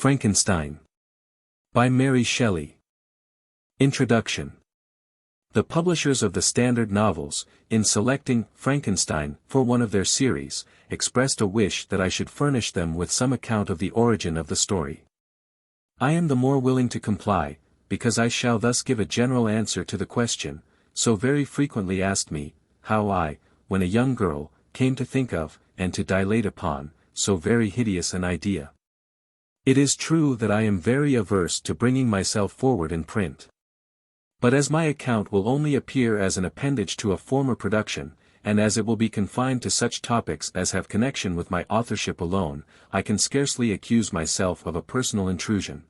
Frankenstein. By Mary Shelley. Introduction. The publishers of the Standard Novels, in selecting Frankenstein for one of their series, expressed a wish that I should furnish them with some account of the origin of the story. I am the more willing to comply, because I shall thus give a general answer to the question, so very frequently asked me, how I, when a young girl, came to think of, and to dilate upon, so very hideous an idea. It is true that I am very averse to bringing myself forward in print. But as my account will only appear as an appendage to a former production, and as it will be confined to such topics as have connection with my authorship alone, I can scarcely accuse myself of a personal intrusion.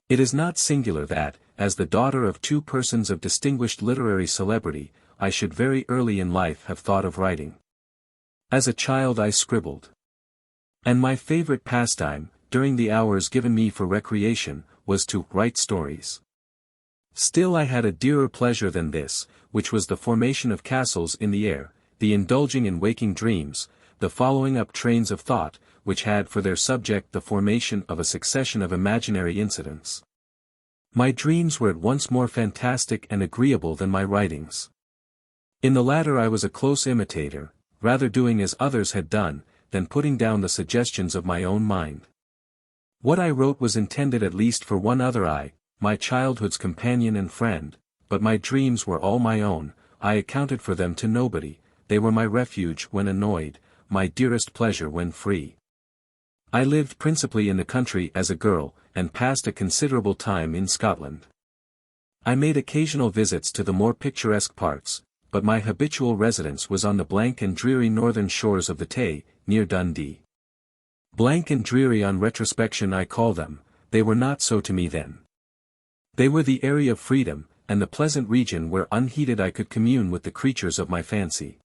It is not singular that, as the daughter of two persons of distinguished literary celebrity, I should very early in life have thought of writing. As a child I scribbled. And my favorite pastime, during the hours given me for recreation, was to write stories. Still I had a dearer pleasure than this, which was the formation of castles in the air, the indulging in waking dreams, the following up trains of thought, which had for their subject the formation of a succession of imaginary incidents. My dreams were at once more fantastic and agreeable than my writings. In the latter I was a close imitator, rather doing as others had done, than putting down the suggestions of my own mind. What I wrote was intended at least for one other eye, my childhood's companion and friend, but my dreams were all my own, I accounted for them to nobody, they were my refuge when annoyed, my dearest pleasure when free. I lived principally in the country as a girl, and passed a considerable time in Scotland. I made occasional visits to the more picturesque parts, but my habitual residence was on the blank and dreary northern shores of the Tay, near Dundee. Blank and dreary on retrospection I call them, they were not so to me then. They were the area of freedom, and the pleasant region where unheeded I could commune with the creatures of my fancy.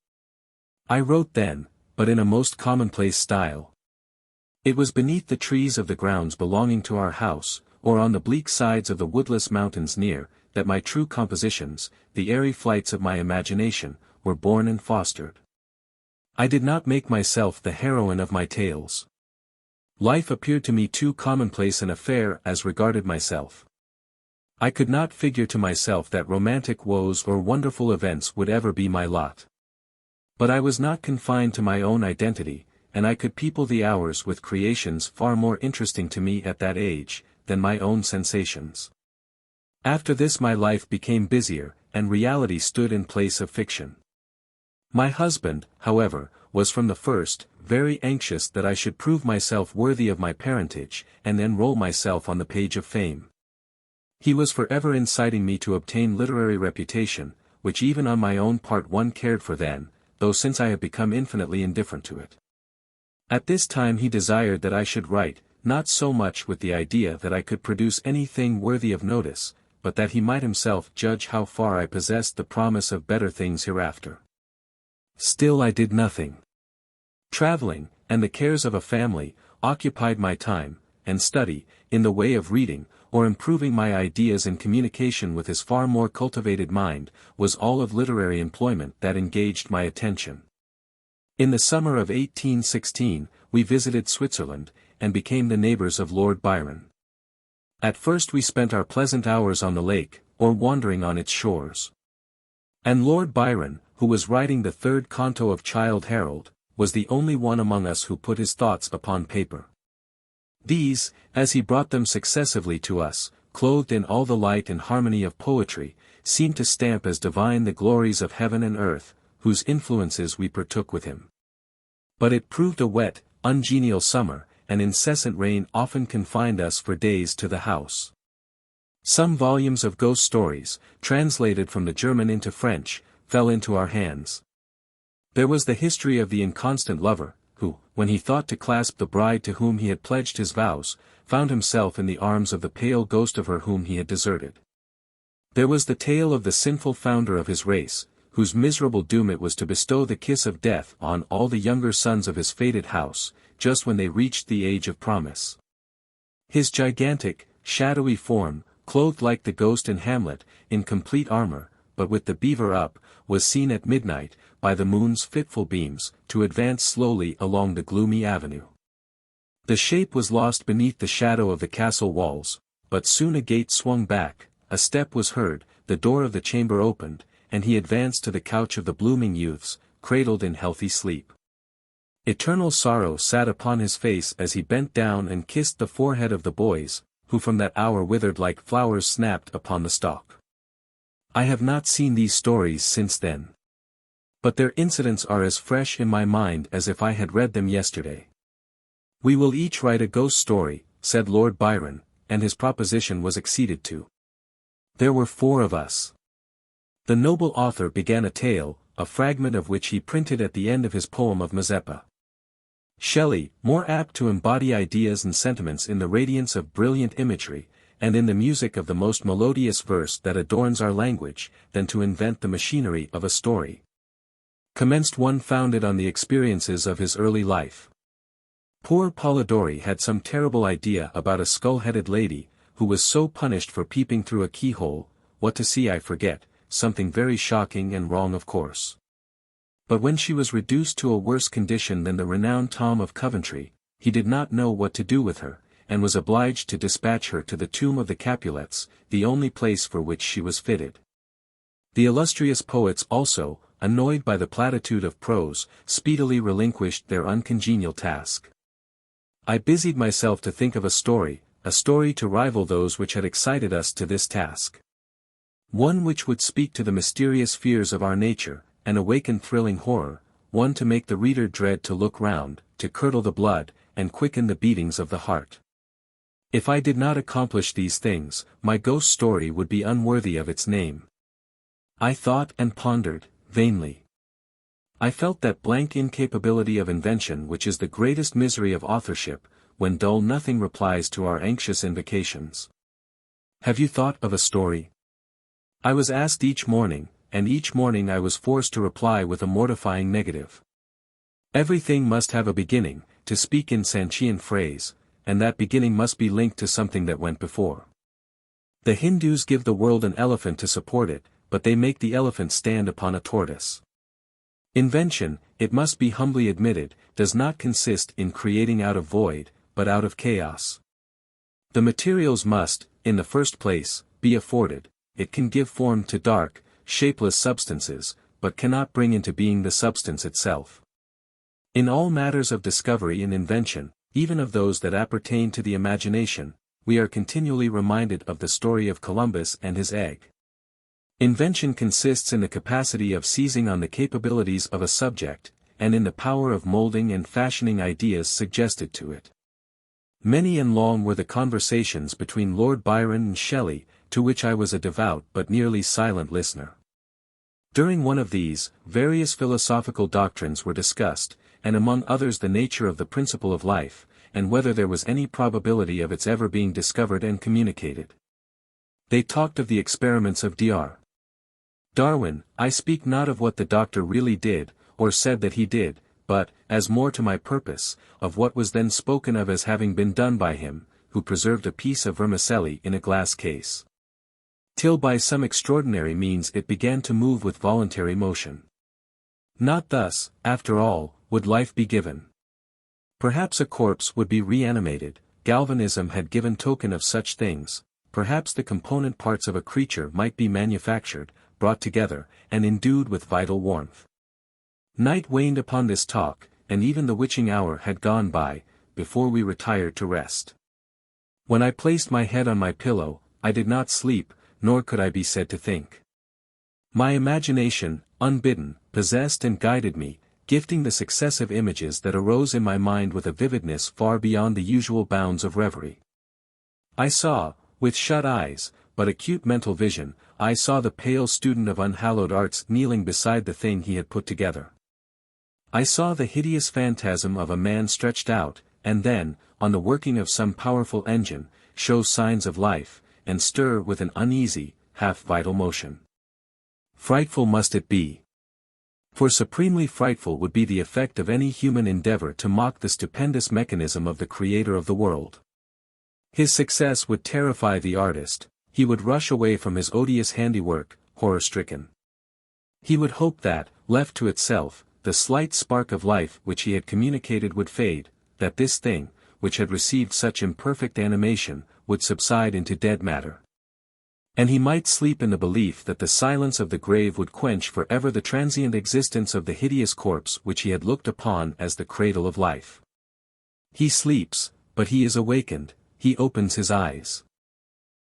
I wrote then, but in a most commonplace style. It was beneath the trees of the grounds belonging to our house, or on the bleak sides of the woodless mountains near, that my true compositions, the airy flights of my imagination, were born and fostered. I did not make myself the heroine of my tales. Life appeared to me too commonplace an affair as regarded myself. I could not figure to myself that romantic woes or wonderful events would ever be my lot. But I was not confined to my own identity, and I could people the hours with creations far more interesting to me at that age, than my own sensations. After this my life became busier, and reality stood in place of fiction. My husband, however, was from the first, very anxious that I should prove myself worthy of my parentage, and enroll myself on the page of fame. He was forever inciting me to obtain literary reputation, which even on my own part one cared for then, though since I have become infinitely indifferent to it. At this time he desired that I should write, not so much with the idea that I could produce anything worthy of notice, but that he might himself judge how far I possessed the promise of better things hereafter. Still I did nothing. Traveling, and the cares of a family, occupied my time, and study, in the way of reading, or improving my ideas in communication with his far more cultivated mind, was all of literary employment that engaged my attention. In the summer of 1816, we visited Switzerland, and became the neighbors of Lord Byron. At first we spent our pleasant hours on the lake, or wandering on its shores. And Lord Byron, who was writing the third canto of Childe Harold, was the only one among us who put his thoughts upon paper. These, as he brought them successively to us, clothed in all the light and harmony of poetry, seemed to stamp as divine the glories of heaven and earth, whose influences we partook with him. But it proved a wet, ungenial summer, and incessant rain often confined us for days to the house. Some volumes of ghost stories, translated from the German into French, fell into our hands. There was the history of the inconstant lover, who, when he thought to clasp the bride to whom he had pledged his vows, found himself in the arms of the pale ghost of her whom he had deserted. There was the tale of the sinful founder of his race, whose miserable doom it was to bestow the kiss of death on all the younger sons of his fated house, just when they reached the age of promise. His gigantic, shadowy form, clothed like the ghost in Hamlet, in complete armor, but with the beaver up, was seen at midnight, by the moon's fitful beams, to advance slowly along the gloomy avenue. The shape was lost beneath the shadow of the castle walls, but soon a gate swung back, a step was heard, the door of the chamber opened, and he advanced to the couch of the blooming youths, cradled in healthy sleep. Eternal sorrow sat upon his face as he bent down and kissed the forehead of the boys, who from that hour withered like flowers snapped upon the stalk. I have not seen these stories since then. But their incidents are as fresh in my mind as if I had read them yesterday. "We will each write a ghost story," said Lord Byron, and his proposition was acceded to. There were 4 of us. The noble author began a tale, a fragment of which he printed at the end of his poem of Mazeppa. Shelley, more apt to embody ideas and sentiments in the radiance of brilliant imagery, and in the music of the most melodious verse that adorns our language, than to invent the machinery of a story, commenced one founded on the experiences of his early life. Poor Polidori had some terrible idea about a skull-headed lady, who was so punished for peeping through a keyhole, what to see I forget, something very shocking and wrong of course. But when she was reduced to a worse condition than the renowned Tom of Coventry, he did not know what to do with her, and was obliged to dispatch her to the tomb of the Capulets, the only place for which she was fitted. The illustrious poets also, annoyed by the platitude of prose, speedily relinquished their uncongenial task. I busied myself to think of a story to rival those which had excited us to this task. One which would speak to the mysterious fears of our nature, and awaken thrilling horror, one to make the reader dread to look round, to curdle the blood, and quicken the beatings of the heart. If I did not accomplish these things, my ghost story would be unworthy of its name. I thought and pondered, vainly. I felt that blank incapability of invention which is the greatest misery of authorship, when dull nothing replies to our anxious invocations. "Have you thought of a story?" I was asked each morning, and each morning I was forced to reply with a mortifying negative. Everything must have a beginning, to speak in Sanchian phrase, and that beginning must be linked to something that went before. The Hindus give the world an elephant to support it, but they make the elephant stand upon a tortoise. Invention, it must be humbly admitted, does not consist in creating out of void, but out of chaos. The materials must, in the first place, be afforded. It can give form to dark, shapeless substances, but cannot bring into being the substance itself. In all matters of discovery and invention, even of those that appertain to the imagination, we are continually reminded of the story of Columbus and his egg. Invention consists in the capacity of seizing on the capabilities of a subject, and in the power of molding and fashioning ideas suggested to it. Many and long were the conversations between Lord Byron and Shelley, to which I was a devout but nearly silent listener. During one of these, various philosophical doctrines were discussed, and among others the nature of the principle of life, and whether there was any probability of its ever being discovered and communicated. They talked of the experiments of Dr. Darwin. I speak not of what the doctor really did, or said that he did, but, as more to my purpose, of what was then spoken of as having been done by him, who preserved a piece of vermicelli in a glass case, till by some extraordinary means it began to move with voluntary motion. Not thus, after all, would life be given. Perhaps a corpse would be reanimated. Galvanism had given token of such things. Perhaps the component parts of a creature might be manufactured, brought together, and endued with vital warmth. Night waned upon this talk, and even the witching hour had gone by, before we retired to rest. When I placed my head on my pillow, I did not sleep, nor could I be said to think. My imagination, unbidden, possessed and guided me, gifting the successive images that arose in my mind with a vividness far beyond the usual bounds of reverie. I saw, with shut eyes, but acute mental vision, I saw the pale student of unhallowed arts kneeling beside the thing he had put together. I saw the hideous phantasm of a man stretched out, and then, on the working of some powerful engine, show signs of life, and stir with an uneasy, half-vital motion. Frightful must it be. For supremely frightful would be the effect of any human endeavor to mock the stupendous mechanism of the Creator of the world. His success would terrify the artist. He would rush away from his odious handiwork, horror-stricken. He would hope that, left to itself, the slight spark of life which he had communicated would fade, that this thing, which had received such imperfect animation, would subside into dead matter. And he might sleep in the belief that the silence of the grave would quench forever the transient existence of the hideous corpse which he had looked upon as the cradle of life. He sleeps, but he is awakened, he opens his eyes.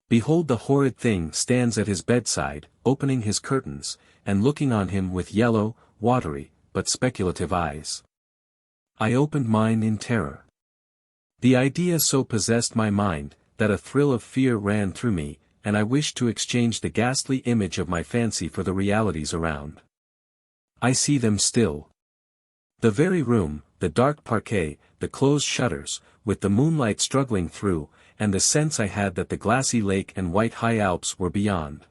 Behold, the horrid thing stands at his bedside, opening his curtains, and looking on him with yellow, watery, but speculative eyes. I opened mine in terror. The idea so possessed my mind, that a thrill of fear ran through me, and I wished to exchange the ghastly image of my fancy for the realities around. I see them still. The very room, the dark parquet, the closed shutters, with the moonlight struggling through, and the sense I had that the glassy lake and white high Alps were beyond.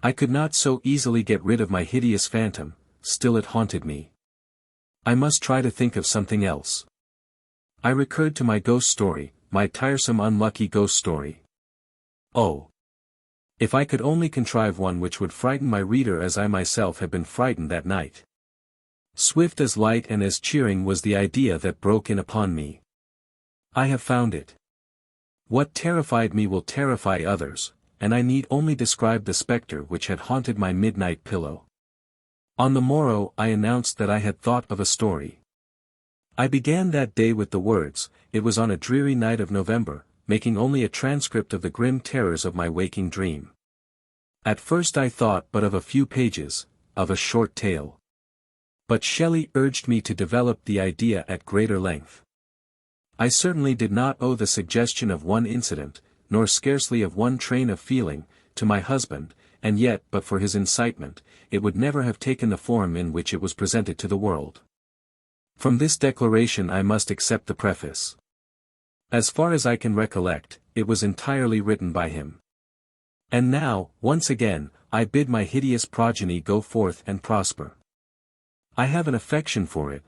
I could not so easily get rid of my hideous phantom, still it haunted me. I must try to think of something else. I recurred to my ghost story, my tiresome unlucky ghost story. Oh! If I could only contrive one which would frighten my reader as I myself had been frightened that night. Swift as light and as cheering was the idea that broke in upon me. I have found it. What terrified me will terrify others, and I need only describe the spectre which had haunted my midnight pillow. On the morrow I announced that I had thought of a story. I began that day with the words, "It was on a dreary night of November," making only a transcript of the grim terrors of my waking dream. At first I thought but of a few pages, of a short tale. But Shelley urged me to develop the idea at greater length. I certainly did not owe the suggestion of one incident, nor scarcely of one train of feeling, to my husband, and yet but for his incitement, it would never have taken the form in which it was presented to the world. From this declaration I must accept the preface. As far as I can recollect, it was entirely written by him. And now, once again, I bid my hideous progeny go forth and prosper. I have an affection for it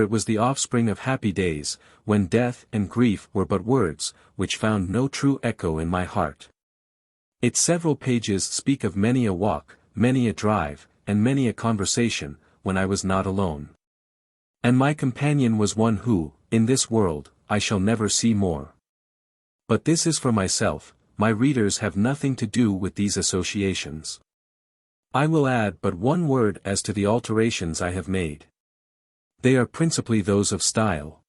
was the offspring of happy days, when death and grief were but words, which found no true echo in my heart. Its several pages speak of many a walk, many a drive, and many a conversation, when I was not alone. And my companion was one who, in this world, I shall never see more. But this is for myself, my readers have nothing to do with these associations. I will add but one word as to the alterations I have made. They are principally those of style.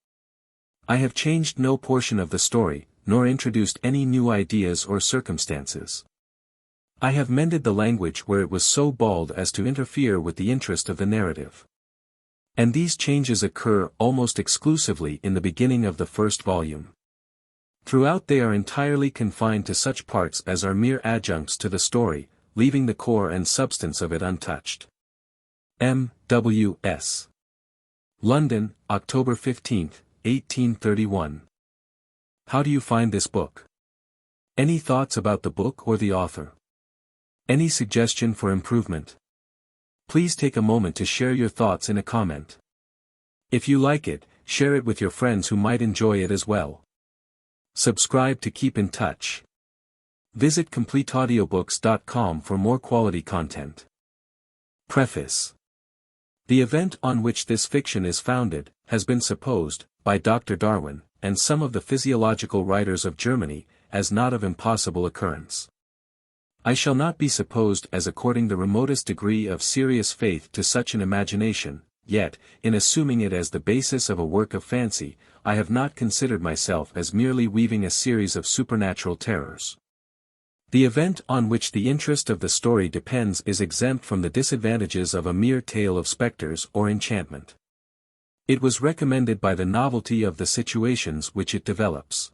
I have changed no portion of the story, nor introduced any new ideas or circumstances. I have mended the language where it was so bald as to interfere with the interest of the narrative. And these changes occur almost exclusively in the beginning of the first volume. Throughout they are entirely confined to such parts as are mere adjuncts to the story, leaving the core and substance of it untouched. M. W. S. London, October 15, 1831. How do you find this book? Any thoughts about the book or the author? Any suggestion for improvement? Please take a moment to share your thoughts in a comment. If you like it, share it with your friends who might enjoy it as well. Subscribe to keep in touch. Visit CompleteAudiobooks.com for more quality content. Preface. The event on which this fiction is founded, has been supposed, by Dr. Darwin, and some of the physiological writers of Germany, as not of impossible occurrence. I shall not be supposed as according the remotest degree of serious faith to such an imagination, yet, in assuming it as the basis of a work of fancy, I have not considered myself as merely weaving a series of supernatural terrors. The event on which the interest of the story depends is exempt from the disadvantages of a mere tale of spectres or enchantment. It was recommended by the novelty of the situations which it develops.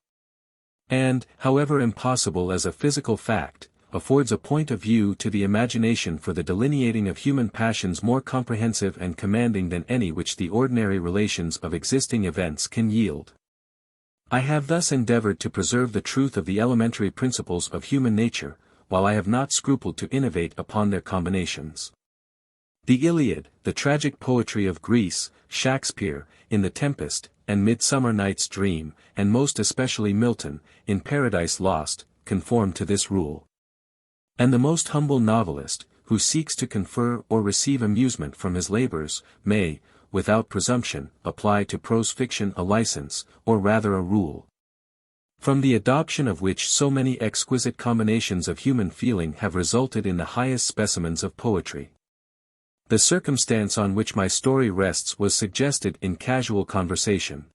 And, however impossible as a physical fact, affords a point of view to the imagination for the delineating of human passions more comprehensive and commanding than any which the ordinary relations of existing events can yield. I have thus endeavored to preserve the truth of the elementary principles of human nature, while I have not scrupled to innovate upon their combinations. The Iliad, the tragic poetry of Greece, Shakespeare, in The Tempest, and Midsummer Night's Dream, and most especially Milton, in Paradise Lost, conform to this rule. And the most humble novelist, who seeks to confer or receive amusement from his labors, may, without presumption, apply to prose fiction a license, or rather a rule, from the adoption of which so many exquisite combinations of human feeling have resulted in the highest specimens of poetry. The circumstance on which my story rests was suggested in casual conversation.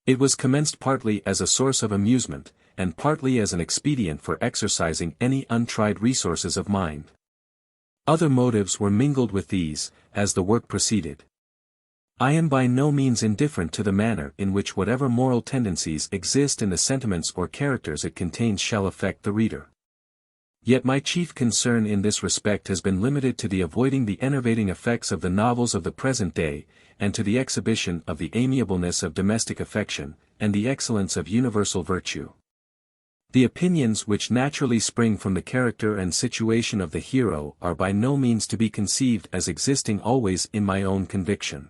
It was commenced partly as a source of amusement, and partly as an expedient for exercising any untried resources of mind. Other motives were mingled with these, as the work proceeded. I am by no means indifferent to the manner in which whatever moral tendencies exist in the sentiments or characters it contains shall affect the reader. Yet my chief concern in this respect has been limited to the avoiding the enervating effects of the novels of the present day, and to the exhibition of the amiableness of domestic affection, and the excellence of universal virtue. The opinions which naturally spring from the character and situation of the hero are by no means to be conceived as existing always in my own conviction.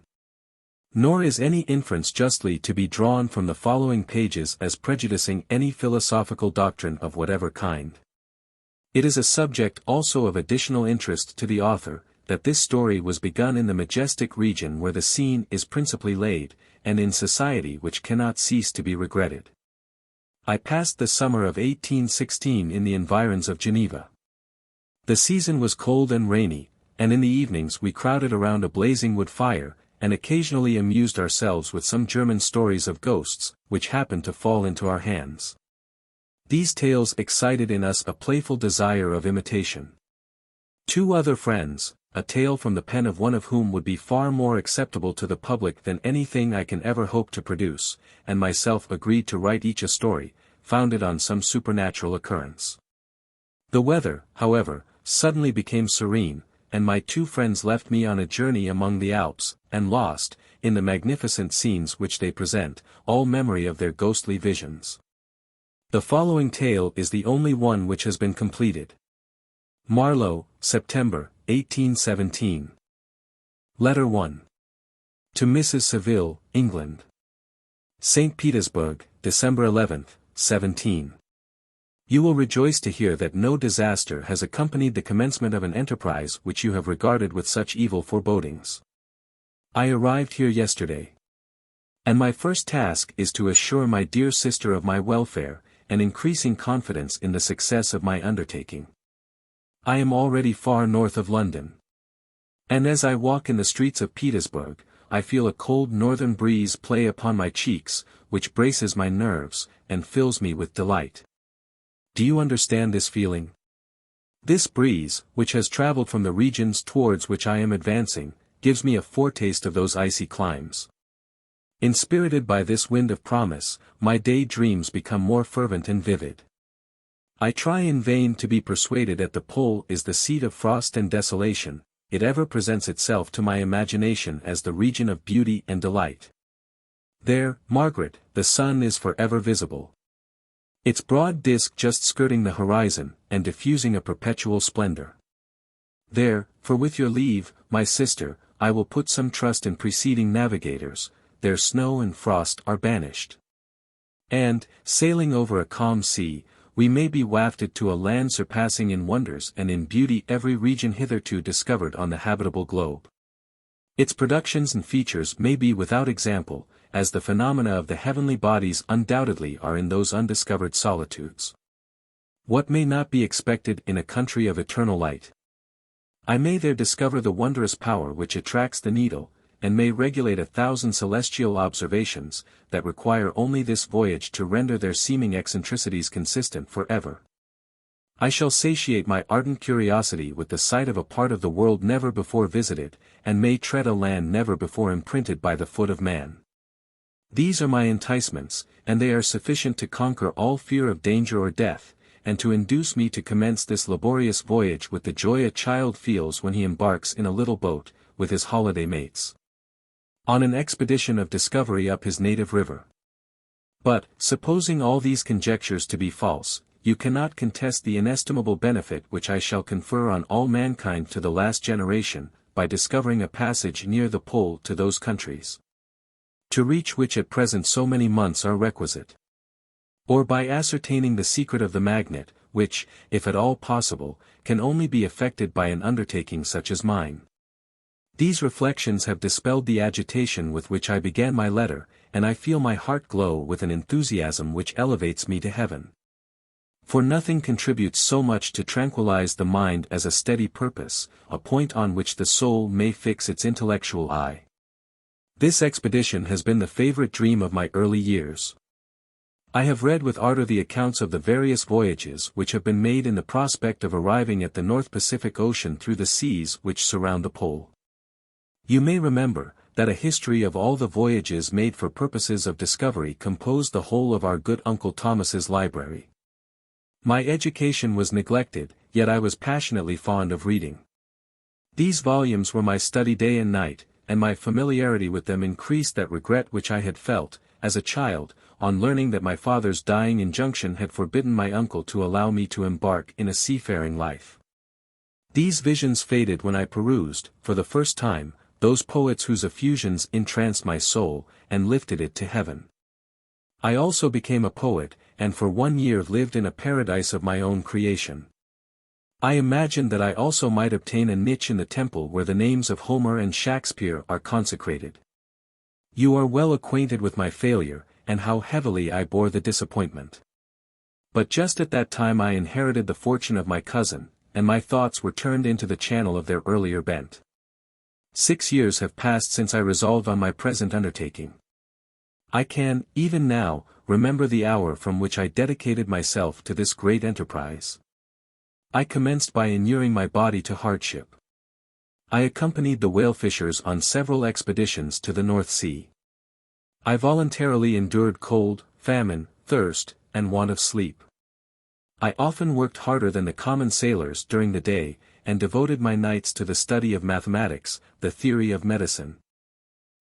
Nor is any inference justly to be drawn from the following pages as prejudicing any philosophical doctrine of whatever kind. It is a subject also of additional interest to the author, that this story was begun in the majestic region where the scene is principally laid, and in society which cannot cease to be regretted. I passed the summer of 1816 in the environs of Geneva. The season was cold and rainy, and in the evenings we crowded around a blazing wood fire, and occasionally amused ourselves with some German stories of ghosts, which happened to fall into our hands. These tales excited in us a playful desire of imitation. Two other friends, a tale from the pen of one of whom would be far more acceptable to the public than anything I can ever hope to produce, and myself agreed to write each a story, founded on some supernatural occurrence. The weather, however, suddenly became serene, and my two friends left me on a journey among the Alps, and lost, in the magnificent scenes which they present, all memory of their ghostly visions. The following tale is the only one which has been completed. Marlow, September, 1817. Letter 1. To Mrs. Saville, England. St. Petersburg, December 11, 17. You will rejoice to hear that no disaster has accompanied the commencement of an enterprise which you have regarded with such evil forebodings. I arrived here yesterday. And my first task is to assure my dear sister of my welfare, and increasing confidence in the success of my undertaking. I am already far north of London. And as I walk in the streets of Petersburg, I feel a cold northern breeze play upon my cheeks, which braces my nerves, and fills me with delight. Do you understand this feeling? This breeze, which has traveled from the regions towards which I am advancing, gives me a foretaste of those icy climes. Inspirited by this wind of promise, my day dreams become more fervent and vivid. I try in vain to be persuaded that the pole is the seat of frost and desolation, it ever presents itself to my imagination as the region of beauty and delight. There, Margaret, the sun is forever visible. Its broad disk just skirting the horizon, and diffusing a perpetual splendor. There, for with your leave, my sister, I will put some trust in preceding navigators, their snow and frost are banished. And, sailing over a calm sea, we may be wafted to a land surpassing in wonders and in beauty every region hitherto discovered on the habitable globe. Its productions and features may be without example, as the phenomena of the heavenly bodies undoubtedly are in those undiscovered solitudes. What may not be expected in a country of eternal light? I may there discover the wondrous power which attracts the needle, and may regulate 1,000 celestial observations, that require only this voyage to render their seeming eccentricities consistent forever. I shall satiate my ardent curiosity with the sight of a part of the world never before visited, and may tread a land never before imprinted by the foot of man. These are my enticements, and they are sufficient to conquer all fear of danger or death, and to induce me to commence this laborious voyage with the joy a child feels when he embarks in a little boat, with his holiday mates, on an expedition of discovery up his native river. But, supposing all these conjectures to be false, you cannot contest the inestimable benefit which I shall confer on all mankind to the last generation, by discovering a passage near the pole to those countries, to reach which at present so many months are requisite. Or by ascertaining the secret of the magnet, which, if at all possible, can only be effected by an undertaking such as mine. These reflections have dispelled the agitation with which I began my letter, and I feel my heart glow with an enthusiasm which elevates me to heaven. For nothing contributes so much to tranquilize the mind as a steady purpose, a point on which the soul may fix its intellectual eye. This expedition has been the favorite dream of my early years. I have read with ardor the accounts of the various voyages which have been made in the prospect of arriving at the North Pacific Ocean through the seas which surround the pole. You may remember that a history of all the voyages made for purposes of discovery composed the whole of our good Uncle Thomas's library. My education was neglected, yet I was passionately fond of reading. These volumes were my study day and night, and my familiarity with them increased that regret which I had felt, as a child, on learning that my father's dying injunction had forbidden my uncle to allow me to embark in a seafaring life. These visions faded when I perused, for the first time, those poets whose effusions entranced my soul, and lifted it to heaven. I also became a poet, and for 1 year lived in a paradise of my own creation. I imagined that I also might obtain a niche in the temple where the names of Homer and Shakespeare are consecrated. You are well acquainted with my failure, and how heavily I bore the disappointment. But just at that time I inherited the fortune of my cousin, and my thoughts were turned into the channel of their earlier bent. 6 years have passed since I resolved on my present undertaking. I can, even now, remember the hour from which I dedicated myself to this great enterprise. I commenced by inuring my body to hardship. I accompanied the whale fishers on several expeditions to the North Sea. I voluntarily endured cold, famine, thirst, and want of sleep. I often worked harder than the common sailors during the day, and devoted my nights to the study of mathematics, the theory of medicine,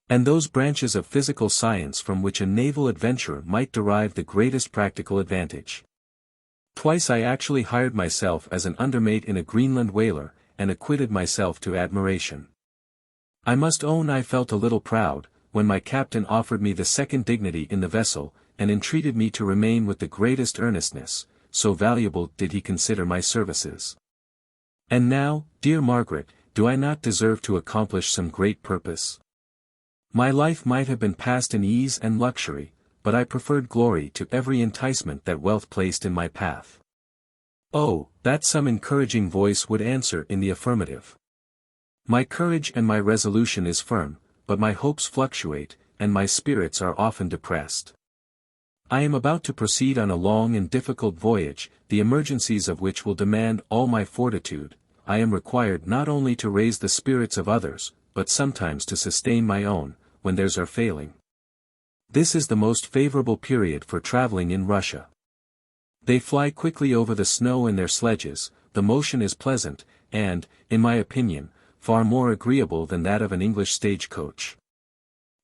and those branches of physical science from which a naval adventurer might derive the greatest practical advantage. Twice I actually hired myself as an undermate in a Greenland whaler, and acquitted myself to admiration. I must own I felt a little proud, when my captain offered me the second dignity in the vessel, and entreated me to remain with the greatest earnestness, so valuable did he consider my services. And now, dear Margaret, do I not deserve to accomplish some great purpose? My life might have been passed in ease and luxury, but I preferred glory to every enticement that wealth placed in my path. Oh, that some encouraging voice would answer in the affirmative. My courage and my resolution is firm, but my hopes fluctuate, and my spirits are often depressed. I am about to proceed on a long and difficult voyage, the emergencies of which will demand all my fortitude. I am required not only to raise the spirits of others, but sometimes to sustain my own, when theirs are failing. This is the most favorable period for traveling in Russia. They fly quickly over the snow in their sledges, the motion is pleasant, and, in my opinion, far more agreeable than that of an English stagecoach.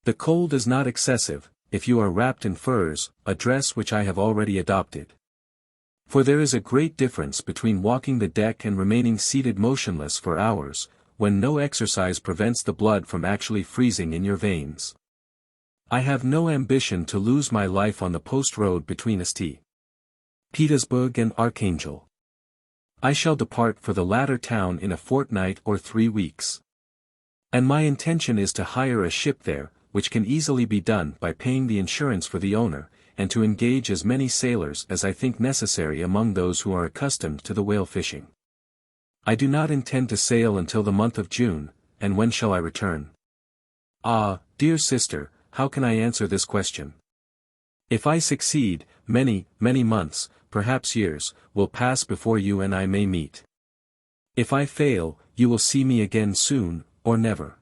The cold is not excessive, if you are wrapped in furs, a dress which I have already adopted. For there is a great difference between walking the deck and remaining seated motionless for hours, when no exercise prevents the blood from actually freezing in your veins. I have no ambition to lose my life on the post road between St. Petersburg and Archangel. I shall depart for the latter town in a fortnight or 3 weeks. And my intention is to hire a ship there, which can easily be done by paying the insurance for the owner, and to engage as many sailors as I think necessary among those who are accustomed to the whale fishing. I do not intend to sail until the month of June, and when shall I return? Ah, dear sister, how can I answer this question? If I succeed, many, many months, perhaps years, will pass before you and I may meet. If I fail, you will see me again soon, or never.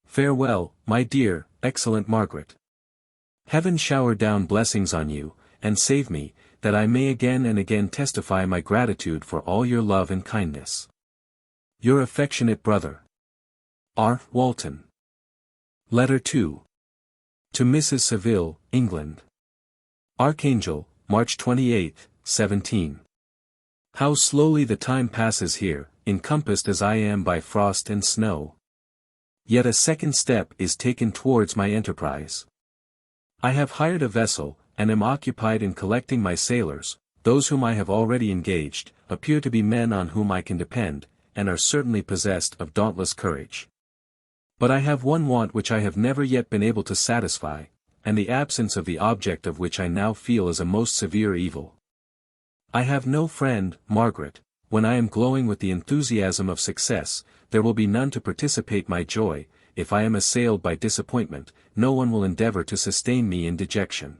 Farewell, my dear, excellent Margaret. Heaven shower down blessings on you, and save me, that I may again and again testify my gratitude for all your love and kindness. Your affectionate brother, R. Walton. Letter 2. To Mrs. Saville, England. Archangel, March 28, 17. How slowly the time passes here, encompassed as I am by frost and snow. Yet a second step is taken towards my enterprise. I have hired a vessel, and am occupied in collecting my sailors. Those whom I have already engaged, appear to be men on whom I can depend, and are certainly possessed of dauntless courage. But I have one want which I have never yet been able to satisfy, and the absence of the object of which I now feel is a most severe evil. I have no friend, Margaret. When I am glowing with the enthusiasm of success, there will be none to participate my joy. If I am assailed by disappointment, no one will endeavor to sustain me in dejection.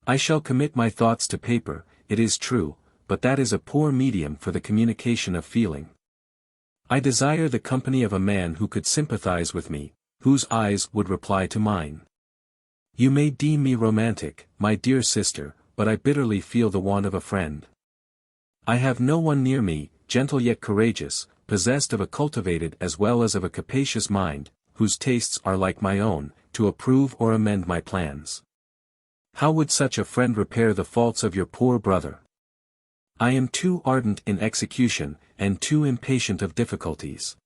I shall commit my thoughts to paper, it is true, but that is a poor medium for the communication of feeling. I desire the company of a man who could sympathize with me, whose eyes would reply to mine. You may deem me romantic, my dear sister, but I bitterly feel the want of a friend. I have no one near me, gentle yet courageous, possessed of a cultivated as well as of a capacious mind, whose tastes are like my own, to approve or amend my plans. How would such a friend repair the faults of your poor brother? I am too ardent in execution, and too impatient of difficulties.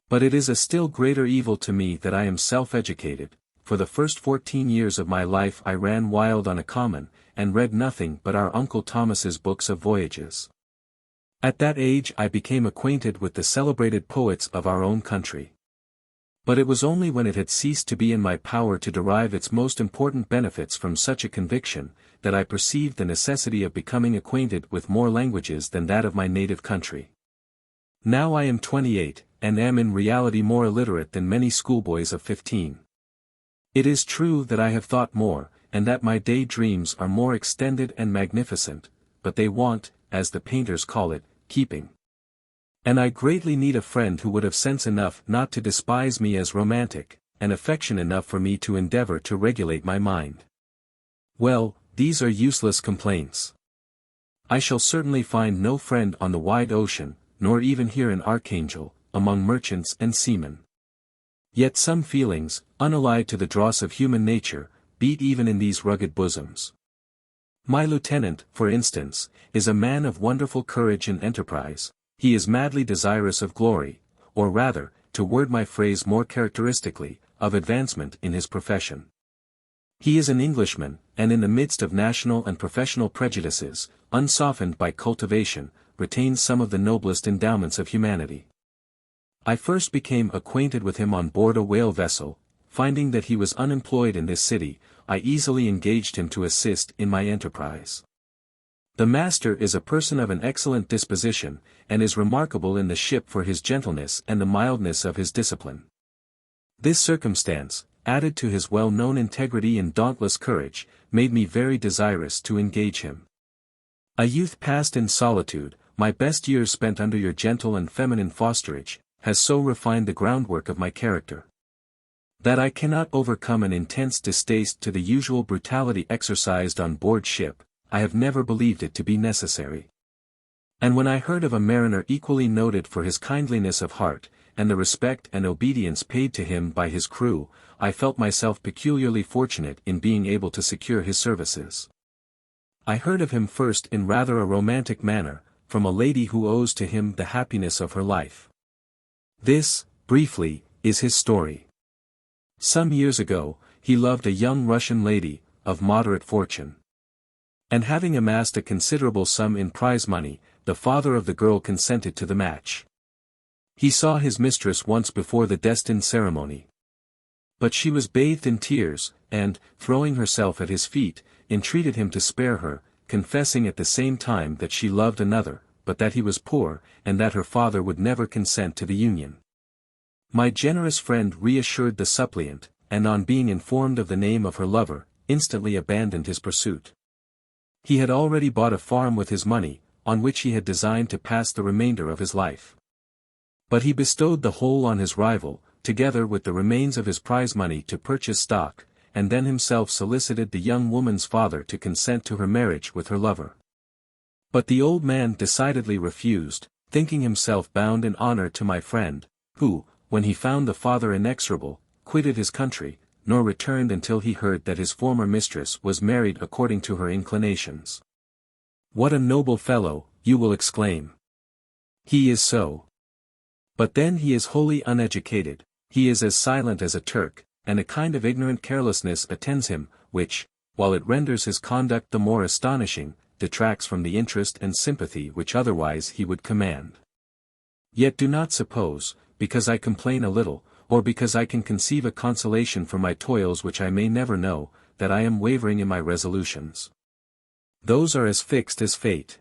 But it is a still greater evil to me that I am self-educated. For the first 14 years of my life I ran wild on a common, and read nothing but our Uncle Thomas's books of voyages. At that age I became acquainted with the celebrated poets of our own country. But it was only when it had ceased to be in my power to derive its most important benefits from such a conviction, that I perceived the necessity of becoming acquainted with more languages than that of my native country. Now I am 28, and am in reality more illiterate than many schoolboys of 15. It is true that I have thought more, and that my day dreams are more extended and magnificent, but they want, as the painters call it, keeping. And I greatly need a friend who would have sense enough not to despise me as romantic, and affection enough for me to endeavor to regulate my mind. Well, these are useless complaints. I shall certainly find no friend on the wide ocean, nor even here in Archangel, among merchants and seamen. Yet some feelings, unallied to the dross of human nature, beat even in these rugged bosoms. My lieutenant, for instance, is a man of wonderful courage and enterprise. He is madly desirous of glory, or rather, to word my phrase more characteristically, of advancement in his profession. He is an Englishman, and in the midst of national and professional prejudices, unsoftened by cultivation, retains some of the noblest endowments of humanity. I first became acquainted with him on board a whale vessel. Finding that he was unemployed in this city, I easily engaged him to assist in my enterprise. The master is a person of an excellent disposition, and is remarkable in the ship for his gentleness and the mildness of his discipline. This circumstance, added to his well-known integrity and dauntless courage, made me very desirous to engage him. A youth passed in solitude, my best years spent under your gentle and feminine fosterage, has so refined the groundwork of my character, that I cannot overcome an intense distaste to the usual brutality exercised on board ship. I have never believed it to be necessary. And when I heard of a mariner equally noted for his kindliness of heart, and the respect and obedience paid to him by his crew, I felt myself peculiarly fortunate in being able to secure his services. I heard of him first in rather a romantic manner, from a lady who owes to him the happiness of her life. This, briefly, is his story. Some years ago, he loved a young Russian lady, of moderate fortune. And having amassed a considerable sum in prize money, the father of the girl consented to the match. He saw his mistress once before the destined ceremony. But she was bathed in tears, and, throwing herself at his feet, entreated him to spare her, confessing at the same time that she loved another, but that he was poor, and that her father would never consent to the union. My generous friend reassured the suppliant, and on being informed of the name of her lover, instantly abandoned his pursuit. He had already bought a farm with his money, on which he had designed to pass the remainder of his life. But he bestowed the whole on his rival, together with the remains of his prize money to purchase stock, and then himself solicited the young woman's father to consent to her marriage with her lover. But the old man decidedly refused, thinking himself bound in honor to my friend, who, when he found the father inexorable, quitted his country, nor returned until he heard that his former mistress was married according to her inclinations. What a noble fellow, you will exclaim. He is so. But then he is wholly uneducated, he is as silent as a Turk, and a kind of ignorant carelessness attends him, which, while it renders his conduct the more astonishing, detracts from the interest and sympathy which otherwise he would command. Yet do not suppose, because I complain a little, or because I can conceive a consolation for my toils which I may never know, that I am wavering in my resolutions. Those are as fixed as fate.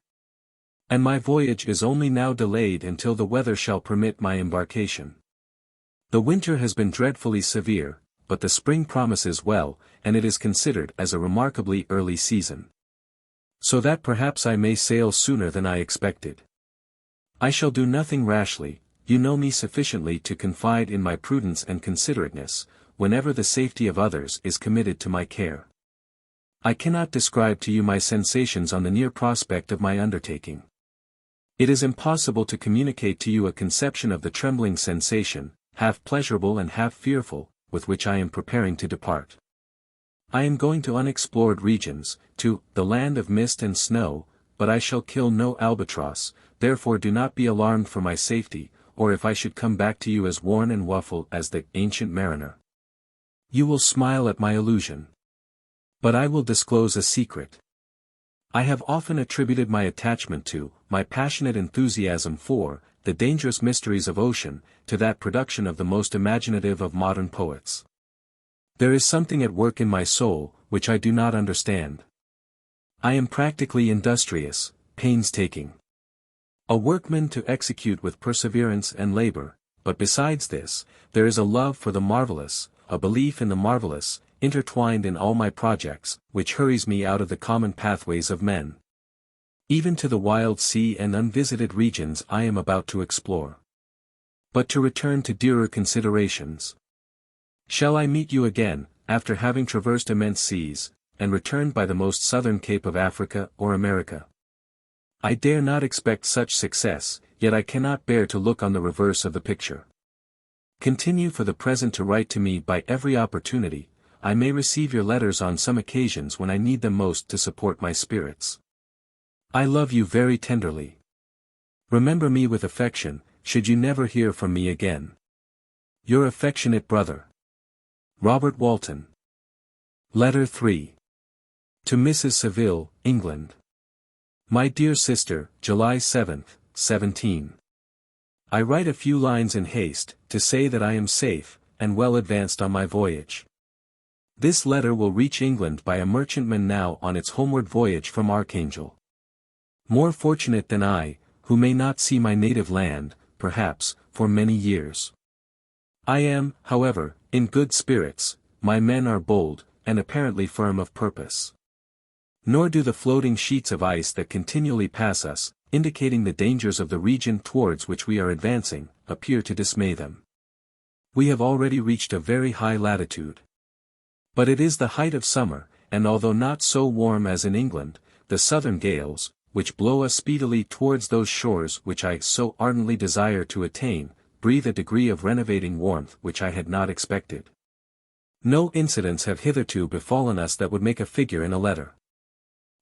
And my voyage is only now delayed until the weather shall permit my embarkation. The winter has been dreadfully severe, but the spring promises well, and it is considered as a remarkably early season. So that perhaps I may sail sooner than I expected. I shall do nothing rashly, you know me sufficiently to confide in my prudence and considerateness, whenever the safety of others is committed to my care. I cannot describe to you my sensations on the near prospect of my undertaking. It is impossible to communicate to you a conception of the trembling sensation, half pleasurable and half fearful, with which I am preparing to depart. I am going to unexplored regions, to the land of mist and snow, but I shall kill no albatross, therefore do not be alarmed for my safety, or if I should come back to you as worn and waffled as the ancient mariner. You will smile at my illusion. But I will disclose a secret. I have often attributed my attachment to, my passionate enthusiasm for, the dangerous mysteries of ocean, to that production of the most imaginative of modern poets. There is something at work in my soul, which I do not understand. I am practically industrious, painstaking. A workman to execute with perseverance and labor, but besides this, there is a love for the marvelous, a belief in the marvelous, intertwined in all my projects, which hurries me out of the common pathways of men. Even to the wild sea and unvisited regions I am about to explore. But to return to dearer considerations. Shall I meet you again, after having traversed immense seas, and returned by the most southern cape of Africa or America? I dare not expect such success, yet I cannot bear to look on the reverse of the picture. Continue for the present to write to me by every opportunity. I may receive your letters on some occasions when I need them most to support my spirits. I love you very tenderly. Remember me with affection, should you never hear from me again. Your affectionate brother, Robert Walton. Letter 3. To Mrs. Saville, England. My dear sister, July 7th, 17. I write a few lines in haste, to say that I am safe, and well advanced on my voyage. This letter will reach England by a merchantman now on its homeward voyage from Archangel. More fortunate than I, who may not see my native land, perhaps, for many years. I am, however, in good spirits, my men are bold, and apparently firm of purpose. Nor do the floating sheets of ice that continually pass us, indicating the dangers of the region towards which we are advancing, appear to dismay them. We have already reached a very high latitude. But it is the height of summer, and although not so warm as in England, the southern gales, which blow us speedily towards those shores which I so ardently desire to attain, breathe a degree of renovating warmth which I had not expected. No incidents have hitherto befallen us that would make a figure in a letter.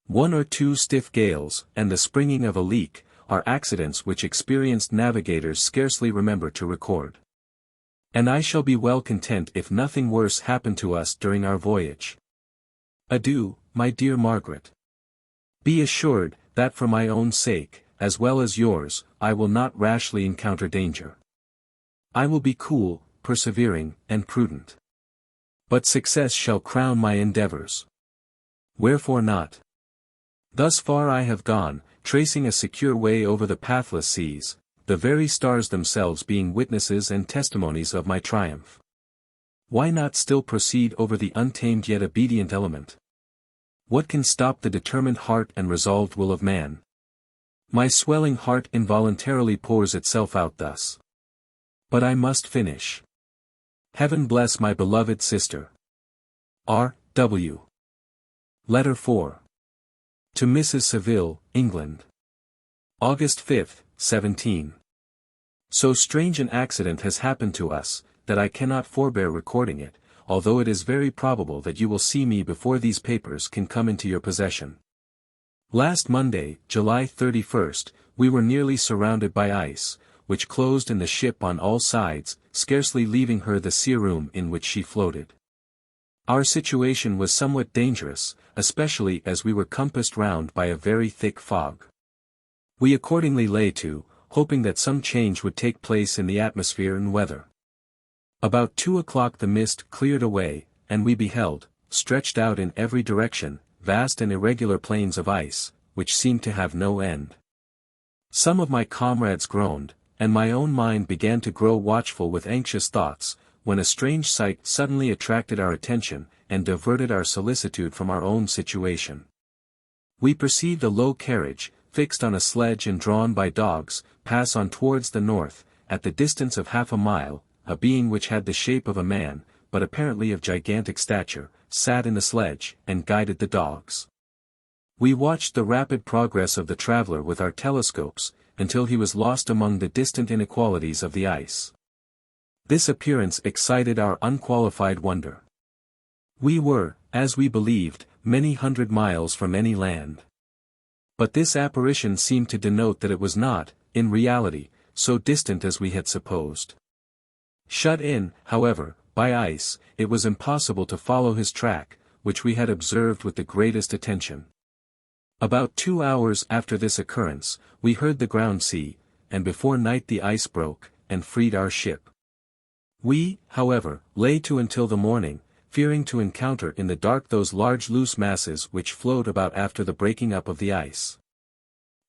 One or two stiff gales, and the springing of a leak, are accidents which experienced navigators scarcely remember to record. And I shall be well content if nothing worse happen to us during our voyage. Adieu, my dear Margaret. Be assured, that for my own sake, as well as yours, I will not rashly encounter danger. I will be cool, persevering, and prudent. But success shall crown my endeavors. Wherefore not? Thus far I have gone, tracing a secure way over the pathless seas, the very stars themselves being witnesses and testimonies of my triumph. Why not still proceed over the untamed yet obedient element? What can stop the determined heart and resolved will of man? My swelling heart involuntarily pours itself out thus. But I must finish. Heaven bless my beloved sister. R. W. Letter 4. To Mrs. Saville, England. August 5th, 17. So strange an accident has happened to us, that I cannot forbear recording it, although it is very probable that you will see me before these papers can come into your possession. Last Monday, July 31st, we were nearly surrounded by ice, which closed in the ship on all sides, scarcely leaving her the sea room in which she floated. Our situation was somewhat dangerous, especially as we were compassed round by a very thick fog. We accordingly lay to, hoping that some change would take place in the atmosphere and weather. About 2 o'clock the mist cleared away, and we beheld, stretched out in every direction, vast and irregular plains of ice, which seemed to have no end. Some of my comrades groaned, and my own mind began to grow watchful with anxious thoughts, when a strange sight suddenly attracted our attention, and diverted our solicitude from our own situation. We perceived a low carriage, fixed on a sledge and drawn by dogs, pass on towards the north. At the distance of half a mile, a being which had the shape of a man, but apparently of gigantic stature, sat in the sledge, and guided the dogs. We watched the rapid progress of the traveler with our telescopes, until he was lost among the distant inequalities of the ice. This appearance excited our unqualified wonder. We were, as we believed, many hundred miles from any land. But this apparition seemed to denote that it was not, in reality, so distant as we had supposed. Shut in, however, by ice, it was impossible to follow his track, which we had observed with the greatest attention. About 2 hours after this occurrence, we heard the ground sea, and before night the ice broke, and freed our ship. We, however, lay to until the morning, fearing to encounter in the dark those large loose masses which float about after the breaking up of the ice.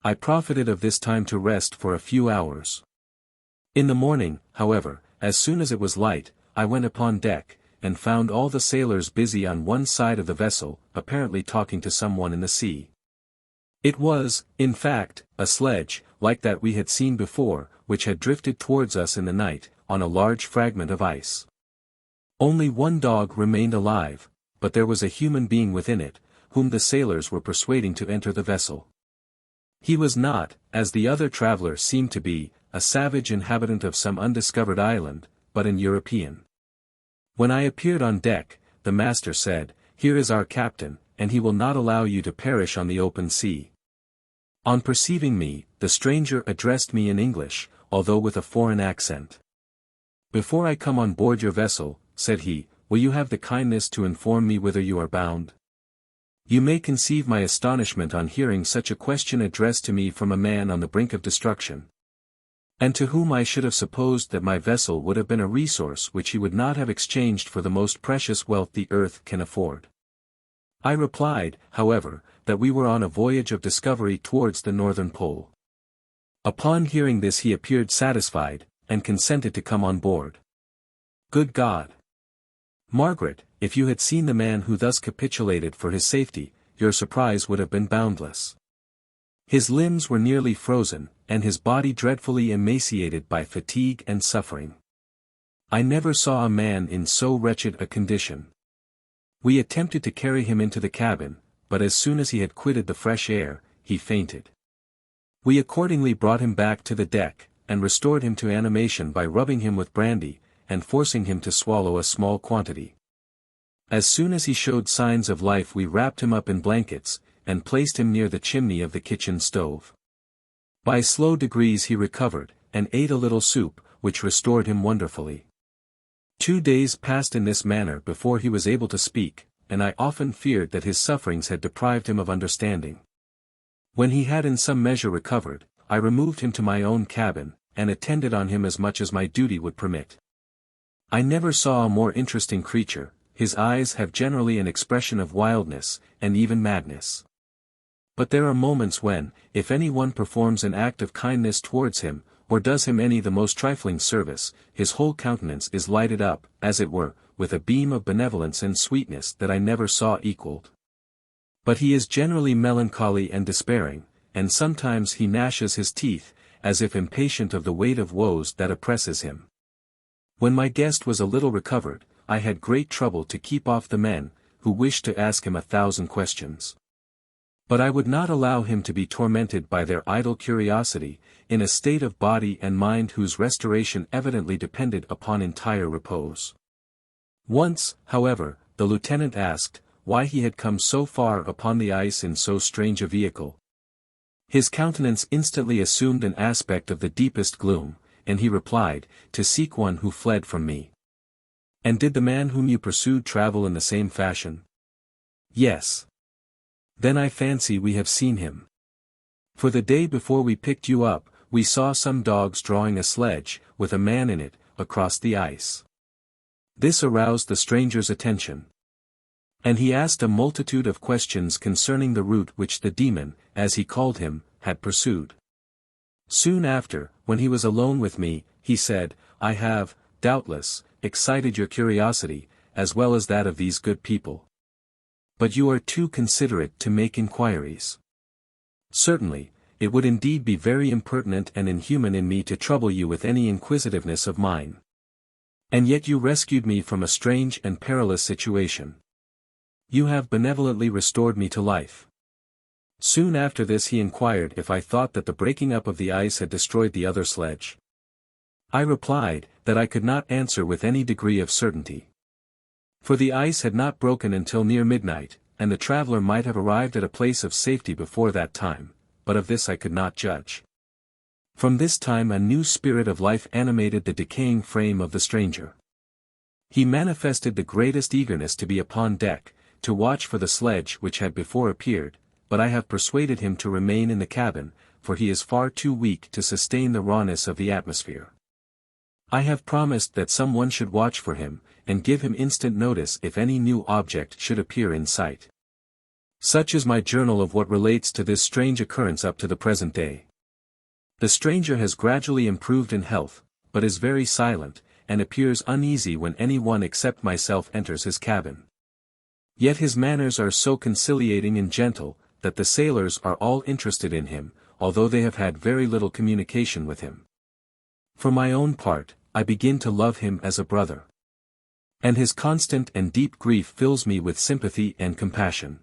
I profited of this time to rest for a few hours. In the morning, however, as soon as it was light, I went upon deck, and found all the sailors busy on one side of the vessel, apparently talking to someone in the sea. It was, in fact, a sledge, like that we had seen before, which had drifted towards us in the night, on a large fragment of ice. Only one dog remained alive, but there was a human being within it, whom the sailors were persuading to enter the vessel. He was not, as the other traveler seemed to be, a savage inhabitant of some undiscovered island, but an European. When I appeared on deck, the master said, "Here is our captain, and he will not allow you to perish on the open sea." On perceiving me, the stranger addressed me in English, although with a foreign accent. "Before I come on board your vessel," said he, "will you have the kindness to inform me whither you are bound?" You may conceive my astonishment on hearing such a question addressed to me from a man on the brink of destruction, and to whom I should have supposed that my vessel would have been a resource which he would not have exchanged for the most precious wealth the earth can afford. I replied, however, that we were on a voyage of discovery towards the northern pole. Upon hearing this he appeared satisfied, and consented to come on board. Good God! Margaret, if you had seen the man who thus capitulated for his safety, your surprise would have been boundless. His limbs were nearly frozen, and his body dreadfully emaciated by fatigue and suffering. I never saw a man in so wretched a condition. We attempted to carry him into the cabin, but as soon as he had quitted the fresh air, he fainted. We accordingly brought him back to the deck, and restored him to animation by rubbing him with brandy, and forcing him to swallow a small quantity. As soon as he showed signs of life we wrapped him up in blankets, and placed him near the chimney of the kitchen stove. By slow degrees he recovered, and ate a little soup, which restored him wonderfully. 2 days passed in this manner before he was able to speak, and I often feared that his sufferings had deprived him of understanding. When he had in some measure recovered, I removed him to my own cabin, and attended on him as much as my duty would permit. I never saw a more interesting creature. His eyes have generally an expression of wildness, and even madness. But there are moments when, if any one performs an act of kindness towards him, or does him any the most trifling service, his whole countenance is lighted up, as it were, with a beam of benevolence and sweetness that I never saw equalled. But he is generally melancholy and despairing, and sometimes he gnashes his teeth, as if impatient of the weight of woes that oppresses him. When my guest was a little recovered, I had great trouble to keep off the men, who wished to ask him 1,000 questions. But I would not allow him to be tormented by their idle curiosity, in a state of body and mind whose restoration evidently depended upon entire repose. Once, however, the lieutenant asked, why he had come so far upon the ice in so strange a vehicle. His countenance instantly assumed an aspect of the deepest gloom, and he replied, to seek one who fled from me. And did the man whom you pursued travel in the same fashion? Yes. Then I fancy we have seen him. For the day before we picked you up, we saw some dogs drawing a sledge, with a man in it, across the ice. This aroused the stranger's attention. And he asked a multitude of questions concerning the route which the demon, as he called him, had pursued. Soon after, when he was alone with me, he said, "I have, doubtless, excited your curiosity, as well as that of these good people. But you are too considerate to make inquiries. Certainly, it would indeed be very impertinent and inhuman in me to trouble you with any inquisitiveness of mine. And yet you rescued me from a strange and perilous situation. You have benevolently restored me to life." Soon after this he inquired if I thought that the breaking up of the ice had destroyed the other sledge. I replied, that I could not answer with any degree of certainty. For the ice had not broken until near midnight, and the traveler might have arrived at a place of safety before that time, but of this I could not judge. From this time a new spirit of life animated the decaying frame of the stranger. He manifested the greatest eagerness to be upon deck, to watch for the sledge which had before appeared, but I have persuaded him to remain in the cabin, for he is far too weak to sustain the rawness of the atmosphere. I have promised that some one should watch for him, and give him instant notice if any new object should appear in sight. Such is my journal of what relates to this strange occurrence up to the present day. The stranger has gradually improved in health, but is very silent, and appears uneasy when any one except myself enters his cabin. Yet his manners are so conciliating and gentle, that the sailors are all interested in him, although they have had very little communication with him. For my own part, I begin to love him as a brother. And his constant and deep grief fills me with sympathy and compassion.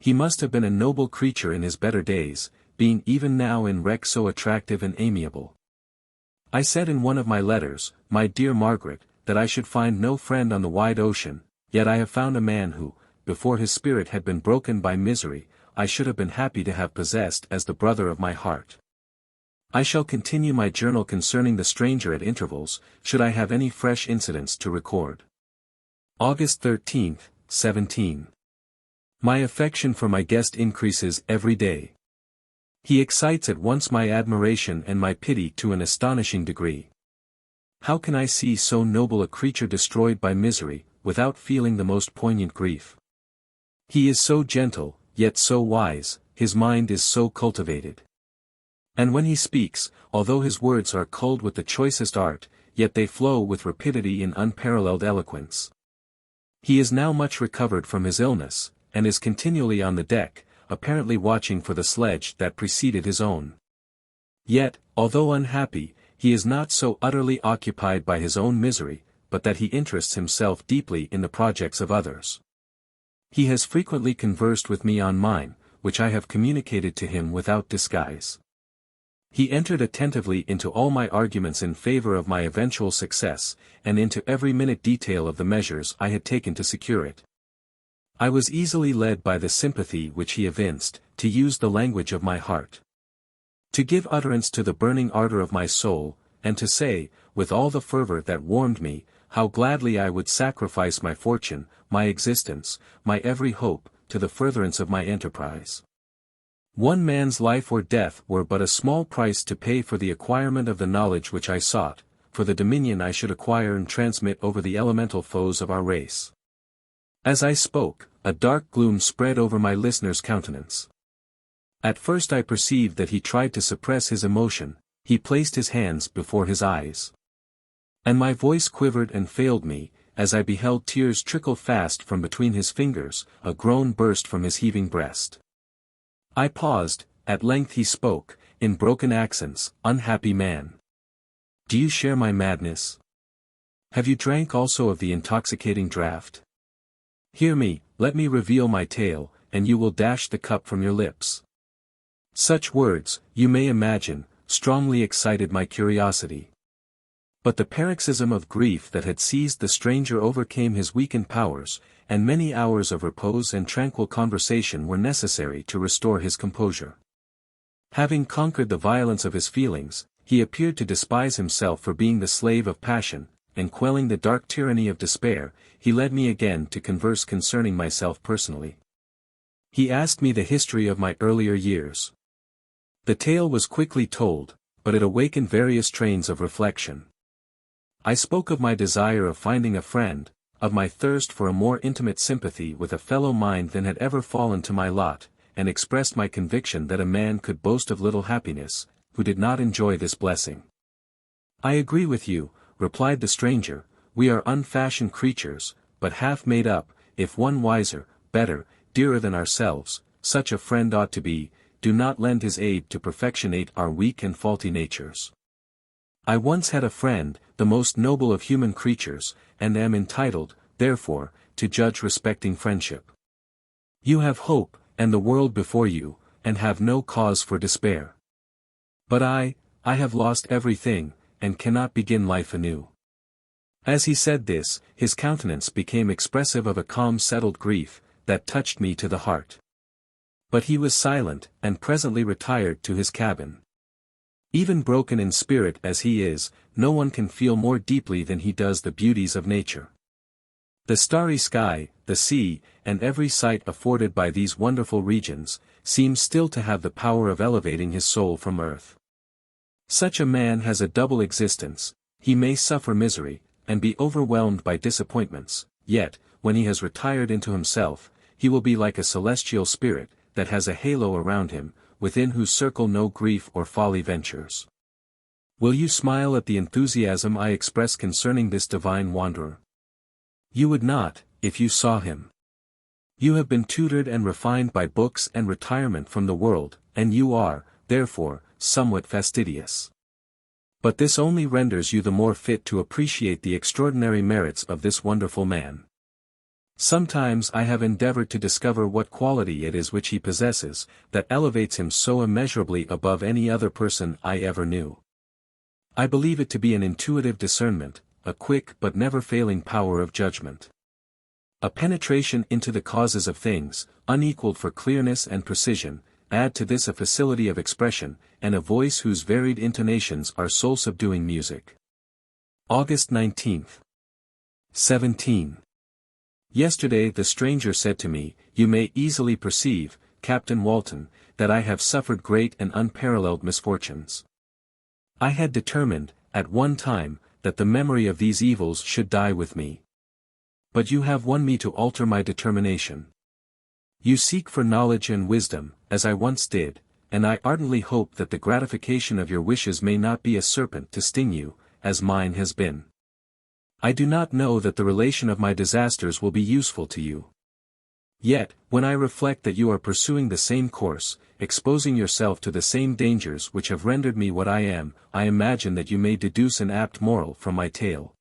He must have been a noble creature in his better days, being even now in wreck so attractive and amiable. I said in one of my letters, "My dear Margaret, that I should find no friend on the wide ocean, yet I have found a man who, before his spirit had been broken by misery, I should have been happy to have possessed as the brother of my heart." I shall continue my journal concerning the stranger at intervals, should I have any fresh incidents to record. August 13, 17. My affection for my guest increases every day. He excites at once my admiration and my pity to an astonishing degree. How can I see so noble a creature destroyed by misery, without feeling the most poignant grief? He is so gentle, yet so wise, his mind is so cultivated. And when he speaks, although his words are culled with the choicest art, yet they flow with rapidity and unparalleled eloquence. He is now much recovered from his illness, and is continually on the deck, apparently watching for the sledge that preceded his own. Yet, although unhappy, he is not so utterly occupied by his own misery, but that he interests himself deeply in the projects of others. He has frequently conversed with me on mine, which I have communicated to him without disguise. He entered attentively into all my arguments in favor of my eventual success, and into every minute detail of the measures I had taken to secure it. I was easily led by the sympathy which he evinced, to use the language of my heart. To give utterance to the burning ardor of my soul, and to say, with all the fervor that warmed me, how gladly I would sacrifice my fortune, my existence, my every hope, to the furtherance of my enterprise. One man's life or death were but a small price to pay for the acquirement of the knowledge which I sought, for the dominion I should acquire and transmit over the elemental foes of our race. As I spoke, a dark gloom spread over my listener's countenance. At first I perceived that he tried to suppress his emotion, he placed his hands before his eyes. And my voice quivered and failed me, as I beheld tears trickle fast from between his fingers, a groan burst from his heaving breast. I paused, at length he spoke, in broken accents, "Unhappy man! Do you share my madness? Have you drank also of the intoxicating draught? Hear me, let me reveal my tale, and you will dash the cup from your lips." Such words, you may imagine, strongly excited my curiosity. But the paroxysm of grief that had seized the stranger overcame his weakened powers, and many hours of repose and tranquil conversation were necessary to restore his composure. Having conquered the violence of his feelings, he appeared to despise himself for being the slave of passion, and quelling the dark tyranny of despair, he led me again to converse concerning myself personally. He asked me the history of my earlier years. The tale was quickly told, but it awakened various trains of reflection. I spoke of my desire of finding a friend, of my thirst for a more intimate sympathy with a fellow mind than had ever fallen to my lot, and expressed my conviction that a man could boast of little happiness, who did not enjoy this blessing. I agree with you, replied the stranger, we are unfashioned creatures, but half made up, if one wiser, better, dearer than ourselves, such a friend ought to be, do not lend his aid to perfectionate our weak and faulty natures. I once had a friend, the most noble of human creatures, and am entitled, therefore, to judge respecting friendship. You have hope, and the world before you, and have no cause for despair. But I have lost everything, and cannot begin life anew. As he said this, his countenance became expressive of a calm settled grief, that touched me to the heart. But he was silent, and presently retired to his cabin. Even broken in spirit as he is, no one can feel more deeply than he does the beauties of nature. The starry sky, the sea, and every sight afforded by these wonderful regions, seems still to have the power of elevating his soul from earth. Such a man has a double existence, he may suffer misery, and be overwhelmed by disappointments, yet, when he has retired into himself, he will be like a celestial spirit, that has a halo around him, within whose circle no grief or folly ventures. Will you smile at the enthusiasm I express concerning this divine wanderer? You would not, if you saw him. You have been tutored and refined by books and retirement from the world, and you are, therefore, somewhat fastidious. But this only renders you the more fit to appreciate the extraordinary merits of this wonderful man. Sometimes I have endeavored to discover what quality it is which he possesses, that elevates him so immeasurably above any other person I ever knew. I believe it to be an intuitive discernment, a quick but never failing power of judgment. A penetration into the causes of things, unequaled for clearness and precision, add to this a facility of expression, and a voice whose varied intonations are soul-subduing music. August 19th. 17. Yesterday the stranger said to me, you may easily perceive, Captain Walton, that I have suffered great and unparalleled misfortunes. I had determined, at one time, that the memory of these evils should die with me. But you have won me to alter my determination. You seek for knowledge and wisdom, as I once did, and I ardently hope that the gratification of your wishes may not be a serpent to sting you, as mine has been. I do not know that the relation of my disasters will be useful to you. Yet, when I reflect that you are pursuing the same course, exposing yourself to the same dangers which have rendered me what I am, I imagine that you may deduce an apt moral from my tale.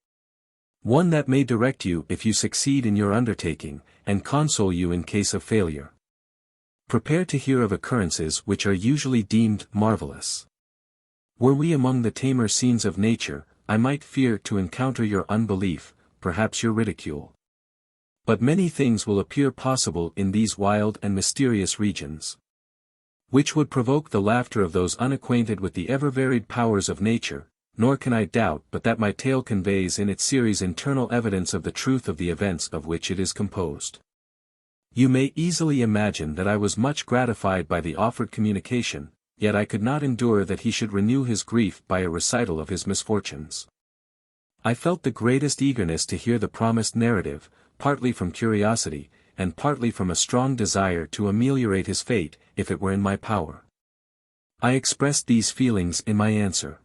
One that may direct you if you succeed in your undertaking, and console you in case of failure. Prepare to hear of occurrences which are usually deemed marvelous. Were we among the tamer scenes of nature, I might fear to encounter your unbelief, perhaps your ridicule. But many things will appear possible in these wild and mysterious regions, which would provoke the laughter of those unacquainted with the ever-varied powers of nature, nor can I doubt but that my tale conveys in its series internal evidence of the truth of the events of which it is composed. You may easily imagine that I was much gratified by the offered communication, yet I could not endure that he should renew his grief by a recital of his misfortunes. I felt the greatest eagerness to hear the promised narrative, partly from curiosity, and partly from a strong desire to ameliorate his fate, if it were in my power. I expressed these feelings in my answer.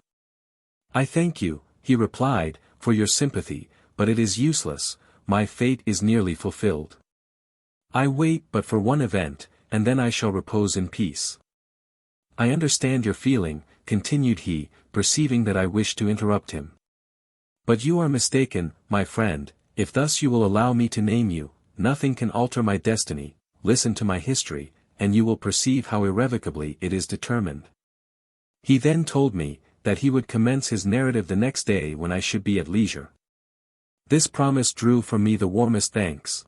I thank you, he replied, for your sympathy, but it is useless, my fate is nearly fulfilled. I wait but for one event, and then I shall repose in peace. I understand your feeling, continued he, perceiving that I wished to interrupt him. But you are mistaken, my friend, if thus you will allow me to name you, nothing can alter my destiny, listen to my history, and you will perceive how irrevocably it is determined. He then told me, that he would commence his narrative the next day when I should be at leisure. This promise drew from me the warmest thanks.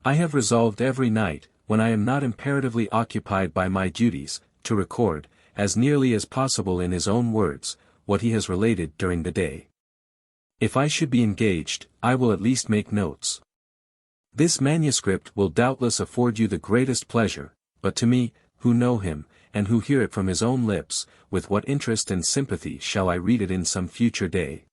I have resolved every night, when I am not imperatively occupied by my duties, to record, as nearly as possible in his own words, what he has related during the day. If I should be engaged, I will at least make notes. This manuscript will doubtless afford you the greatest pleasure, but to me, who know him, and who hear it from his own lips, with what interest and sympathy shall I read it in some future day.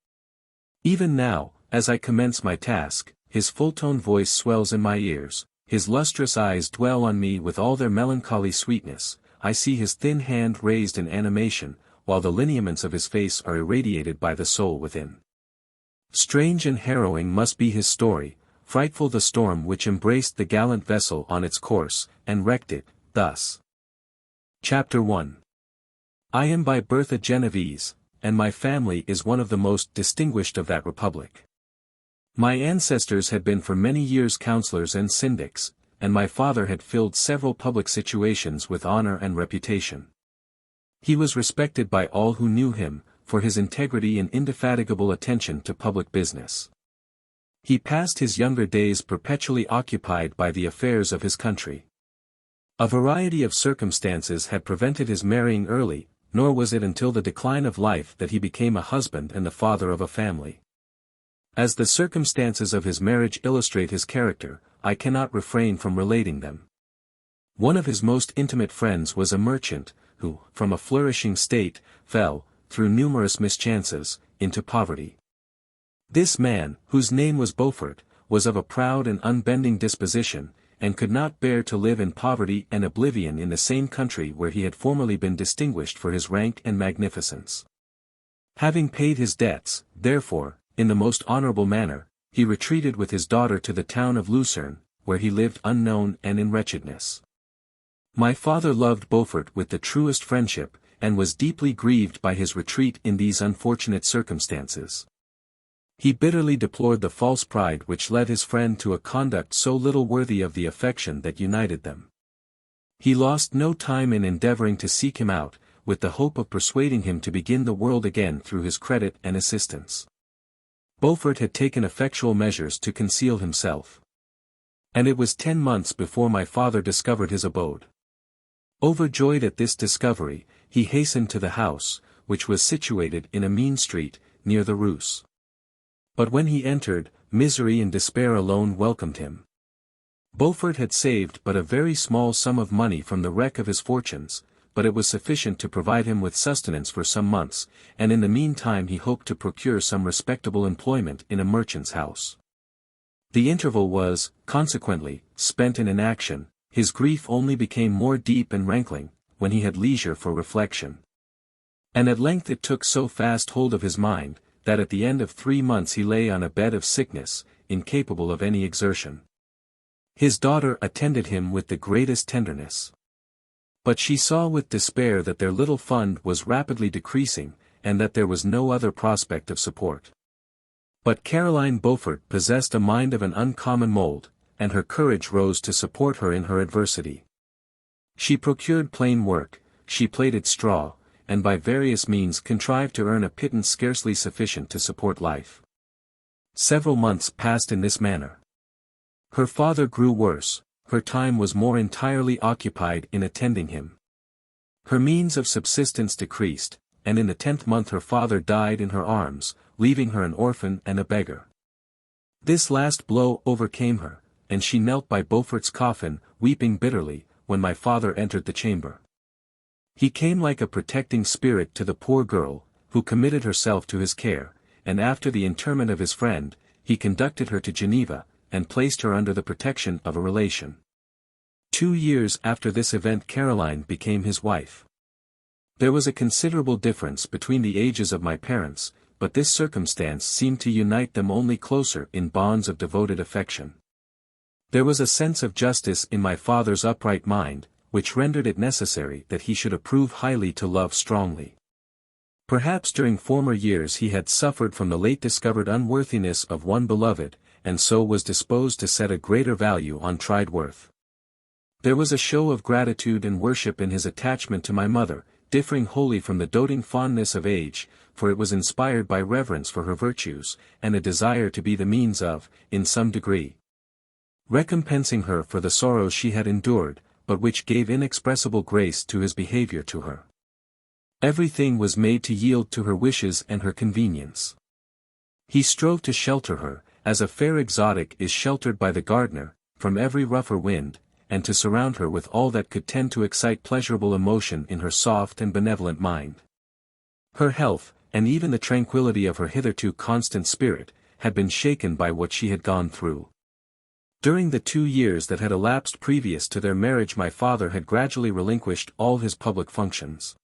Even now, as I commence my task, his full-toned voice swells in my ears, his lustrous eyes dwell on me with all their melancholy sweetness, I see his thin hand raised in animation, while the lineaments of his face are irradiated by the soul within. Strange and harrowing must be his story, frightful the storm which embraced the gallant vessel on its course, and wrecked it, thus. Chapter 1. I am by birth a Genevese, and my family is one of the most distinguished of that republic. My ancestors had been for many years councillors and syndics, and my father had filled several public situations with honor and reputation. He was respected by all who knew him, for his integrity and indefatigable attention to public business. He passed his younger days perpetually occupied by the affairs of his country. A variety of circumstances had prevented his marrying early, nor was it until the decline of life that he became a husband and the father of a family. As the circumstances of his marriage illustrate his character, I cannot refrain from relating them. One of his most intimate friends was a merchant, who, from a flourishing state, fell, through numerous mischances, into poverty. This man, whose name was Beaufort, was of a proud and unbending disposition, and could not bear to live in poverty and oblivion in the same country where he had formerly been distinguished for his rank and magnificence. Having paid his debts, therefore, in the most honorable manner, he retreated with his daughter to the town of Lucerne, where he lived unknown and in wretchedness. My father loved Beaufort with the truest friendship, and was deeply grieved by his retreat in these unfortunate circumstances. He bitterly deplored the false pride which led his friend to a conduct so little worthy of the affection that united them. He lost no time in endeavoring to seek him out, with the hope of persuading him to begin the world again through his credit and assistance. Beaufort had taken effectual measures to conceal himself. And it was 10 months before my father discovered his abode. Overjoyed at this discovery, he hastened to the house, which was situated in a mean street, near the Rus. But when he entered, misery and despair alone welcomed him. Beaufort had saved but a very small sum of money from the wreck of his fortunes, but it was sufficient to provide him with sustenance for some months, and in the meantime he hoped to procure some respectable employment in a merchant's house. The interval was, consequently, spent in inaction. His grief only became more deep and rankling, when he had leisure for reflection. And at length it took so fast hold of his mind, that at the end of 3 months he lay on a bed of sickness, incapable of any exertion. His daughter attended him with the greatest tenderness. But she saw with despair that their little fund was rapidly decreasing, and that there was no other prospect of support. But Caroline Beaufort possessed a mind of an uncommon mold, and her courage rose to support her in her adversity. She procured plain work, she plaited straw, and by various means contrived to earn a pittance scarcely sufficient to support life. Several months passed in this manner. Her father grew worse, her time was more entirely occupied in attending him. Her means of subsistence decreased, and in the 10th month her father died in her arms, leaving her an orphan and a beggar. This last blow overcame her, and she knelt by Beaufort's coffin, weeping bitterly, when my father entered the chamber. He came like a protecting spirit to the poor girl, who committed herself to his care, and after the interment of his friend, he conducted her to Geneva, and placed her under the protection of a relation. 2 years after this event Caroline became his wife. There was a considerable difference between the ages of my parents, but this circumstance seemed to unite them only closer in bonds of devoted affection. There was a sense of justice in my father's upright mind, which rendered it necessary that he should approve highly to love strongly. Perhaps during former years he had suffered from the late discovered unworthiness of one beloved, and so was disposed to set a greater value on tried worth. There was a show of gratitude and worship in his attachment to my mother, differing wholly from the doting fondness of age, for it was inspired by reverence for her virtues, and a desire to be the means of, in some degree, recompensing her for the sorrows she had endured, but which gave inexpressible grace to his behavior to her. Everything was made to yield to her wishes and her convenience. He strove to shelter her, as a fair exotic is sheltered by the gardener, from every rougher wind, and to surround her with all that could tend to excite pleasurable emotion in her soft and benevolent mind. Her health, and even the tranquility of her hitherto constant spirit, had been shaken by what she had gone through. During the 2 years that had elapsed previous to their marriage my father had gradually relinquished all his public functions.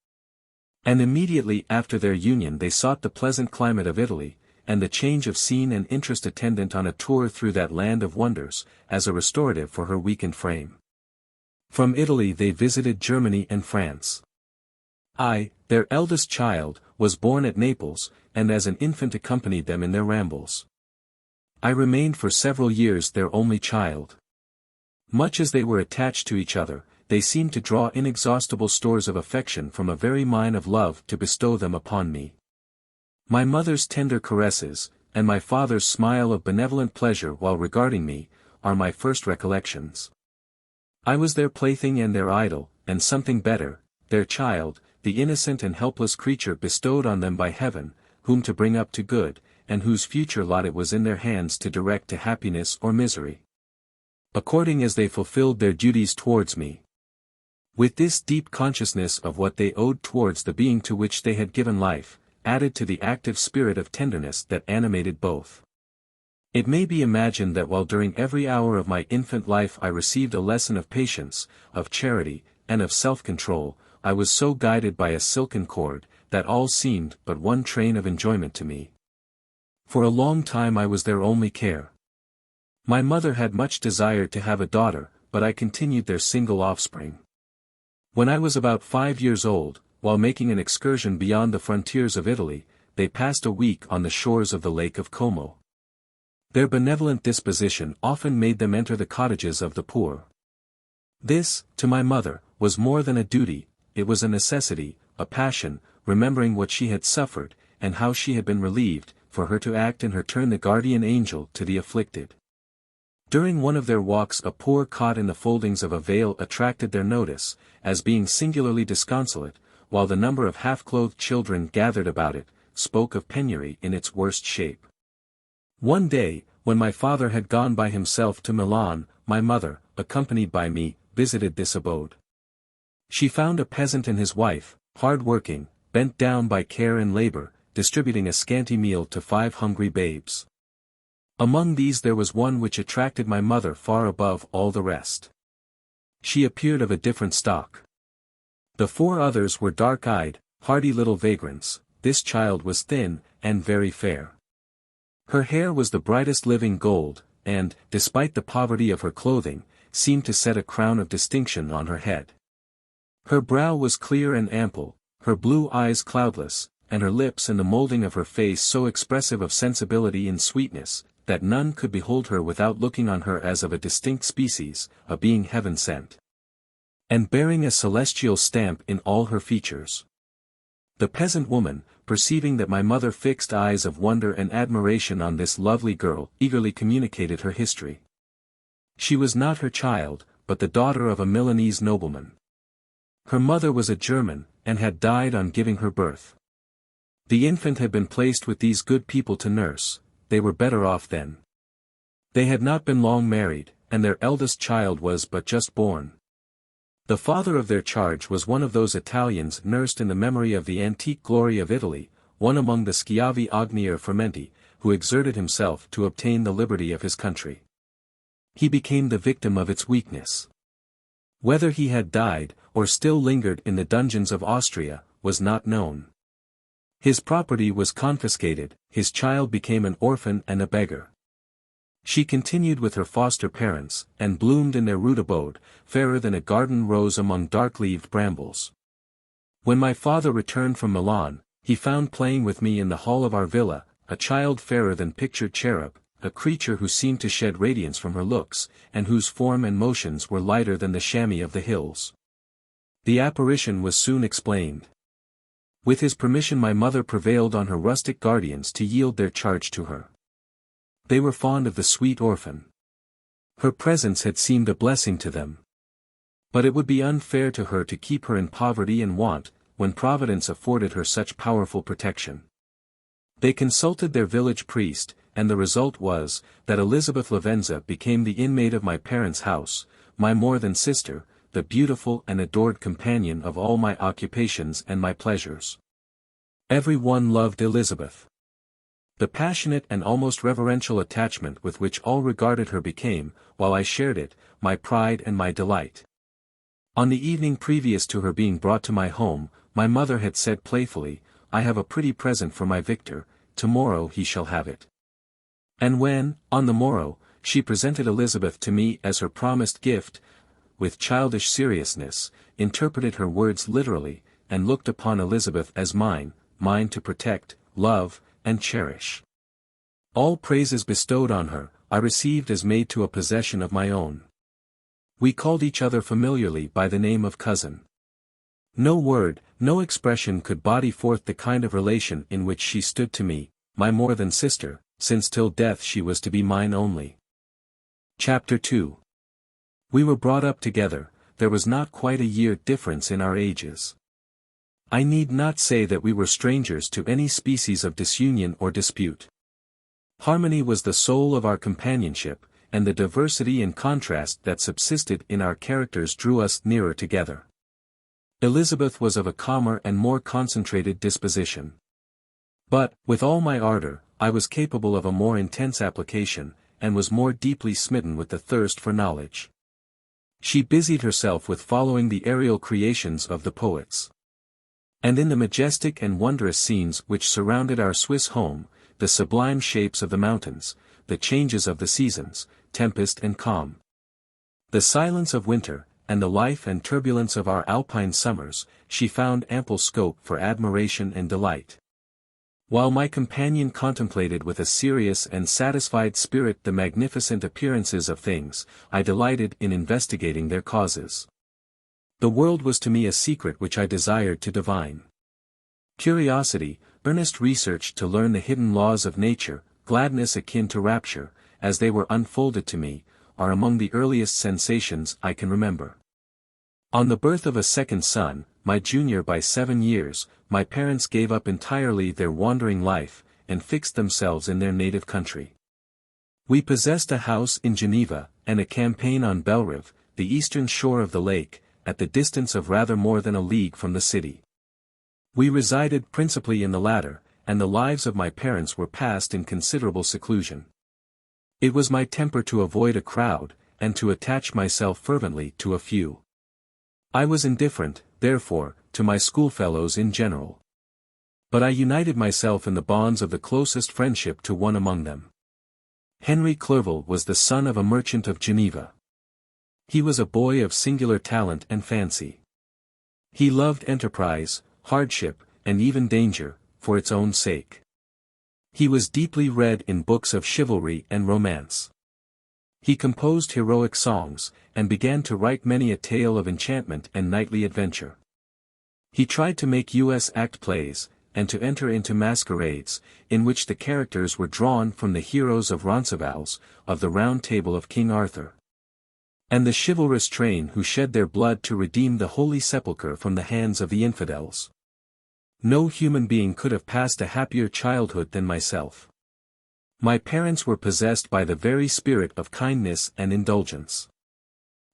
And immediately after their union they sought the pleasant climate of Italy, and the change of scene and interest attendant on a tour through that land of wonders, as a restorative for her weakened frame. From Italy they visited Germany and France. I, their eldest child, was born at Naples, and as an infant accompanied them in their rambles. I remained for several years their only child. Much as they were attached to each other, they seemed to draw inexhaustible stores of affection from a very mine of love to bestow them upon me. My mother's tender caresses, and my father's smile of benevolent pleasure while regarding me, are my first recollections. I was their plaything and their idol, and something better, their child, the innocent and helpless creature bestowed on them by heaven, whom to bring up to good, and whose future lot it was in their hands to direct to happiness or misery, according as they fulfilled their duties towards me. With this deep consciousness of what they owed towards the being to which they had given life, added to the active spirit of tenderness that animated both. It may be imagined that while during every hour of my infant life I received a lesson of patience, of charity, and of self-control, I was so guided by a silken cord, that all seemed but one train of enjoyment to me. For a long time I was their only care. My mother had much desired to have a daughter, but I continued their single offspring. When I was about 5 years old, while making an excursion beyond the frontiers of Italy, they passed a week on the shores of the Lake of Como. Their benevolent disposition often made them enter the cottages of the poor. This, to my mother, was more than a duty, it was a necessity, a passion, remembering what she had suffered, and how she had been relieved, for her to act in her turn the guardian angel to the afflicted. During one of their walks a poor cot in the foldings of a veil attracted their notice, as being singularly disconsolate, while the number of half-clothed children gathered about it, spoke of penury in its worst shape. One day, when my father had gone by himself to Milan, my mother, accompanied by me, visited this abode. She found a peasant and his wife, hard-working, bent down by care and labor, distributing a scanty meal to 5 hungry babes. Among these there was one which attracted my mother far above all the rest. She appeared of a different stock. The 4 others were dark-eyed, hardy little vagrants, this child was thin, and very fair. Her hair was the brightest living gold, and, despite the poverty of her clothing, seemed to set a crown of distinction on her head. Her brow was clear and ample, her blue eyes cloudless, and her lips and the moulding of her face so expressive of sensibility and sweetness, that none could behold her without looking on her as of a distinct species, a being heaven-sent, and bearing a celestial stamp in all her features. The peasant woman, perceiving that my mother fixed eyes of wonder and admiration on this lovely girl, eagerly communicated her history. She was not her child, but the daughter of a Milanese nobleman. Her mother was a German, and had died on giving her birth. The infant had been placed with these good people to nurse, they were better off then. They had not been long married, and their eldest child was but just born. The father of their charge was one of those Italians nursed in the memory of the antique glory of Italy, one among the Schiavi Ogni Fermenti, who exerted himself to obtain the liberty of his country. He became the victim of its weakness. Whether he had died, or still lingered in the dungeons of Austria, was not known. His property was confiscated, his child became an orphan and a beggar. She continued with her foster parents, and bloomed in their rude abode, fairer than a garden rose among dark-leaved brambles. When my father returned from Milan, he found playing with me in the hall of our villa, a child fairer than pictured cherub, a creature who seemed to shed radiance from her looks, and whose form and motions were lighter than the chamois of the hills. The apparition was soon explained. With his permission my mother prevailed on her rustic guardians to yield their charge to her. They were fond of the sweet orphan. Her presence had seemed a blessing to them. But it would be unfair to her to keep her in poverty and want, when Providence afforded her such powerful protection. They consulted their village priest, and the result was, that Elizabeth Lavenza became the inmate of my parents' house, my more than sister, the beautiful and adored companion of all my occupations and my pleasures. Every one loved Elizabeth. The passionate and almost reverential attachment with which all regarded her became, while I shared it, my pride and my delight. On the evening previous to her being brought to my home, my mother had said playfully, "I have a pretty present for my Victor, tomorrow he shall have it." And when, on the morrow, she presented Elizabeth to me as her promised gift, with childish seriousness, interpreted her words literally, and looked upon Elizabeth as mine to protect, love, and cherish. All praises bestowed on her, I received as made to a possession of my own. We called each other familiarly by the name of cousin. No word, no expression could body forth the kind of relation in which she stood to me, my more than sister, since till death she was to be mine only. Chapter 2. We were brought up together, there was not quite a year difference in our ages. I need not say that we were strangers to any species of disunion or dispute. Harmony was the soul of our companionship, and the diversity and contrast that subsisted in our characters drew us nearer together. Elizabeth was of a calmer and more concentrated disposition. But, with all my ardor, I was capable of a more intense application, and was more deeply smitten with the thirst for knowledge. She busied herself with following the aerial creations of the poets. And in the majestic and wondrous scenes which surrounded our Swiss home, the sublime shapes of the mountains, the changes of the seasons, tempest and calm, the silence of winter, and the life and turbulence of our alpine summers, she found ample scope for admiration and delight. While my companion contemplated with a serious and satisfied spirit the magnificent appearances of things, I delighted in investigating their causes. The world was to me a secret which I desired to divine. Curiosity, earnest research to learn the hidden laws of nature, gladness akin to rapture, as they were unfolded to me, are among the earliest sensations I can remember. On the birth of a second son, my junior by 7 years, my parents gave up entirely their wandering life, and fixed themselves in their native country. We possessed a house in Geneva, and a campaign on Belrive, the eastern shore of the lake, at the distance of rather more than a league from the city. We resided principally in the latter, and the lives of my parents were passed in considerable seclusion. It was my temper to avoid a crowd, and to attach myself fervently to a few. I was indifferent, therefore, to my schoolfellows in general. But I united myself in the bonds of the closest friendship to one among them. Henry Clerval was the son of a merchant of Geneva. He was a boy of singular talent and fancy. He loved enterprise, hardship, and even danger, for its own sake. He was deeply read in books of chivalry and romance. He composed heroic songs, and began to write many a tale of enchantment and knightly adventure. He tried to make U.S. act plays, and to enter into masquerades, in which the characters were drawn from the heroes of Roncesvalles, of the Round Table of King Arthur, and the chivalrous train who shed their blood to redeem the Holy Sepulchre from the hands of the infidels. No human being could have passed a happier childhood than myself. My parents were possessed by the very spirit of kindness and indulgence.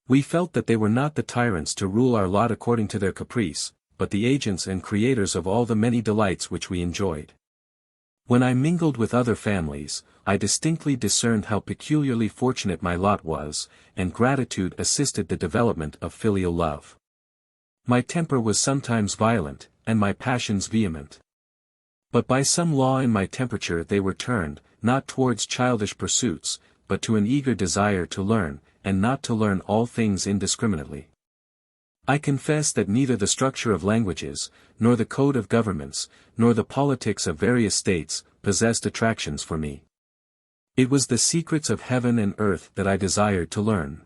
We felt that they were not the tyrants to rule our lot according to their caprice, but the agents and creators of all the many delights which we enjoyed. When I mingled with other families, I distinctly discerned how peculiarly fortunate my lot was, and gratitude assisted the development of filial love. My temper was sometimes violent, and my passions vehement. But by some law in my temperature they were turned, not towards childish pursuits, but to an eager desire to learn, and not to learn all things indiscriminately. I confess that neither the structure of languages, nor the code of governments, nor the politics of various states, possessed attractions for me. It was the secrets of heaven and earth that I desired to learn.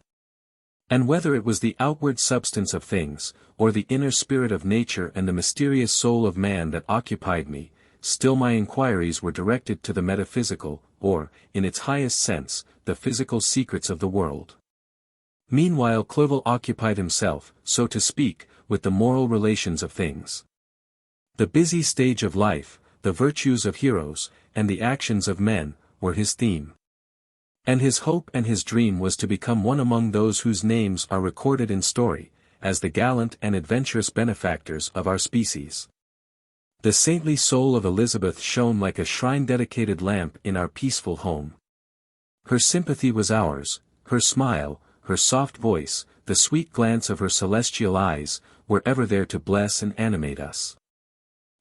And whether it was the outward substance of things, or the inner spirit of nature and the mysterious soul of man that occupied me, still my inquiries were directed to the metaphysical, or, in its highest sense, the physical secrets of the world. Meanwhile Clerval occupied himself, so to speak, with the moral relations of things. The busy stage of life, the virtues of heroes, and the actions of men, were his theme. And his hope and his dream was to become one among those whose names are recorded in story, as the gallant and adventurous benefactors of our species. The saintly soul of Elizabeth shone like a shrine-dedicated lamp in our peaceful home. Her sympathy was ours, her smile, her soft voice, the sweet glance of her celestial eyes, were ever there to bless and animate us.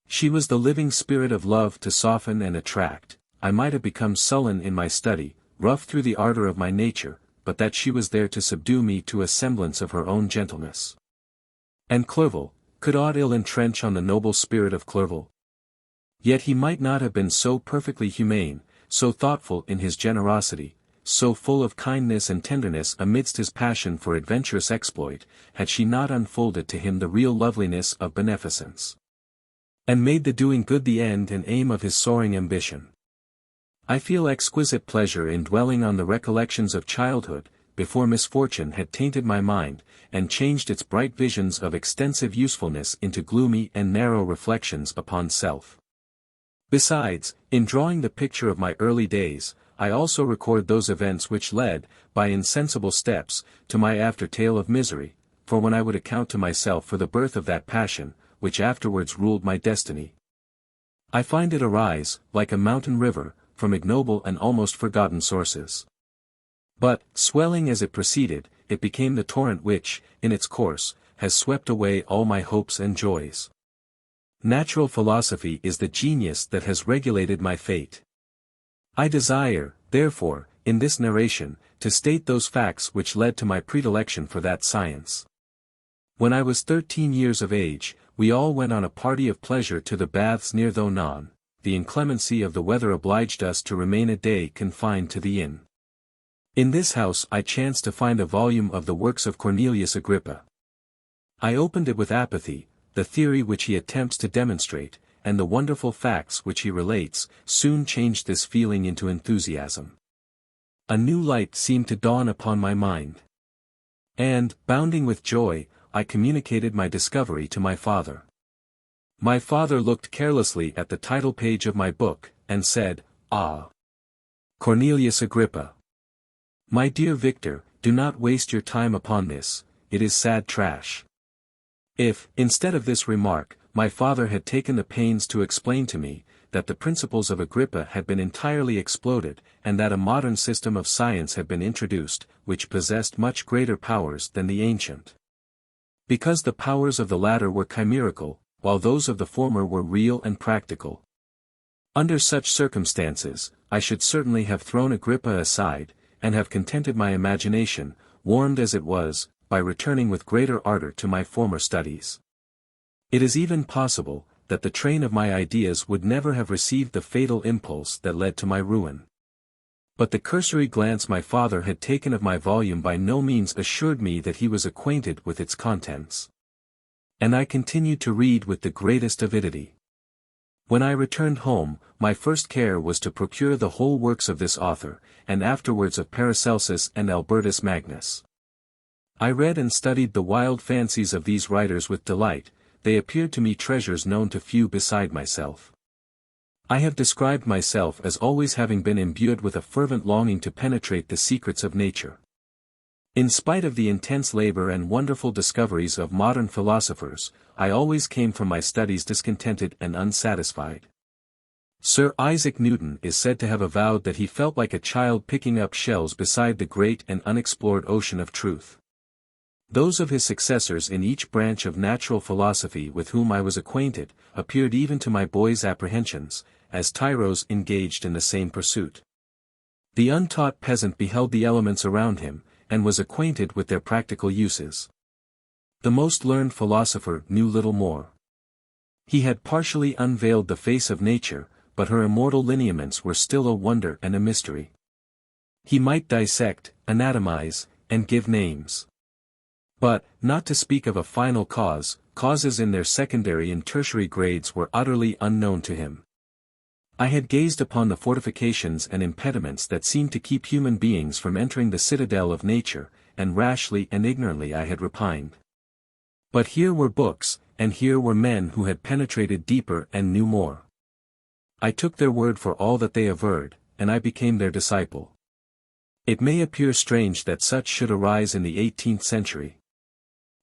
She was the living spirit of love to soften and attract. I might have become sullen in my study, rough through the ardor of my nature, but that she was there to subdue me to a semblance of her own gentleness. And Clerval, could aught ill entrench on the noble spirit of Clerval? Yet he might not have been so perfectly humane, so thoughtful in his generosity, so full of kindness and tenderness amidst his passion for adventurous exploit, had she not unfolded to him the real loveliness of beneficence, and made the doing good the end and aim of his soaring ambition. I feel exquisite pleasure in dwelling on the recollections of childhood, before misfortune had tainted my mind, and changed its bright visions of extensive usefulness into gloomy and narrow reflections upon self. Besides, in drawing the picture of my early days, I also record those events which led, by insensible steps, to my after tale of misery, for when I would account to myself for the birth of that passion, which afterwards ruled my destiny, I find it arise, like a mountain river, from ignoble and almost forgotten sources. But, swelling as it proceeded, it became the torrent which, in its course, has swept away all my hopes and joys. Natural philosophy is the genius that has regulated my fate. I desire, therefore, in this narration, to state those facts which led to my predilection for that science. When I was 13 years of age, we all went on a party of pleasure to the baths near Thonon. The inclemency of the weather obliged us to remain a day confined to the inn. In this house I chanced to find a volume of the works of Cornelius Agrippa. I opened it with apathy. The theory which he attempts to demonstrate, and the wonderful facts which he relates, soon changed this feeling into enthusiasm. A new light seemed to dawn upon my mind. And, bounding with joy, I communicated my discovery to my father. My father looked carelessly at the title page of my book, and said, "Ah! Cornelius Agrippa. My dear Victor, do not waste your time upon this, it is sad trash." If, instead of this remark, my father had taken the pains to explain to me, that the principles of Agrippa had been entirely exploded, and that a modern system of science had been introduced, which possessed much greater powers than the ancient. Because the powers of the latter were chimerical, while those of the former were real and practical. Under such circumstances, I should certainly have thrown Agrippa aside, and have contented my imagination, warmed as it was, by returning with greater ardor to my former studies. It is even possible, that the train of my ideas would never have received the fatal impulse that led to my ruin. But the cursory glance my father had taken of my volume by no means assured me that he was acquainted with its contents. And I continued to read with the greatest avidity. When I returned home, my first care was to procure the whole works of this author, and afterwards of Paracelsus and Albertus Magnus. I read and studied the wild fancies of these writers with delight. They appeared to me treasures known to few beside myself. I have described myself as always having been imbued with a fervent longing to penetrate the secrets of nature. In spite of the intense labor and wonderful discoveries of modern philosophers, I always came from my studies discontented and unsatisfied. Sir Isaac Newton is said to have avowed that he felt like a child picking up shells beside the great and unexplored ocean of truth. Those of his successors in each branch of natural philosophy with whom I was acquainted, appeared even to my boy's apprehensions, as tyros engaged in the same pursuit. The untaught peasant beheld the elements around him, and was acquainted with their practical uses. The most learned philosopher knew little more. He had partially unveiled the face of nature, but her immortal lineaments were still a wonder and a mystery. He might dissect, anatomize, and give names. But, not to speak of a final cause, causes in their secondary and tertiary grades were utterly unknown to him. I had gazed upon the fortifications and impediments that seemed to keep human beings from entering the citadel of nature, and rashly and ignorantly I had repined. But here were books, and here were men who had penetrated deeper and knew more. I took their word for all that they averred, and I became their disciple. It may appear strange that such should arise in the 18th century.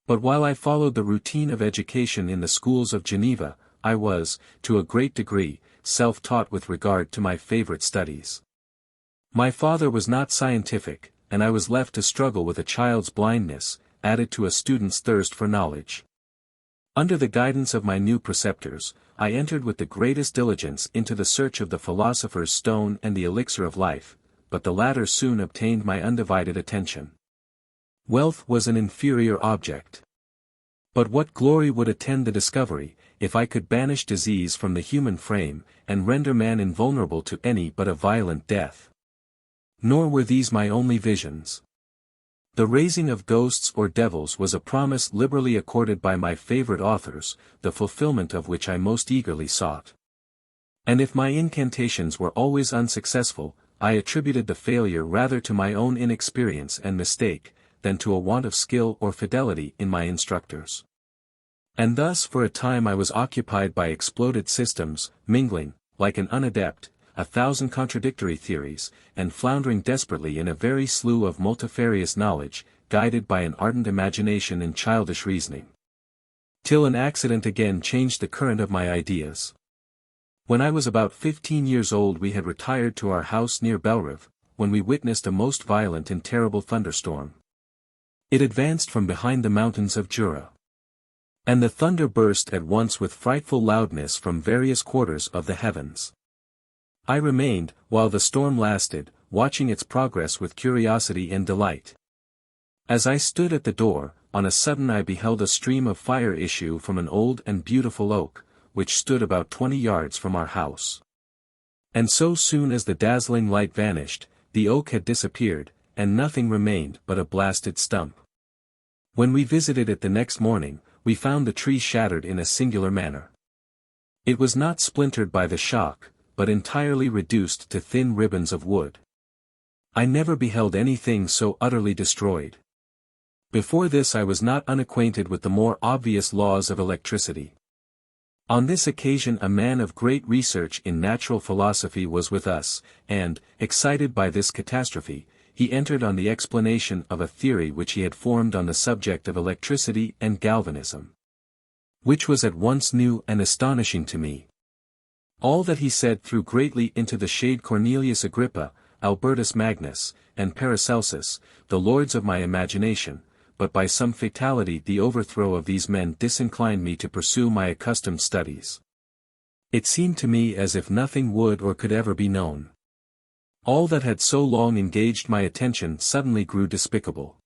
But while I followed the routine of education in the schools of Geneva, I was, to a great degree, self-taught with regard to my favorite studies. My father was not scientific, and I was left to struggle with a child's blindness, added to a student's thirst for knowledge. Under the guidance of my new preceptors, I entered with the greatest diligence into the search of the philosopher's stone and the elixir of life, but the latter soon obtained my undivided attention. Wealth was an inferior object. But what glory would attend the discovery, if I could banish disease from the human frame, and render man invulnerable to any but a violent death? Nor were these my only visions. The raising of ghosts or devils was a promise liberally accorded by my favorite authors, the fulfillment of which I most eagerly sought. And if my incantations were always unsuccessful, I attributed the failure rather to my own inexperience and mistake, than to a want of skill or fidelity in my instructors. And thus for a time I was occupied by exploded systems, mingling, like an unadept, 1,000 contradictory theories, and floundering desperately in a very slough of multifarious knowledge, guided by an ardent imagination and childish reasoning. Till an accident again changed the current of my ideas. When I was about 15 years old we had retired to our house near Belrive, when we witnessed a most violent and terrible thunderstorm. It advanced from behind the mountains of Jura. And the thunder burst at once with frightful loudness from various quarters of the heavens. I remained, while the storm lasted, watching its progress with curiosity and delight. As I stood at the door, on a sudden I beheld a stream of fire issue from an old and beautiful oak, which stood about 20 yards from our house. And so soon as the dazzling light vanished, the oak had disappeared, and nothing remained but a blasted stump. When we visited it the next morning, we found the tree shattered in a singular manner. It was not splintered by the shock, but entirely reduced to thin ribbons of wood. I never beheld anything so utterly destroyed. Before this I was not unacquainted with the more obvious laws of electricity. On this occasion a man of great research in natural philosophy was with us, and, excited by this catastrophe, he entered on the explanation of a theory which he had formed on the subject of electricity and galvanism, which was at once new and astonishing to me. All that he said threw greatly into the shade Cornelius Agrippa, Albertus Magnus, and Paracelsus, the lords of my imagination, but by some fatality the overthrow of these men disinclined me to pursue my accustomed studies. It seemed to me as if nothing would or could ever be known. All that had so long engaged my attention suddenly grew despicable.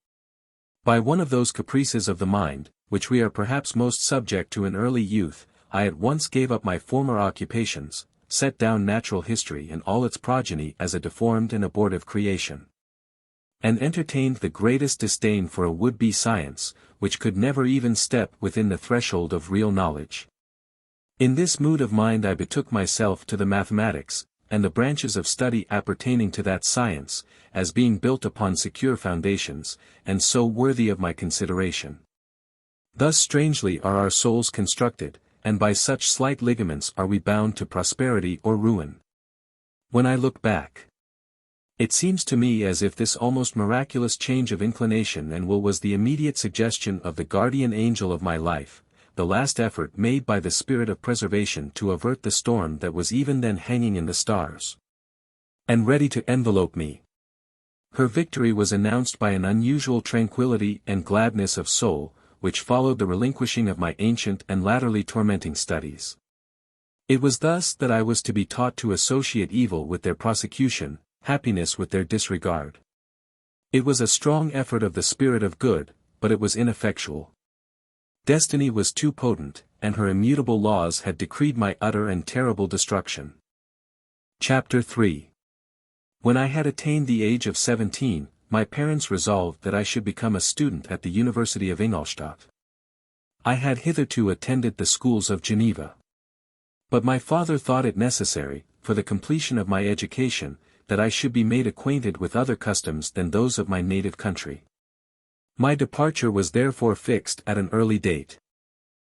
By one of those caprices of the mind, which we are perhaps most subject to in early youth, I at once gave up my former occupations, set down natural history and all its progeny as a deformed and abortive creation, and entertained the greatest disdain for a would-be science, which could never even step within the threshold of real knowledge. In this mood of mind I betook myself to the mathematics, and the branches of study appertaining to that science, as being built upon secure foundations, and so worthy of my consideration. Thus strangely are our souls constructed, and by such slight ligaments are we bound to prosperity or ruin. When I look back, it seems to me as if this almost miraculous change of inclination and will was the immediate suggestion of the guardian angel of my life, the last effort made by the spirit of preservation to avert the storm that was even then hanging in the stars, and ready to envelope me. Her victory was announced by an unusual tranquility and gladness of soul, which followed the relinquishing of my ancient and latterly tormenting studies. It was thus that I was to be taught to associate evil with their prosecution, happiness with their disregard. It was a strong effort of the spirit of good, but it was ineffectual. Destiny was too potent, and her immutable laws had decreed my utter and terrible destruction. Chapter 3. When I had attained the age of 17, my parents resolved that I should become a student at the University of Ingolstadt. I had hitherto attended the schools of Geneva. But my father thought it necessary, for the completion of my education, that I should be made acquainted with other customs than those of my native country. My departure was therefore fixed at an early date.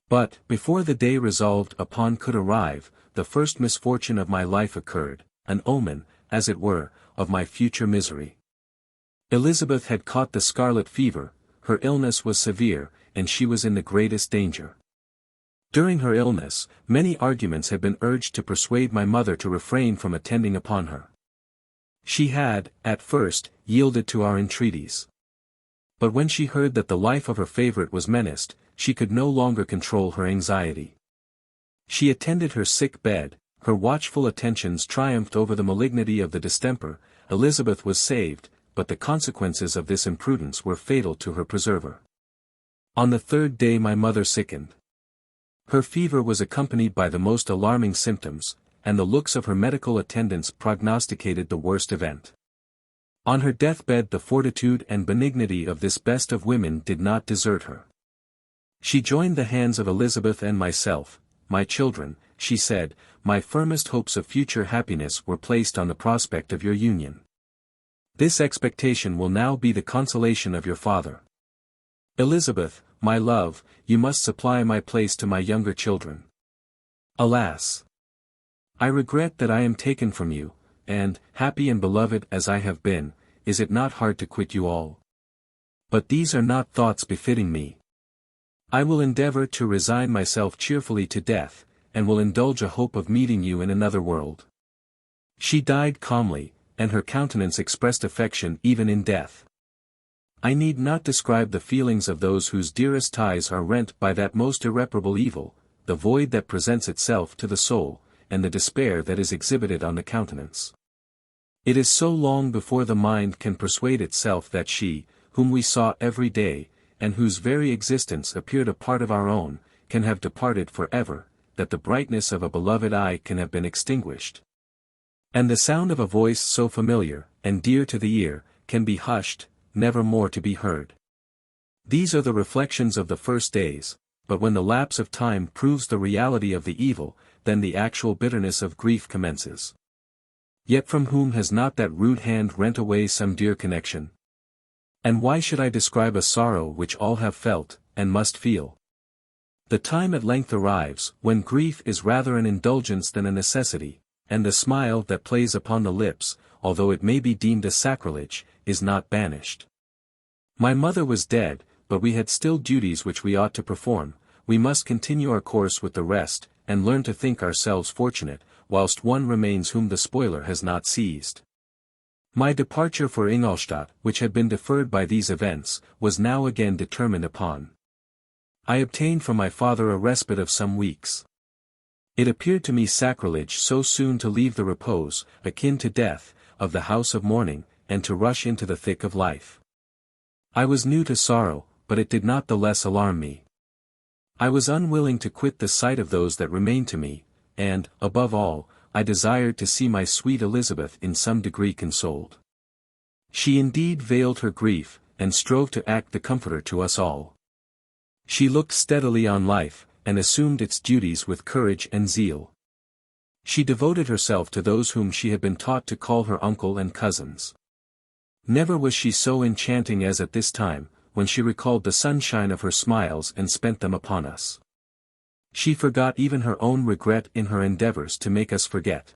But, before the day resolved upon could arrive, the first misfortune of my life occurred, an omen, as it were, of my future misery. Elizabeth had caught the scarlet fever, her illness was severe, and she was in the greatest danger. During her illness, many arguments had been urged to persuade my mother to refrain from attending upon her. She had, at first, yielded to our entreaties. But when she heard that the life of her favorite was menaced, she could no longer control her anxiety. She attended her sick bed, her watchful attentions triumphed over the malignity of the distemper. Elizabeth was saved, but the consequences of this imprudence were fatal to her preserver. On the third day my mother sickened. Her fever was accompanied by the most alarming symptoms, and the looks of her medical attendants prognosticated the worst event. On her deathbed the fortitude and benignity of this best of women did not desert her. She joined the hands of Elizabeth and myself. My children, she said, my firmest hopes of future happiness were placed on the prospect of your union. This expectation will now be the consolation of your father. Elizabeth, my love, you must supply my place to my younger children. Alas! I regret that I am taken from you, and, happy and beloved as I have been, is it not hard to quit you all? But these are not thoughts befitting me. I will endeavor to resign myself cheerfully to death, and will indulge a hope of meeting you in another world. She died calmly, and her countenance expressed affection even in death. I need not describe the feelings of those whose dearest ties are rent by that most irreparable evil, the void that presents itself to the soul, and the despair that is exhibited on the countenance. It is so long before the mind can persuade itself that she, whom we saw every day, and whose very existence appeared a part of our own, can have departed for ever, that the brightness of a beloved eye can have been extinguished. And the sound of a voice so familiar, and dear to the ear, can be hushed, never more to be heard. These are the reflections of the first days, but when the lapse of time proves the reality of the evil, then the actual bitterness of grief commences. Yet from whom has not that rude hand rent away some dear connection? And why should I describe a sorrow which all have felt, and must feel? The time at length arrives, when grief is rather an indulgence than a necessity, and the smile that plays upon the lips, although it may be deemed a sacrilege, is not banished. My mother was dead, but we had still duties which we ought to perform. We must continue our course with the rest, and learn to think ourselves fortunate, whilst one remains whom the spoiler has not seized. My departure for Ingolstadt, which had been deferred by these events, was now again determined upon. I obtained from my father a respite of some weeks. It appeared to me sacrilege so soon to leave the repose, akin to death, of the house of mourning, and to rush into the thick of life. I was new to sorrow, but it did not the less alarm me. I was unwilling to quit the sight of those that remained to me, and, above all, I desired to see my sweet Elizabeth in some degree consoled. She indeed veiled her grief, and strove to act the comforter to us all. She looked steadily on life, and assumed its duties with courage and zeal. She devoted herself to those whom she had been taught to call her uncle and cousins. Never was she so enchanting as at this time, when she recalled the sunshine of her smiles and spent them upon us. She forgot even her own regret in her endeavors to make us forget.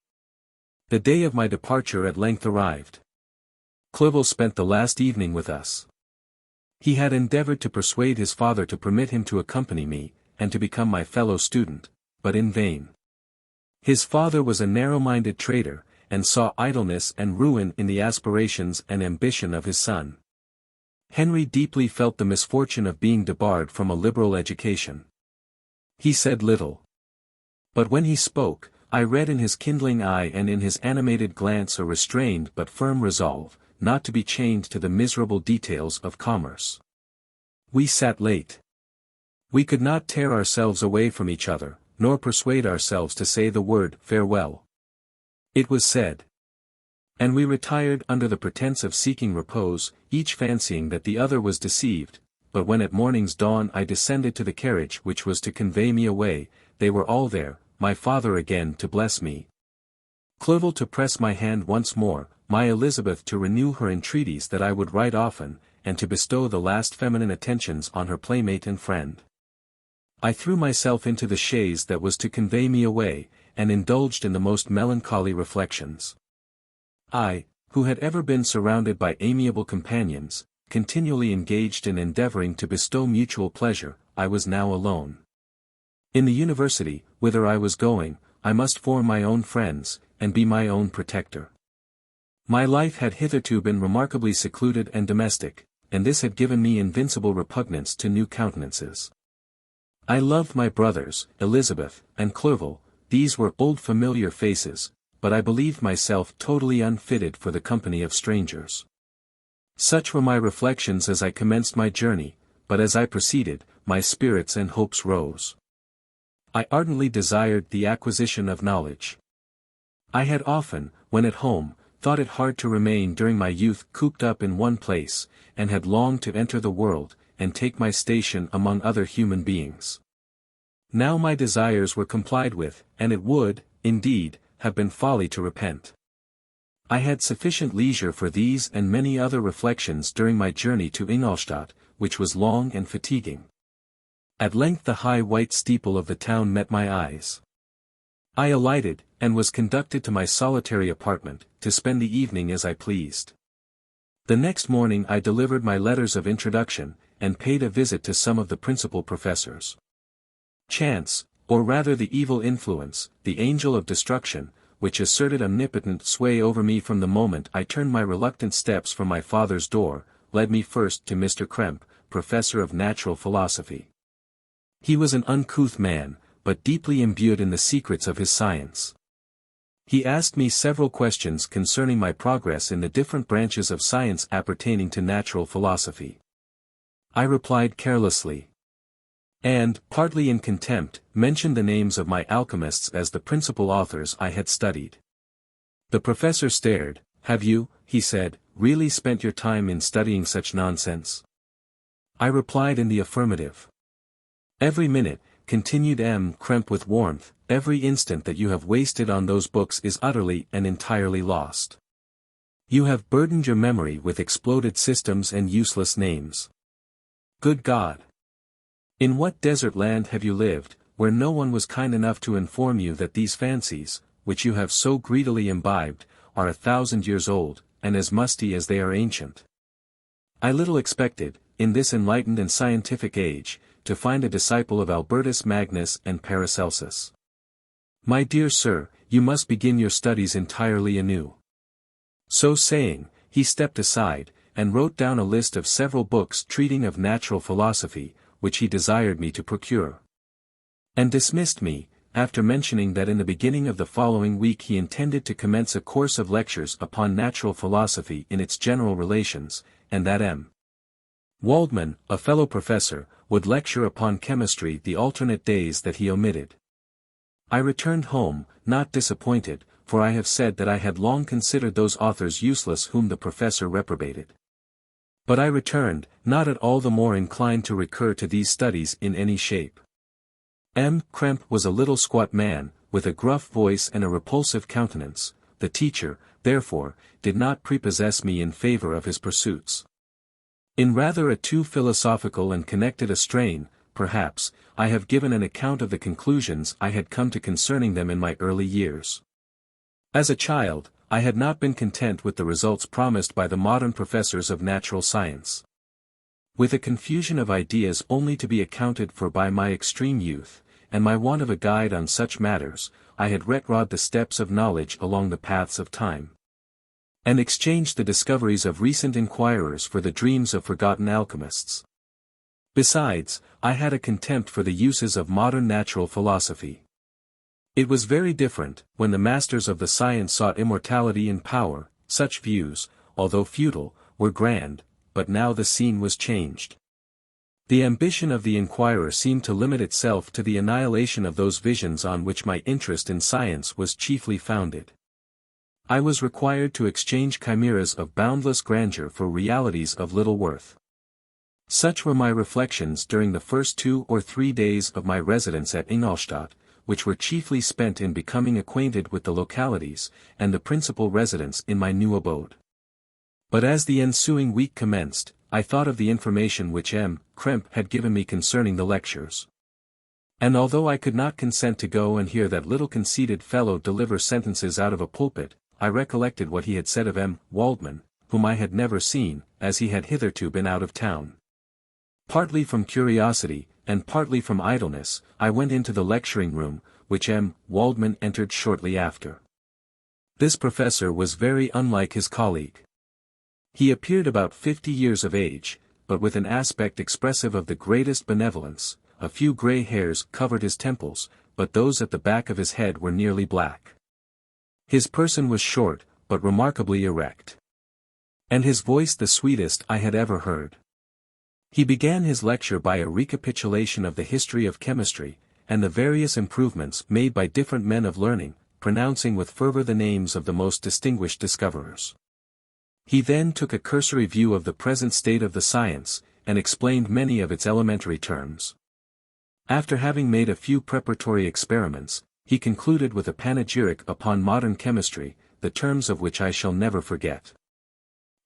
The day of my departure at length arrived. Clerval spent the last evening with us. He had endeavored to persuade his father to permit him to accompany me, and to become my fellow student, but in vain. His father was a narrow-minded trader, and saw idleness and ruin in the aspirations and ambition of his son. Henry deeply felt the misfortune of being debarred from a liberal education. He said little. But when he spoke, I read in his kindling eye and in his animated glance a restrained but firm resolve, not to be chained to the miserable details of commerce. We sat late. We could not tear ourselves away from each other, nor persuade ourselves to say the word farewell. It was said. And we retired under the pretence of seeking repose, each fancying that the other was deceived, but when at morning's dawn I descended to the carriage which was to convey me away, they were all there, my father again to bless me, Clerval to press my hand once more, my Elizabeth to renew her entreaties that I would write often, and to bestow the last feminine attentions on her playmate and friend. I threw myself into the chaise that was to convey me away, and indulged in the most melancholy reflections. I, who had ever been surrounded by amiable companions, continually engaged in endeavoring to bestow mutual pleasure, I was now alone. In the university, whither I was going, I must form my own friends, and be my own protector. My life had hitherto been remarkably secluded and domestic, and this had given me invincible repugnance to new countenances. I loved my brothers, Elizabeth, and Clerval. These were old familiar faces, but I believed myself totally unfitted for the company of strangers. Such were my reflections as I commenced my journey, but as I proceeded, my spirits and hopes rose. I ardently desired the acquisition of knowledge. I had often, when at home, thought it hard to remain during my youth cooped up in one place, and had longed to enter the world, and take my station among other human beings. Now my desires were complied with, and it would, indeed, have been folly to repent. I had sufficient leisure for these and many other reflections during my journey to Ingolstadt, which was long and fatiguing. At length the high white steeple of the town met my eyes. I alighted, and was conducted to my solitary apartment, to spend the evening as I pleased. The next morning I delivered my letters of introduction, and paid a visit to some of the principal professors. Chance, or rather the evil influence, the angel of destruction, which asserted omnipotent sway over me from the moment I turned my reluctant steps from my father's door, led me first to Mr. Krempe, professor of natural philosophy. He was an uncouth man, but deeply imbued in the secrets of his science. He asked me several questions concerning my progress in the different branches of science appertaining to natural philosophy. I replied carelessly, and, partly in contempt, mentioned the names of my alchemists as the principal authors I had studied. The professor stared. "Have you," he said, "really spent your time in studying such nonsense?" I replied in the affirmative. "Every minute," continued M. Krempe with warmth, "every instant that you have wasted on those books is utterly and entirely lost. You have burdened your memory with exploded systems and useless names. Good God! In what desert land have you lived, where no one was kind enough to inform you that these fancies, which you have so greedily imbibed, are 1,000 years old, and as musty as they are ancient? I little expected, in this enlightened and scientific age, to find a disciple of Albertus Magnus and Paracelsus. My dear sir, you must begin your studies entirely anew." So saying, he stepped aside, and wrote down a list of several books treating of natural philosophy, which he desired me to procure. And dismissed me, after mentioning that in the beginning of the following week he intended to commence a course of lectures upon natural philosophy in its general relations, and that M. Waldman, a fellow professor, would lecture upon chemistry the alternate days that he omitted. I returned home, not disappointed, for I have said that I had long considered those authors useless whom the professor reprobated. But I returned, not at all the more inclined to recur to these studies in any shape. M. Krempe was a little squat man, with a gruff voice and a repulsive countenance. The teacher, therefore, did not prepossess me in favor of his pursuits. In rather a too philosophical and connected a strain, perhaps, I have given an account of the conclusions I had come to concerning them in my early years. As a child, I had not been content with the results promised by the modern professors of natural science. With a confusion of ideas only to be accounted for by my extreme youth, and my want of a guide on such matters, I had retrod the steps of knowledge along the paths of time, and exchanged the discoveries of recent inquirers for the dreams of forgotten alchemists. Besides, I had a contempt for the uses of modern natural philosophy. It was very different, when the masters of the science sought immortality and power. Such views, although futile, were grand, but now the scene was changed. The ambition of the inquirer seemed to limit itself to the annihilation of those visions on which my interest in science was chiefly founded. I was required to exchange chimeras of boundless grandeur for realities of little worth. Such were my reflections during the first 2 or 3 days of my residence at Ingolstadt, which were chiefly spent in becoming acquainted with the localities, and the principal residents in my new abode. But as the ensuing week commenced, I thought of the information which M. Krempe had given me concerning the lectures. And although I could not consent to go and hear that little conceited fellow deliver sentences out of a pulpit, I recollected what he had said of M. Waldman, whom I had never seen, as he had hitherto been out of town. Partly from curiosity, and partly from idleness, I went into the lecturing room, which M. Waldman entered shortly after. This professor was very unlike his colleague. He appeared about 50 years of age, but with an aspect expressive of the greatest benevolence. A few grey hairs covered his temples, but those at the back of his head were nearly black. His person was short, but remarkably erect. And his voice the sweetest I had ever heard. He began his lecture by a recapitulation of the history of chemistry, and the various improvements made by different men of learning, pronouncing with fervor the names of the most distinguished discoverers. He then took a cursory view of the present state of the science, and explained many of its elementary terms. After having made a few preparatory experiments, he concluded with a panegyric upon modern chemistry, the terms of which I shall never forget.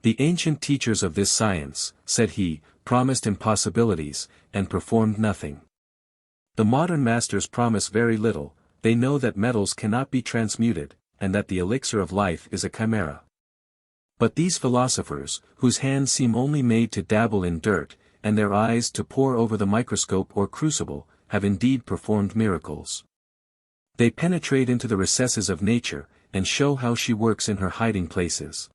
The ancient teachers of this science, said he, promised impossibilities, and performed nothing. The modern masters promise very little. They know that metals cannot be transmuted, and that the elixir of life is a chimera. But these philosophers, whose hands seem only made to dabble in dirt, and their eyes to pore over the microscope or crucible, have indeed performed miracles. They penetrate into the recesses of nature, and show how she works in her hiding places.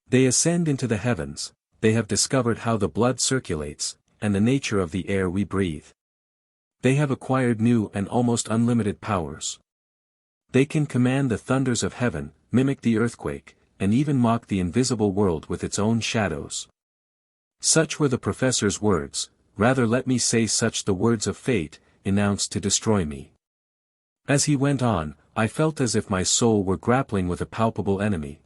They ascend into the heavens. They have discovered how the blood circulates, and the nature of the air we breathe. They have acquired new and almost unlimited powers. They can command the thunders of heaven, mimic the earthquake, and even mock the invisible world with its own shadows. Such were the professor's words, rather let me say such the words of fate, announced to destroy me. As he went on, I felt as if my soul were grappling with a palpable enemy.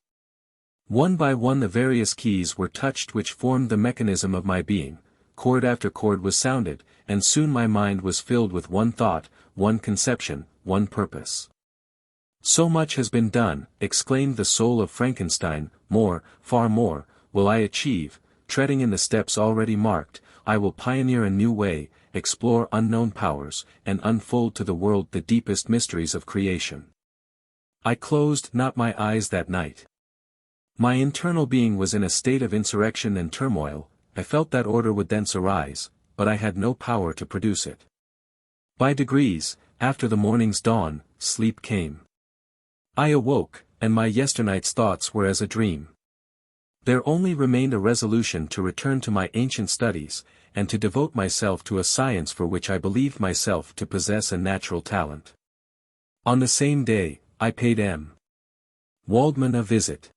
One by one the various keys were touched which formed the mechanism of my being, chord after chord was sounded, and soon my mind was filled with one thought, one conception, one purpose. So much has been done, exclaimed the soul of Frankenstein, more, far more, will I achieve, treading in the steps already marked, I will pioneer a new way, explore unknown powers, and unfold to the world the deepest mysteries of creation. I closed not my eyes that night. My internal being was in a state of insurrection and turmoil. I felt that order would thence arise, but I had no power to produce it. By degrees, after the morning's dawn, sleep came. I awoke, and my yesternight's thoughts were as a dream. There only remained a resolution to return to my ancient studies, and to devote myself to a science for which I believed myself to possess a natural talent. On the same day, I paid M. Waldman a visit.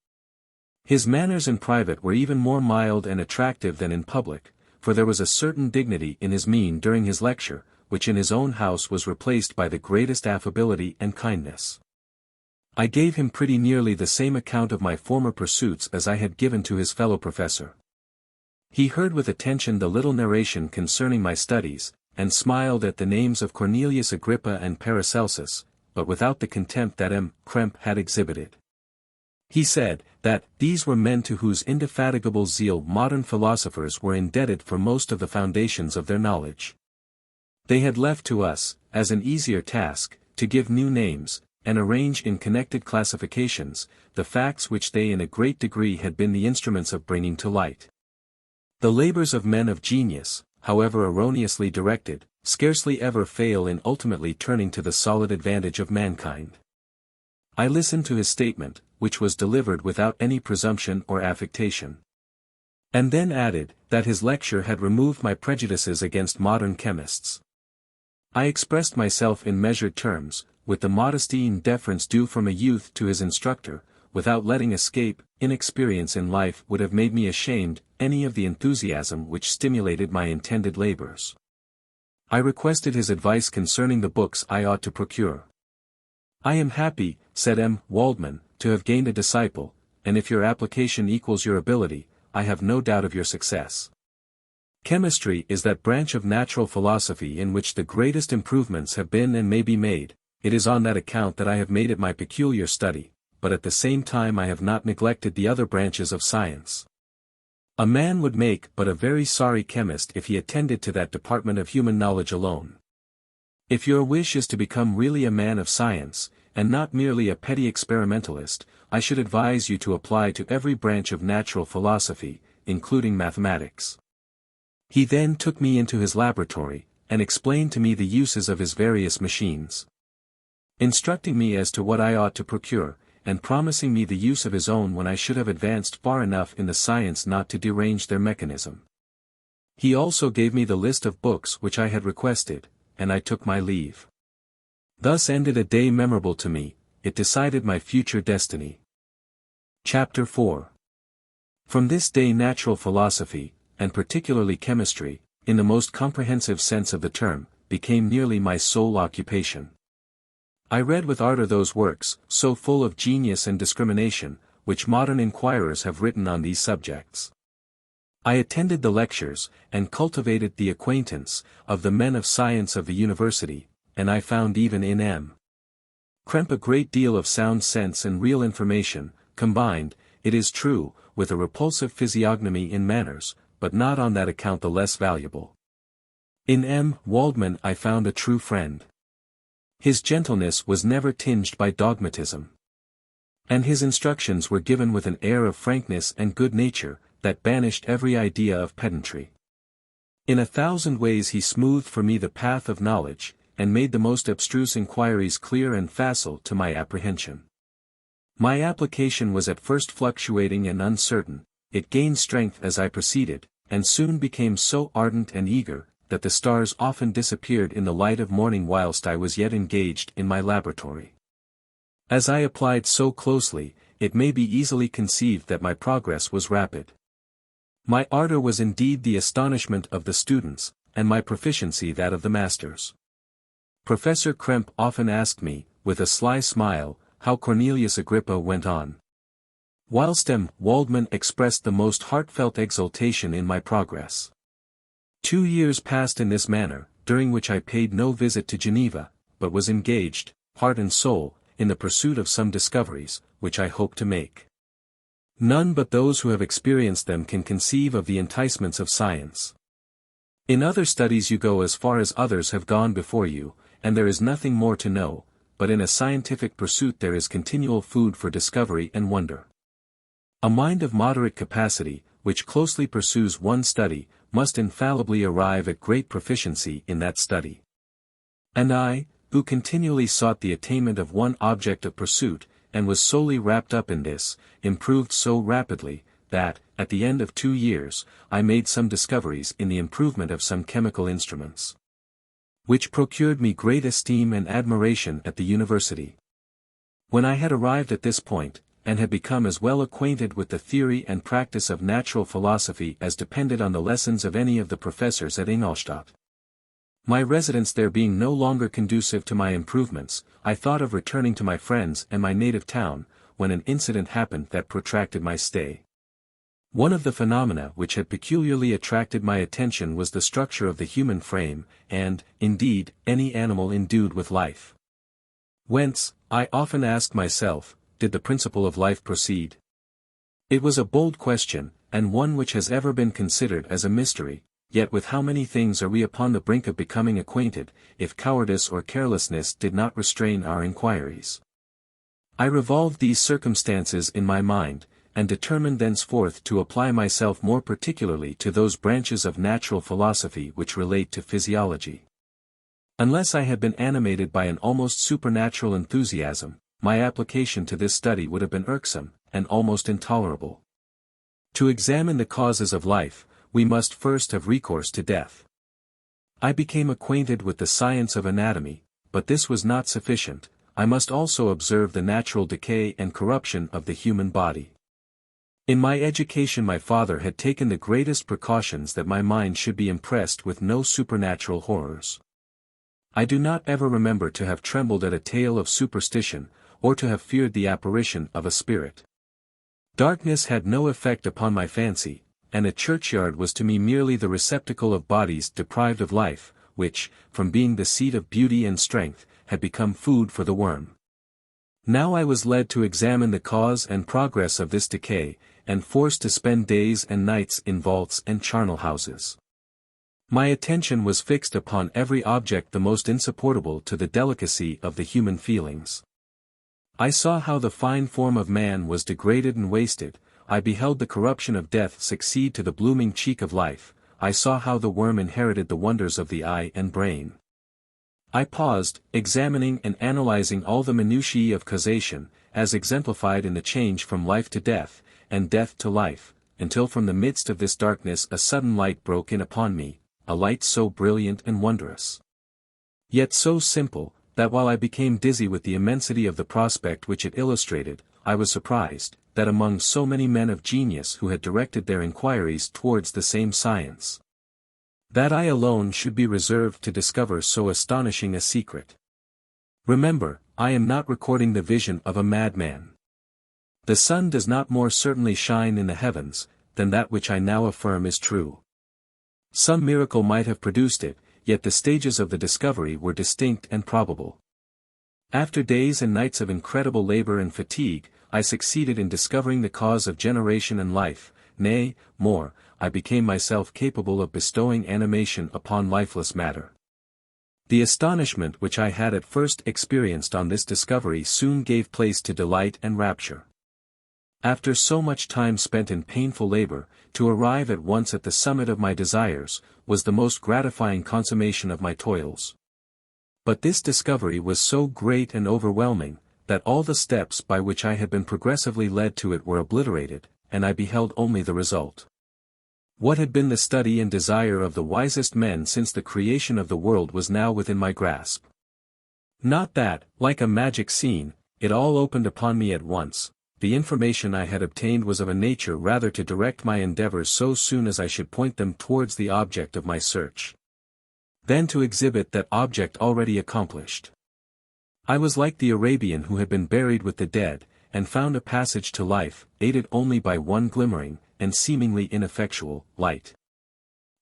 His manners in private were even more mild and attractive than in public, for there was a certain dignity in his mien during his lecture, which in his own house was replaced by the greatest affability and kindness. I gave him pretty nearly the same account of my former pursuits as I had given to his fellow professor. He heard with attention the little narration concerning my studies, and smiled at the names of Cornelius Agrippa and Paracelsus, but without the contempt that M. Krempe had exhibited. He said, that these were men to whose indefatigable zeal modern philosophers were indebted for most of the foundations of their knowledge. They had left to us, as an easier task, to give new names, and arrange in connected classifications, the facts which they in a great degree had been the instruments of bringing to light. The labors of men of genius, however erroneously directed, scarcely ever fail in ultimately turning to the solid advantage of mankind. I listened to his statement, which was delivered without any presumption or affectation. And then added, that his lecture had removed my prejudices against modern chemists. I expressed myself in measured terms, with the modesty and deference due from a youth to his instructor, without letting escape. Inexperience in life would have made me ashamed any of the enthusiasm which stimulated my intended labors. I requested his advice concerning the books I ought to procure. I am happy, said M. Waldman, to have gained a disciple, and if your application equals your ability, I have no doubt of your success. Chemistry is that branch of natural philosophy in which the greatest improvements have been and may be made. It is on that account that I have made it my peculiar study, but at the same time I have not neglected the other branches of science. A man would make but a very sorry chemist if he attended to that department of human knowledge alone. If your wish is to become really a man of science, and not merely a petty experimentalist, I should advise you to apply to every branch of natural philosophy, including mathematics. He then took me into his laboratory, and explained to me the uses of his various machines. Instructing me as to what I ought to procure, and promising me the use of his own when I should have advanced far enough in the science not to derange their mechanism. He also gave me the list of books which I had requested, and I took my leave. Thus ended a day memorable to me. It decided my future destiny. Chapter 4. From this day natural philosophy, and particularly chemistry, in the most comprehensive sense of the term, became nearly my sole occupation. I read with ardor those works, so full of genius and discrimination, which modern inquirers have written on these subjects. I attended the lectures, and cultivated the acquaintance, of the men of science of the university, and I found even in M. Krempe a great deal of sound sense and real information, combined, it is true, with a repulsive physiognomy in manners, but not on that account the less valuable. In M. Waldman I found a true friend. His gentleness was never tinged by dogmatism. And his instructions were given with an air of frankness and good nature, that banished every idea of pedantry. In 1,000 ways he smoothed for me the path of knowledge, and made the most abstruse inquiries clear and facile to my apprehension. My application was at first fluctuating and uncertain, it gained strength as I proceeded, and soon became so ardent and eager, that the stars often disappeared in the light of morning whilst I was yet engaged in my laboratory. As I applied so closely, it may be easily conceived that my progress was rapid. My ardor was indeed the astonishment of the students, and my proficiency that of the masters. Professor Krempe often asked me, with a sly smile, how Cornelius Agrippa went on. Whilst M. Waldman expressed the most heartfelt exultation in my progress. 2 years passed in this manner, during which I paid no visit to Geneva, but was engaged, heart and soul, in the pursuit of some discoveries, which I hope to make. None but those who have experienced them can conceive of the enticements of science. In other studies you go as far as others have gone before you, and there is nothing more to know, but in a scientific pursuit there is continual food for discovery and wonder. A mind of moderate capacity, which closely pursues one study, must infallibly arrive at great proficiency in that study. And I, who continually sought the attainment of one object of pursuit, and was solely wrapped up in this, improved so rapidly, that, at the end of 2 years, I made some discoveries in the improvement of some chemical instruments, which procured me great esteem and admiration at the university. When I had arrived at this point, and had become as well acquainted with the theory and practice of natural philosophy as depended on the lessons of any of the professors at Ingolstadt, my residence there being no longer conducive to my improvements, I thought of returning to my friends and my native town, when an incident happened that protracted my stay. One of the phenomena which had peculiarly attracted my attention was the structure of the human frame, and, indeed, any animal endued with life. Whence, I often asked myself, did the principle of life proceed? It was a bold question, and one which has ever been considered as a mystery. Yet with how many things are we upon the brink of becoming acquainted, if cowardice or carelessness did not restrain our inquiries. I revolved these circumstances in my mind, and determined thenceforth to apply myself more particularly to those branches of natural philosophy which relate to physiology. Unless I had been animated by an almost supernatural enthusiasm, my application to this study would have been irksome, and almost intolerable. To examine the causes of life, we must first have recourse to death. I became acquainted with the science of anatomy, but this was not sufficient, I must also observe the natural decay and corruption of the human body. In my education my father had taken the greatest precautions that my mind should be impressed with no supernatural horrors. I do not ever remember to have trembled at a tale of superstition, or to have feared the apparition of a spirit. Darkness had no effect upon my fancy, and a churchyard was to me merely the receptacle of bodies deprived of life, which, from being the seat of beauty and strength, had become food for the worm. Now I was led to examine the cause and progress of this decay, and forced to spend days and nights in vaults and charnel houses. My attention was fixed upon every object the most insupportable to the delicacy of the human feelings. I saw how the fine form of man was degraded and wasted, I beheld the corruption of death succeed to the blooming cheek of life, I saw how the worm inherited the wonders of the eye and brain. I paused, examining and analyzing all the minutiae of causation, as exemplified in the change from life to death, and death to life, until from the midst of this darkness a sudden light broke in upon me, a light so brilliant and wondrous, yet so simple, that while I became dizzy with the immensity of the prospect which it illustrated, I was surprised, that among so many men of genius who had directed their inquiries towards the same science, that I alone should be reserved to discover so astonishing a secret. Remember, I am not recording the vision of a madman. The sun does not more certainly shine in the heavens, than that which I now affirm is true. Some miracle might have produced it, yet the stages of the discovery were distinct and probable. After days and nights of incredible labor and fatigue, I succeeded in discovering the cause of generation and life, nay, more, I became myself capable of bestowing animation upon lifeless matter. The astonishment which I had at first experienced on this discovery soon gave place to delight and rapture. After so much time spent in painful labor, to arrive at once at the summit of my desires, was the most gratifying consummation of my toils. But this discovery was so great and overwhelming, that all the steps by which I had been progressively led to it were obliterated, and I beheld only the result. What had been the study and desire of the wisest men since the creation of the world was now within my grasp. Not that, like a magic scene, it all opened upon me at once. The information I had obtained was of a nature rather to direct my endeavors so soon as I should point them towards the object of my search, than to exhibit that object already accomplished. I was like the Arabian who had been buried with the dead, and found a passage to life, aided only by one glimmering, and seemingly ineffectual, light.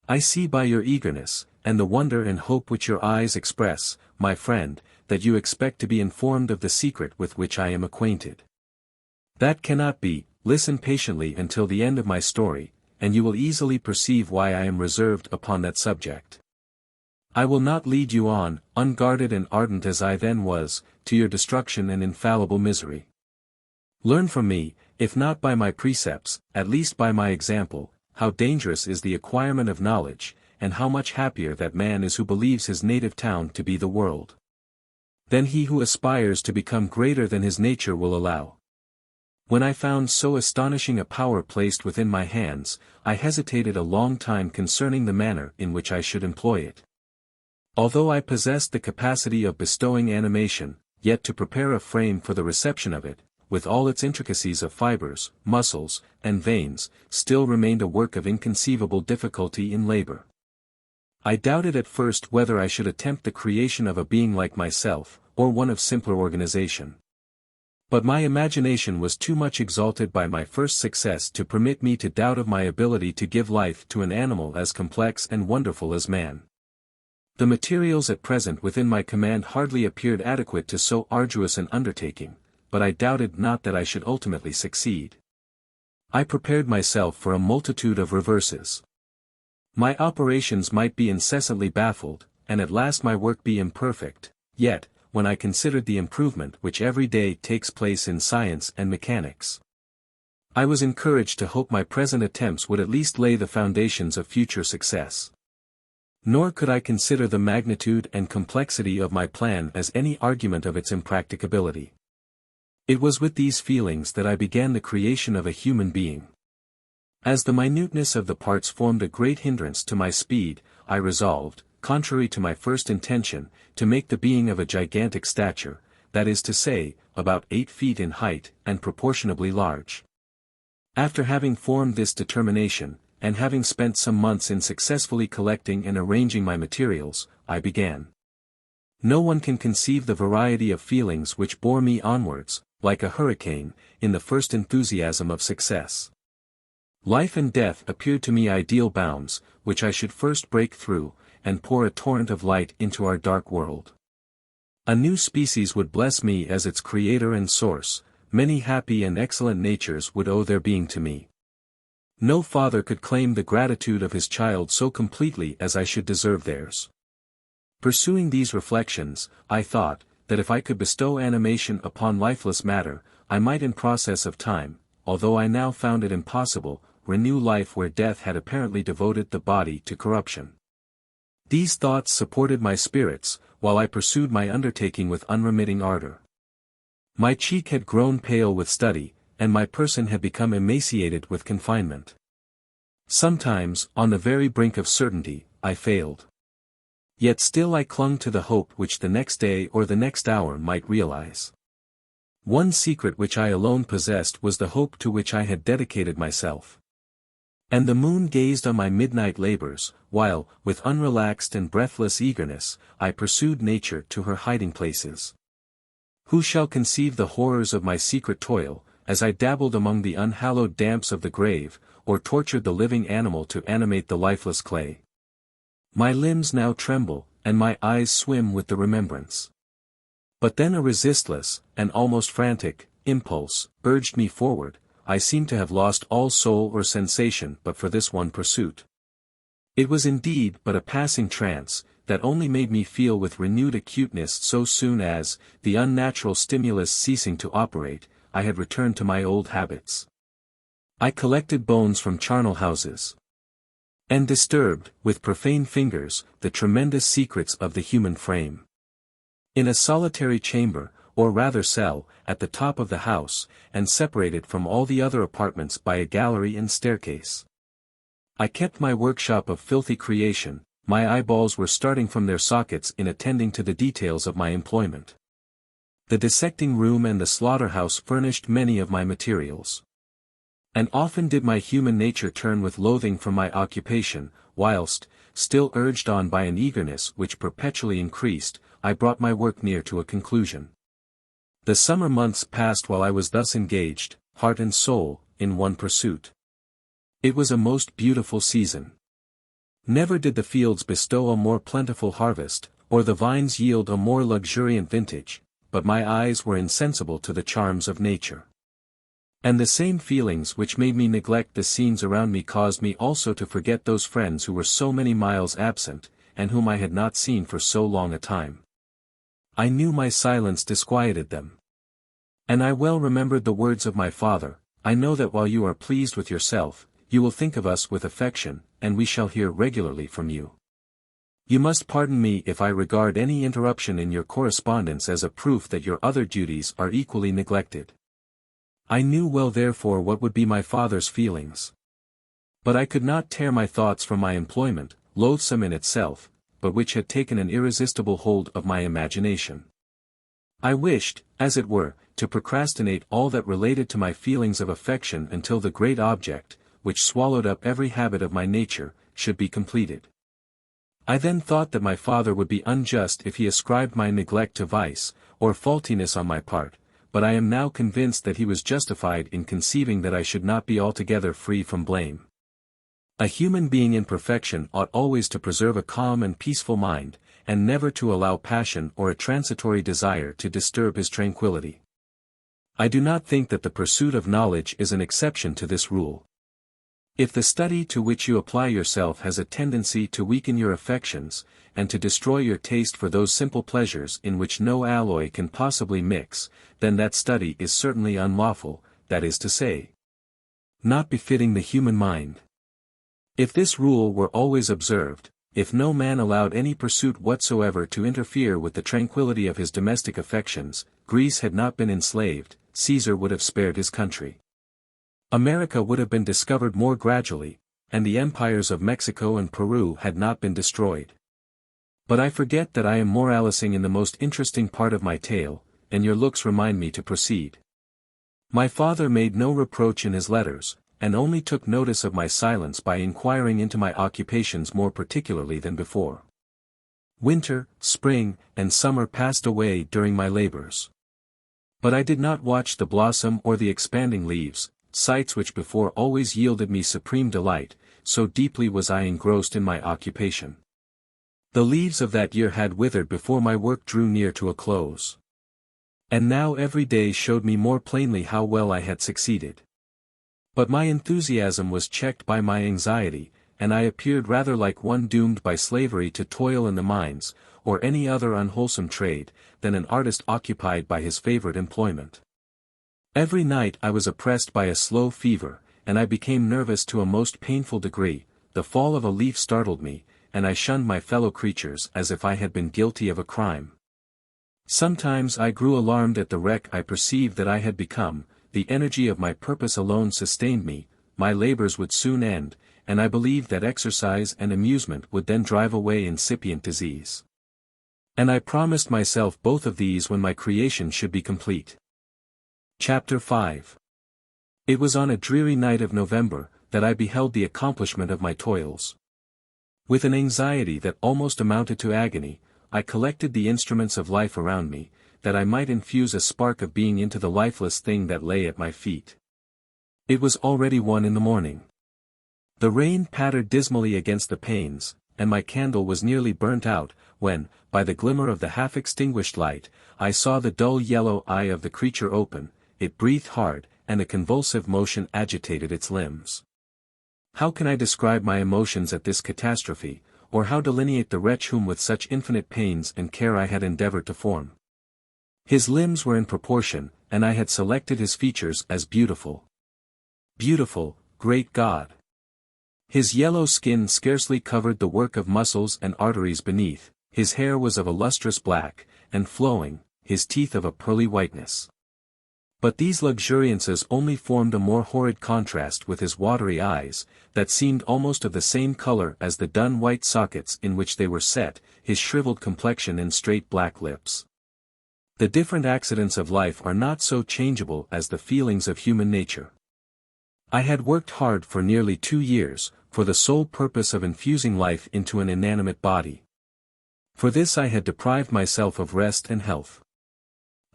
I see by your eagerness, and the wonder and hope which your eyes express, my friend, that you expect to be informed of the secret with which I am acquainted. That cannot be. Listen patiently until the end of my story, and you will easily perceive why I am reserved upon that subject. I will not lead you on, unguarded and ardent as I then was, to your destruction and infallible misery. Learn from me, if not by my precepts, at least by my example, how dangerous is the acquirement of knowledge, and how much happier that man is who believes his native town to be the world. Then he who aspires to become greater than his nature will allow. When I found so astonishing a power placed within my hands, I hesitated a long time concerning the manner in which I should employ it. Although I possessed the capacity of bestowing animation, yet to prepare a frame for the reception of it, with all its intricacies of fibers, muscles, and veins, still remained a work of inconceivable difficulty in labor. I doubted at first whether I should attempt the creation of a being like myself, or one of simpler organization. But my imagination was too much exalted by my first success to permit me to doubt of my ability to give life to an animal as complex and wonderful as man. The materials at present within my command hardly appeared adequate to so arduous an undertaking, but I doubted not that I should ultimately succeed. I prepared myself for a multitude of reverses. My operations might be incessantly baffled, and at last my work be imperfect, yet, when I considered the improvement which every day takes place in science and mechanics, I was encouraged to hope my present attempts would at least lay the foundations of future success. Nor could I consider the magnitude and complexity of my plan as any argument of its impracticability. It was with these feelings that I began the creation of a human being. As the minuteness of the parts formed a great hindrance to my speed, I resolved, contrary to my first intention, to make the being of a gigantic stature, that is to say, about 8 feet in height, and proportionably large. After having formed this determination, and having spent some months in successfully collecting and arranging my materials, I began. No one can conceive the variety of feelings which bore me onwards, like a hurricane, in the first enthusiasm of success. Life and death appeared to me ideal bounds, which I should first break through, and pour a torrent of light into our dark world. A new species would bless me as its creator and source, many happy and excellent natures would owe their being to me. No father could claim the gratitude of his child so completely as I should deserve theirs. Pursuing these reflections, I thought, that if I could bestow animation upon lifeless matter, I might in process of time, although I now found it impossible, renew life where death had apparently devoted the body to corruption. These thoughts supported my spirits, while I pursued my undertaking with unremitting ardor. My cheek had grown pale with study, and my person had become emaciated with confinement. Sometimes, on the very brink of certainty, I failed. Yet still I clung to the hope which the next day or the next hour might realize. One secret which I alone possessed was the hope to which I had dedicated myself. And the moon gazed on my midnight labors, while, with unrelaxed and breathless eagerness, I pursued nature to her hiding places. Who shall conceive the horrors of my secret toil, as I dabbled among the unhallowed damps of the grave, or tortured the living animal to animate the lifeless clay? My limbs now tremble, and my eyes swim with the remembrance. But then a resistless, and almost frantic, impulse urged me forward. I seemed to have lost all soul or sensation but for this one pursuit. It was indeed but a passing trance, that only made me feel with renewed acuteness so soon as, the unnatural stimulus ceasing to operate, I had returned to my old habits. I collected bones from charnel houses, and disturbed, with profane fingers, the tremendous secrets of the human frame. In a solitary chamber, or rather cell, at the top of the house, and separated from all the other apartments by a gallery and staircase, I kept my workshop of filthy creation. My eyeballs were starting from their sockets in attending to the details of my employment. The dissecting room and the slaughterhouse furnished many of my materials. And often did my human nature turn with loathing from my occupation, whilst, still urged on by an eagerness which perpetually increased, I brought my work near to a conclusion. The summer months passed while I was thus engaged, heart and soul, in one pursuit. It was a most beautiful season. Never did the fields bestow a more plentiful harvest, or the vines yield a more luxuriant vintage, but my eyes were insensible to the charms of nature. And the same feelings which made me neglect the scenes around me caused me also to forget those friends who were so many miles absent, and whom I had not seen for so long a time. I knew my silence disquieted them. And I well remembered the words of my father, "I know that while you are pleased with yourself, you will think of us with affection, and we shall hear regularly from you. You must pardon me if I regard any interruption in your correspondence as a proof that your other duties are equally neglected." I knew well therefore what would be my father's feelings. But I could not tear my thoughts from my employment, loathsome in itself, but which had taken an irresistible hold of my imagination. I wished, as it were, to procrastinate all that related to my feelings of affection until the great object, which swallowed up every habit of my nature, should be completed. I then thought that my father would be unjust if he ascribed my neglect to vice, or faultiness on my part, but I am now convinced that he was justified in conceiving that I should not be altogether free from blame. A human being in perfection ought always to preserve a calm and peaceful mind, and never to allow passion or a transitory desire to disturb his tranquillity. I do not think that the pursuit of knowledge is an exception to this rule. If the study to which you apply yourself has a tendency to weaken your affections, and to destroy your taste for those simple pleasures in which no alloy can possibly mix, then that study is certainly unlawful, that is to say, not befitting the human mind. If this rule were always observed, if no man allowed any pursuit whatsoever to interfere with the tranquillity of his domestic affections, Greece had not been enslaved, Caesar would have spared his country. America would have been discovered more gradually, and the empires of Mexico and Peru had not been destroyed. But I forget that I am moralizing in the most interesting part of my tale, and your looks remind me to proceed. My father made no reproach in his letters, and only took notice of my silence by inquiring into my occupations more particularly than before. Winter, spring, and summer passed away during my labors. But I did not watch the blossom or the expanding leaves, sights which before always yielded me supreme delight, so deeply was I engrossed in my occupation. The leaves of that year had withered before my work drew near to a close. And now every day showed me more plainly how well I had succeeded. But my enthusiasm was checked by my anxiety, and I appeared rather like one doomed by slavery to toil in the mines, or any other unwholesome trade, than an artist occupied by his favorite employment. Every night I was oppressed by a slow fever, and I became nervous to a most painful degree. The fall of a leaf startled me, and I shunned my fellow creatures as if I had been guilty of a crime. Sometimes I grew alarmed at the wreck I perceived that I had become. The energy of my purpose alone sustained me, my labors would soon end, and I believed that exercise and amusement would then drive away incipient disease. And I promised myself both of these when my creation should be complete. Chapter 5. It was on a dreary night of November, that I beheld the accomplishment of my toils. With an anxiety that almost amounted to agony, I collected the instruments of life around me, that I might infuse a spark of being into the lifeless thing that lay at my feet. It was already 1 in the morning. The rain pattered dismally against the panes, and my candle was nearly burnt out, when, by the glimmer of the half-extinguished light, I saw the dull yellow eye of the creature open. It breathed hard, and a convulsive motion agitated its limbs. How can I describe my emotions at this catastrophe, or how delineate the wretch whom with such infinite pains and care I had endeavored to form? His limbs were in proportion, and I had selected his features as beautiful. Beautiful, great God! His yellow skin scarcely covered the work of muscles and arteries beneath, his hair was of a lustrous black, and flowing, his teeth of a pearly whiteness. But these luxuriances only formed a more horrid contrast with his watery eyes, that seemed almost of the same color as the dun white sockets in which they were set, his shriveled complexion and straight black lips. The different accidents of life are not so changeable as the feelings of human nature. I had worked hard for nearly 2 years, for the sole purpose of infusing life into an inanimate body. For this I had deprived myself of rest and health.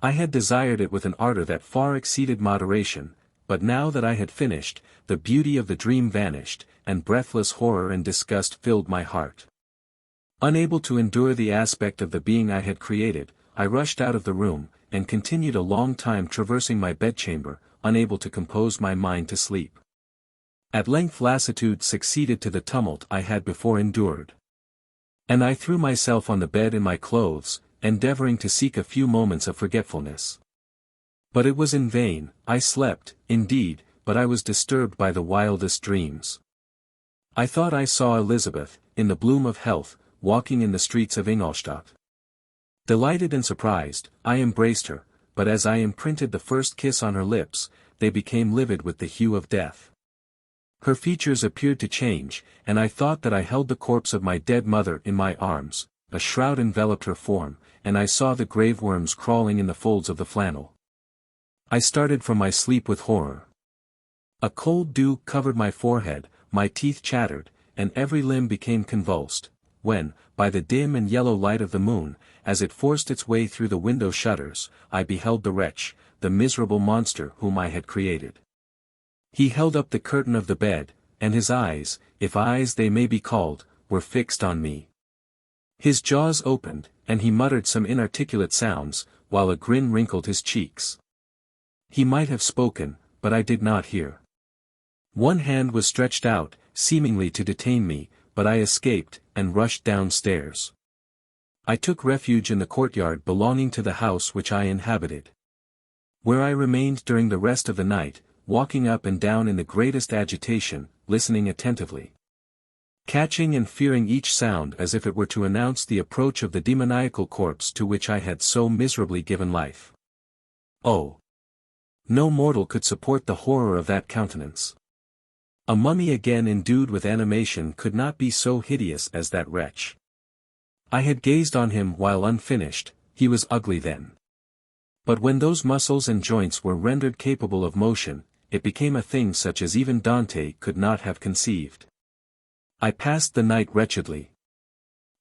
I had desired it with an ardor that far exceeded moderation, but now that I had finished, the beauty of the dream vanished, and breathless horror and disgust filled my heart. Unable to endure the aspect of the being I had created, I rushed out of the room, and continued a long time traversing my bedchamber, unable to compose my mind to sleep. At length lassitude succeeded to the tumult I had before endured. And I threw myself on the bed in my clothes, endeavoring to seek a few moments of forgetfulness. But it was in vain. I slept, indeed, but I was disturbed by the wildest dreams. I thought I saw Elizabeth, in the bloom of health, walking in the streets of Ingolstadt. Delighted and surprised, I embraced her, but as I imprinted the first kiss on her lips, they became livid with the hue of death. Her features appeared to change, and I thought that I held the corpse of my dead mother in my arms. A shroud enveloped her form, and I saw the grave worms crawling in the folds of the flannel. I started from my sleep with horror. A cold dew covered my forehead, my teeth chattered, and every limb became convulsed, when, by the dim and yellow light of the moon, as it forced its way through the window shutters, I beheld the wretch, the miserable monster whom I had created. He held up the curtain of the bed, and his eyes, if eyes they may be called, were fixed on me. His jaws opened, and he muttered some inarticulate sounds, while a grin wrinkled his cheeks. He might have spoken, but I did not hear. One hand was stretched out, seemingly to detain me, but I escaped, and rushed downstairs. I took refuge in the courtyard belonging to the house which I inhabited, where I remained during the rest of the night, walking up and down in the greatest agitation, listening attentively, catching and fearing each sound as if it were to announce the approach of the demoniacal corpse to which I had so miserably given life. Oh! No mortal could support the horror of that countenance. A mummy again endued with animation could not be so hideous as that wretch. I had gazed on him while unfinished. He was ugly then. But when those muscles and joints were rendered capable of motion, it became a thing such as even Dante could not have conceived. I passed the night wretchedly.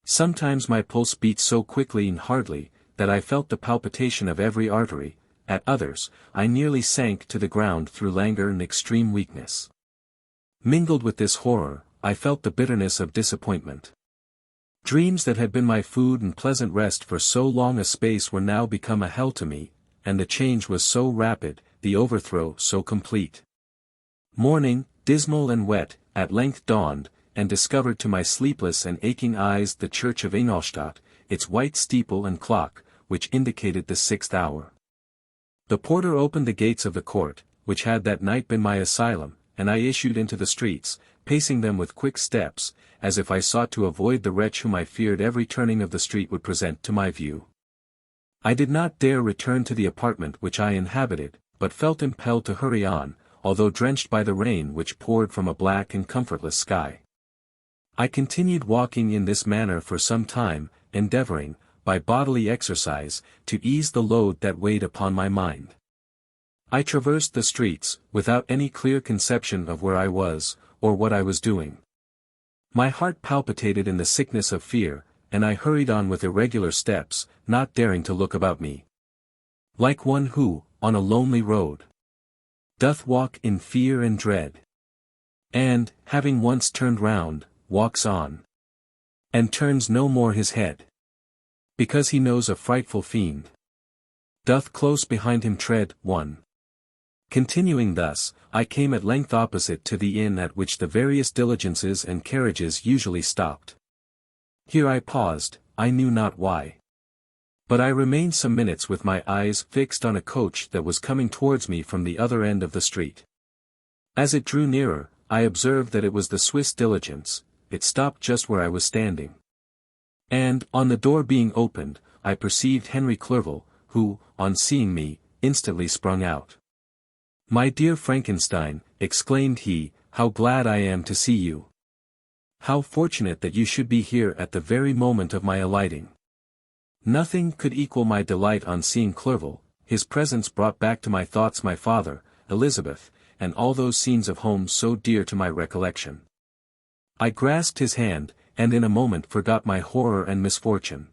Sometimes my pulse beat so quickly and hardly, that I felt the palpitation of every artery. At others, I nearly sank to the ground through languor and extreme weakness. Mingled with this horror, I felt the bitterness of disappointment. Dreams that had been my food and pleasant rest for so long a space were now become a hell to me, and the change was so rapid, the overthrow so complete. Morning, dismal and wet, at length dawned, and discovered to my sleepless and aching eyes the church of Ingolstadt, its white steeple and clock, which indicated the 6th hour. The porter opened the gates of the court, which had that night been my asylum, and I issued into the streets, pacing them with quick steps, as if I sought to avoid the wretch whom I feared every turning of the street would present to my view. I did not dare return to the apartment which I inhabited, but felt impelled to hurry on, although drenched by the rain which poured from a black and comfortless sky. I continued walking in this manner for some time, endeavoring, by bodily exercise, to ease the load that weighed upon my mind. I traversed the streets, without any clear conception of where I was, or what I was doing. My heart palpitated in the sickness of fear, and I hurried on with irregular steps, not daring to look about me. Like one who, on a lonely road, doth walk in fear and dread, and, having once turned round, walks on, and turns no more his head, because he knows a frightful fiend doth close behind him tread. 1. Continuing thus, I came at length opposite to the inn at which the various diligences and carriages usually stopped. Here I paused, I knew not why. But I remained some minutes with my eyes fixed on a coach that was coming towards me from the other end of the street. As it drew nearer, I observed that it was the Swiss diligence. It stopped just where I was standing. And, on the door being opened, I perceived Henry Clerval, who, on seeing me, instantly sprung out. "My dear Frankenstein," exclaimed he, "how glad I am to see you! How fortunate that you should be here at the very moment of my alighting!" Nothing could equal my delight on seeing Clerval. His presence brought back to my thoughts my father, Elizabeth, and all those scenes of home so dear to my recollection. I grasped his hand, and in a moment forgot my horror and misfortune.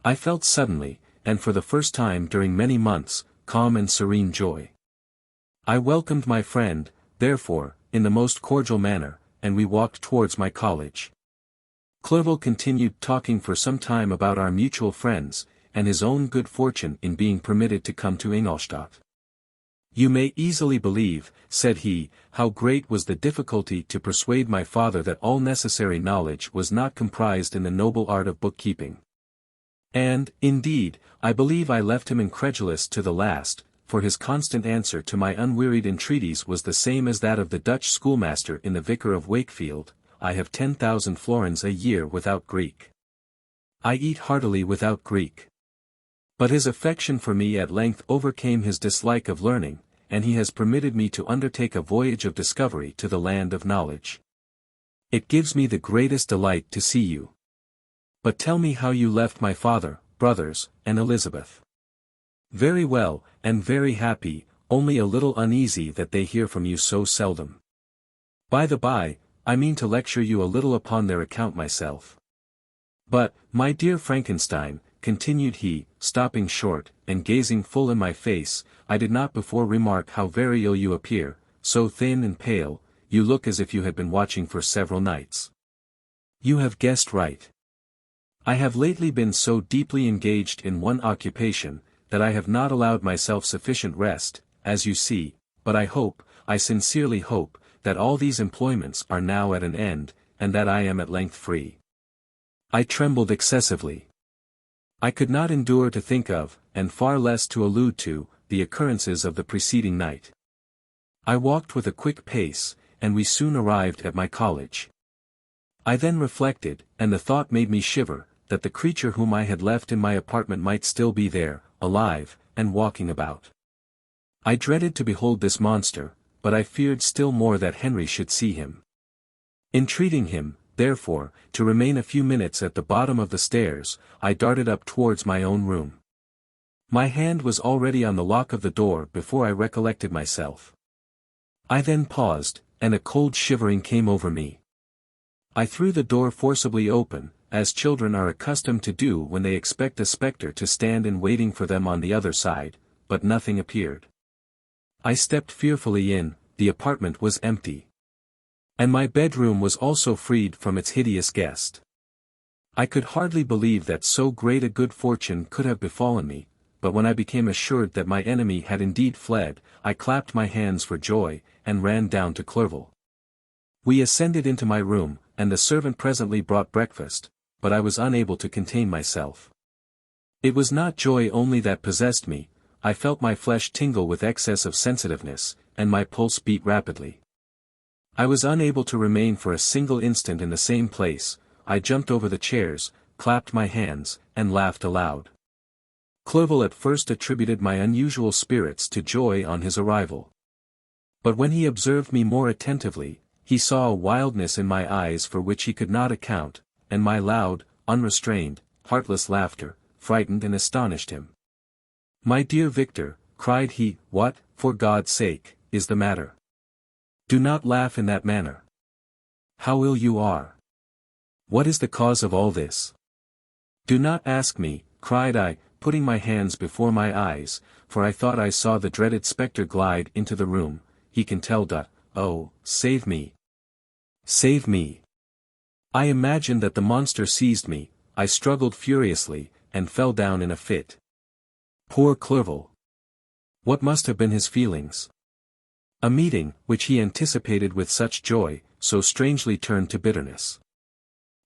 I felt suddenly, and for the first time during many months, calm and serene joy. I welcomed my friend, therefore, in the most cordial manner, and we walked towards my college. Clerval continued talking for some time about our mutual friends, and his own good fortune in being permitted to come to Ingolstadt. "You may easily believe," said he, "how great was the difficulty to persuade my father that all necessary knowledge was not comprised in the noble art of bookkeeping. And, indeed, I believe I left him incredulous to the last, for his constant answer to my unwearied entreaties was the same as that of the Dutch schoolmaster in the Vicar of Wakefield: "I have 10,000 florins a year without Greek. I eat heartily without Greek." But his affection for me at length overcame his dislike of learning, and he has permitted me to undertake a voyage of discovery to the land of knowledge. It gives me the greatest delight to see you. But tell me how you left my father, brothers, and Elizabeth. "Very well, and very happy, only a little uneasy that they hear from you so seldom. By the by, I mean to lecture you a little upon their account myself. But, my dear Frankenstein," continued he, stopping short, and gazing full in my face, "I did not before remark how very ill you appear, so thin and pale, you look as if you had been watching for several nights." "You have guessed right. I have lately been so deeply engaged in one occupation, that I have not allowed myself sufficient rest, as you see, but I sincerely hope, that all these employments are now at an end, and that I am at length free." I trembled excessively. I could not endure to think of, and far less to allude to, the occurrences of the preceding night. I walked with a quick pace, and we soon arrived at my college. I then reflected, and the thought made me shiver, that the creature whom I had left in my apartment might still be there, alive, and walking about. I dreaded to behold this monster, but I feared still more that Henry should see him. Entreating him, therefore, to remain a few minutes at the bottom of the stairs, I darted up towards my own room. My hand was already on the lock of the door before I recollected myself. I then paused, and a cold shivering came over me. I threw the door forcibly open, as children are accustomed to do when they expect a spectre to stand in waiting for them on the other side, but nothing appeared. I stepped fearfully in, the apartment was empty. And my bedroom was also freed from its hideous guest. I could hardly believe that so great a good fortune could have befallen me, but when I became assured that my enemy had indeed fled, I clapped my hands for joy, and ran down to Clerval. We ascended into my room, and the servant presently brought breakfast, but I was unable to contain myself. It was not joy only that possessed me, I felt my flesh tingle with excess of sensitiveness, and my pulse beat rapidly. I was unable to remain for a single instant in the same place. I jumped over the chairs, clapped my hands, and laughed aloud. Clerval at first attributed my unusual spirits to joy on his arrival. But when he observed me more attentively, he saw a wildness in my eyes for which he could not account, and my loud, unrestrained, heartless laughter, frightened and astonished him. "My dear Victor," cried he, "what, for God's sake, is the matter? Do not laugh in that manner. How ill you are! What is the cause of all this?" "Do not ask me," cried I, putting my hands before my eyes, for I thought I saw the dreaded spectre glide into the room. "He can tell. Oh, save me! Save me!" I imagined that the monster seized me. I struggled furiously, and fell down in a fit. Poor Clerval! What must have been his feelings? A meeting, which he anticipated with such joy, so strangely turned to bitterness.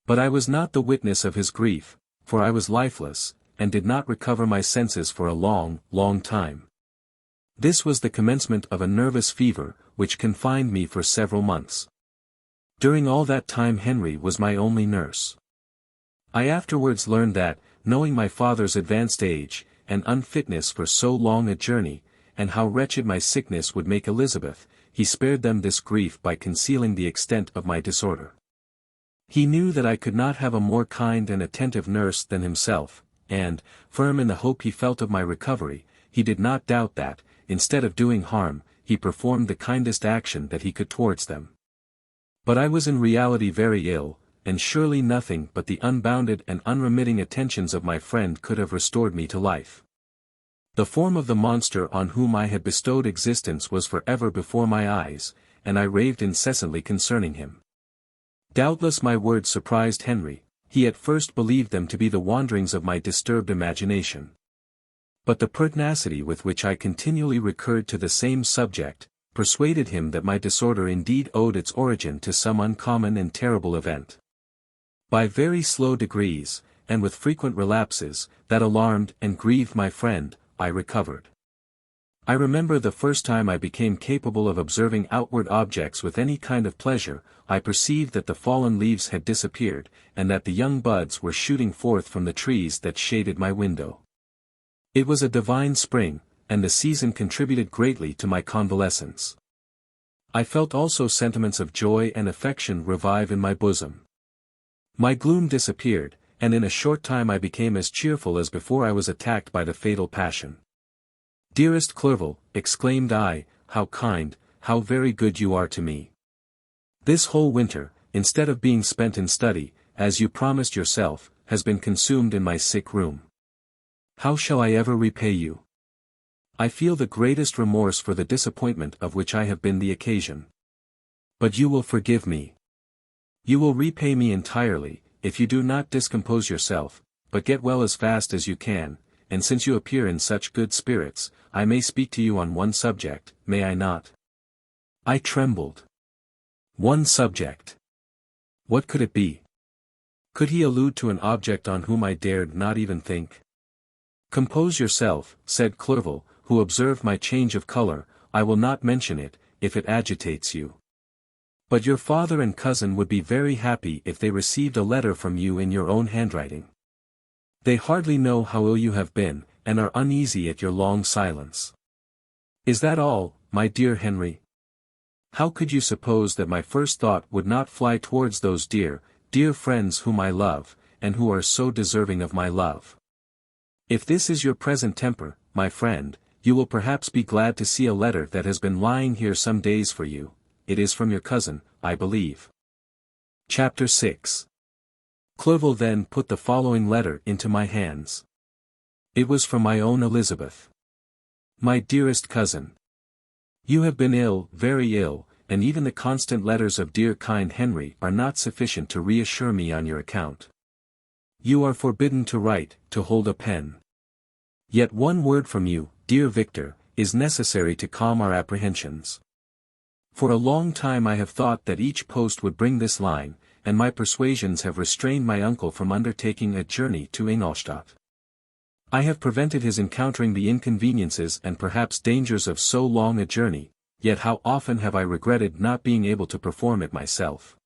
But I was not the witness of his grief, for I was lifeless, and did not recover my senses for a long, long time. This was the commencement of a nervous fever, which confined me for several months. During all that time Henry was my only nurse. I afterwards learned that, knowing my father's advanced age, and unfitness for so long a journey, and how wretched my sickness would make Elizabeth, he spared them this grief by concealing the extent of my disorder. He knew that I could not have a more kind and attentive nurse than himself, and, firm in the hope he felt of my recovery, he did not doubt that, instead of doing harm, he performed the kindest action that he could towards them. But I was in reality very ill, and surely nothing but the unbounded and unremitting attentions of my friend could have restored me to life. The form of the monster on whom I had bestowed existence was for ever before my eyes, and I raved incessantly concerning him. Doubtless my words surprised Henry. He at first believed them to be the wanderings of my disturbed imagination. But the pertinacity with which I continually recurred to the same subject, persuaded him that my disorder indeed owed its origin to some uncommon and terrible event. By very slow degrees, and with frequent relapses, that alarmed and grieved my friend, I recovered. I remember the first time I became capable of observing outward objects with any kind of pleasure. I perceived that the fallen leaves had disappeared, and that the young buds were shooting forth from the trees that shaded my window. It was a divine spring, and the season contributed greatly to my convalescence. I felt also sentiments of joy and affection revive in my bosom. My gloom disappeared, and in a short time I became as cheerful as before I was attacked by the fatal passion. "Dearest Clerval," exclaimed I, "how kind, how very good you are to me. This whole winter, instead of being spent in study, as you promised yourself, has been consumed in my sick room. How shall I ever repay you? I feel the greatest remorse for the disappointment of which I have been the occasion. But you will forgive me. You will repay me entirely, if you do not discompose yourself, but get well as fast as you can, and since you appear in such good spirits, I may speak to you on one subject, may I not?" I trembled. One subject. What could it be? Could he allude to an object on whom I dared not even think? "Compose yourself," said Clerval, who observed my change of color. "I will not mention it, if it agitates you. But your father and cousin would be very happy if they received a letter from you in your own handwriting. They hardly know how ill you have been, and are uneasy at your long silence. Is that all, my dear Henry? How could you suppose that my first thought would not fly towards those dear, dear friends whom I love, and who are so deserving of my love? If this is your present temper, my friend, you will perhaps be glad to see a letter that has been lying here some days for you. It is from your cousin, I believe." Chapter 6. Clerval then put the following letter into my hands. It was from my own Elizabeth. "My dearest cousin. You have been ill, very ill, and even the constant letters of dear kind Henry are not sufficient to reassure me on your account. You are forbidden to write, to hold a pen. Yet one word from you, dear Victor, is necessary to calm our apprehensions. For a long time I have thought that each post would bring this line, and my persuasions have restrained my uncle from undertaking a journey to Ingolstadt. I have prevented his encountering the inconveniences and perhaps dangers of so long a journey, yet how often have I regretted not being able to perform it myself.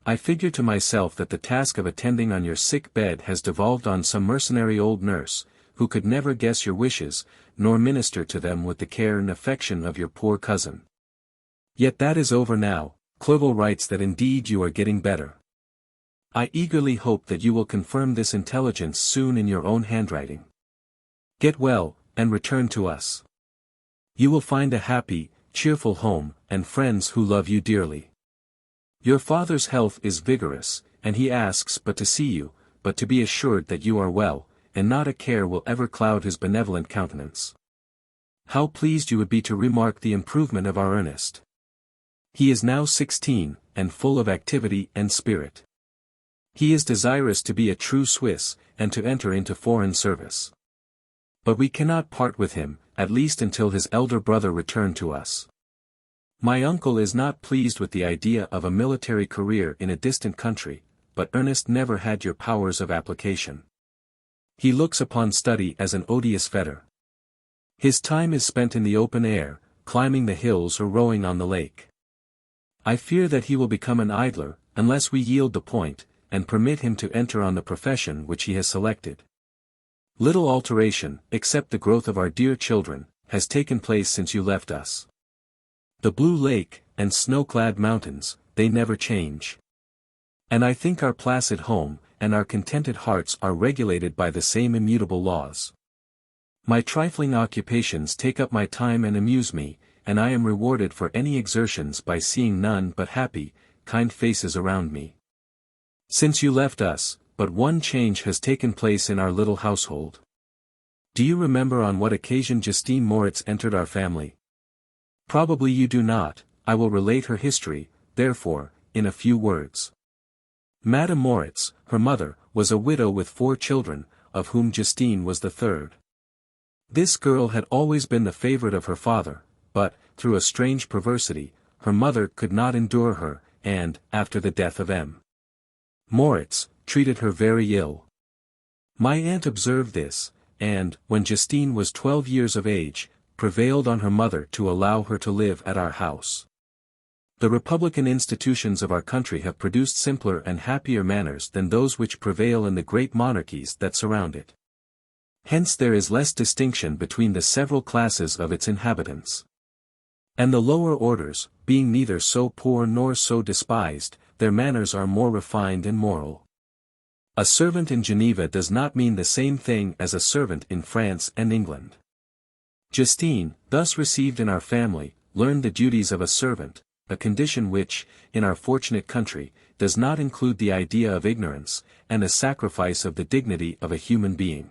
I figure to myself that the task of attending on your sick bed has devolved on some mercenary old nurse, who could never guess your wishes, nor minister to them with the care and affection of your poor cousin. Yet that is over now. Clerval writes that indeed you are getting better. I eagerly hope that you will confirm this intelligence soon in your own handwriting. Get well, and return to us. You will find a happy, cheerful home, and friends who love you dearly. Your father's health is vigorous, and he asks but to see you, but to be assured that you are well, and not a care will ever cloud his benevolent countenance. How pleased you would be to remark the improvement of our Ernest. He is now 16, and full of activity and spirit. He is desirous to be a true Swiss, and to enter into foreign service. But we cannot part with him, at least until his elder brother return to us. My uncle is not pleased with the idea of a military career in a distant country, but Ernest never had your powers of application. He looks upon study as an odious fetter. His time is spent in the open air, climbing the hills or rowing on the lake. I fear that he will become an idler, unless we yield the point, and permit him to enter on the profession which he has selected. Little alteration, except the growth of our dear children, has taken place since you left us. The blue lake, and snow-clad mountains, they never change. And I think our placid home, and our contented hearts are regulated by the same immutable laws. My trifling occupations take up my time and amuse me, and I am rewarded for any exertions by seeing none but happy, kind faces around me. Since you left us, but one change has taken place in our little household. Do you remember on what occasion Justine Moritz entered our family? Probably you do not. I will relate her history, therefore, in a few words. Madame Moritz, her mother, was a widow with 4 children, of whom Justine was the third. This girl had always been the favorite of her father, but, through a strange perversity, her mother could not endure her, and, after the death of M. Moritz, treated her very ill. My aunt observed this, and, when Justine was 12 years of age, prevailed on her mother to allow her to live at our house. The republican institutions of our country have produced simpler and happier manners than those which prevail in the great monarchies that surround it. Hence there is less distinction between the several classes of its inhabitants. And the lower orders, being neither so poor nor so despised, their manners are more refined and moral. A servant in Geneva does not mean the same thing as a servant in France and England. Justine, thus received in our family, learned the duties of a servant, a condition which, in our fortunate country, does not include the idea of ignorance, and a sacrifice of the dignity of a human being.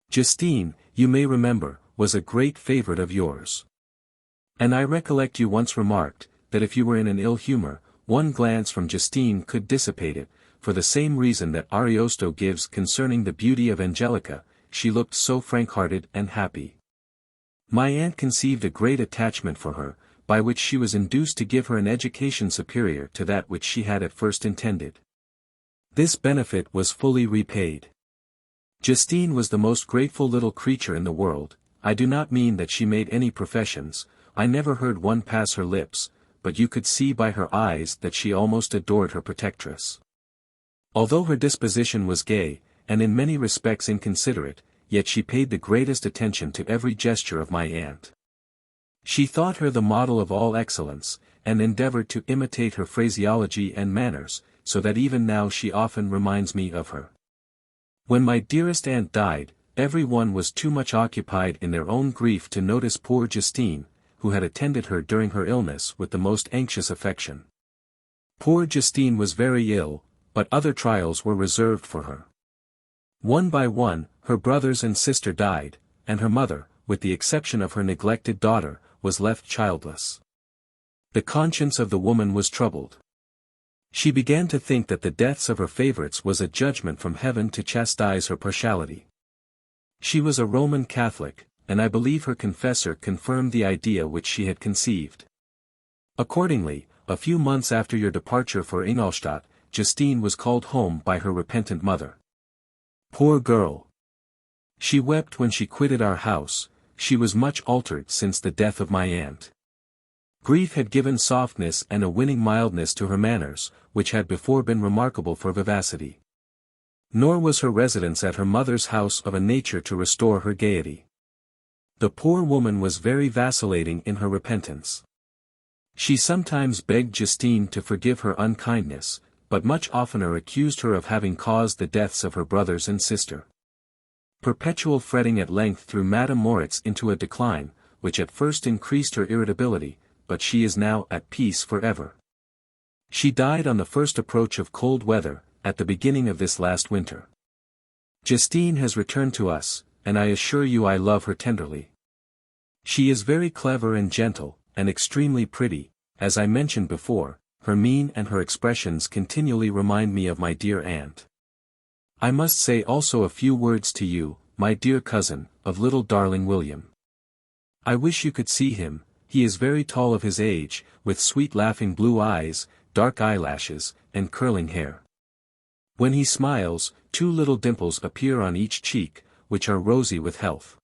Justine, you may remember, was a great favorite of yours. And I recollect you once remarked, that if you were in an ill humor, one glance from Justine could dissipate it, for the same reason that Ariosto gives concerning the beauty of Angelica, she looked so frank-hearted and happy. My aunt conceived a great attachment for her, by which she was induced to give her an education superior to that which she had at first intended. This benefit was fully repaid. Justine was the most grateful little creature in the world. I do not mean that she made any professions, I never heard one pass her lips, but you could see by her eyes that she almost adored her protectress. Although her disposition was gay, and in many respects inconsiderate, yet she paid the greatest attention to every gesture of my aunt. She thought her the model of all excellence, and endeavored to imitate her phraseology and manners, so that even now she often reminds me of her. When my dearest aunt died, every one was too much occupied in their own grief to notice poor Justine, who had attended her during her illness with the most anxious affection. Poor Justine was very ill, but other trials were reserved for her. One by one, her brothers and sister died, and her mother, with the exception of her neglected daughter, was left childless. The conscience of the woman was troubled. She began to think that the deaths of her favorites was a judgment from heaven to chastise her partiality. She was a Roman Catholic, and I believe her confessor confirmed the idea which she had conceived. Accordingly, a few months after your departure for Ingolstadt, Justine was called home by her repentant mother. Poor girl! She wept when she quitted our house. She was much altered since the death of my aunt. Grief had given softness and a winning mildness to her manners, which had before been remarkable for vivacity. Nor was her residence at her mother's house of a nature to restore her gaiety. The poor woman was very vacillating in her repentance. She sometimes begged Justine to forgive her unkindness, but much oftener accused her of having caused the deaths of her brothers and sister. Perpetual fretting at length threw Madame Moritz into a decline, which at first increased her irritability, but she is now at peace forever. She died on the first approach of cold weather, at the beginning of this last winter. Justine has returned to us, and I assure you I love her tenderly. She is very clever and gentle, and extremely pretty. As I mentioned before, her mien and her expressions continually remind me of my dear aunt. I must say also a few words to you, my dear cousin, of little darling William. I wish you could see him. He is very tall of his age, with sweet laughing blue eyes, dark eyelashes, and curling hair. When he smiles, 2 little dimples appear on each cheek, which are rosy with health.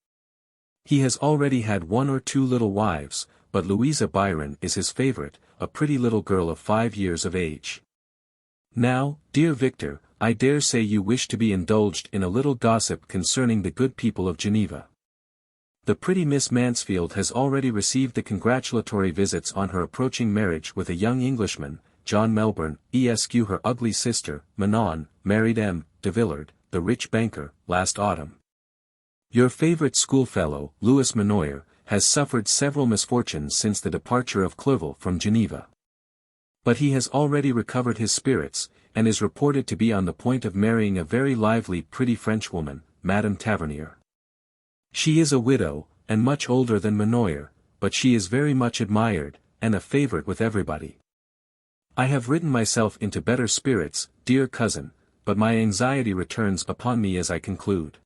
He has already had 1 or 2 little wives, but Louisa Byron is his favorite, a pretty little girl of 5 years of age. Now, dear Victor, I dare say you wish to be indulged in a little gossip concerning the good people of Geneva. The pretty Miss Mansfield has already received the congratulatory visits on her approaching marriage with a young Englishman, John Melbourne, Esq. Her ugly sister, Manon, married M. de Villard, the rich banker, last autumn. Your favorite schoolfellow, Louis Manoyer, has suffered several misfortunes since the departure of Clerval from Geneva. But he has already recovered his spirits, and is reported to be on the point of marrying a very lively pretty Frenchwoman, Madame Tavernier. She is a widow, and much older than Manoyer, but she is very much admired, and a favorite with everybody. I have written myself into better spirits, dear cousin, but my anxiety returns upon me as I conclude.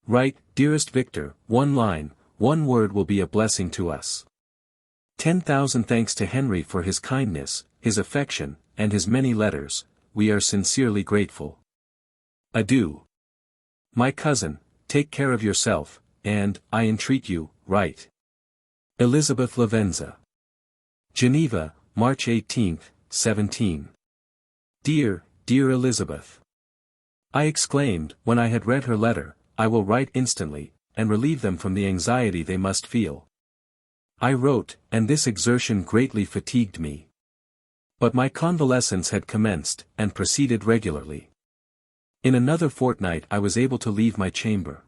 Write, dearest Victor, 1 line, 1 word will be a blessing to us. 10,000 thanks to Henry for his kindness, his affection, and his many letters. We are sincerely grateful. Adieu. My cousin, take care of yourself, and, I entreat you, write. Elizabeth Lavenza. Geneva, March 18, 17. Dear, dear Elizabeth. I exclaimed, when I had read her letter, I will write instantly, and relieve them from the anxiety they must feel. I wrote, and this exertion greatly fatigued me. But my convalescence had commenced, and proceeded regularly. In another fortnight I was able to leave my chamber.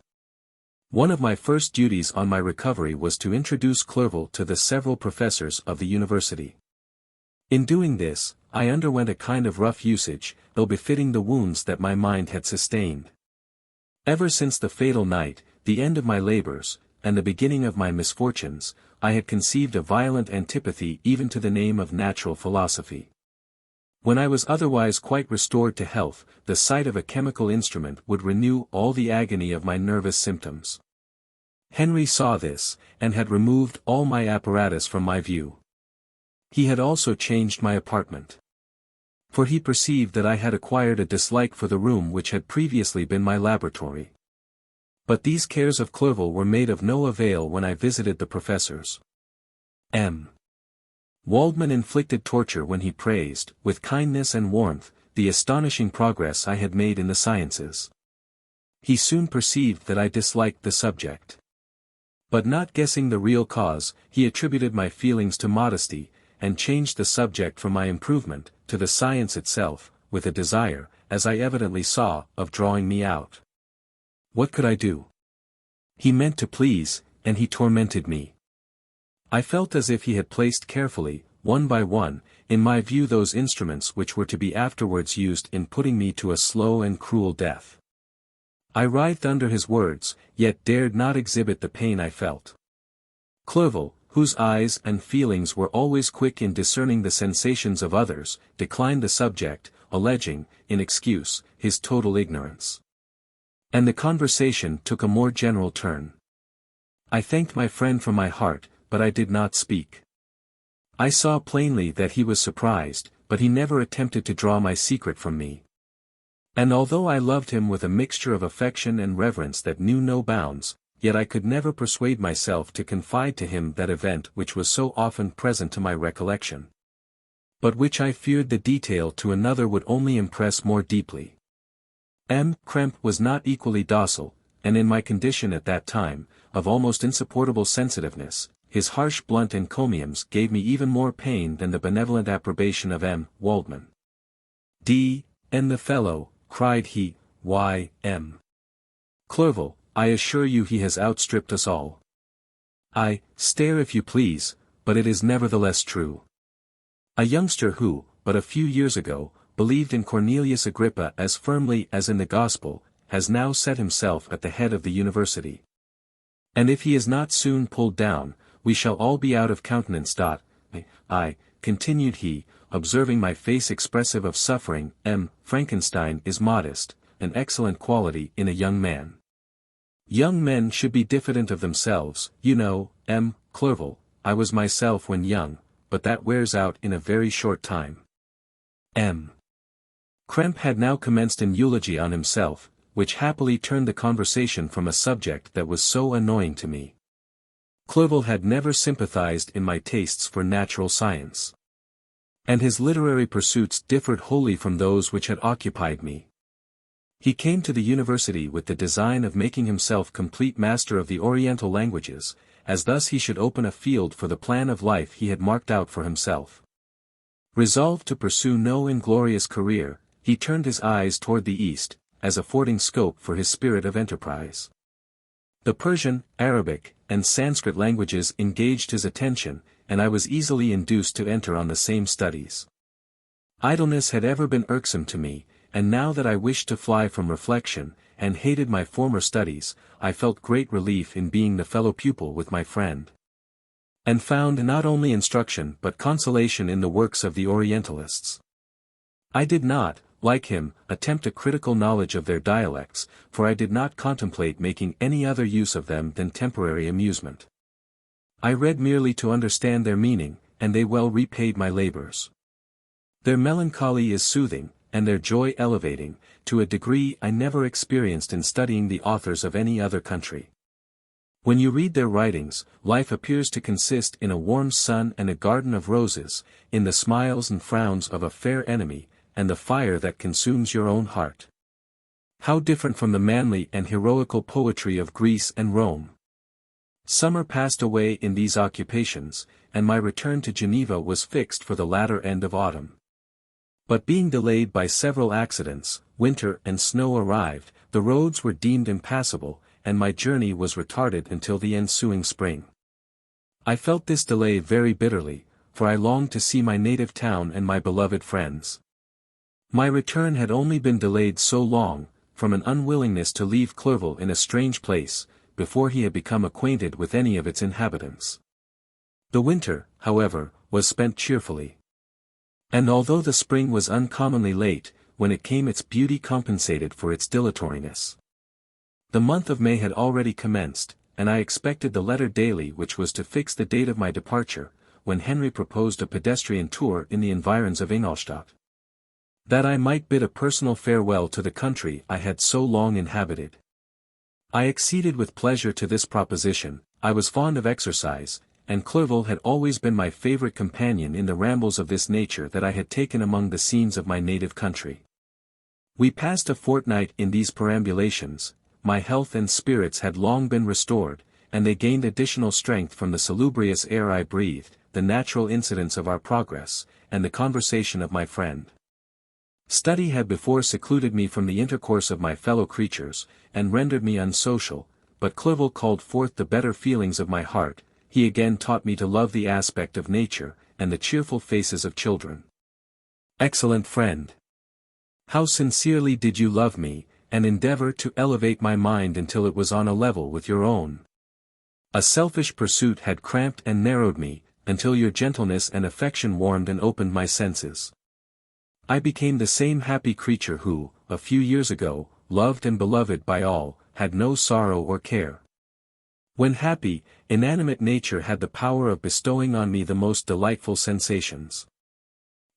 One of my first duties on my recovery was to introduce Clerval to the several professors of the university. In doing this, I underwent a kind of rough usage, though befitting the wounds that my mind had sustained. Ever since the fatal night, the end of my labors, and the beginning of my misfortunes, I had conceived a violent antipathy even to the name of natural philosophy. When I was otherwise quite restored to health, the sight of a chemical instrument would renew all the agony of my nervous symptoms. Henry saw this, and had removed all my apparatus from my view. He had also changed my apartment. For he perceived that I had acquired a dislike for the room which had previously been my laboratory. But these cares of Clerval were made of no avail when I visited the professors. M. Waldman inflicted torture when he praised, with kindness and warmth, the astonishing progress I had made in the sciences. He soon perceived that I disliked the subject. But not guessing the real cause, he attributed my feelings to modesty, and changed the subject from my improvement, to the science itself, with a desire, as I evidently saw, of drawing me out. What could I do? He meant to please, and he tormented me. I felt as if he had placed carefully, one by one, in my view those instruments which were to be afterwards used in putting me to a slow and cruel death. I writhed under his words, yet dared not exhibit the pain I felt. Clerval, whose eyes and feelings were always quick in discerning the sensations of others, declined the subject, alleging, in excuse, his total ignorance. And the conversation took a more general turn. I thanked my friend from my heart, but I did not speak. I saw plainly that he was surprised, but he never attempted to draw my secret from me. And although I loved him with a mixture of affection and reverence that knew no bounds, yet I could never persuade myself to confide to him that event which was so often present to my recollection, but which I feared the detail to another would only impress more deeply. Kremp was not equally docile, and in my condition at that time, of almost insupportable sensitiveness, his harsh blunt encomiums gave me even more pain than the benevolent approbation of Waldman. "And the fellow," cried he, "why, Clerval, I assure you he has outstripped us all. Stare if you please, but it is nevertheless true. A youngster who, but a few years ago, believed in Cornelius Agrippa as firmly as in the Gospel, has now set himself at the head of the university. And if he is not soon pulled down, we shall all be out of countenance. Continued he, observing my face expressive of suffering. Frankenstein is modest, an excellent quality in a young man. Young men should be diffident of themselves, you know, Clerval. I was myself when young, but that wears out in a very short time." Kremp had now commenced an eulogy on himself, which happily turned the conversation from a subject that was so annoying to me. Clerval had never sympathized in my tastes for natural science, and his literary pursuits differed wholly from those which had occupied me. He came to the university with the design of making himself complete master of the Oriental languages, as thus he should open a field for the plan of life he had marked out for himself. Resolved to pursue no inglorious career, he turned his eyes toward the East, as affording scope for his spirit of enterprise. The Persian, Arabic, and Sanskrit languages engaged his attention, and I was easily induced to enter on the same studies. Idleness had ever been irksome to me, and now that I wished to fly from reflection, and hated my former studies, I felt great relief in being the fellow pupil with my friend, and found not only instruction but consolation in the works of the Orientalists. I did not, like him, attempt a critical knowledge of their dialects, for I did not contemplate making any other use of them than temporary amusement. I read merely to understand their meaning, and they well repaid my labors. Their melancholy is soothing, and their joy elevating, to a degree I never experienced in studying the authors of any other country. When you read their writings, life appears to consist in a warm sun and a garden of roses, in the smiles and frowns of a fair enemy, and the fire that consumes your own heart. How different from the manly and heroical poetry of Greece and Rome! Summer passed away in these occupations, and my return to Geneva was fixed for the latter end of autumn. But being delayed by several accidents, winter and snow arrived, the roads were deemed impassable, and my journey was retarded until the ensuing spring. I felt this delay very bitterly, for I longed to see my native town and my beloved friends. My return had only been delayed so long, from an unwillingness to leave Clerval in a strange place, before he had become acquainted with any of its inhabitants. The winter, however, was spent cheerfully. And although the spring was uncommonly late, when it came its beauty compensated for its dilatoriness. The month of May had already commenced, and I expected the letter daily which was to fix the date of my departure, when Henry proposed a pedestrian tour in the environs of Ingolstadt, that I might bid a personal farewell to the country I had so long inhabited. I acceded with pleasure to this proposition. I was fond of exercise, and Clerval had always been my favorite companion in the rambles of this nature that I had taken among the scenes of my native country. We passed a fortnight in these perambulations. My health and spirits had long been restored, and they gained additional strength from the salubrious air I breathed, the natural incidents of our progress, and the conversation of my friend. Study had before secluded me from the intercourse of my fellow creatures, and rendered me unsocial, but Clerval called forth the better feelings of my heart. He again taught me to love the aspect of nature, and the cheerful faces of children. Excellent friend! How sincerely did you love me, and endeavor to elevate my mind until it was on a level with your own. A selfish pursuit had cramped and narrowed me, until your gentleness and affection warmed and opened my senses. I became the same happy creature who, a few years ago, loved and beloved by all, had no sorrow or care. When happy, inanimate nature had the power of bestowing on me the most delightful sensations.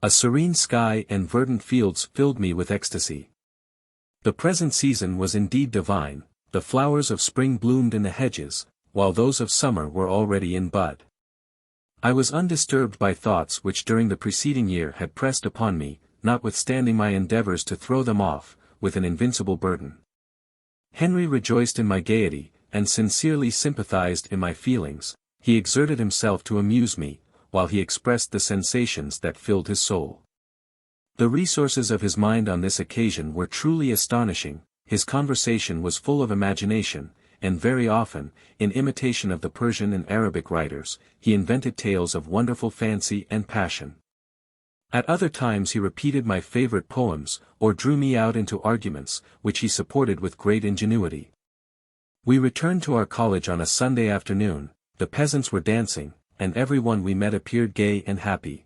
A serene sky and verdant fields filled me with ecstasy. The present season was indeed divine, the flowers of spring bloomed in the hedges, while those of summer were already in bud. I was undisturbed by thoughts which during the preceding year had pressed upon me, notwithstanding my endeavors to throw them off, with an invincible burden. Henry rejoiced in my gaiety, and sincerely sympathized in my feelings. He exerted himself to amuse me, while he expressed the sensations that filled his soul. The resources of his mind on this occasion were truly astonishing. His conversation was full of imagination, and very often, in imitation of the Persian and Arabic writers, he invented tales of wonderful fancy and passion. At other times he repeated my favorite poems, or drew me out into arguments, which he supported with great ingenuity. We returned to our college on a Sunday afternoon. The peasants were dancing, and everyone we met appeared gay and happy.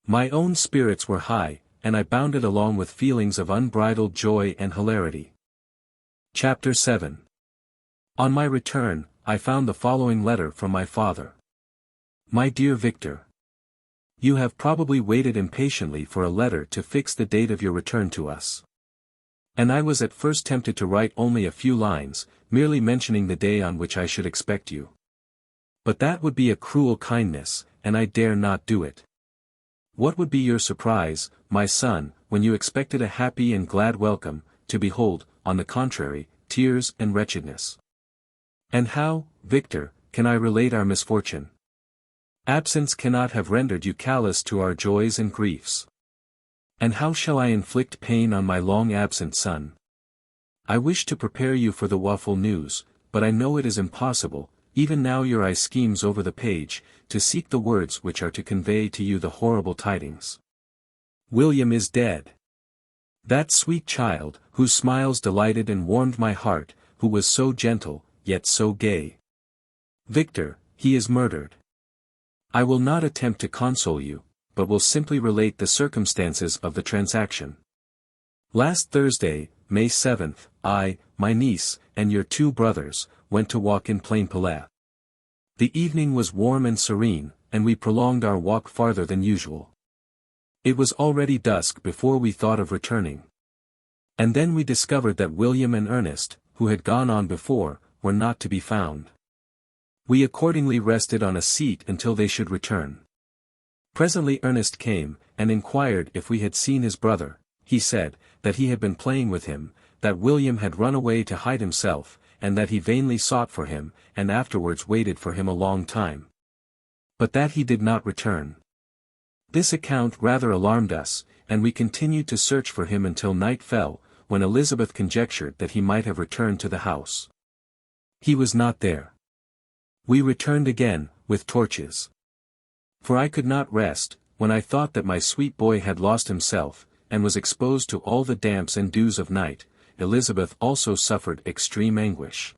My own spirits were high, and I bounded along with feelings of unbridled joy and hilarity. Chapter 7. On my return, I found the following letter from my father. My dear Victor, you have probably waited impatiently for a letter to fix the date of your return to us. And I was at first tempted to write only a few lines, merely mentioning the day on which I should expect you. But that would be a cruel kindness, and I dare not do it. What would be your surprise, my son, when you expected a happy and glad welcome, to behold, on the contrary, tears and wretchedness? And how, Victor, can I relate our misfortune? Absence cannot have rendered you callous to our joys and griefs. And how shall I inflict pain on my long-absent son? I wish to prepare you for the woeful news, but I know it is impossible. Even now your eye schemes over the page, to seek the words which are to convey to you the horrible tidings. William is dead. That sweet child, whose smiles delighted and warmed my heart, who was so gentle, yet so gay. Victor, he is murdered. I will not attempt to console you, but will simply relate the circumstances of the transaction. Last Thursday, May 7th, I, my niece, and your 2 brothers, went to walk in Plainpalais. The evening was warm and serene, and we prolonged our walk farther than usual. It was already dusk before we thought of returning. And then we discovered that William and Ernest, who had gone on before, were not to be found. We accordingly rested on a seat until they should return. Presently Ernest came, and inquired if we had seen his brother. He said, that he had been playing with him, that William had run away to hide himself, and that he vainly sought for him, and afterwards waited for him a long time. But that he did not return. This account rather alarmed us, and we continued to search for him until night fell, when Elizabeth conjectured that he might have returned to the house. He was not there. We returned again, with torches. For I could not rest, when I thought that my sweet boy had lost himself, and was exposed to all the damps and dews of night. Elizabeth also suffered extreme anguish.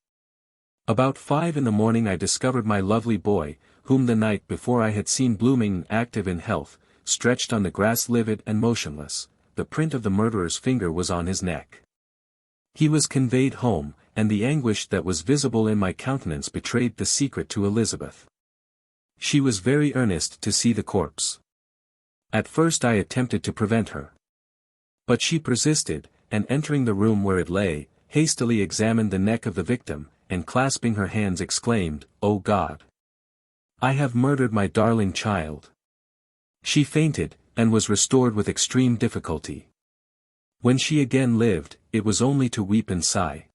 About 5 in the morning I discovered my lovely boy, whom the night before I had seen blooming and active in health, stretched on the grass livid and motionless. The print of the murderer's finger was on his neck. He was conveyed home, and the anguish that was visible in my countenance betrayed the secret to Elizabeth. She was very earnest to see the corpse. At first I attempted to prevent her. But she persisted, and entering the room where it lay, hastily examined the neck of the victim, and clasping her hands exclaimed, "O God! I have murdered my darling child." She fainted, and was restored with extreme difficulty. When she again lived, it was only to weep and sigh.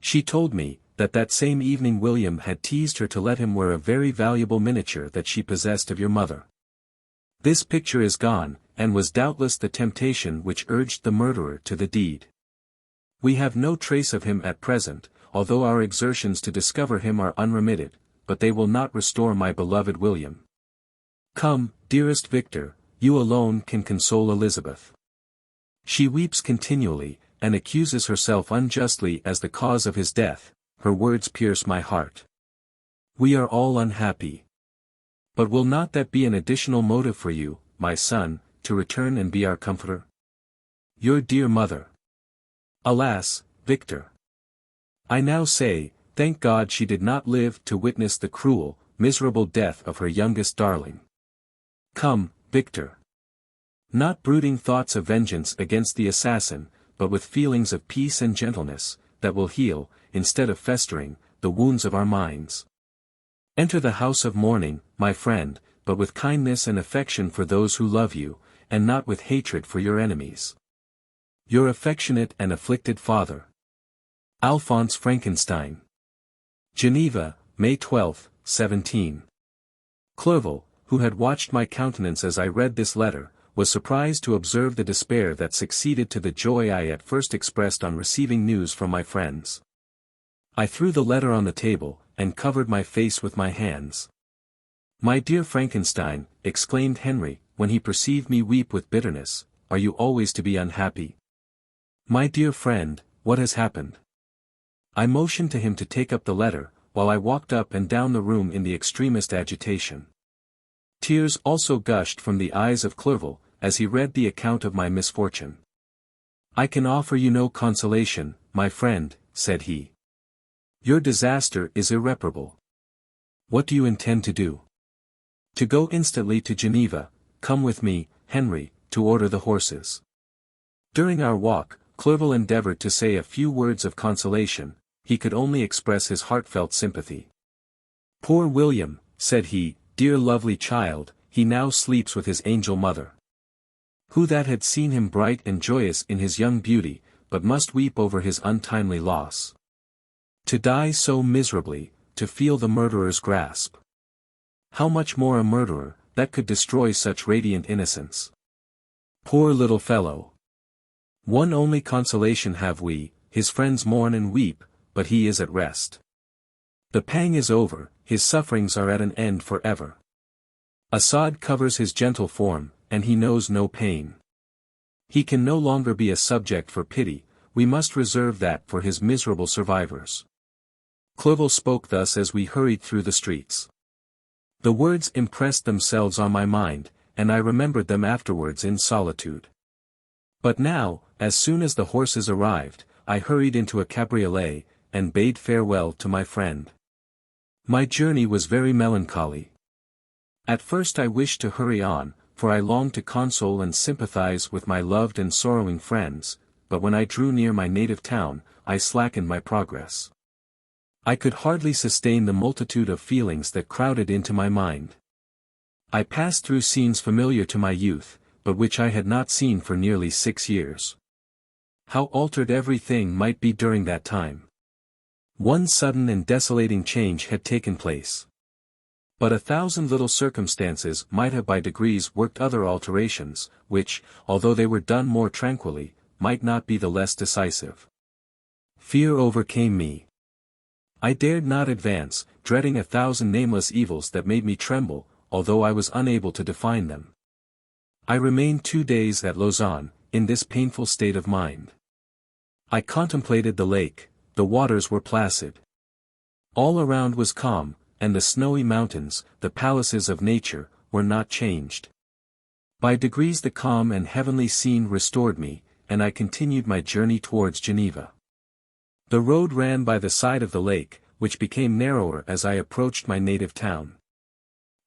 She told me, that same evening William had teased her to let him wear a very valuable miniature that she possessed of your mother. This picture is gone, and was doubtless the temptation which urged the murderer to the deed. We have no trace of him at present, although our exertions to discover him are unremitted, but they will not restore my beloved William. Come, dearest Victor, you alone can console Elizabeth. She weeps continually, and accuses herself unjustly as the cause of his death. Her words pierce my heart. We are all unhappy. But will not that be an additional motive for you, my son, to return and be our comforter? Your dear mother. Alas, Victor. I now say, thank God she did not live to witness the cruel, miserable death of her youngest darling. Come, Victor. Not brooding thoughts of vengeance against the assassin, but with feelings of peace and gentleness, that will heal, instead of festering, the wounds of our minds. Enter the house of mourning, my friend, but with kindness and affection for those who love you, and not with hatred for your enemies. Your affectionate and afflicted father, Alphonse Frankenstein. Geneva, May 12, 17. Clerval, who had watched my countenance as I read this letter, was surprised to observe the despair that succeeded to the joy I at first expressed on receiving news from my friends. I threw the letter on the table, and covered my face with my hands. "My dear Frankenstein," exclaimed Henry, when he perceived me weep with bitterness, "are you always to be unhappy? My dear friend, what has happened?" I motioned to him to take up the letter, while I walked up and down the room in the extremest agitation. Tears also gushed from the eyes of Clerval, as he read the account of my misfortune. "I can offer you no consolation, my friend," said he. "Your disaster is irreparable. What do you intend to do?" "To go instantly to Geneva. Come with me, Henry, to order the horses." During our walk, Clerval endeavored to say a few words of consolation. He could only express his heartfelt sympathy. "Poor William," said he, "dear lovely child, he now sleeps with his angel mother. Who that had seen him bright and joyous in his young beauty, but must weep over his untimely loss. To die so miserably, to feel the murderer's grasp. How much more a murderer, that could destroy such radiant innocence. Poor little fellow. One only consolation have we, his friends mourn and weep, but he is at rest. The pang is over, his sufferings are at an end for ever. A sod covers his gentle form, and he knows no pain. He can no longer be a subject for pity, we must reserve that for his miserable survivors." Clerval spoke thus as we hurried through the streets. The words impressed themselves on my mind, and I remembered them afterwards in solitude. But now, as soon as the horses arrived, I hurried into a cabriolet, and bade farewell to my friend. My journey was very melancholy. At first I wished to hurry on, for I longed to console and sympathize with my loved and sorrowing friends, but when I drew near my native town, I slackened my progress. I could hardly sustain the multitude of feelings that crowded into my mind. I passed through scenes familiar to my youth, but which I had not seen for nearly 6 years. How altered everything might be during that time! One sudden and desolating change had taken place. But 1,000 little circumstances might have by degrees worked other alterations, which, although they were done more tranquilly, might not be the less decisive. Fear overcame me. I dared not advance, dreading 1,000 nameless evils that made me tremble, although I was unable to define them. I remained 2 days at Lausanne, in this painful state of mind. I contemplated the lake. The waters were placid. All around was calm, and the snowy mountains, the palaces of nature, were not changed. By degrees the calm and heavenly scene restored me, and I continued my journey towards Geneva. The road ran by the side of the lake, which became narrower as I approached my native town.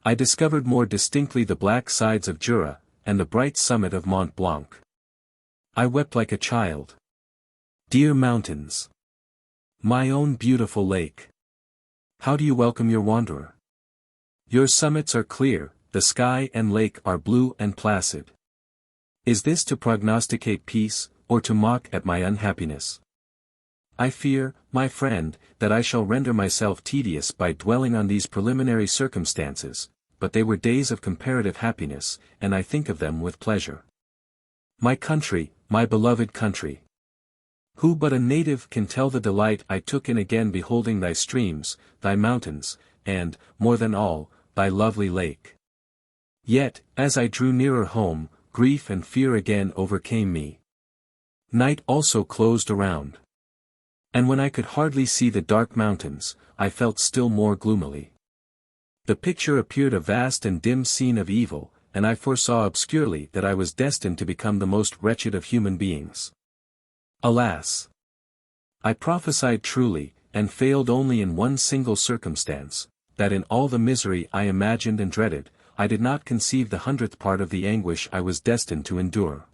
I discovered more distinctly the black sides of Jura, and the bright summit of Mont Blanc. I wept like a child. Dear mountains! My own beautiful lake! How do you welcome your wanderer? Your summits are clear, the sky and lake are blue and placid. Is this to prognosticate peace, or to mock at my unhappiness? I fear, my friend, that I shall render myself tedious by dwelling on these preliminary circumstances, but they were days of comparative happiness, and I think of them with pleasure. My country, my beloved country! Who but a native can tell the delight I took in again beholding thy streams, thy mountains, and, more than all, thy lovely lake? Yet, as I drew nearer home, grief and fear again overcame me. Night also closed around. And when I could hardly see the dark mountains, I felt still more gloomily. The picture appeared a vast and dim scene of evil, and I foresaw obscurely that I was destined to become the most wretched of human beings. Alas! I prophesied truly, and failed only in one single circumstance, that in all the misery I imagined and dreaded, I did not conceive the 100th part of the anguish I was destined to endure.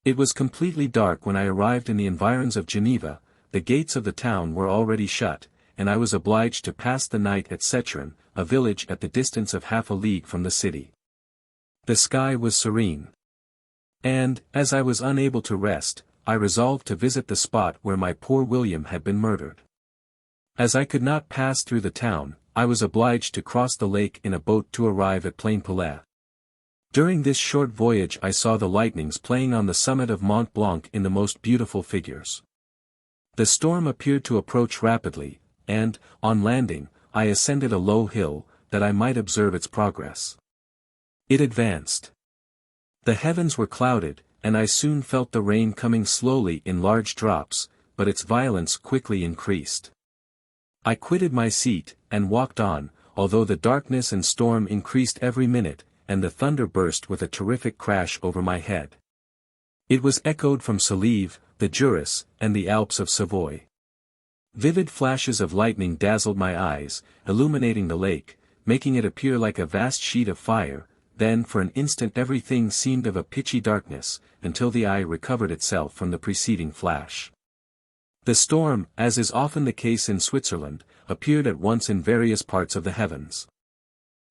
It was completely dark when I arrived in the environs of Geneva, the gates of the town were already shut, and I was obliged to pass the night at Sechren, a village at the distance of half a league from the city. The sky was serene. And, as I was unable to rest, I resolved to visit the spot where my poor William had been murdered. As I could not pass through the town, I was obliged to cross the lake in a boat to arrive at Plainpalais. During this short voyage I saw the lightnings playing on the summit of Mont Blanc in the most beautiful figures. The storm appeared to approach rapidly, and, on landing, I ascended a low hill, that I might observe its progress. It advanced. The heavens were clouded, and I soon felt the rain coming slowly in large drops, but its violence quickly increased. I quitted my seat, and walked on, although the darkness and storm increased every minute, and the thunder burst with a terrific crash over my head. It was echoed from Salive, the Jura, and the Alps of Savoy. Vivid flashes of lightning dazzled my eyes, illuminating the lake, making it appear like a vast sheet of fire. Then for an instant everything seemed of a pitchy darkness, until the eye recovered itself from the preceding flash. The storm, as is often the case in Switzerland, appeared at once in various parts of the heavens.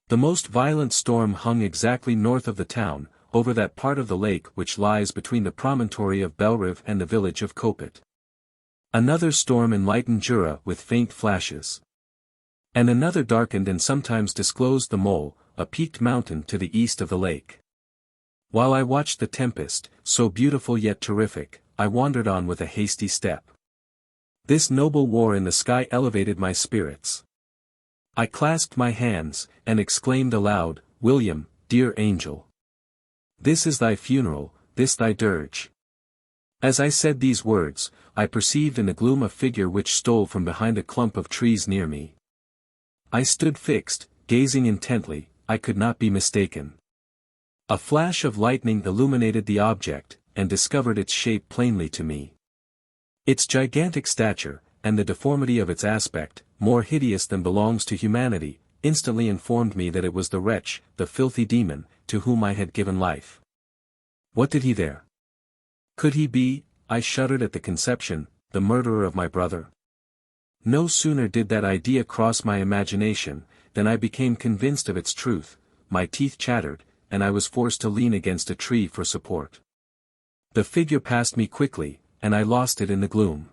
The most violent storm hung exactly north of the town, over that part of the lake which lies between the promontory of Bellerive and the village of Copet. Another storm enlightened Jura with faint flashes. And another darkened and sometimes disclosed the Mole, a peaked mountain to the east of the lake. While I watched the tempest, so beautiful yet terrific, I wandered on with a hasty step. This noble war in the sky elevated my spirits. I clasped my hands, and exclaimed aloud, "William, dear angel! This is thy funeral, this thy dirge." As I said these words, I perceived in the gloom a figure which stole from behind a clump of trees near me. I stood fixed, gazing intently. I could not be mistaken. A flash of lightning illuminated the object, and discovered its shape plainly to me. Its gigantic stature, and the deformity of its aspect, more hideous than belongs to humanity, instantly informed me that it was the wretch, the filthy demon, to whom I had given life. What did he there? Could he be, I shuddered at the conception, the murderer of my brother? No sooner did that idea cross my imagination, than I became convinced of its truth, my teeth chattered, and I was forced to lean against a tree for support. The figure passed me quickly, and I lost it in the gloom.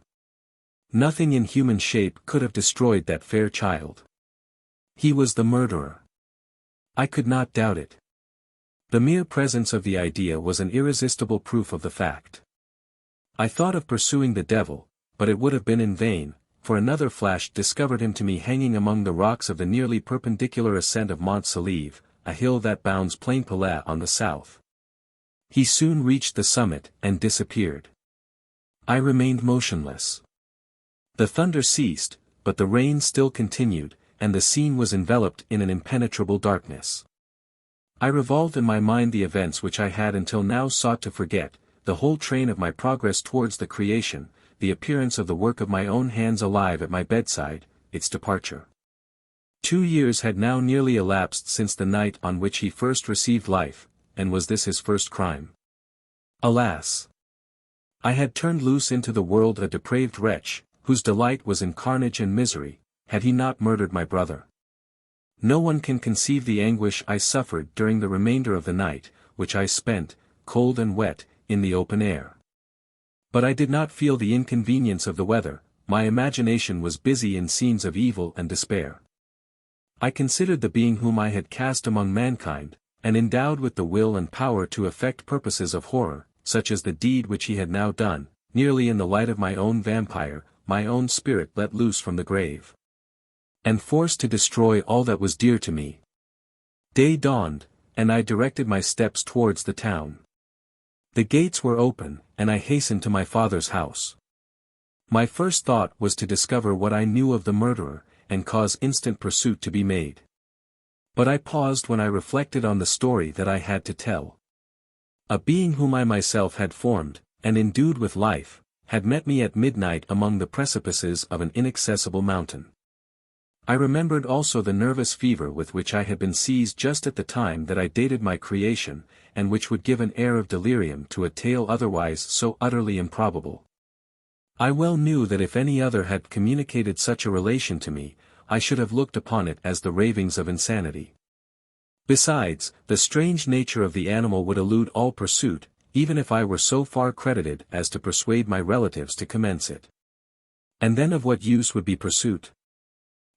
Nothing in human shape could have destroyed that fair child. He was the murderer. I could not doubt it. The mere presence of the idea was an irresistible proof of the fact. I thought of pursuing the devil, but it would have been in vain, for another flash discovered him to me hanging among the rocks of the nearly perpendicular ascent of Mont Salive, a hill that bounds Plainpalais on the south. He soon reached the summit, and disappeared. I remained motionless. The thunder ceased, but the rain still continued, and the scene was enveloped in an impenetrable darkness. I revolved in my mind the events which I had until now sought to forget, the whole train of my progress towards the creation, the appearance of the work of my own hands alive at my bedside, its departure. 2 years had now nearly elapsed since the night on which he first received life, and was this his first crime? Alas! I had turned loose into the world a depraved wretch, whose delight was in carnage and misery, had he not murdered my brother. No one can conceive the anguish I suffered during the remainder of the night, which I spent, cold and wet, in the open air. But I did not feel the inconvenience of the weather, my imagination was busy in scenes of evil and despair. I considered the being whom I had cast among mankind, and endowed with the will and power to effect purposes of horror, such as the deed which he had now done, nearly in the light of my own vampire, my own spirit let loose from the grave, and forced to destroy all that was dear to me. Day dawned, and I directed my steps towards the town. The gates were open, and I hastened to my father's house. My first thought was to discover what I knew of the murderer, and cause instant pursuit to be made. But I paused when I reflected on the story that I had to tell. A being whom I myself had formed, and endued with life, had met me at midnight among the precipices of an inaccessible mountain. I remembered also the nervous fever with which I had been seized just at the time that I dated my creation, and which would give an air of delirium to a tale otherwise so utterly improbable. I well knew that if any other had communicated such a relation to me, I should have looked upon it as the ravings of insanity. Besides, the strange nature of the animal would elude all pursuit, even if I were so far credited as to persuade my relatives to commence it. And then of what use would be pursuit?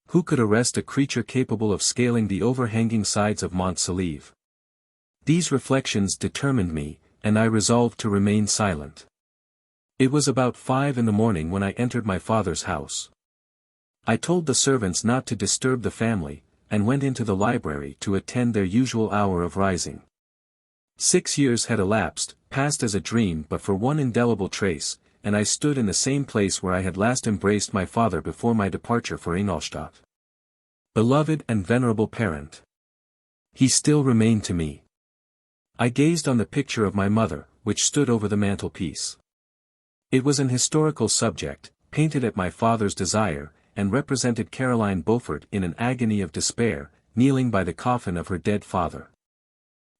Who could arrest a creature capable of scaling the overhanging sides of Mont Saleve? These reflections determined me, and I resolved to remain silent. It was about 5 in the morning when I entered my father's house. I told the servants not to disturb the family, and went into the library to attend their usual hour of rising. 6 years had elapsed, passed as a dream but for one indelible trace, and I stood in the same place where I had last embraced my father before my departure for Ingolstadt. Beloved and venerable parent! He still remained to me. I gazed on the picture of my mother, which stood over the mantelpiece. It was an historical subject, painted at my father's desire, and represented Caroline Beaufort in an agony of despair, kneeling by the coffin of her dead father.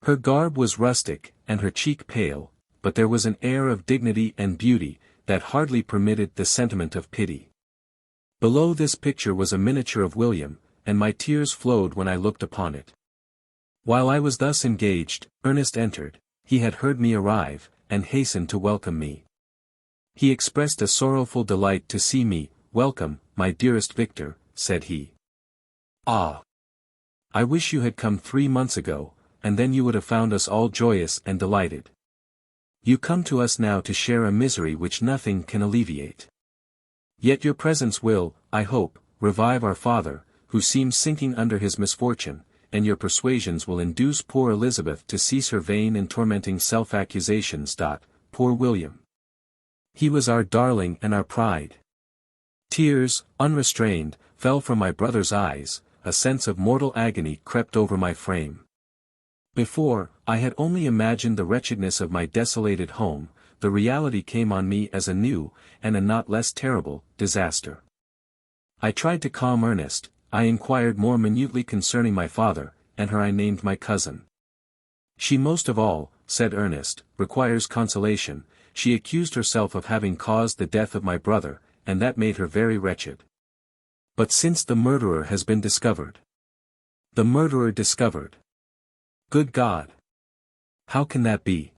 Her garb was rustic, and her cheek pale, but there was an air of dignity and beauty, that hardly permitted the sentiment of pity. Below this picture was a miniature of William, and my tears flowed when I looked upon it. While I was thus engaged, Ernest entered. He had heard me arrive, and hastened to welcome me. He expressed a sorrowful delight to see me. "Welcome, my dearest Victor," said he. "Ah! I wish you had come 3 months ago, and then you would have found us all joyous and delighted. You come to us now to share a misery which nothing can alleviate. Yet your presence will, I hope, revive our father, who seems sinking under his misfortune, and your persuasions will induce poor Elizabeth to cease her vain and tormenting self-accusations. Poor William! He was our darling and our pride." Tears, unrestrained, fell from my brother's eyes, a sense of mortal agony crept over my frame. Before, I had only imagined the wretchedness of my desolated home, the reality came on me as a new, and a not less terrible, disaster. I tried to calm Ernest, I inquired more minutely concerning my father, and her I named my cousin. "She most of all," said Ernest, "requires consolation. She accused herself of having caused the death of my brother, and that made her very wretched. But since the murderer has been discovered." "The murderer discovered? Good God! How can that be?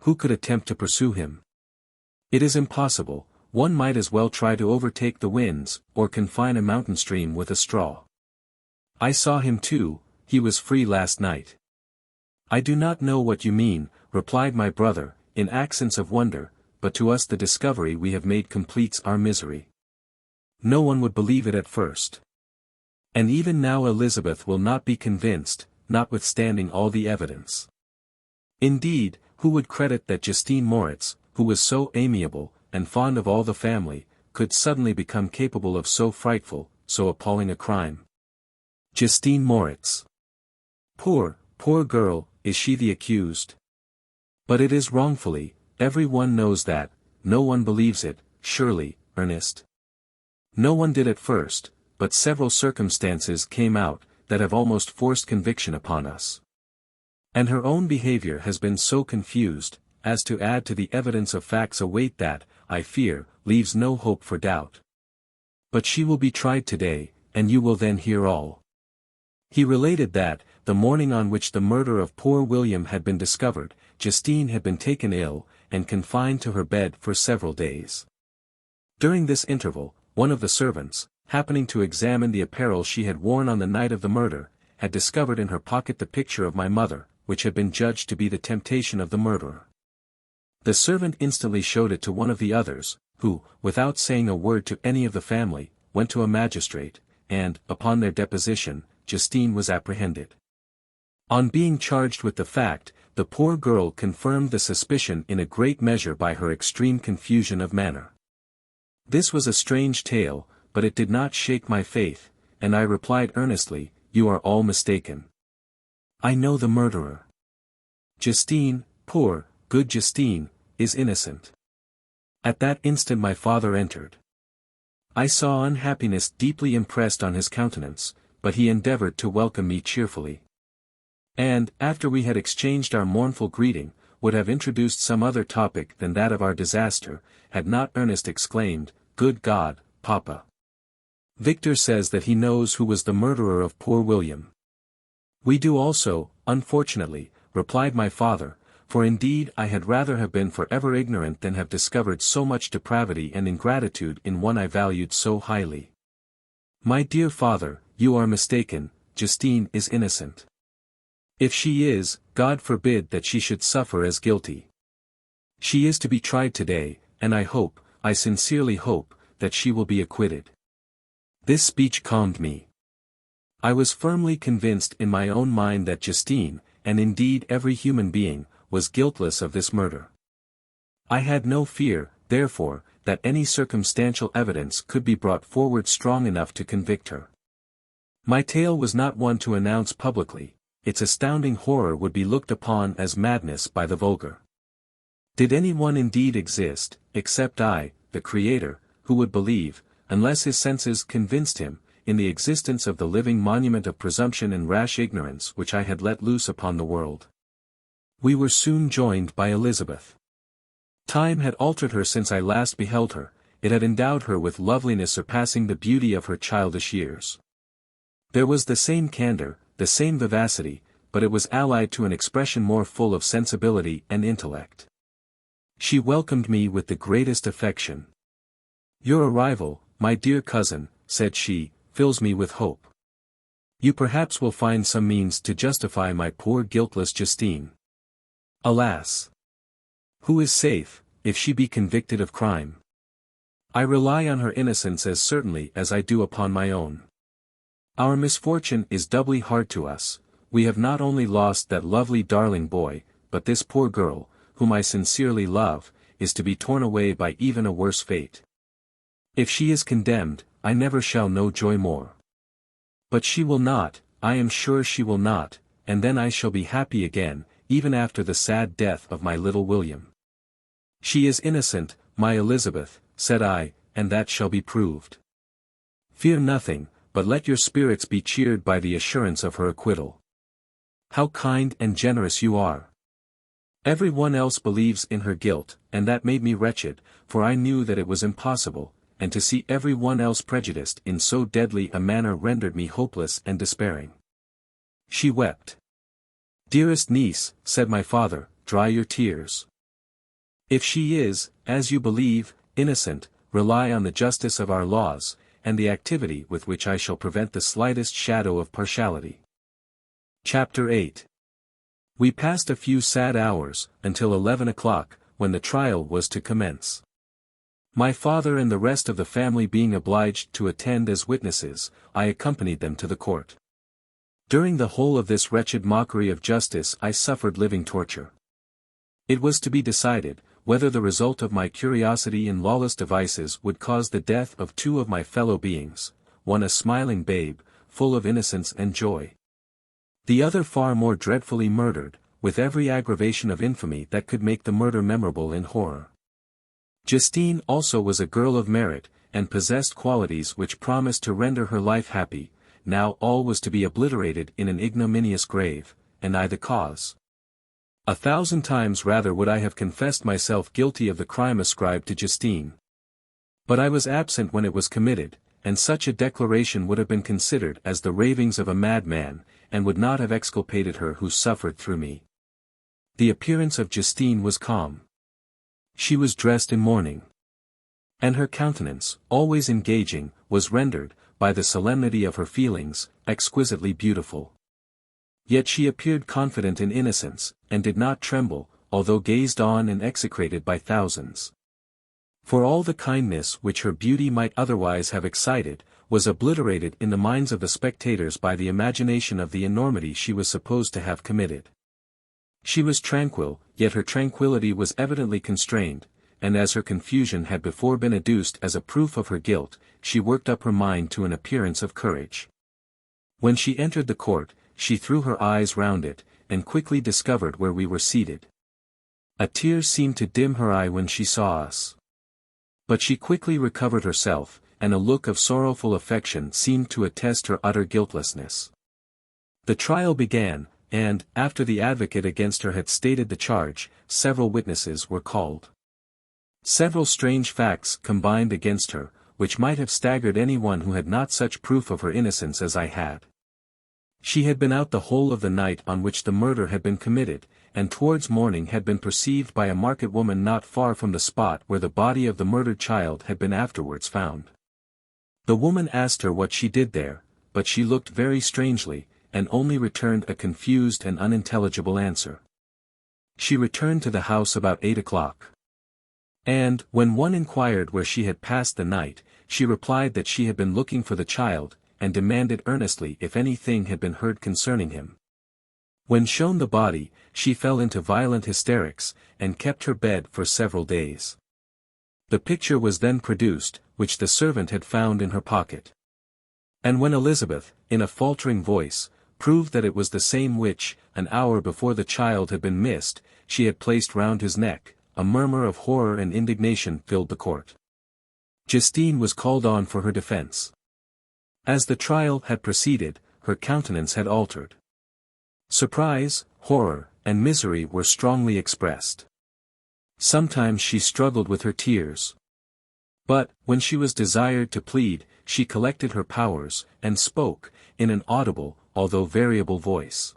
Who could attempt to pursue him? It is impossible. One might as well try to overtake the winds, or confine a mountain stream with a straw. I saw him too, he was free last night." "I do not know what you mean," replied my brother, in accents of wonder, "but to us the discovery we have made completes our misery. No one would believe it at first. And even now Elizabeth will not be convinced, notwithstanding all the evidence. Indeed, who would credit that Justine Moritz, who was so amiable, and fond of all the family, could suddenly become capable of so frightful, so appalling a crime? Justine Moritz! Poor girl, is she the accused? But it is wrongfully, every one knows that, no one believes it, surely, Ernest. No one did at first, but several circumstances came out, that have almost forced conviction upon us. And her own behavior has been so confused, as to add to the evidence of facts a weight that, I fear, leaves no hope for doubt. But she will be tried today, and you will then hear all." He related that, the morning on which the murder of poor William had been discovered, Justine had been taken ill, and confined to her bed for several days. During this interval, one of the servants, happening to examine the apparel she had worn on the night of the murder, had discovered in her pocket the picture of my mother, which had been judged to be the temptation of the murderer. The servant instantly showed it to one of the others, who, without saying a word to any of the family, went to a magistrate, and, upon their deposition, Justine was apprehended. On being charged with the fact, the poor girl confirmed the suspicion in a great measure by her extreme confusion of manner. This was a strange tale, but it did not shake my faith, and I replied earnestly, "You are all mistaken. I know the murderer. Justine, poor, good Justine, is innocent." At that instant my father entered. I saw unhappiness deeply impressed on his countenance, but he endeavored to welcome me cheerfully. And, after we had exchanged our mournful greeting, would have introduced some other topic than that of our disaster, had not Ernest exclaimed, "Good God, Papa! Victor says that he knows who was the murderer of poor William." "We do also, unfortunately," replied my father, "for indeed I had rather have been forever ignorant than have discovered so much depravity and ingratitude in one I valued so highly." "My dear father, you are mistaken, Justine is innocent. If she is, God forbid that she should suffer as guilty. She is to be tried today, and I hope, I sincerely hope, that she will be acquitted." This speech calmed me. I was firmly convinced in my own mind that Justine, and indeed every human being, was guiltless of this murder. I had no fear, therefore, that any circumstantial evidence could be brought forward strong enough to convict her. My tale was not one to announce publicly, its astounding horror would be looked upon as madness by the vulgar. Did anyone indeed exist, except I, the Creator, who would believe, unless his senses convinced him, in the existence of the living monument of presumption and rash ignorance which I had let loose upon the world? We were soon joined by Elizabeth. Time had altered her since I last beheld her, it had endowed her with loveliness surpassing the beauty of her childish years. There was the same candor, the same vivacity, but it was allied to an expression more full of sensibility and intellect. She welcomed me with the greatest affection. "Your arrival, my dear cousin," said she, "fills me with hope. You perhaps will find some means to justify my poor guiltless Justine. Alas! Who is safe, if she be convicted of crime? I rely on her innocence as certainly as I do upon my own. Our misfortune is doubly hard to us, we have not only lost that lovely darling boy, but this poor girl, whom I sincerely love, is to be torn away by even a worse fate. If she is condemned, I never shall know joy more. But she will not, I am sure she will not, and then I shall be happy again, even after the sad death of my little William." "She is innocent, my Elizabeth," said I, "and that shall be proved. Fear nothing, but let your spirits be cheered by the assurance of her acquittal. How kind and generous you are! Every one else believes in her guilt, and that made me wretched, for I knew that it was impossible, and to see every one else prejudiced in so deadly a manner rendered me hopeless and despairing." She wept. "Dearest niece," said my father, "dry your tears. If she is, as you believe, innocent, rely on the justice of our laws, and the activity with which I shall prevent the slightest shadow of partiality." Chapter 8. We passed a few sad hours, until 11 o'clock, when the trial was to commence. My father and the rest of the family being obliged to attend as witnesses, I accompanied them to the court. During the whole of this wretched mockery of justice I suffered living torture. It was to be decided, whether the result of my curiosity and lawless devices would cause the death of two of my fellow beings, one a smiling babe, full of innocence and joy. The other far more dreadfully murdered, with every aggravation of infamy that could make the murder memorable in horror. Justine also was a girl of merit, and possessed qualities which promised to render her life happy. Now all was to be obliterated in an ignominious grave, and I the cause. 1,000 times rather would I have confessed myself guilty of the crime ascribed to Justine. But I was absent when it was committed, and such a declaration would have been considered as the ravings of a madman, and would not have exculpated her who suffered through me. The appearance of Justine was calm. She was dressed in mourning. And her countenance, always engaging, was rendered, by the solemnity of her feelings, exquisitely beautiful. Yet she appeared confident in innocence, and did not tremble, although gazed on and execrated by thousands. For all the kindness which her beauty might otherwise have excited, was obliterated in the minds of the spectators by the imagination of the enormity she was supposed to have committed. She was tranquil, yet her tranquillity was evidently constrained, and as her confusion had before been adduced as a proof of her guilt, she worked up her mind to an appearance of courage. When she entered the court, she threw her eyes round it, and quickly discovered where we were seated. A tear seemed to dim her eye when she saw us. But she quickly recovered herself, and a look of sorrowful affection seemed to attest her utter guiltlessness. The trial began, and, after the advocate against her had stated the charge, several witnesses were called. Several strange facts combined against her, which might have staggered anyone who had not such proof of her innocence as I had. She had been out the whole of the night on which the murder had been committed, and towards morning had been perceived by a market woman not far from the spot where the body of the murdered child had been afterwards found. The woman asked her what she did there, but she looked very strangely, and only returned a confused and unintelligible answer. She returned to the house about 8 o'clock. And, when one inquired where she had passed the night, she replied that she had been looking for the child, and demanded earnestly if anything had been heard concerning him. When shown the body, she fell into violent hysterics, and kept her bed for several days. The picture was then produced, which the servant had found in her pocket. And when Elizabeth, in a faltering voice, proved that it was the same which, an hour before the child had been missed, she had placed round his neck, a murmur of horror and indignation filled the court. Justine was called on for her defense. As the trial had proceeded, her countenance had altered. Surprise, horror, and misery were strongly expressed. Sometimes she struggled with her tears. But, when she was desired to plead, she collected her powers, and spoke, in an audible, although variable voice.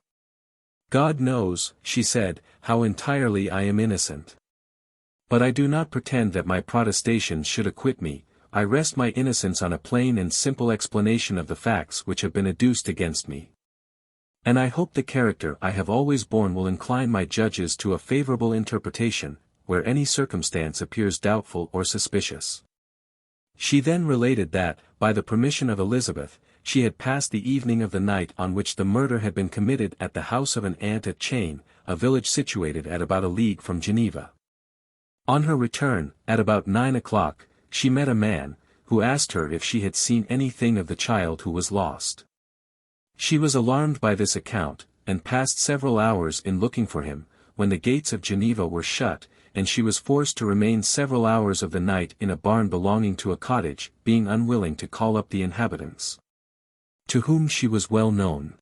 God knows, she said, how entirely I am innocent. But I do not pretend that my protestations should acquit me. I rest my innocence on a plain and simple explanation of the facts which have been adduced against me. And I hope the character I have always borne will incline my judges to a favorable interpretation, where any circumstance appears doubtful or suspicious. She then related that, by the permission of Elizabeth, she had passed the evening of the night on which the murder had been committed at the house of an aunt at Chain, a village situated at about a league from Geneva. On her return, at about 9 o'clock, she met a man, who asked her if she had seen anything of the child who was lost. She was alarmed by this account, and passed several hours in looking for him, when the gates of Geneva were shut, and she was forced to remain several hours of the night in a barn belonging to a cottage, being unwilling to call up the inhabitants, to whom she was well known.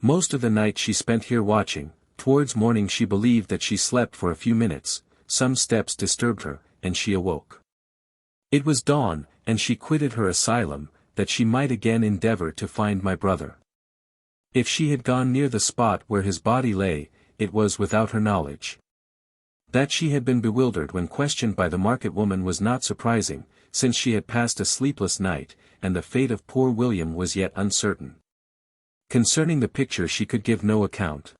Most of the night she spent here watching. Towards morning she believed that she slept for a few minutes. Some steps disturbed her, and she awoke. It was dawn, and she quitted her asylum, that she might again endeavor to find my brother. If she had gone near the spot where his body lay, it was without her knowledge. That she had been bewildered when questioned by the market woman was not surprising, since she had passed a sleepless night, and the fate of poor William was yet uncertain. Concerning the picture she could give no account.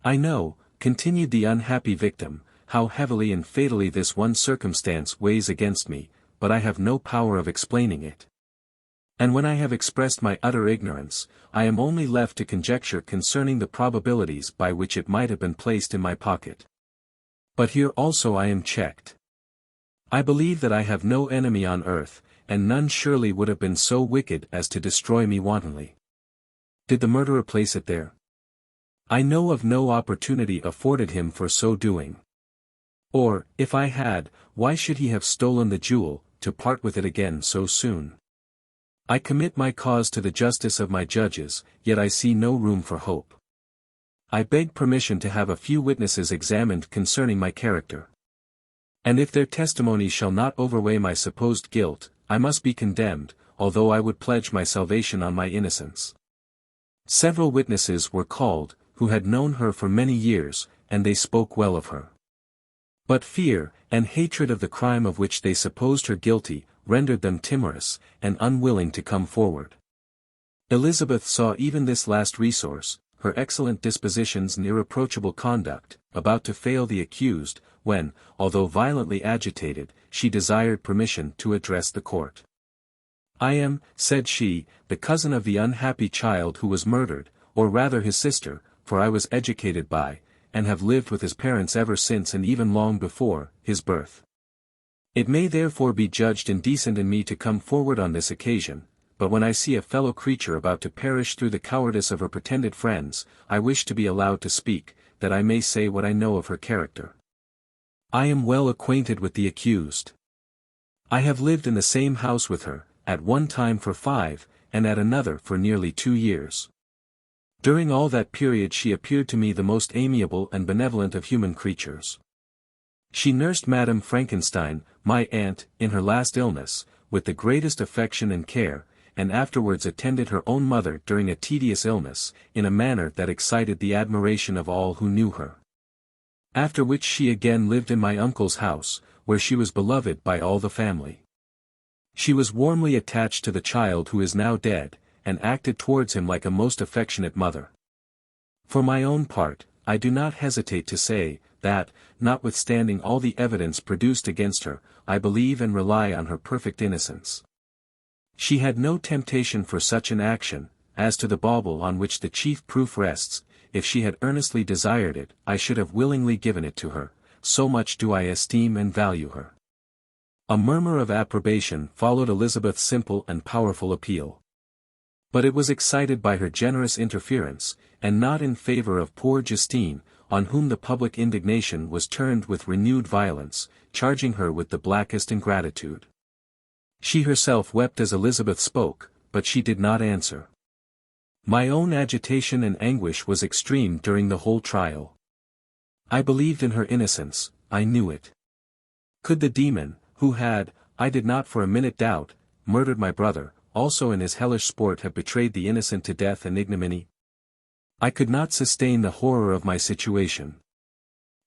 I know, continued the unhappy victim, how heavily and fatally this one circumstance weighs against me, but I have no power of explaining it. And when I have expressed my utter ignorance, I am only left to conjecture concerning the probabilities by which it might have been placed in my pocket. But here also I am checked. I believe that I have no enemy on earth, and none surely would have been so wicked as to destroy me wantonly. Did the murderer place it there? I know of no opportunity afforded him for so doing. Or, if I had, why should he have stolen the jewel, to part with it again so soon? I commit my cause to the justice of my judges, yet I see no room for hope. I beg permission to have a few witnesses examined concerning my character. And if their testimony shall not overweigh my supposed guilt, I must be condemned, although I would pledge my salvation on my innocence. Several witnesses were called, who had known her for many years, and they spoke well of her. But fear, and hatred of the crime of which they supposed her guilty, rendered them timorous, and unwilling to come forward. Elizabeth saw even this last resource, her excellent dispositions and irreproachable conduct, about to fail the accused, when, although violently agitated, she desired permission to address the court. I am, said she, the cousin of the unhappy child who was murdered, or rather his sister, for I was educated by, and have lived with his parents ever since and even long before, his birth. It may therefore be judged indecent in me to come forward on this occasion, but when I see a fellow creature about to perish through the cowardice of her pretended friends, I wish to be allowed to speak, that I may say what I know of her character. I am well acquainted with the accused. I have lived in the same house with her, at one time for 5, and at another for nearly 2 years. During all that period she appeared to me the most amiable and benevolent of human creatures. She nursed Madame Frankenstein, my aunt, in her last illness, with the greatest affection and care, and afterwards attended her own mother during a tedious illness, in a manner that excited the admiration of all who knew her. After which she again lived in my uncle's house, where she was beloved by all the family. She was warmly attached to the child who is now dead, and acted towards him like a most affectionate mother. For my own part, I do not hesitate to say, that, notwithstanding all the evidence produced against her, I believe and rely on her perfect innocence. She had no temptation for such an action. As to the bauble on which the chief proof rests, if she had earnestly desired it, I should have willingly given it to her, so much do I esteem and value her. A murmur of approbation followed Elizabeth's simple and powerful appeal. But it was excited by her generous interference, and not in favor of poor Justine, on whom the public indignation was turned with renewed violence, charging her with the blackest ingratitude. She herself wept as Elizabeth spoke, but she did not answer. My own agitation and anguish was extreme during the whole trial. I believed in her innocence, I knew it. Could the demon, who had, I did not for a minute doubt, murdered my brother, also in his hellish sport have betrayed the innocent to death and ignominy? I could not sustain the horror of my situation.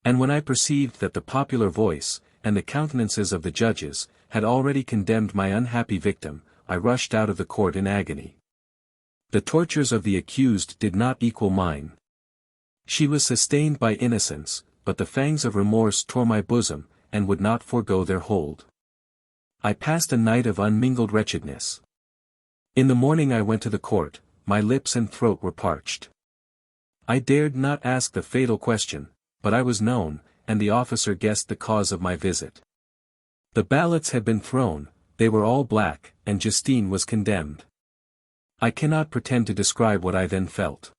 And when I perceived that the popular voice, and the countenances of the judges, had already condemned my unhappy victim, I rushed out of the court in agony. The tortures of the accused did not equal mine. She was sustained by innocence, but the fangs of remorse tore my bosom, and would not forego their hold. I passed a night of unmingled wretchedness. In the morning I went to the court, my lips and throat were parched. I dared not ask the fatal question, but I was known, and the officer guessed the cause of my visit. The ballots had been thrown, they were all black, and Justine was condemned. I cannot pretend to describe what I then felt.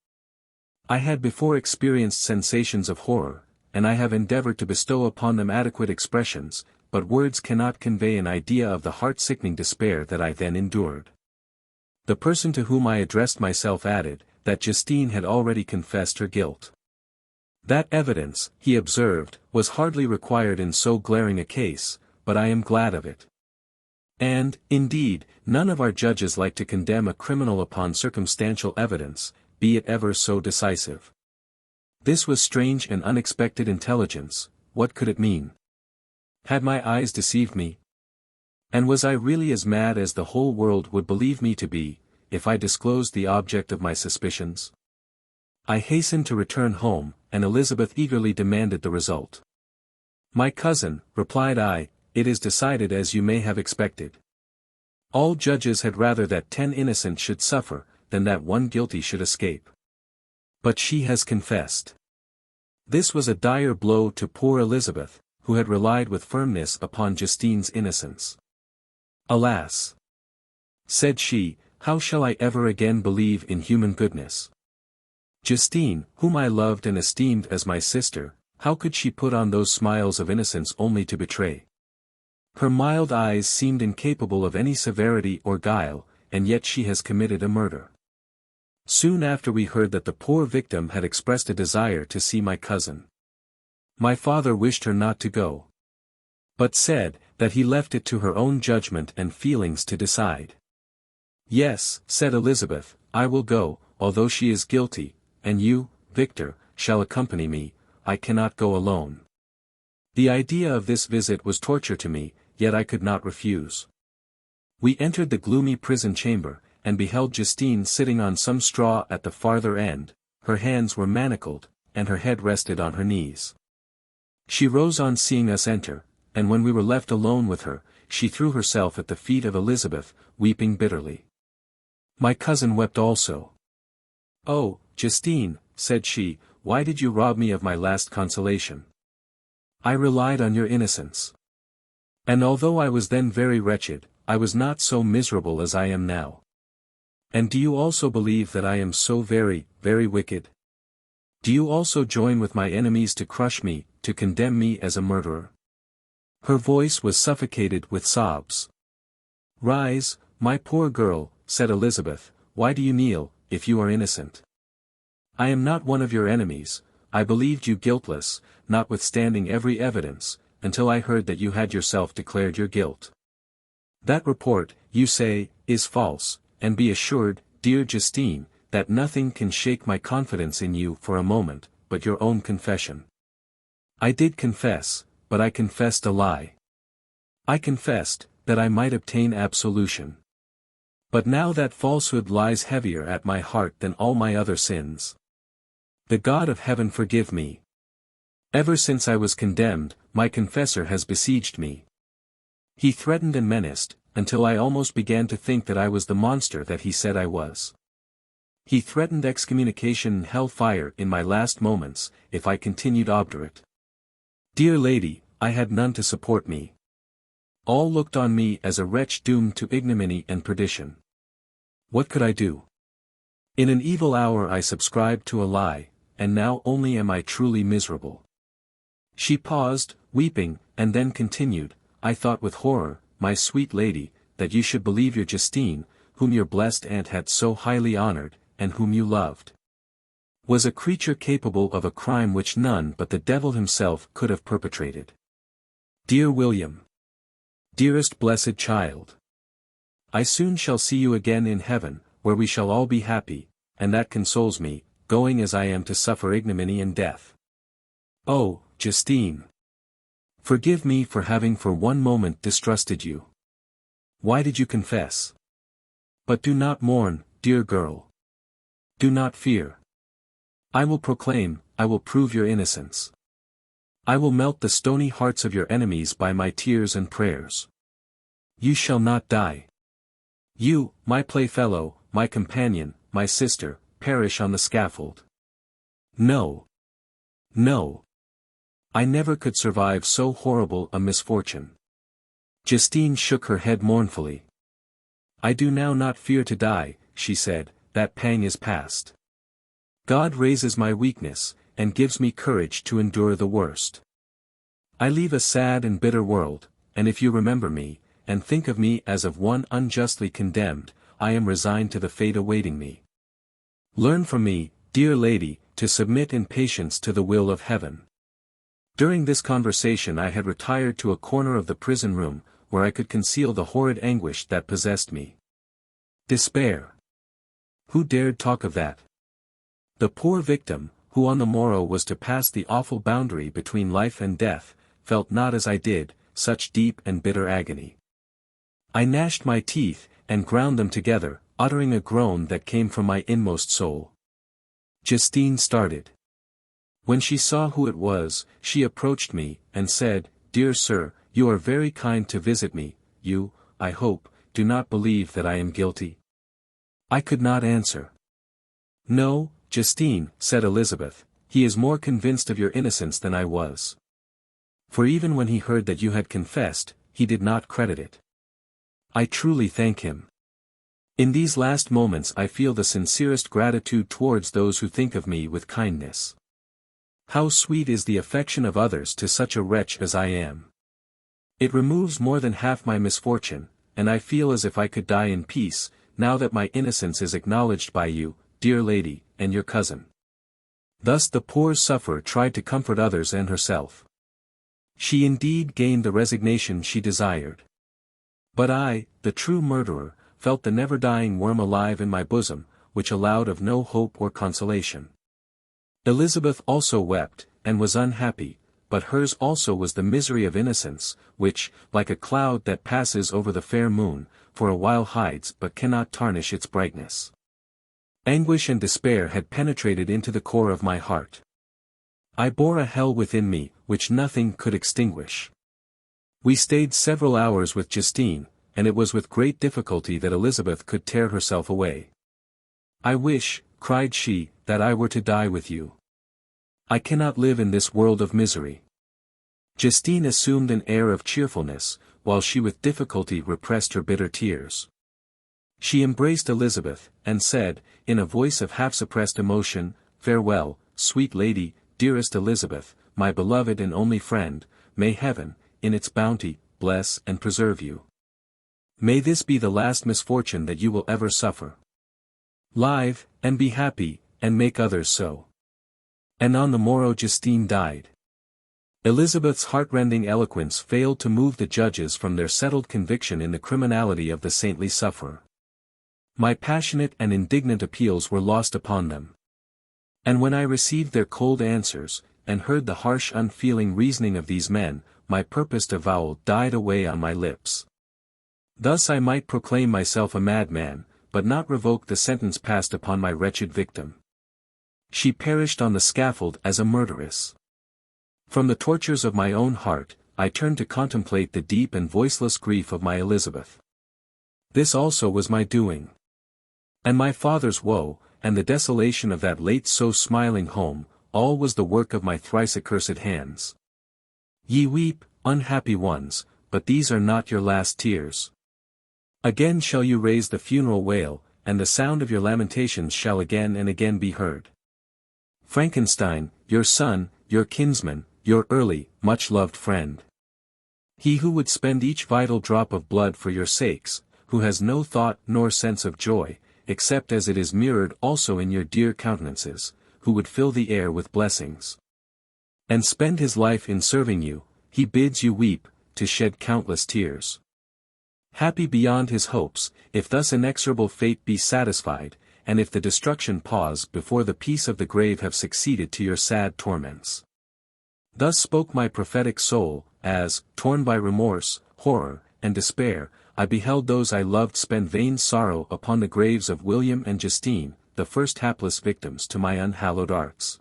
I had before experienced sensations of horror, and I have endeavored to bestow upon them adequate expressions, but words cannot convey an idea of the heart-sickening despair that I then endured. The person to whom I addressed myself added, that Justine had already confessed her guilt. That evidence, he observed, was hardly required in so glaring a case, but I am glad of it. And, indeed, none of our judges like to condemn a criminal upon circumstantial evidence, be it ever so decisive. This was strange and unexpected intelligence. What could it mean? Had my eyes deceived me? And was I really as mad as the whole world would believe me to be, if I disclosed the object of my suspicions? I hastened to return home, and Elizabeth eagerly demanded the result. My cousin, replied I, it is decided as you may have expected. All judges had rather that 10 innocent should suffer, than that one guilty should escape. But she has confessed. This was a dire blow to poor Elizabeth, who had relied with firmness upon Justine's innocence. Alas! Said she, how shall I ever again believe in human goodness? Justine, whom I loved and esteemed as my sister, how could she put on those smiles of innocence only to betray? Her mild eyes seemed incapable of any severity or guile, and yet she has committed a murder. Soon after we heard that the poor victim had expressed a desire to see my cousin. My father wished her not to go, but said, that he left it to her own judgment and feelings to decide. Yes, said Elizabeth, I will go, although she is guilty, and you, Victor, shall accompany me. I cannot go alone. The idea of this visit was torture to me, yet I could not refuse. We entered the gloomy prison chamber, and beheld Justine sitting on some straw at the farther end. Her hands were manacled, and her head rested on her knees. She rose on seeing us enter, and when we were left alone with her, she threw herself at the feet of Elizabeth, weeping bitterly. My cousin wept also. Oh, Justine, said she, why did you rob me of my last consolation? I relied on your innocence. And although I was then very wretched, I was not so miserable as I am now. And do you also believe that I am so very, very wicked? Do you also join with my enemies to crush me, to condemn me as a murderer? Her voice was suffocated with sobs. Rise, my poor girl, said Elizabeth, why do you kneel, if you are innocent? I am not one of your enemies. I believed you guiltless, notwithstanding every evidence, until I heard that you had yourself declared your guilt. That report, you say, is false, and be assured, dear Justine, that nothing can shake my confidence in you for a moment, but your own confession. I did confess, but I confessed a lie. I confessed, that I might obtain absolution. But now that falsehood lies heavier at my heart than all my other sins. The God of heaven forgive me. Ever since I was condemned, my confessor has besieged me. He threatened and menaced, until I almost began to think that I was the monster that he said I was. He threatened excommunication and hell-fire in my last moments, if I continued obdurate. Dear lady, I had none to support me. All looked on me as a wretch doomed to ignominy and perdition. What could I do? In an evil hour I subscribed to a lie, and now only am I truly miserable. She paused, weeping, and then continued, I thought with horror, my sweet lady, that you should believe your Justine, whom your blessed aunt had so highly honored, and whom you loved, was a creature capable of a crime which none but the devil himself could have perpetrated. Dear William! Dearest blessed child! I soon shall see you again in heaven, where we shall all be happy, and that consoles me, going as I am to suffer ignominy and death. Oh, Justine! Forgive me for having for one moment distrusted you. Why did you confess? But do not mourn, dear girl. Do not fear. I will proclaim, I will prove your innocence. I will melt the stony hearts of your enemies by my tears and prayers. You shall not die. You, my playfellow, my companion, my sister, perish on the scaffold. No. No. I never could survive so horrible a misfortune. Justine shook her head mournfully. I do now not fear to die, she said, that pang is past. God raises my weakness, and gives me courage to endure the worst. I leave a sad and bitter world, and if you remember me, and think of me as of one unjustly condemned, I am resigned to the fate awaiting me. Learn from me, dear lady, to submit in patience to the will of heaven. During this conversation I had retired to a corner of the prison room, where I could conceal the horrid anguish that possessed me. Despair. Who dared talk of that? The poor victim, who on the morrow was to pass the awful boundary between life and death, felt not as I did, such deep and bitter agony. I gnashed my teeth, and ground them together, uttering a groan that came from my inmost soul. Justine started. When she saw who it was, she approached me, and said, Dear sir, you are very kind to visit me, you, I hope, do not believe that I am guilty. I could not answer. No, Justine, said Elizabeth, he is more convinced of your innocence than I was. For even when he heard that you had confessed, he did not credit it. I truly thank him. In these last moments I feel the sincerest gratitude towards those who think of me with kindness. How sweet is the affection of others to such a wretch as I am. It removes more than half my misfortune, and I feel as if I could die in peace, now that my innocence is acknowledged by you, dear lady, and your cousin. Thus the poor sufferer tried to comfort others and herself. She indeed gained the resignation she desired. But I, the true murderer, felt the never-dying worm alive in my bosom, which allowed of no hope or consolation. Elizabeth also wept, and was unhappy, but hers also was the misery of innocence, which, like a cloud that passes over the fair moon, for a while hides but cannot tarnish its brightness. Anguish and despair had penetrated into the core of my heart. I bore a hell within me, which nothing could extinguish. We stayed several hours with Justine, and it was with great difficulty that Elizabeth could tear herself away. I wish, cried she, that I were to die with you. I cannot live in this world of misery. Justine assumed an air of cheerfulness, while she with difficulty repressed her bitter tears. She embraced Elizabeth, and said, in a voice of half-suppressed emotion, Farewell, sweet lady, dearest Elizabeth, my beloved and only friend, may heaven, in its bounty, bless and preserve you. May this be the last misfortune that you will ever suffer. Live, and be happy, and make others so. And on the morrow Justine died. Elizabeth's heartrending eloquence failed to move the judges from their settled conviction in the criminality of the saintly sufferer. My passionate and indignant appeals were lost upon them. And when I received their cold answers, and heard the harsh unfeeling reasoning of these men, my purposed avowal died away on my lips. Thus I might proclaim myself a madman, but not revoke the sentence passed upon my wretched victim. She perished on the scaffold as a murderess. From the tortures of my own heart, I turned to contemplate the deep and voiceless grief of my Elizabeth. This also was my doing. And my father's woe, and the desolation of that late so smiling home, all was the work of my thrice accursed hands. Ye weep, unhappy ones, but these are not your last tears. Again shall you raise the funeral wail, and the sound of your lamentations shall again and again be heard. Frankenstein, your son, your kinsman, your early, much-loved friend. He who would spend each vital drop of blood for your sakes, who has no thought nor sense of joy, except as it is mirrored also in your dear countenances, who would fill the air with blessings. And spend his life in serving you, he bids you weep, to shed countless tears. Happy beyond his hopes, if thus inexorable fate be satisfied, and if the destruction pause before the peace of the grave have succeeded to your sad torments. Thus spoke my prophetic soul, as, torn by remorse, horror, and despair, I beheld those I loved spend vain sorrow upon the graves of William and Justine, the first hapless victims to my unhallowed arts.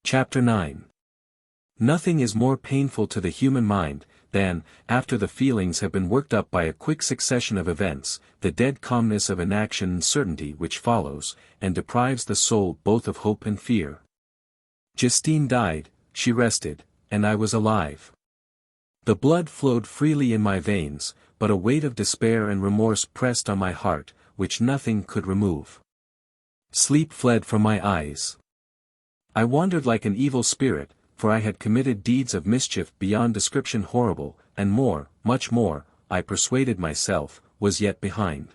Chapter 9. Nothing is more painful to the human mind, than, after the feelings have been worked up by a quick succession of events, the dead calmness of inaction and certainty which follows, and deprives the soul both of hope and fear. Justine died, she rested, and I was alive. The blood flowed freely in my veins, but a weight of despair and remorse pressed on my heart, which nothing could remove. Sleep fled from my eyes. I wandered like an evil spirit, for I had committed deeds of mischief beyond description horrible, and more, much more, I persuaded myself, was yet behind.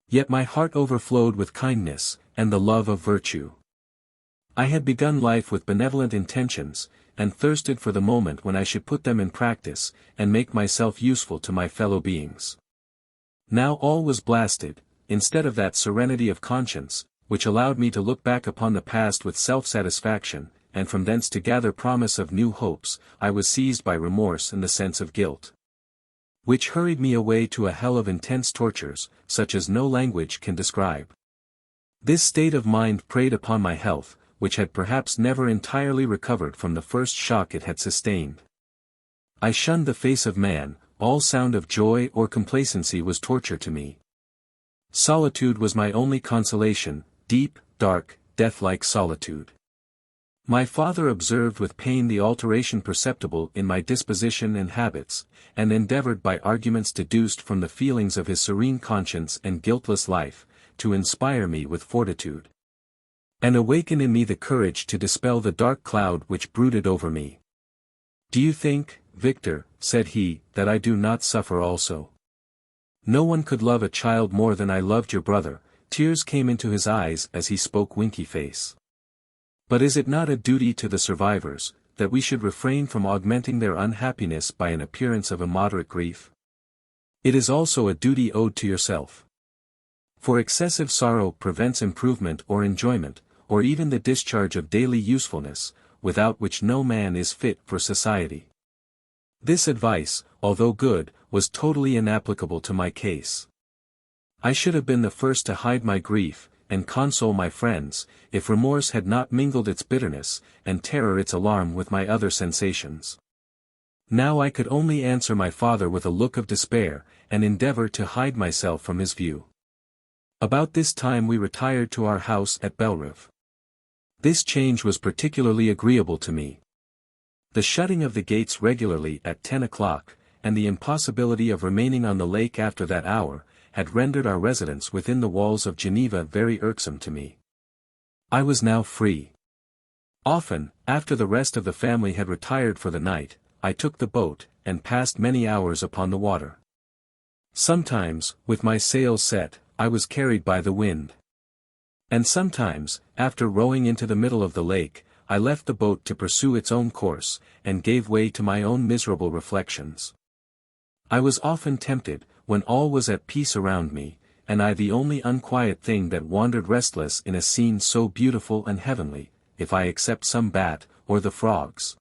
Yet my heart overflowed with kindness, and the love of virtue. I had begun life with benevolent intentions, and thirsted for the moment when I should put them in practice, and make myself useful to my fellow beings. Now all was blasted, instead of that serenity of conscience, which allowed me to look back upon the past with self-satisfaction, and from thence to gather promise of new hopes, I was seized by remorse and the sense of guilt, which hurried me away to a hell of intense tortures, such as no language can describe. This state of mind preyed upon my health, which had perhaps never entirely recovered from the first shock it had sustained. I shunned the face of man, all sound of joy or complacency was torture to me. Solitude was my only consolation, deep, dark, death-like solitude. My father observed with pain the alteration perceptible in my disposition and habits, and endeavored by arguments deduced from the feelings of his serene conscience and guiltless life, to inspire me with fortitude, and awaken in me the courage to dispel the dark cloud which brooded over me. Do you think, Victor, said he, that I do not suffer also? No one could love a child more than I loved your brother. Tears came into his eyes as he spoke, winky face. But is it not a duty to the survivors, that we should refrain from augmenting their unhappiness by an appearance of immoderate grief? It is also a duty owed to yourself. For excessive sorrow prevents improvement or enjoyment, or even the discharge of daily usefulness, without which no man is fit for society. This advice, although good, was totally inapplicable to my case. I should have been the first to hide my grief, and console my friends, if remorse had not mingled its bitterness, and terror its alarm with my other sensations. Now I could only answer my father with a look of despair, and endeavor to hide myself from his view. About this time we retired to our house at Belrive. This change was particularly agreeable to me. The shutting of the gates regularly at 10 o'clock, and the impossibility of remaining on the lake after that hour, had rendered our residence within the walls of Geneva very irksome to me. I was now free. Often, after the rest of the family had retired for the night, I took the boat, and passed many hours upon the water. Sometimes, with my sails set, I was carried by the wind. And sometimes, after rowing into the middle of the lake, I left the boat to pursue its own course, and gave way to my own miserable reflections. I was often tempted, when all was at peace around me, and I the only unquiet thing that wandered restless in a scene so beautiful and heavenly, if I except some bat, or the frogs,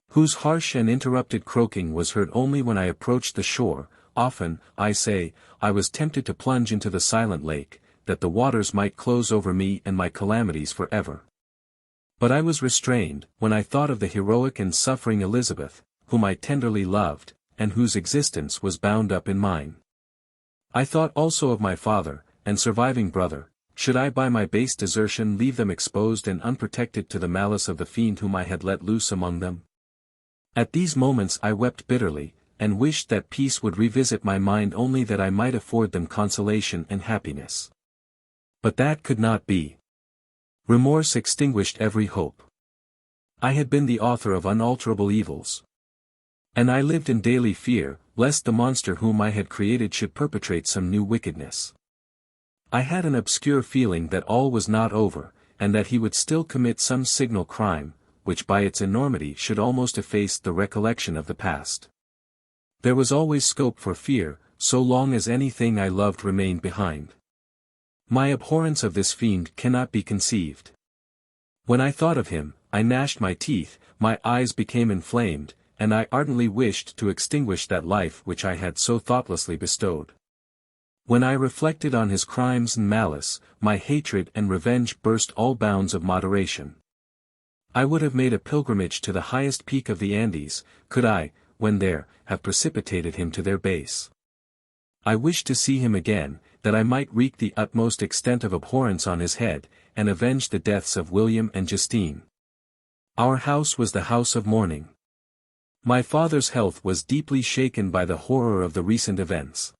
whose harsh and interrupted croaking was heard only when I approached the shore. Often, I say, I was tempted to plunge into the silent lake, that the waters might close over me and my calamities forever. But I was restrained, when I thought of the heroic and suffering Elizabeth, whom I tenderly loved, and whose existence was bound up in mine. I thought also of my father, and surviving brother. Should I by my base desertion leave them exposed and unprotected to the malice of the fiend whom I had let loose among them? At these moments I wept bitterly, and wished that peace would revisit my mind only that I might afford them consolation and happiness. But that could not be. Remorse extinguished every hope. I had been the author of unalterable evils. And I lived in daily fear, lest the monster whom I had created should perpetrate some new wickedness. I had an obscure feeling that all was not over, and that he would still commit some signal crime, which by its enormity should almost efface the recollection of the past. There was always scope for fear, so long as anything I loved remained behind. My abhorrence of this fiend cannot be conceived. When I thought of him, I gnashed my teeth, my eyes became inflamed, and I ardently wished to extinguish that life which I had so thoughtlessly bestowed. When I reflected on his crimes and malice, my hatred and revenge burst all bounds of moderation. I would have made a pilgrimage to the highest peak of the Andes, could I, when there, have precipitated him to their base. I wished to see him again, that I might wreak the utmost extent of abhorrence on his head, and avenge the deaths of William and Justine. Our house was the house of mourning. My father's health was deeply shaken by the horror of the recent events.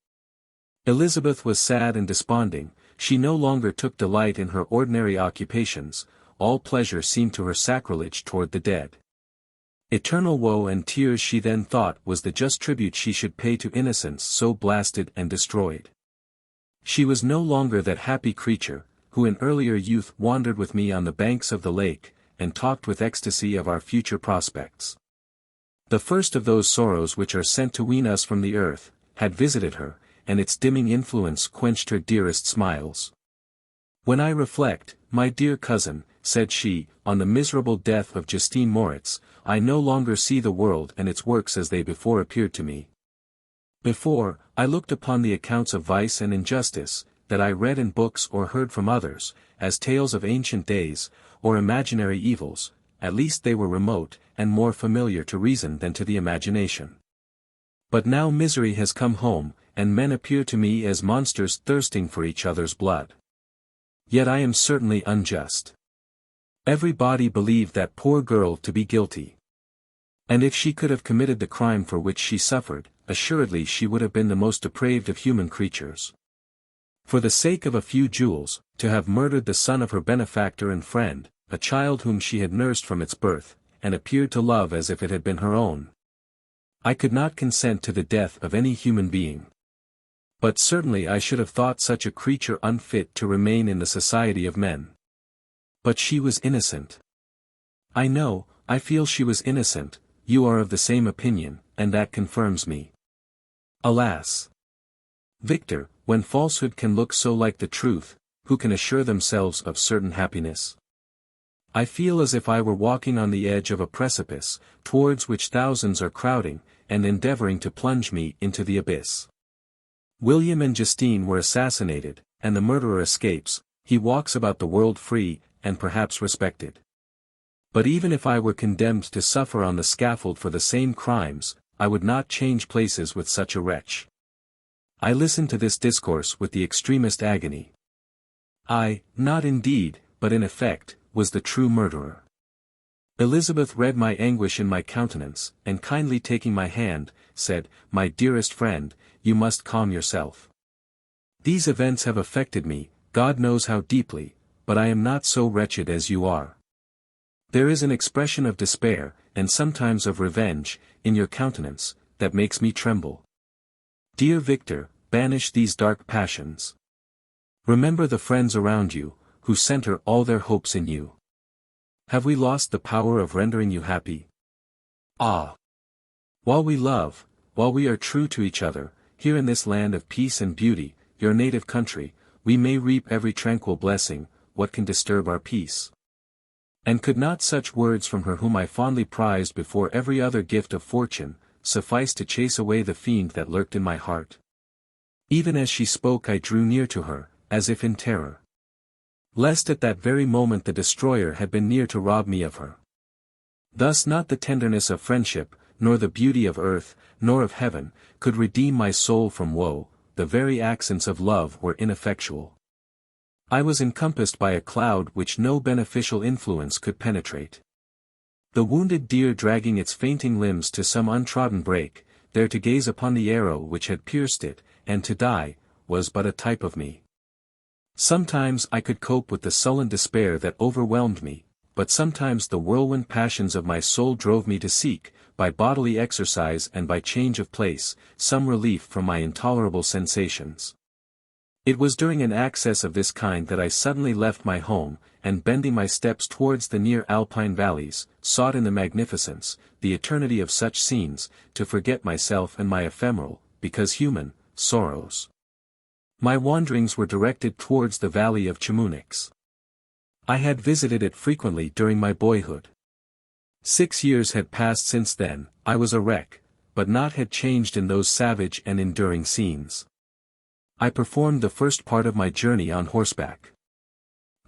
Elizabeth was sad and desponding, she no longer took delight in her ordinary occupations, all pleasure seemed to her sacrilege toward the dead. Eternal woe and tears she then thought was the just tribute she should pay to innocence so blasted and destroyed. She was no longer that happy creature, who in earlier youth wandered with me on the banks of the lake, and talked with ecstasy of our future prospects. The first of those sorrows which are sent to wean us from the earth, had visited her, and its dimming influence quenched her dearest smiles. When I reflect, my dear cousin, said she, on the miserable death of Justine Moritz, I no longer see the world and its works as they before appeared to me. Before, I looked upon the accounts of vice and injustice, that I read in books or heard from others, as tales of ancient days, or imaginary evils. At least they were remote, and more familiar to reason than to the imagination. But now misery has come home, and men appear to me as monsters thirsting for each other's blood. Yet I am certainly unjust. Everybody believed that poor girl to be guilty. And if she could have committed the crime for which she suffered, assuredly she would have been the most depraved of human creatures. For the sake of a few jewels, to have murdered the son of her benefactor and friend, a child whom she had nursed from its birth, and appeared to love as if it had been her own. I could not consent to the death of any human being. But certainly I should have thought such a creature unfit to remain in the society of men. But she was innocent. I know, I feel she was innocent, you are of the same opinion, and that confirms me. Alas! Victor, when falsehood can look so like the truth, who can assure themselves of certain happiness? I feel as if I were walking on the edge of a precipice, towards which thousands are crowding, and endeavoring to plunge me into the abyss. William and Justine were assassinated, and the murderer escapes, he walks about the world free, and perhaps respected. But even if I were condemned to suffer on the scaffold for the same crimes, I would not change places with such a wretch. I listened to this discourse with the extremest agony. I, not indeed, but in effect, was the true murderer. Elizabeth read my anguish in my countenance, and kindly taking my hand, said, "My dearest friend, you must calm yourself. These events have affected me, God knows how deeply, but I am not so wretched as you are. There is an expression of despair, and sometimes of revenge, in your countenance, that makes me tremble. Dear Victor, banish these dark passions. Remember the friends around you, who center all their hopes in you. Have we lost the power of rendering you happy? Ah! While we love, while we are true to each other, here in this land of peace and beauty, your native country, we may reap every tranquil blessing, what can disturb our peace? And could not such words from her whom I fondly prized before every other gift of fortune, suffice to chase away the fiend that lurked in my heart? Even as she spoke I drew near to her, as if in terror, lest at that very moment the destroyer had been near to rob me of her. Thus not the tenderness of friendship, nor the beauty of earth, nor of heaven, could redeem my soul from woe, the very accents of love were ineffectual. I was encompassed by a cloud which no beneficial influence could penetrate. The wounded deer dragging its fainting limbs to some untrodden brake, there to gaze upon the arrow which had pierced it, and to die, was but a type of me. Sometimes I could cope with the sullen despair that overwhelmed me, but sometimes the whirlwind passions of my soul drove me to seek, by bodily exercise and by change of place, some relief from my intolerable sensations. It was during an access of this kind that I suddenly left my home, and bending my steps towards the near alpine valleys, sought in the magnificence, the eternity of such scenes, to forget myself and my ephemeral, because human, sorrows. My wanderings were directed towards the valley of Chamonix. I had visited it frequently during my boyhood. 6 years had passed since then, I was a wreck, but naught had changed in those savage and enduring scenes. I performed the first part of my journey on horseback.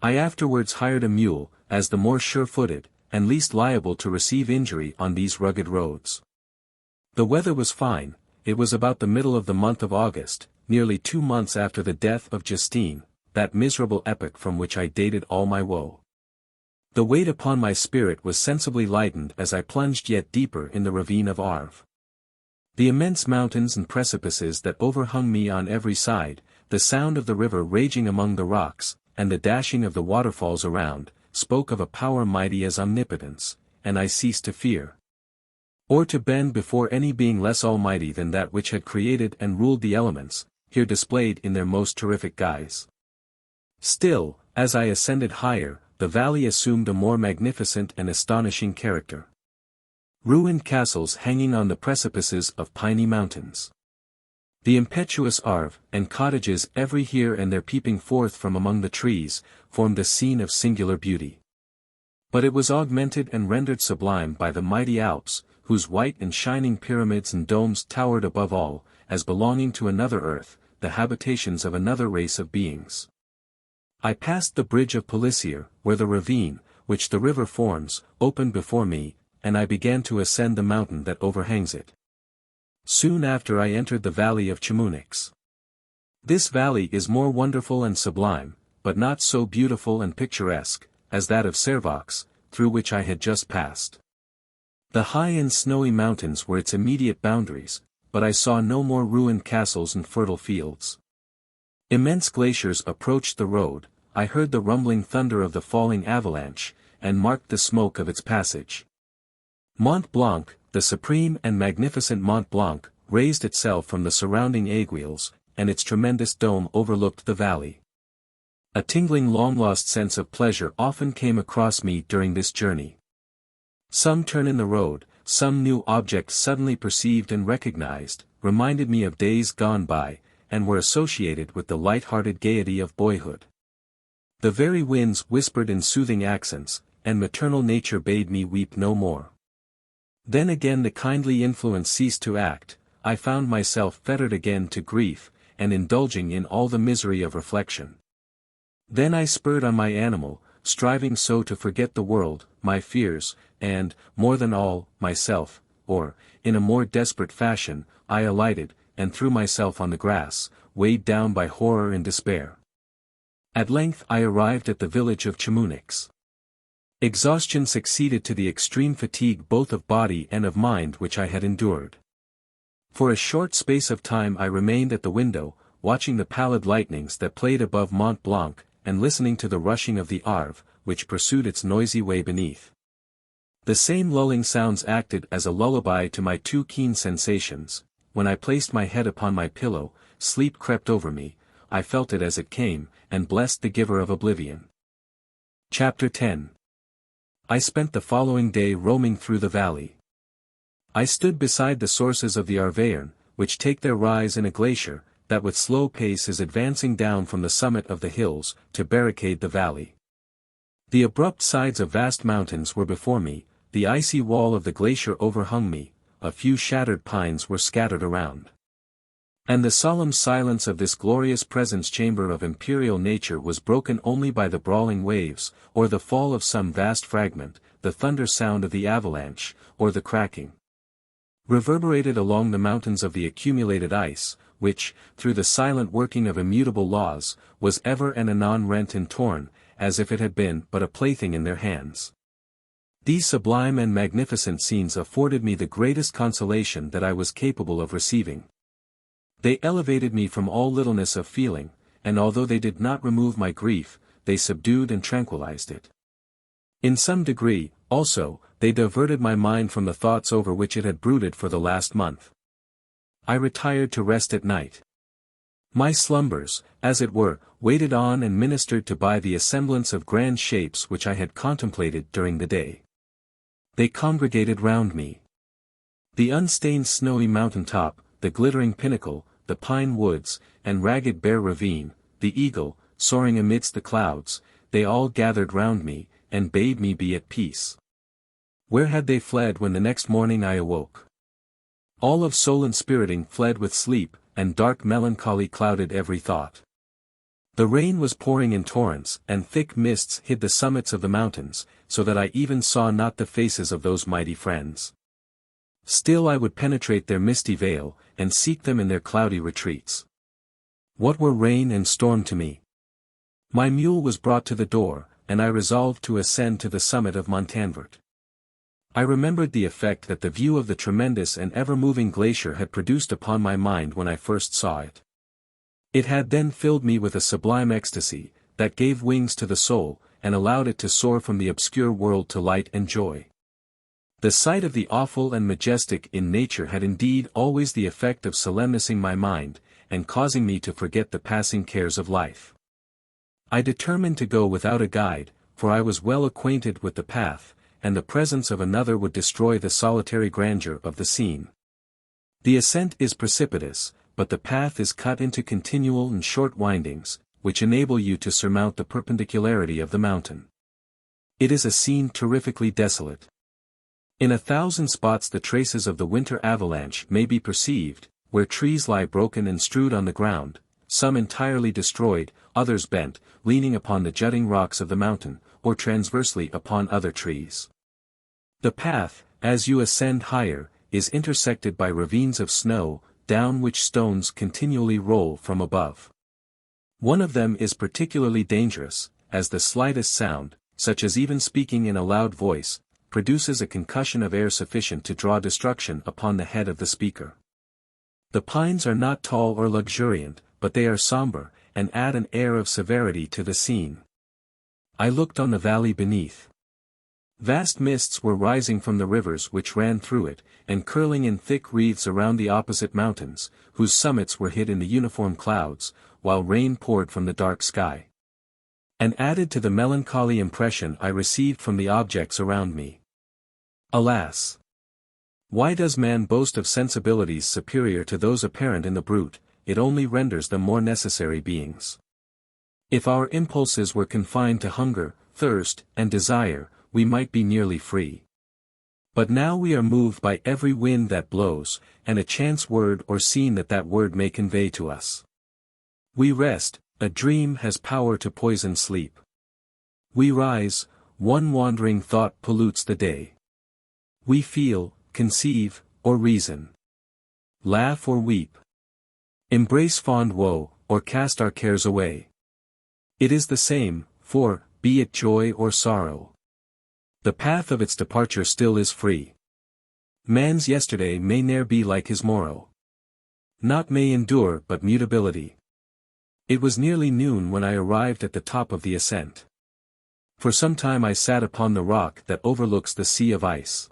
I afterwards hired a mule, as the more sure-footed, and least liable to receive injury on these rugged roads. The weather was fine, it was about the middle of the month of August, nearly 2 months after the death of Justine, that miserable epoch from which I dated all my woe. The weight upon my spirit was sensibly lightened as I plunged yet deeper in the ravine of Arve. The immense mountains and precipices that overhung me on every side, the sound of the river raging among the rocks, and the dashing of the waterfalls around, spoke of a power mighty as omnipotence, and I ceased to fear, or to bend before any being less almighty than that which had created and ruled the elements, here displayed in their most terrific guise. Still, as I ascended higher, the valley assumed a more magnificent and astonishing character. Ruined castles hanging on the precipices of piny mountains. The impetuous Arve, and cottages every here and there peeping forth from among the trees, formed a scene of singular beauty. But it was augmented and rendered sublime by the mighty Alps, whose white and shining pyramids and domes towered above all, as belonging to another earth, the habitations of another race of beings. I passed the bridge of Pelissier, where the ravine, which the river forms, opened before me, and I began to ascend the mountain that overhangs it. Soon after I entered the valley of Chamonix. This valley is more wonderful and sublime, but not so beautiful and picturesque, as that of Servox, through which I had just passed. The high and snowy mountains were its immediate boundaries, but I saw no more ruined castles and fertile fields. Immense glaciers approached the road, I heard the rumbling thunder of the falling avalanche, and marked the smoke of its passage. Mont Blanc, the supreme and magnificent Mont Blanc, raised itself from the surrounding aiguilles, and its tremendous dome overlooked the valley. A tingling long-lost sense of pleasure often came across me during this journey. Some turn in the road, some new object suddenly perceived and recognized, reminded me of days gone by, and were associated with the light-hearted gaiety of boyhood. The very winds whispered in soothing accents, and maternal nature bade me weep no more. Then again the kindly influence ceased to act, I found myself fettered again to grief, and indulging in all the misery of reflection. Then I spurred on my animal, striving so to forget the world, my fears, and, more than all, myself, or, in a more desperate fashion, I alighted, and threw myself on the grass, weighed down by horror and despair. At length I arrived at the village of Chamonix. Exhaustion succeeded to the extreme fatigue both of body and of mind which I had endured. For a short space of time I remained at the window, watching the pallid lightnings that played above Mont Blanc, and listening to the rushing of the Arve, which pursued its noisy way beneath. The same lulling sounds acted as a lullaby to my too keen sensations. When I placed my head upon my pillow, sleep crept over me, I felt it as it came, and blessed the giver of oblivion. Chapter 10. I spent the following day roaming through the valley. I stood beside the sources of the Arverne, which take their rise in a glacier, that with slow pace is advancing down from the summit of the hills, to barricade the valley. The abrupt sides of vast mountains were before me, the icy wall of the glacier overhung me, a few shattered pines were scattered around. And the solemn silence of this glorious presence chamber of imperial nature was broken only by the brawling waves, or the fall of some vast fragment, the thunder sound of the avalanche, or the cracking, reverberated along the mountains of the accumulated ice, which, through the silent working of immutable laws, was ever and anon rent and torn, as if it had been but a plaything in their hands. These sublime and magnificent scenes afforded me the greatest consolation that I was capable of receiving. They elevated me from all littleness of feeling, and although they did not remove my grief, they subdued and tranquilized it. In some degree, also, they diverted my mind from the thoughts over which it had brooded for the last month. I retired to rest at night. My slumbers, as it were, waited on and ministered to by the assemblance of grand shapes which I had contemplated during the day. They congregated round me. The unstained snowy mountain top, the glittering pinnacle, the pine woods, and ragged bare ravine, the eagle, soaring amidst the clouds, they all gathered round me, and bade me be at peace. Where had they fled when the next morning I awoke? All of soul inspiriting fled with sleep, and dark melancholy clouded every thought. The rain was pouring in torrents, and thick mists hid the summits of the mountains, so that I even saw not the faces of those mighty friends. Still I would penetrate their misty veil, and seek them in their cloudy retreats. What were rain and storm to me? My mule was brought to the door, and I resolved to ascend to the summit of Montanvert. I remembered the effect that the view of the tremendous and ever-moving glacier had produced upon my mind when I first saw it. It had then filled me with a sublime ecstasy, that gave wings to the soul, and allowed it to soar from the obscure world to light and joy. The sight of the awful and majestic in nature had indeed always the effect of solemnizing my mind, and causing me to forget the passing cares of life. I determined to go without a guide, for I was well acquainted with the path, and the presence of another would destroy the solitary grandeur of the scene. The ascent is precipitous, but the path is cut into continual and short windings, which enable you to surmount the perpendicularity of the mountain. It is a scene terrifically desolate. In 1,000 spots the traces of the winter avalanche may be perceived, where trees lie broken and strewed on the ground, some entirely destroyed, others bent, leaning upon the jutting rocks of the mountain, or transversely upon other trees. The path, as you ascend higher, is intersected by ravines of snow, down which stones continually roll from above. One of them is particularly dangerous, as the slightest sound, such as even speaking in a loud voice, produces a concussion of air sufficient to draw destruction upon the head of the speaker. The pines are not tall or luxuriant, but they are somber, and add an air of severity to the scene. I looked on the valley beneath. Vast mists were rising from the rivers which ran through it, and curling in thick wreaths around the opposite mountains, whose summits were hid in the uniform clouds, while rain poured from the dark sky. And added to the melancholy impression I received from the objects around me. Alas! Why does man boast of sensibilities superior to those apparent in the brute? It only renders them more necessary beings. If our impulses were confined to hunger, thirst, and desire, we might be nearly free. But now we are moved by every wind that blows, and a chance word or scene that word may convey to us. We rest, a dream has power to poison sleep. We rise, one wandering thought pollutes the day. We feel, conceive, or reason. Laugh or weep. Embrace fond woe, or cast our cares away. It is the same, for, be it joy or sorrow, the path of its departure still is free. Man's yesterday may ne'er be like his morrow. Naught may endure but mutability. It was nearly noon when I arrived at the top of the ascent. For some time I sat upon the rock that overlooks the sea of ice.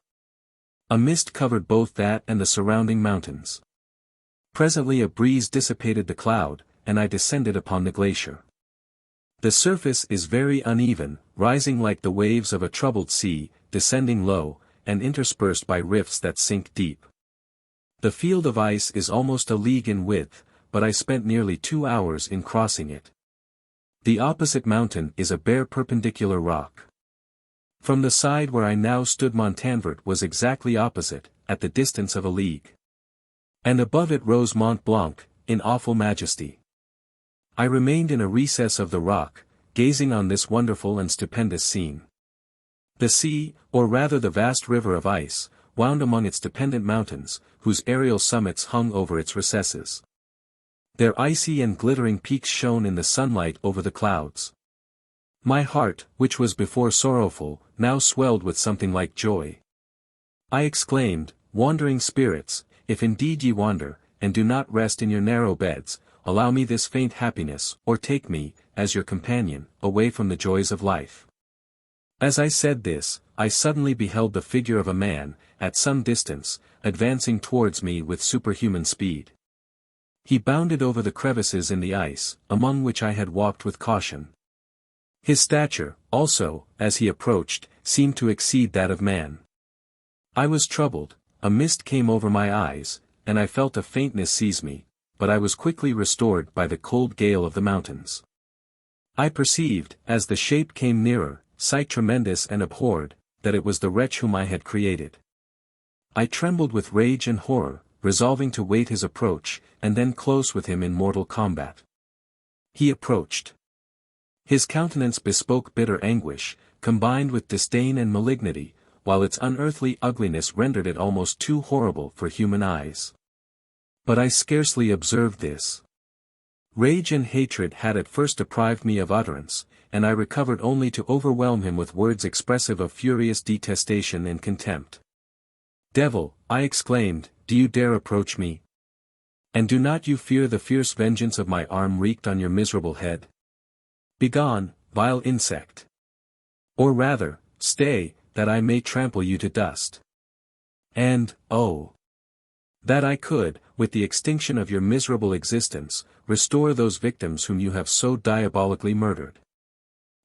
A mist covered both that and the surrounding mountains. Presently a breeze dissipated the cloud, and I descended upon the glacier. The surface is very uneven, rising like the waves of a troubled sea, descending low, and interspersed by rifts that sink deep. The field of ice is almost a league in width, but I spent nearly 2 hours in crossing it. The opposite mountain is a bare perpendicular rock. From the side where I now stood Montanvert was exactly opposite, at the distance of a league. And above it rose Mont Blanc, in awful majesty. I remained in a recess of the rock, gazing on this wonderful and stupendous scene. The sea, or rather the vast river of ice, wound among its dependent mountains, whose aerial summits hung over its recesses. Their icy and glittering peaks shone in the sunlight over the clouds. My heart, which was before sorrowful, now swelled with something like joy. I exclaimed, "Wandering spirits, if indeed ye wander, and do not rest in your narrow beds, allow me this faint happiness, or take me, as your companion, away from the joys of life." As I said this, I suddenly beheld the figure of a man, at some distance, advancing towards me with superhuman speed. He bounded over the crevices in the ice, among which I had walked with caution. His stature, also, as he approached, seemed to exceed that of man. I was troubled, a mist came over my eyes, and I felt a faintness seize me, but I was quickly restored by the cold gale of the mountains. I perceived, as the shape came nearer, sight tremendous and abhorred, that it was the wretch whom I had created. I trembled with rage and horror, resolving to wait his approach, and then close with him in mortal combat. He approached. His countenance bespoke bitter anguish, combined with disdain and malignity, while its unearthly ugliness rendered it almost too horrible for human eyes. But I scarcely observed this. Rage and hatred had at first deprived me of utterance, and I recovered only to overwhelm him with words expressive of furious detestation and contempt. "Devil," I exclaimed, "do you dare approach me? And do not you fear the fierce vengeance of my arm wreaked on your miserable head? Begone, vile insect! Or rather, stay, that I may trample you to dust. And, oh! That I could, with the extinction of your miserable existence, restore those victims whom you have so diabolically murdered."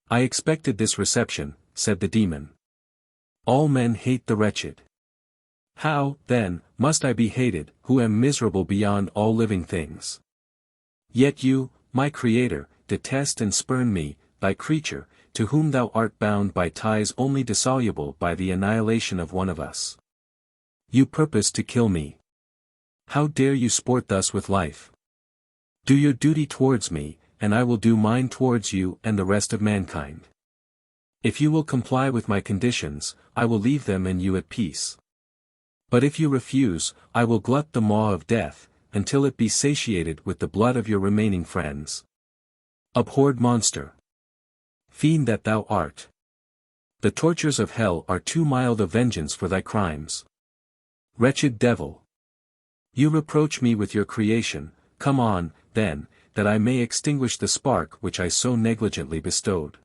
"I expected this reception," said the demon. "All men hate the wretched. How, then, must I be hated, who am miserable beyond all living things? Yet you, my Creator, detest and spurn me, thy creature, to whom thou art bound by ties only dissoluble by the annihilation of one of us. You purpose to kill me. How dare you sport thus with life? Do your duty towards me, and I will do mine towards you and the rest of mankind. If you will comply with my conditions, I will leave them and you at peace. But if you refuse, I will glut the maw of death, until it be satiated with the blood of your remaining friends. Abhorred monster! Fiend that thou art! The tortures of hell are too mild a vengeance for thy crimes. Wretched devil! You reproach me with your creation, come on, then, that I may extinguish the spark which I so negligently bestowed."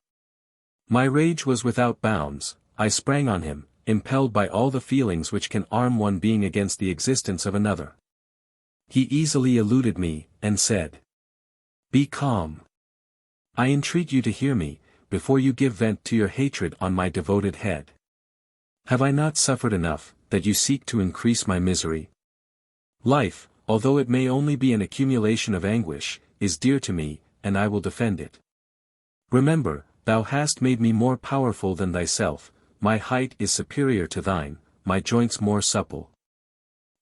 My rage was without bounds, I sprang on him, impelled by all the feelings which can arm one being against the existence of another. He easily eluded me, and said, "Be calm. I entreat you to hear me, before you give vent to your hatred on my devoted head. Have I not suffered enough, that you seek to increase my misery? Life, although it may only be an accumulation of anguish, is dear to me, and I will defend it. Remember, thou hast made me more powerful than thyself, my height is superior to thine, my joints more supple.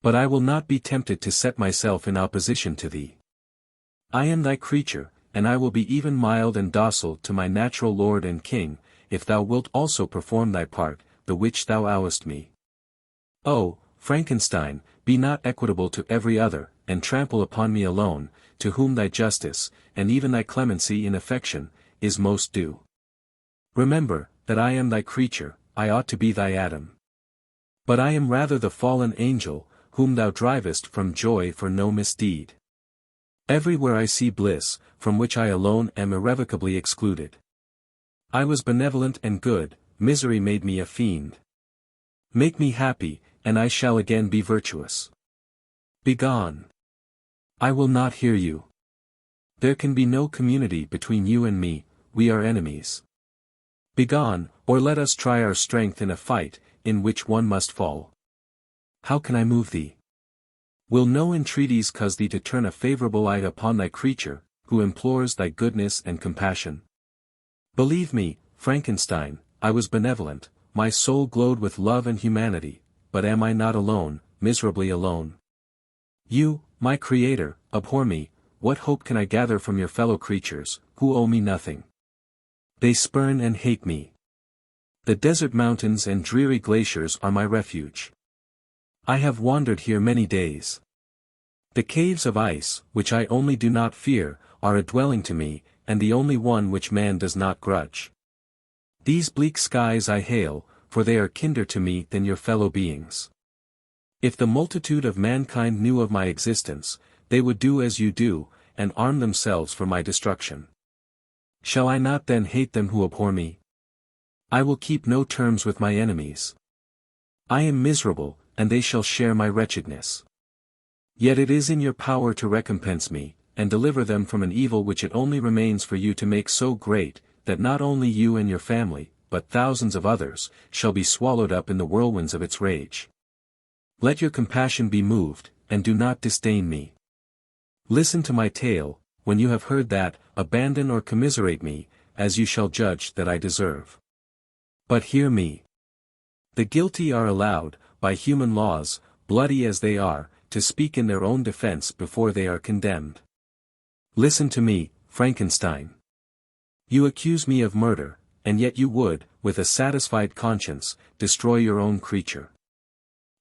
But I will not be tempted to set myself in opposition to thee. I am thy creature, and I will be even mild and docile to my natural lord and king, if thou wilt also perform thy part, the which thou owest me. Oh, Frankenstein, be not equitable to every other, and trample upon me alone, to whom thy justice, and even thy clemency in affection, is most due. Remember, that I am thy creature, I ought to be thy Adam. But I am rather the fallen angel, whom thou drivest from joy for no misdeed. Everywhere I see bliss, from which I alone am irrevocably excluded. I was benevolent and good, misery made me a fiend. Make me happy, and I shall again be virtuous. Begone. I will not hear you. There can be no community between you and me, we are enemies. Begone, or let us try our strength in a fight, in which one must fall. How can I move thee? Will no entreaties cause thee to turn a favorable eye upon thy creature, who implores thy goodness and compassion? Believe me, Frankenstein, I was benevolent, my soul glowed with love and humanity, but am I not alone, miserably alone? You, my creator, abhor me. What hope can I gather from your fellow creatures, who owe me nothing? They spurn and hate me. The desert mountains and dreary glaciers are my refuge. I have wandered here many days. The caves of ice, which I only do not fear, are a dwelling to me, and the only one which man does not grudge. These bleak skies I hail, for they are kinder to me than your fellow beings. If the multitude of mankind knew of my existence, they would do as you do, and arm themselves for my destruction. Shall I not then hate them who abhor me? I will keep no terms with my enemies. I am miserable, and they shall share my wretchedness. Yet it is in your power to recompense me, and deliver them from an evil which it only remains for you to make so great, that not only you and your family, but thousands of others, shall be swallowed up in the whirlwinds of its rage. Let your compassion be moved, and do not disdain me. Listen to my tale. When you have heard that, abandon or commiserate me, as you shall judge that I deserve. But hear me. The guilty are allowed, by human laws, bloody as they are, to speak in their own defense before they are condemned. Listen to me, Frankenstein. You accuse me of murder, and yet you would, with a satisfied conscience, destroy your own creature.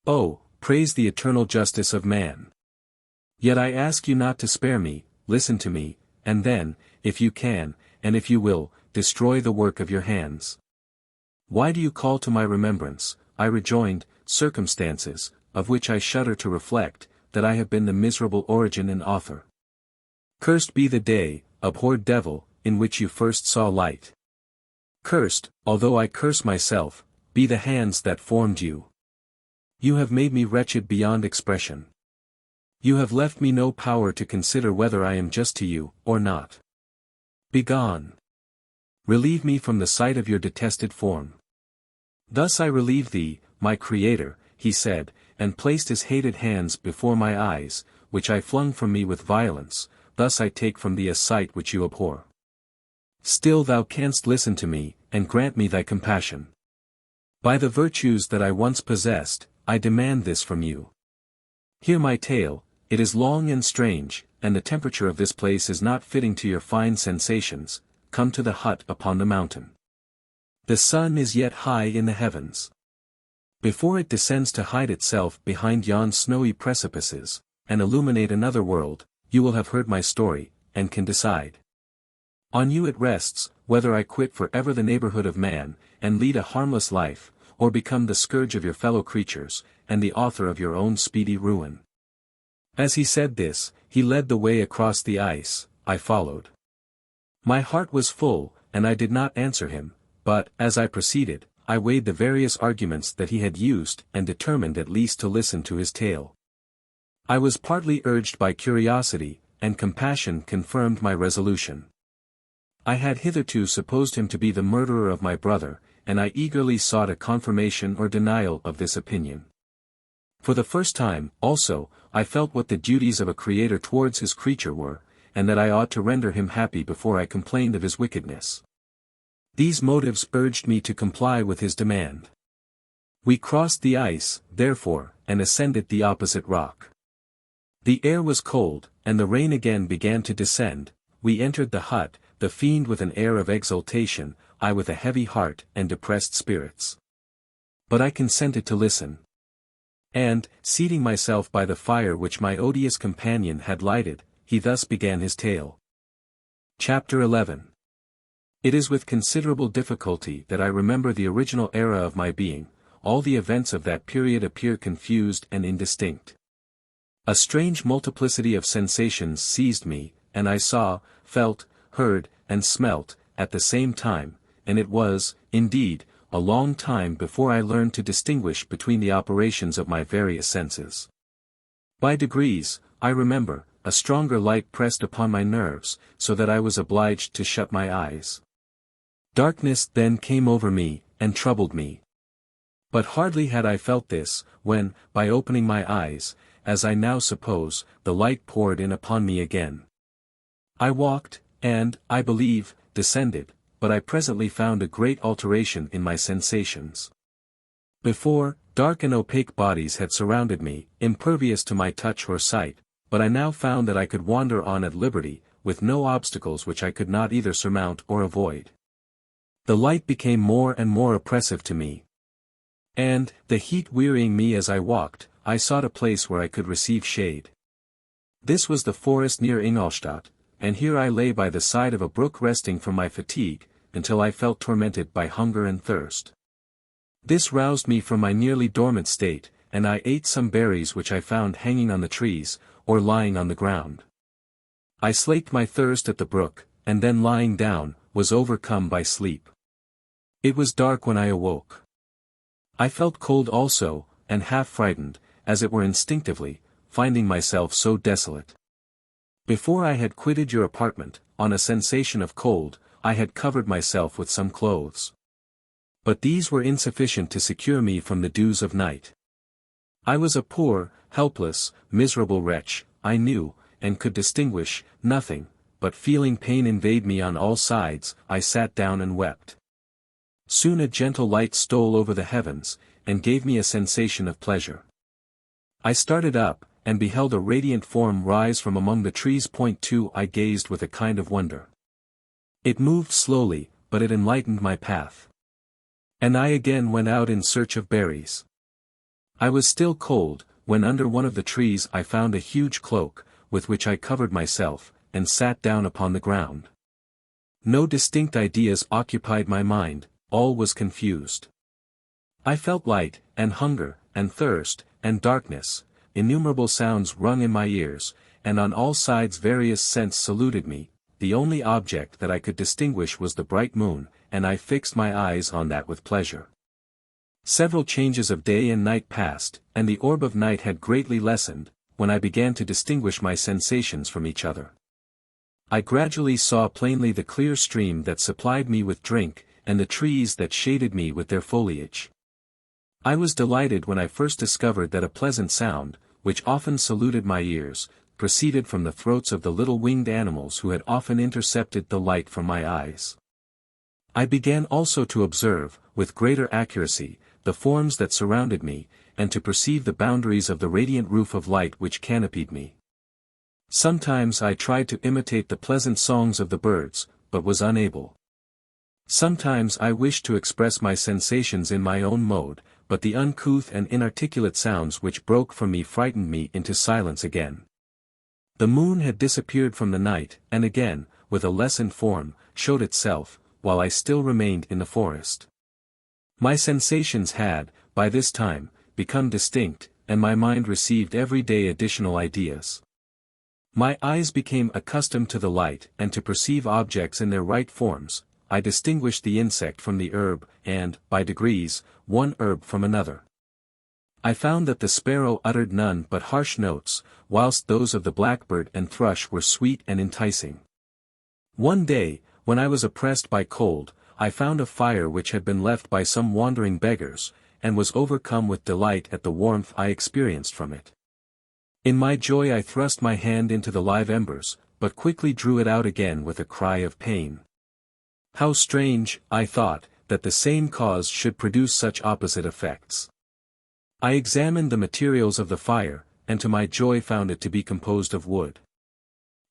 Oh, praise the eternal justice of man. Yet I ask you not to spare me. Listen to me, and then, if you can, and if you will, destroy the work of your hands. Why do you call to my remembrance, I rejoined, circumstances, of which I shudder to reflect, that I have been the miserable origin and author? Cursed be the day, abhorred devil, in which you first saw light. Cursed, although I curse myself, be the hands that formed you. You have made me wretched beyond expression. You have left me no power to consider whether I am just to you, or not. Begone. Relieve me from the sight of your detested form. Thus I relieve thee, my Creator, he said, and placed his hated hands before my eyes, which I flung from me with violence. Thus I take from thee a sight which you abhor. Still thou canst listen to me, and grant me thy compassion. By the virtues that I once possessed, I demand this from you. Hear my tale. It is long and strange, and the temperature of this place is not fitting to your fine sensations. Come to the hut upon the mountain. The sun is yet high in the heavens. Before it descends to hide itself behind yon snowy precipices, and illuminate another world, you will have heard my story, and can decide. On you it rests, whether I quit for ever the neighborhood of man, and lead a harmless life, or become the scourge of your fellow creatures, and the author of your own speedy ruin. As he said this, he led the way across the ice. I followed. My heart was full, and I did not answer him, but, as I proceeded, I weighed the various arguments that he had used and determined at least to listen to his tale. I was partly urged by curiosity, and compassion confirmed my resolution. I had hitherto supposed him to be the murderer of my brother, and I eagerly sought a confirmation or denial of this opinion. For the first time, also, I felt what the duties of a creator towards his creature were, and that I ought to render him happy before I complained of his wickedness. These motives urged me to comply with his demand. We crossed the ice, therefore, and ascended the opposite rock. The air was cold, and the rain again began to descend. We entered the hut, the fiend with an air of exultation, I with a heavy heart and depressed spirits. But I consented to listen. And, seating myself by the fire which my odious companion had lighted, he thus began his tale. Chapter 11. It is with considerable difficulty that I remember the original era of my being. All the events of that period appear confused and indistinct. A strange multiplicity of sensations seized me, and I saw, felt, heard, and smelt, at the same time, and it was, indeed, a long time before I learned to distinguish between the operations of my various senses. By degrees, I remember, a stronger light pressed upon my nerves, so that I was obliged to shut my eyes. Darkness then came over me, and troubled me. But hardly had I felt this, when, by opening my eyes, as I now suppose, the light poured in upon me again. I walked, and, I believe, descended, but I presently found a great alteration in my sensations. Before, dark and opaque bodies had surrounded me, impervious to my touch or sight, but I now found that I could wander on at liberty, with no obstacles which I could not either surmount or avoid. The light became more and more oppressive to me. And, the heat wearying me as I walked, I sought a place where I could receive shade. This was the forest near Ingolstadt, and here I lay by the side of a brook resting from my fatigue, until I felt tormented by hunger and thirst. This roused me from my nearly dormant state, and I ate some berries which I found hanging on the trees, or lying on the ground. I slaked my thirst at the brook, and then lying down, was overcome by sleep. It was dark when I awoke. I felt cold also, and half frightened, as it were instinctively, finding myself so desolate. Before I had quitted your apartment, on a sensation of cold, I had covered myself with some clothes. But these were insufficient to secure me from the dews of night. I was a poor, helpless, miserable wretch, I knew, and could distinguish nothing, but feeling pain invade me on all sides, I sat down and wept. Soon a gentle light stole over the heavens, and gave me a sensation of pleasure. I started up, and beheld a radiant form rise from among the trees. I gazed with a kind of wonder. It moved slowly, but it enlightened my path. And I again went out in search of berries. I was still cold, when under one of the trees I found a huge cloak, with which I covered myself, and sat down upon the ground. No distinct ideas occupied my mind, all was confused. I felt light, and hunger, and thirst, and darkness, innumerable sounds rung in my ears, and on all sides various scents saluted me. The only object that I could distinguish was the bright moon, and I fixed my eyes on that with pleasure. Several changes of day and night passed, and the orb of night had greatly lessened, when I began to distinguish my sensations from each other. I gradually saw plainly the clear stream that supplied me with drink, and the trees that shaded me with their foliage. I was delighted when I first discovered that a pleasant sound, which often saluted my ears, proceeded from the throats of the little winged animals who had often intercepted the light from my eyes. I began also to observe, with greater accuracy, the forms that surrounded me, and to perceive the boundaries of the radiant roof of light which canopied me. Sometimes I tried to imitate the pleasant songs of the birds, but was unable. Sometimes I wished to express my sensations in my own mode, but the uncouth and inarticulate sounds which broke from me frightened me into silence again. The moon had disappeared from the night, and again, with a lessened form, showed itself, while I still remained in the forest. My sensations had, by this time, become distinct, and my mind received every day additional ideas. My eyes became accustomed to the light and to perceive objects in their right forms. I distinguished the insect from the herb, and, by degrees, one herb from another. I found that the sparrow uttered none but harsh notes, whilst those of the blackbird and thrush were sweet and enticing. One day, when I was oppressed by cold, I found a fire which had been left by some wandering beggars, and was overcome with delight at the warmth I experienced from it. In my joy I thrust my hand into the live embers, but quickly drew it out again with a cry of pain. How strange, I thought, that the same cause should produce such opposite effects. I examined the materials of the fire, and to my joy found it to be composed of wood.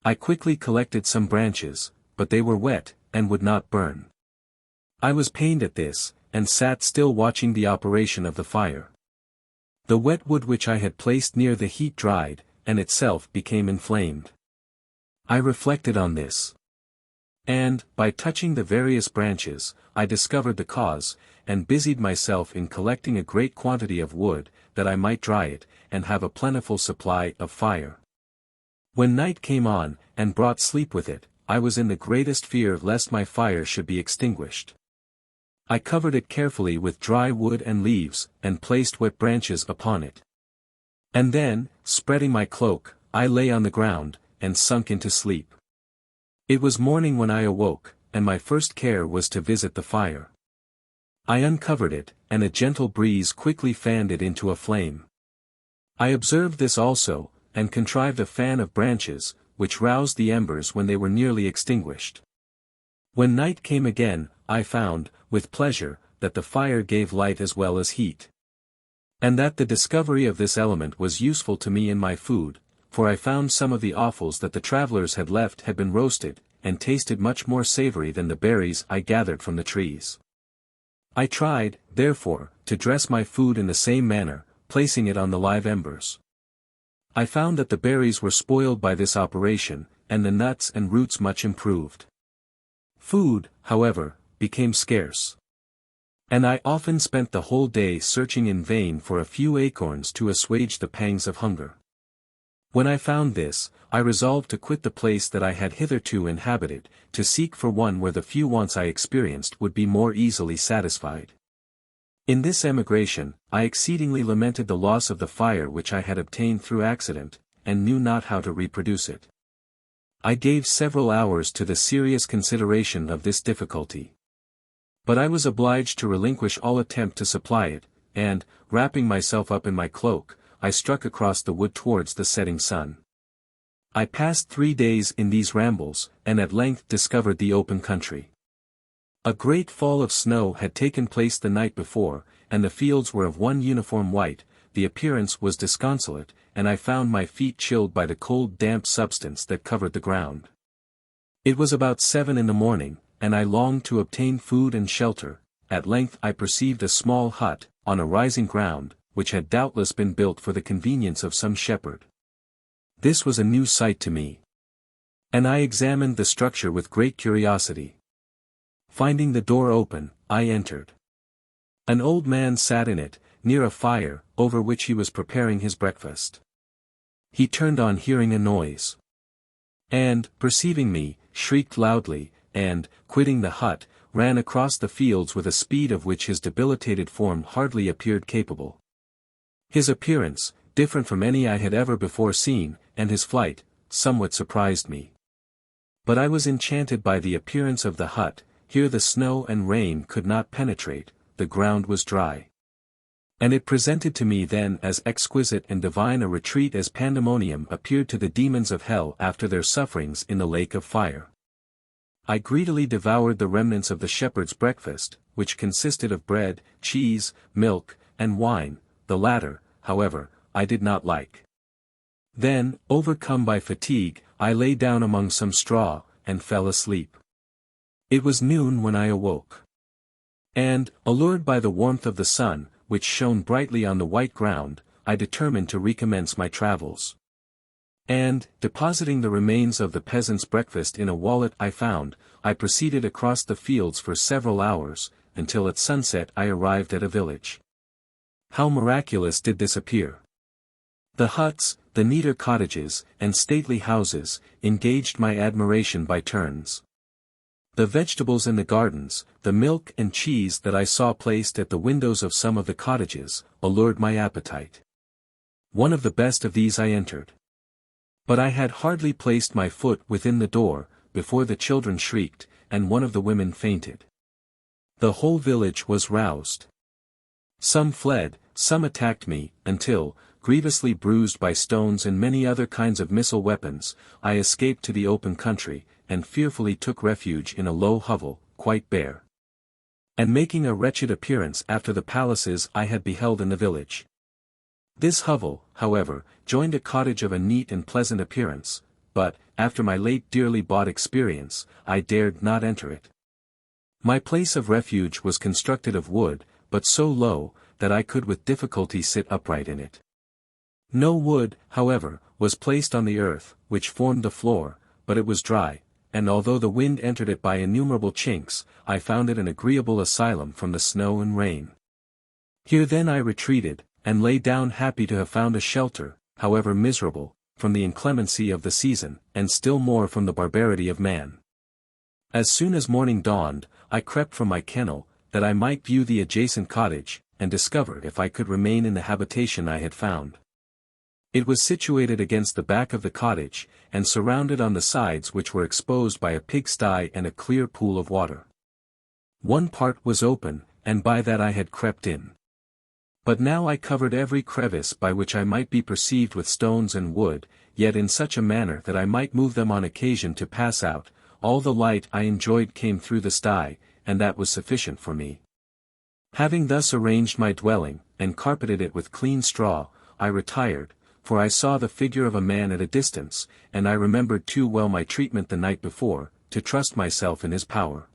I quickly collected some branches, but they were wet, and would not burn. I was pained at this, and sat still watching the operation of the fire. The wet wood which I had placed near the heat dried, and itself became inflamed. I reflected on this. And, by touching the various branches, I discovered the cause, and busied myself in collecting a great quantity of wood, that I might dry it, and have a plentiful supply of fire. When night came on, and brought sleep with it, I was in the greatest fear lest my fire should be extinguished. I covered it carefully with dry wood and leaves, and placed wet branches upon it. And then, spreading my cloak, I lay on the ground, and sunk into sleep. It was morning when I awoke, and my first care was to visit the fire. I uncovered it, and a gentle breeze quickly fanned it into a flame. I observed this also, and contrived a fan of branches, which roused the embers when they were nearly extinguished. When night came again, I found, with pleasure, that the fire gave light as well as heat. And that the discovery of this element was useful to me in my food, for I found some of the offals that the travelers had left had been roasted, and tasted much more savory than the berries I gathered from the trees. I tried, therefore, to dress my food in the same manner, placing it on the live embers. I found that the berries were spoiled by this operation, and the nuts and roots much improved. Food, however, became scarce. And I often spent the whole day searching in vain for a few acorns to assuage the pangs of hunger. When I found this, I resolved to quit the place that I had hitherto inhabited, to seek for one where the few wants I experienced would be more easily satisfied. In this emigration, I exceedingly lamented the loss of the fire which I had obtained through accident, and knew not how to reproduce it. I gave several hours to the serious consideration of this difficulty. But I was obliged to relinquish all attempt to supply it, and, wrapping myself up in my cloak, I struck across the wood towards the setting sun. I passed 3 days in these rambles, and at length discovered the open country. A great fall of snow had taken place the night before, and the fields were of one uniform white. The appearance was disconsolate, and I found my feet chilled by the cold damp substance that covered the ground. It was about 7 in the morning, and I longed to obtain food and shelter. At length I perceived a small hut, on a rising ground, which had doubtless been built for the convenience of some shepherd. This was a new sight to me, and I examined the structure with great curiosity. Finding the door open, I entered. An old man sat in it, near a fire, over which he was preparing his breakfast. He turned on hearing a noise, and, perceiving me, shrieked loudly, and, quitting the hut, ran across the fields with a speed of which his debilitated form hardly appeared capable. His appearance, different from any I had ever before seen, and his flight, somewhat surprised me. But I was enchanted by the appearance of the hut. Here the snow and rain could not penetrate, the ground was dry. And it presented to me then as exquisite and divine a retreat as pandemonium appeared to the demons of hell after their sufferings in the lake of fire. I greedily devoured the remnants of the shepherd's breakfast, which consisted of bread, cheese, milk, and wine. The latter, however, I did not like. Then, overcome by fatigue, I lay down among some straw, and fell asleep. It was noon when I awoke. And, allured by the warmth of the sun, which shone brightly on the white ground, I determined to recommence my travels. And, depositing the remains of the peasant's breakfast in a wallet I found, I proceeded across the fields for several hours, until at sunset I arrived at a village. How miraculous did this appear! The huts, the neater cottages, and stately houses, engaged my admiration by turns. The vegetables in the gardens, the milk and cheese that I saw placed at the windows of some of the cottages, allured my appetite. One of the best of these I entered. But I had hardly placed my foot within the door, before the children shrieked, and one of the women fainted. The whole village was roused. Some fled, some attacked me, until, grievously bruised by stones and many other kinds of missile weapons, I escaped to the open country, and fearfully took refuge in a low hovel, quite bare, and making a wretched appearance after the palaces I had beheld in the village. This hovel, however, joined a cottage of a neat and pleasant appearance, but, after my late dearly bought experience, I dared not enter it. My place of refuge was constructed of wood, but so low, that I could with difficulty sit upright in it. No wood, however, was placed on the earth, which formed the floor, but it was dry, and although the wind entered it by innumerable chinks, I found it an agreeable asylum from the snow and rain. Here then I retreated, and lay down happy to have found a shelter, however miserable, from the inclemency of the season, and still more from the barbarity of man. As soon as morning dawned, I crept from my kennel, that I might view the adjacent cottage, and discover if I could remain in the habitation I had found. It was situated against the back of the cottage, and surrounded on the sides which were exposed by a pigsty and a clear pool of water. One part was open, and by that I had crept in. But now I covered every crevice by which I might be perceived with stones and wood, yet in such a manner that I might move them on occasion to pass out. All the light I enjoyed came through the sty, and that was sufficient for me. Having thus arranged my dwelling, and carpeted it with clean straw, I retired, for I saw the figure of a man at a distance, and I remembered too well my treatment the night before, to trust myself in his power.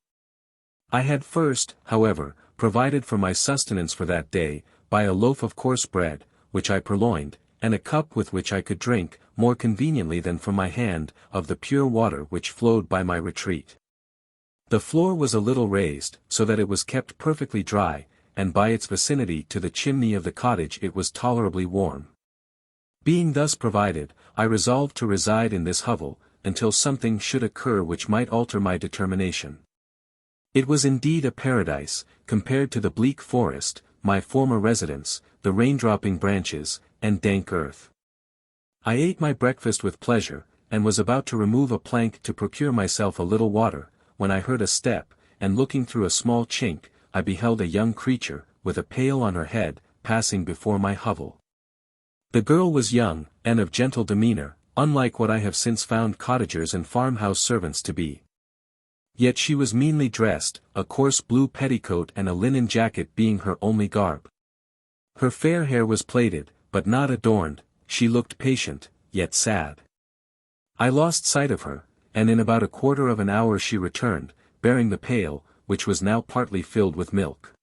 I had first, however, provided for my sustenance for that day, by a loaf of coarse bread, which I purloined, and a cup with which I could drink, more conveniently than from my hand, of the pure water which flowed by my retreat. The floor was a little raised, so that it was kept perfectly dry, and by its vicinity to the chimney of the cottage it was tolerably warm. Being thus provided, I resolved to reside in this hovel, until something should occur which might alter my determination. It was indeed a paradise, compared to the bleak forest, my former residence, the raindropping branches, and dank earth. I ate my breakfast with pleasure, and was about to remove a plank to procure myself a little water, when I heard a step, and looking through a small chink, I beheld a young creature, with a pail on her head, passing before my hovel. The girl was young, and of gentle demeanor, unlike what I have since found cottagers and farmhouse servants to be. Yet she was meanly dressed, a coarse blue petticoat and a linen jacket being her only garb. Her fair hair was plaited, but not adorned. She looked patient, yet sad. I lost sight of her, and in about a quarter of an hour she returned, bearing the pail, which was now partly filled with milk.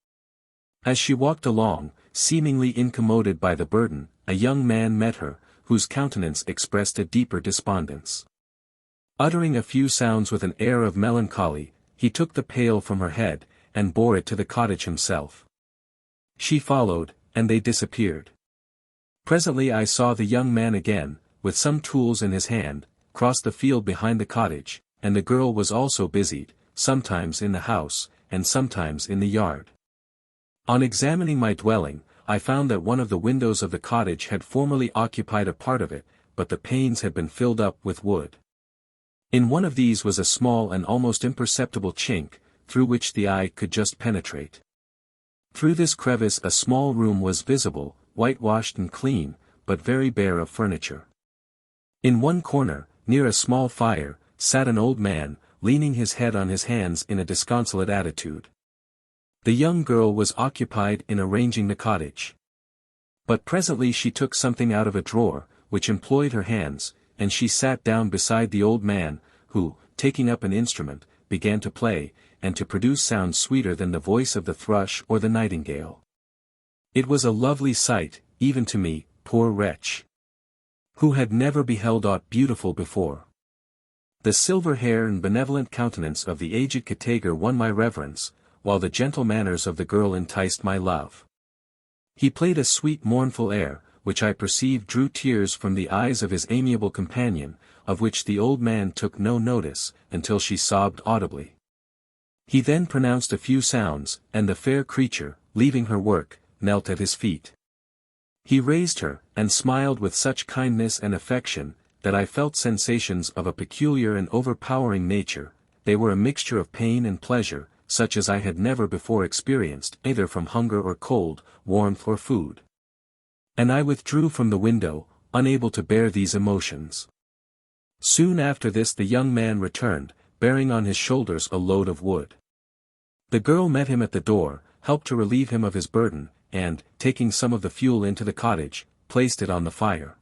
As she walked along, seemingly incommoded by the burden, a young man met her, whose countenance expressed a deeper despondence. Uttering a few sounds with an air of melancholy, he took the pail from her head, and bore it to the cottage himself. She followed, and they disappeared. Presently I saw the young man again, with some tools in his hand, cross the field behind the cottage, and the girl was also busied, sometimes in the house, and sometimes in the yard. On examining my dwelling, I found that one of the windows of the cottage had formerly occupied a part of it, but the panes had been filled up with wood. In one of these was a small and almost imperceptible chink, through which the eye could just penetrate. Through this crevice a small room was visible, whitewashed and clean, but very bare of furniture. In one corner, near a small fire, sat an old man, leaning his head on his hands in a disconsolate attitude. The young girl was occupied in arranging the cottage. But presently she took something out of a drawer, which employed her hands, and she sat down beside the old man, who, taking up an instrument, began to play, and to produce sounds sweeter than the voice of the thrush or the nightingale. It was a lovely sight, even to me, poor wretch, who had never beheld aught beautiful before. The silver hair and benevolent countenance of the aged Katager won my reverence, while the gentle manners of the girl enticed my love. He played a sweet mournful air, which I perceived drew tears from the eyes of his amiable companion, of which the old man took no notice, until she sobbed audibly. He then pronounced a few sounds, and the fair creature, leaving her work, knelt at his feet. He raised her, and smiled with such kindness and affection, that I felt sensations of a peculiar and overpowering nature. They were a mixture of pain and pleasure, such as I had never before experienced, either from hunger or cold, warmth or food. And I withdrew from the window, unable to bear these emotions. Soon after this the young man returned, bearing on his shoulders a load of wood. The girl met him at the door, helped to relieve him of his burden, and, taking some of the fuel into the cottage, placed it on the fire.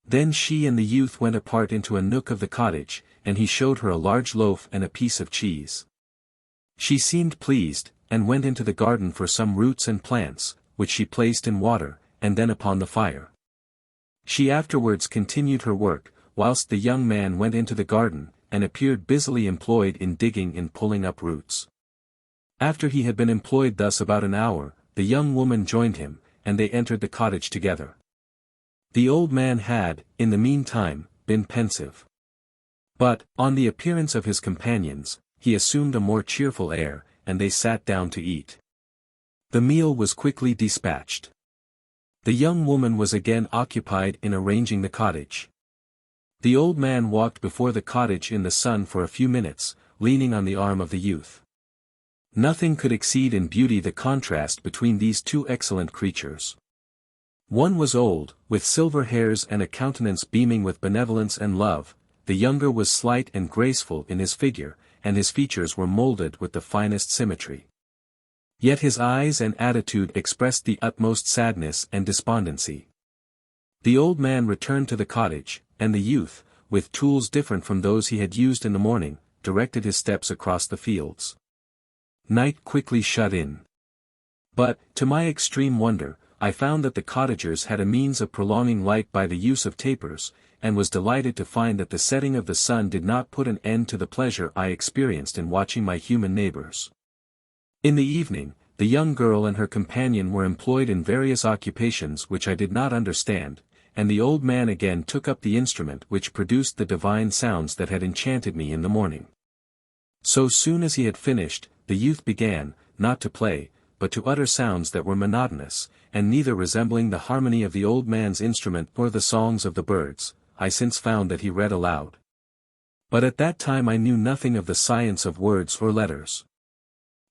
Then she and the youth went apart into a nook of the cottage, and he showed her a large loaf and a piece of cheese. She seemed pleased, and went into the garden for some roots and plants, which she placed in water, and then upon the fire. She afterwards continued her work, whilst the young man went into the garden, and appeared busily employed in digging and pulling up roots. After he had been employed thus about an hour, the young woman joined him, and they entered the cottage together. The old man had, in the meantime, been pensive. But, on the appearance of his companions, he assumed a more cheerful air, and they sat down to eat. The meal was quickly dispatched. The young woman was again occupied in arranging the cottage. The old man walked before the cottage in the sun for a few minutes, leaning on the arm of the youth. Nothing could exceed in beauty the contrast between these two excellent creatures. One was old, with silver hairs and a countenance beaming with benevolence and love. The younger was slight and graceful in his figure, and his features were molded with the finest symmetry. Yet his eyes and attitude expressed the utmost sadness and despondency. The old man returned to the cottage, and the youth, with tools different from those he had used in the morning, directed his steps across the fields. Night quickly shut in. But, to my extreme wonder, I found that the cottagers had a means of prolonging light by the use of tapers, and was delighted to find that the setting of the sun did not put an end to the pleasure I experienced in watching my human neighbors. In the evening, the young girl and her companion were employed in various occupations which I did not understand, and the old man again took up the instrument which produced the divine sounds that had enchanted me in the morning. So soon as he had finished, the youth began, not to play, but to utter sounds that were monotonous, and neither resembling the harmony of the old man's instrument nor the songs of the birds. I since found that he read aloud. But at that time I knew nothing of the science of words or letters.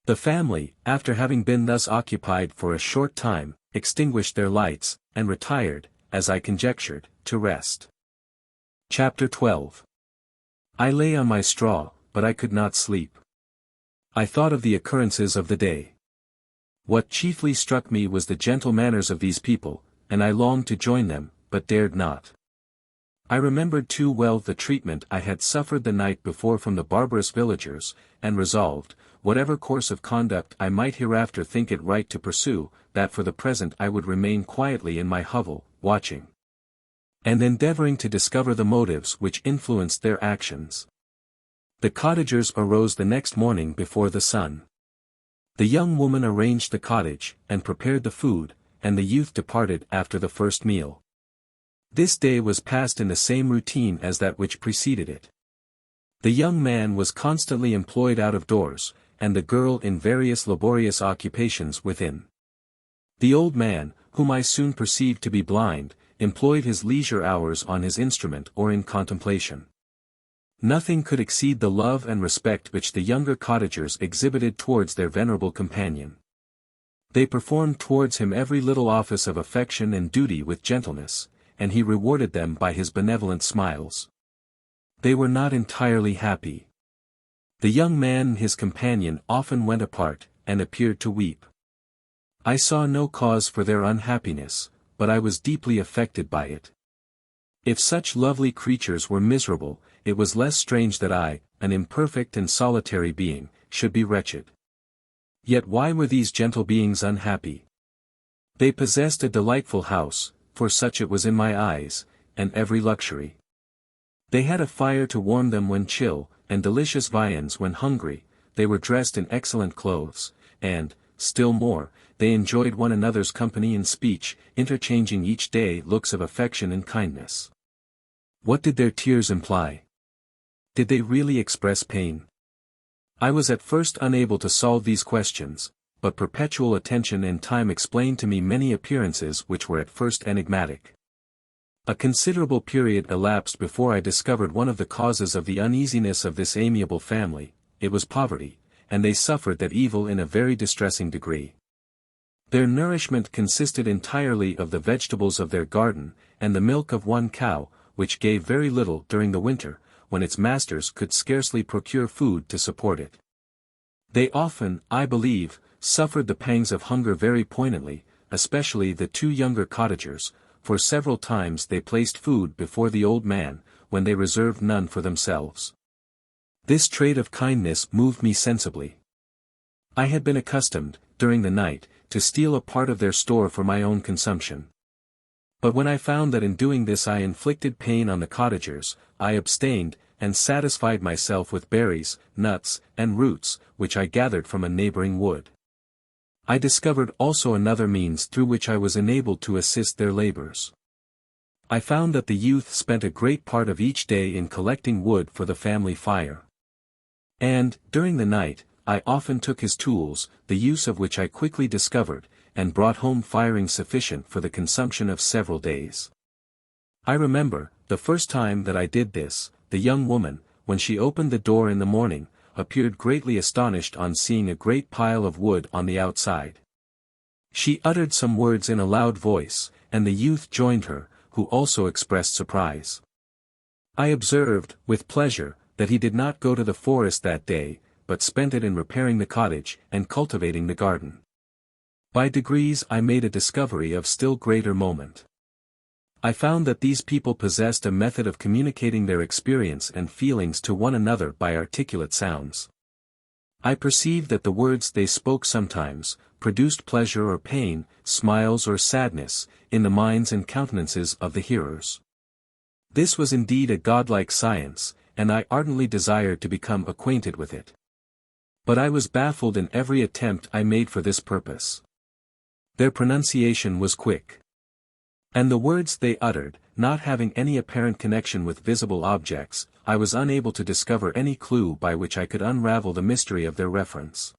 The family, after having been thus occupied for a short time, extinguished their lights, and retired, as I conjectured, to rest. Chapter 12. I lay on my straw, but I could not sleep. I thought of the occurrences of the day. What chiefly struck me was the gentle manners of these people, and I longed to join them, but dared not. I remembered too well the treatment I had suffered the night before from the barbarous villagers, and resolved, whatever course of conduct I might hereafter think it right to pursue, that for the present I would remain quietly in my hovel, watching, and endeavoring to discover the motives which influenced their actions. The cottagers arose the next morning before the sun. The young woman arranged the cottage, and prepared the food, and the youth departed after the first meal. This day was passed in the same routine as that which preceded it. The young man was constantly employed out of doors, and the girl in various laborious occupations within. The old man, whom I soon perceived to be blind, employed his leisure hours on his instrument or in contemplation. Nothing could exceed the love and respect which the younger cottagers exhibited towards their venerable companion. They performed towards him every little office of affection and duty with gentleness, and he rewarded them by his benevolent smiles. They were not entirely happy. The young man and his companion often went apart, and appeared to weep. I saw no cause for their unhappiness, but I was deeply affected by it. If such lovely creatures were miserable, it was less strange that I, an imperfect and solitary being, should be wretched. Yet why were these gentle beings unhappy? They possessed a delightful house, for such it was in my eyes, and every luxury. They had a fire to warm them when chill, and delicious viands when hungry. They were dressed in excellent clothes, and, still more, they enjoyed one another's company and speech, interchanging each day looks of affection and kindness. What did their tears imply? Did they really express pain? I was at first unable to solve these questions, but perpetual attention and time explained to me many appearances which were at first enigmatic. A considerable period elapsed before I discovered one of the causes of the uneasiness of this amiable family. It was poverty, and they suffered that evil in a very distressing degree. Their nourishment consisted entirely of the vegetables of their garden, and the milk of one cow, which gave very little during the winter, when its masters could scarcely procure food to support it. They often, I believe, suffered the pangs of hunger very poignantly, especially the two younger cottagers, for several times they placed food before the old man, when they reserved none for themselves. This trait of kindness moved me sensibly. I had been accustomed, during the night, to steal a part of their store for my own consumption. But when I found that in doing this I inflicted pain on the cottagers, I abstained, and satisfied myself with berries, nuts, and roots, which I gathered from a neighboring wood. I discovered also another means through which I was enabled to assist their labors. I found that the youth spent a great part of each day in collecting wood for the family fire. And, during the night, I often took his tools, the use of which I quickly discovered, and brought home firing sufficient for the consumption of several days. I remember, the first time that I did this, the young woman, when she opened the door in the morning, appeared greatly astonished on seeing a great pile of wood on the outside. She uttered some words in a loud voice, and the youth joined her, who also expressed surprise. I observed, with pleasure, that he did not go to the forest that day, but spent it in repairing the cottage and cultivating the garden. By degrees I made a discovery of still greater moment. I found that these people possessed a method of communicating their experience and feelings to one another by articulate sounds. I perceived that the words they spoke sometimes produced pleasure or pain, smiles or sadness, in the minds and countenances of the hearers. This was indeed a godlike science, and I ardently desired to become acquainted with it. But I was baffled in every attempt I made for this purpose. Their pronunciation was quick. And the words they uttered, not having any apparent connection with visible objects, I was unable to discover any clue by which I could unravel the mystery of their reference.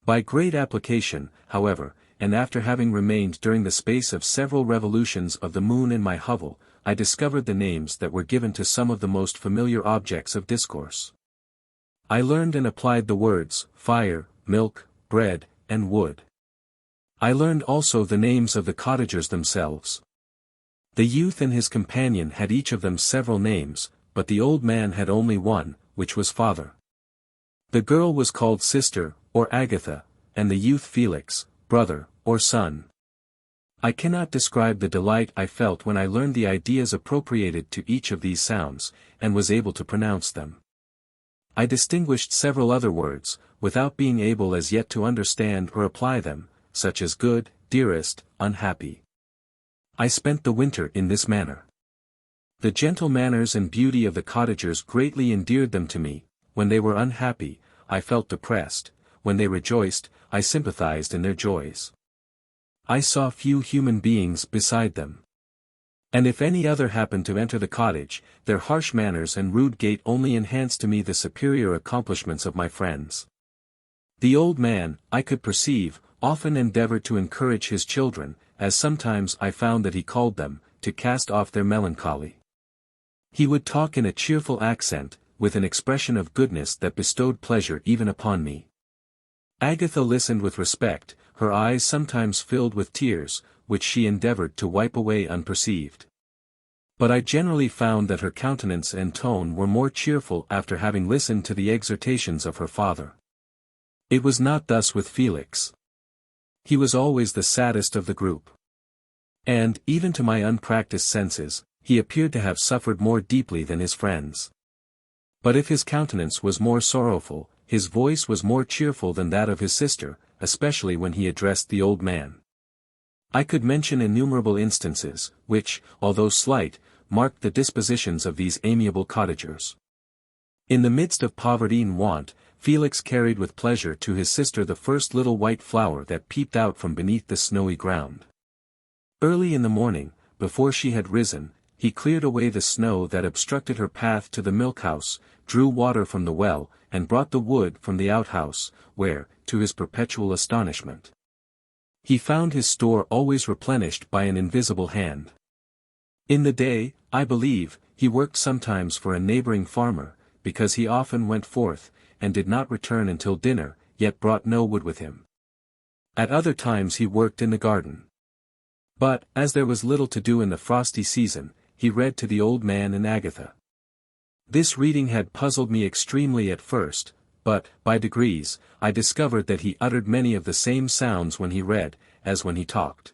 By great application, however, and after having remained during the space of several revolutions of the moon in my hovel, I discovered the names that were given to some of the most familiar objects of discourse. I learned and applied the words, fire, milk, bread, and wood. I learned also the names of the cottagers themselves. The youth and his companion had each of them several names, but the old man had only one, which was father. The girl was called sister, or Agatha, and the youth Felix, brother, or son. I cannot describe the delight I felt when I learned the ideas appropriated to each of these sounds, and was able to pronounce them. I distinguished several other words, without being able as yet to understand or apply them, such as good, dearest, unhappy. I spent the winter in this manner. The gentle manners and beauty of the cottagers greatly endeared them to me. When they were unhappy, I felt depressed; when they rejoiced, I sympathized in their joys. I saw few human beings beside them. And if any other happened to enter the cottage, their harsh manners and rude gait only enhanced to me the superior accomplishments of my friends. The old man, I could perceive, often endeavored to encourage his children, as sometimes I found that he called them, to cast off their melancholy. He would talk in a cheerful accent, with an expression of goodness that bestowed pleasure even upon me. Agatha listened with respect, her eyes sometimes filled with tears, which she endeavored to wipe away unperceived. But I generally found that her countenance and tone were more cheerful after having listened to the exhortations of her father. It was not thus with Felix. He was always the saddest of the group. And, even to my unpracticed senses, he appeared to have suffered more deeply than his friends. But if his countenance was more sorrowful, his voice was more cheerful than that of his sister, especially when he addressed the old man. I could mention innumerable instances, which, although slight, marked the dispositions of these amiable cottagers. In the midst of poverty and want, Felix carried with pleasure to his sister the first little white flower that peeped out from beneath the snowy ground. Early in the morning, before she had risen, he cleared away the snow that obstructed her path to the milk-house, drew water from the well, and brought the wood from the outhouse, where, to his perpetual astonishment, he found his store always replenished by an invisible hand. In the day, I believe, he worked sometimes for a neighboring farmer, because he often went forth, and did not return until dinner, yet brought no wood with him. At other times he worked in the garden. But, as there was little to do in the frosty season, he read to the old man and Agatha. This reading had puzzled me extremely at first, but, by degrees, I discovered that he uttered many of the same sounds when he read, as when he talked.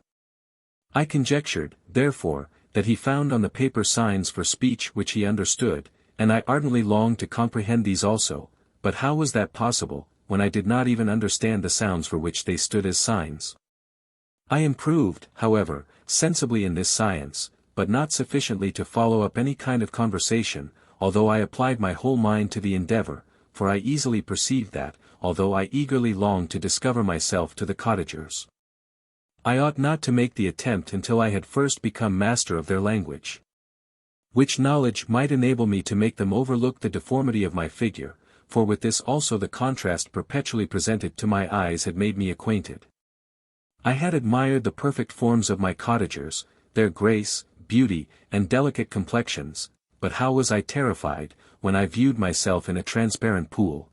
I conjectured, therefore, that he found on the paper signs for speech which he understood, and I ardently longed to comprehend these also, but how was that possible, when I did not even understand the sounds for which they stood as signs? I improved, however, sensibly in this science, but not sufficiently to follow up any kind of conversation, although I applied my whole mind to the endeavor, for I easily perceived that, although I eagerly longed to discover myself to the cottagers, I ought not to make the attempt until I had first become master of their language. Which knowledge might enable me to make them overlook the deformity of my figure, for with this also the contrast perpetually presented to my eyes had made me acquainted. I had admired the perfect forms of my cottagers, their grace, beauty, and delicate complexions, but how was I terrified, when I viewed myself in a transparent pool.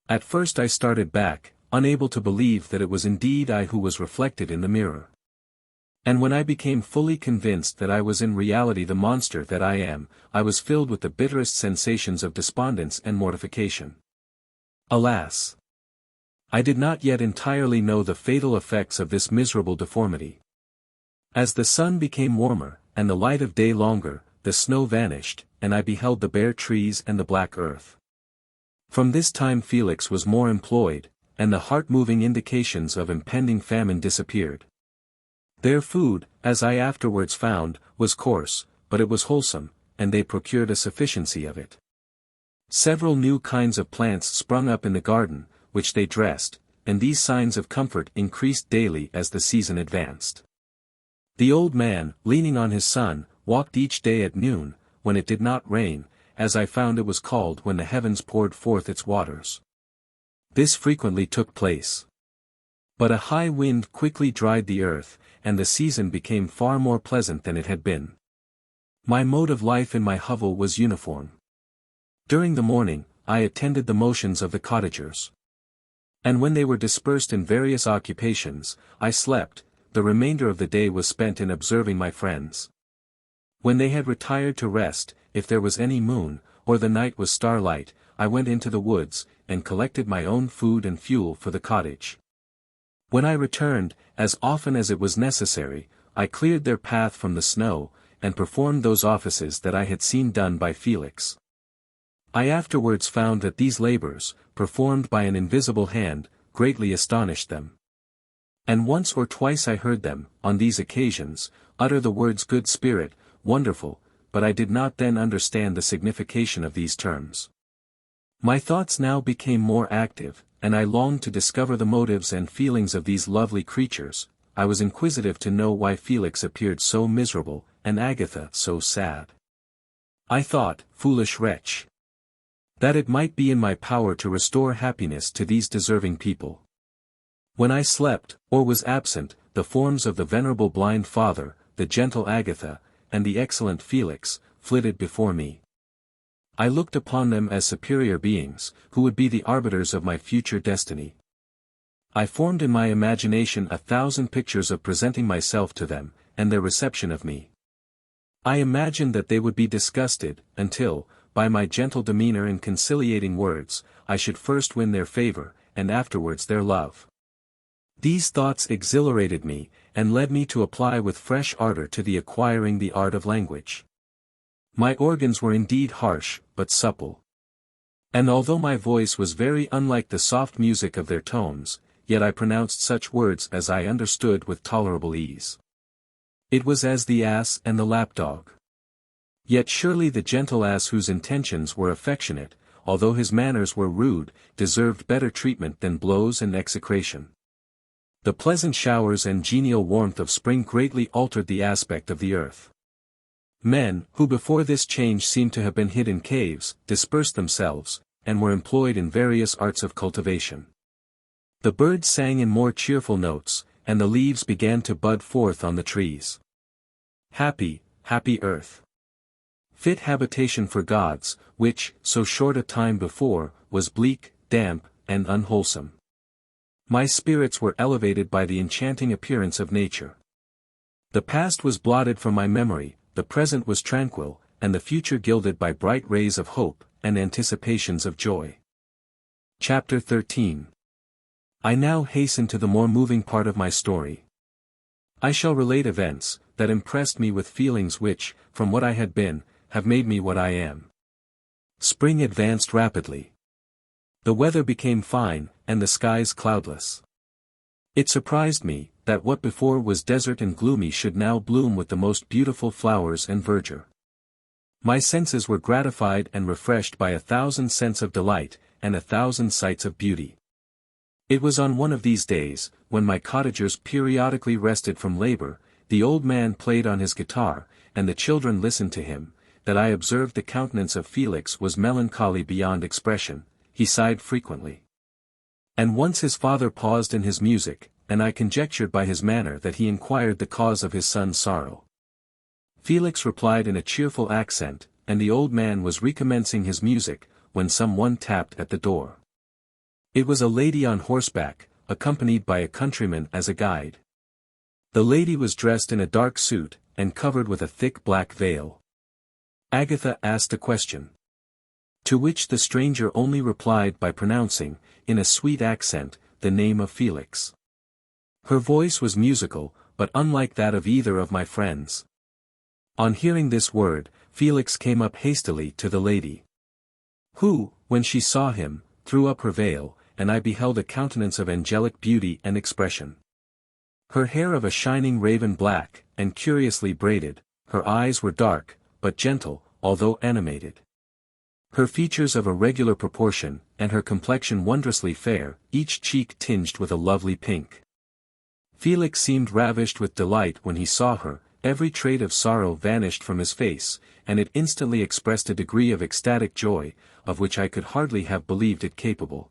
At first I started back, unable to believe that it was indeed I who was reflected in the mirror. And when I became fully convinced that I was in reality the monster that I am, I was filled with the bitterest sensations of despondence and mortification. Alas! I did not yet entirely know the fatal effects of this miserable deformity. As the sun became warmer, and the light of day longer, the snow vanished, and I beheld the bare trees and the black earth. From this time Felix was more employed, and the heart-moving indications of impending famine disappeared. Their food, as I afterwards found, was coarse, but it was wholesome, and they procured a sufficiency of it. Several new kinds of plants sprung up in the garden, which they dressed, and these signs of comfort increased daily as the season advanced. The old man, leaning on his son, walked each day at noon, when it did not rain, as I found it was called when the heavens poured forth its waters. This frequently took place. But a high wind quickly dried the earth, and the season became far more pleasant than it had been. My mode of life in my hovel was uniform. During the morning, I attended the motions of the cottagers. And when they were dispersed in various occupations, I slept. The remainder of the day was spent in observing my friends. When they had retired to rest, if there was any moon, or the night was starlight, I went into the woods, and collected my own food and fuel for the cottage. When I returned, as often as it was necessary, I cleared their path from the snow, and performed those offices that I had seen done by Felix. I afterwards found that these labors, performed by an invisible hand, greatly astonished them. And once or twice I heard them, on these occasions, utter the words good spirit, wonderful, but I did not then understand the signification of these terms. My thoughts now became more active, and I longed to discover the motives and feelings of these lovely creatures. I was inquisitive to know why Felix appeared so miserable, and Agatha so sad. I thought, foolish wretch, that it might be in my power to restore happiness to these deserving people. When I slept, or was absent, the forms of the venerable blind father, the gentle Agatha, and the excellent Felix, flitted before me. I looked upon them as superior beings, who would be the arbiters of my future destiny. I formed in my imagination 1,000 pictures of presenting myself to them, and their reception of me. I imagined that they would be disgusted, until, by my gentle demeanor and conciliating words, I should first win their favor, and afterwards their love. These thoughts exhilarated me, and led me to apply with fresh ardor to the acquiring the art of language. My organs were indeed harsh, but supple. And although my voice was very unlike the soft music of their tones, yet I pronounced such words as I understood with tolerable ease. It was as the ass and the lapdog. Yet surely the gentle ass, whose intentions were affectionate, although his manners were rude, deserved better treatment than blows and execration. The pleasant showers and genial warmth of spring greatly altered the aspect of the earth. Men, who before this change seemed to have been hid in caves, dispersed themselves, and were employed in various arts of cultivation. The birds sang in more cheerful notes, and the leaves began to bud forth on the trees. Happy, happy earth! Fit habitation for gods, which, so short a time before, was bleak, damp, and unwholesome. My spirits were elevated by the enchanting appearance of nature. The past was blotted from my memory, the present was tranquil, and the future gilded by bright rays of hope, and anticipations of joy. Chapter 13. I now hasten to the more moving part of my story. I shall relate events, that impressed me with feelings which, from what I had been, have made me what I am. Spring advanced rapidly. The weather became fine, and the skies cloudless. It surprised me, that what before was desert and gloomy should now bloom with the most beautiful flowers and verdure. My senses were gratified and refreshed by 1,000 scents of delight, and 1,000 sights of beauty. It was on one of these days, when my cottagers periodically rested from labor, the old man played on his guitar, and the children listened to him, that I observed the countenance of Felix was melancholy beyond expression. He sighed frequently. And once his father paused in his music, and I conjectured by his manner that he inquired the cause of his son's sorrow. Felix replied in a cheerful accent, and the old man was recommencing his music, when some one tapped at the door. It was a lady on horseback, accompanied by a countryman as a guide. The lady was dressed in a dark suit, and covered with a thick black veil. Agatha asked a question, to which the stranger only replied by pronouncing, in a sweet accent, the name of Felix. Her voice was musical, but unlike that of either of my friends. On hearing this word, Felix came up hastily to the lady, who, when she saw him, threw up her veil, and I beheld a countenance of angelic beauty and expression. Her hair of a shining raven black, and curiously braided, her eyes were dark, but gentle, although animated. Her features of a regular proportion, and her complexion wondrously fair, each cheek tinged with a lovely pink. Felix seemed ravished with delight when he saw her, every trait of sorrow vanished from his face, and it instantly expressed a degree of ecstatic joy, of which I could hardly have believed it capable.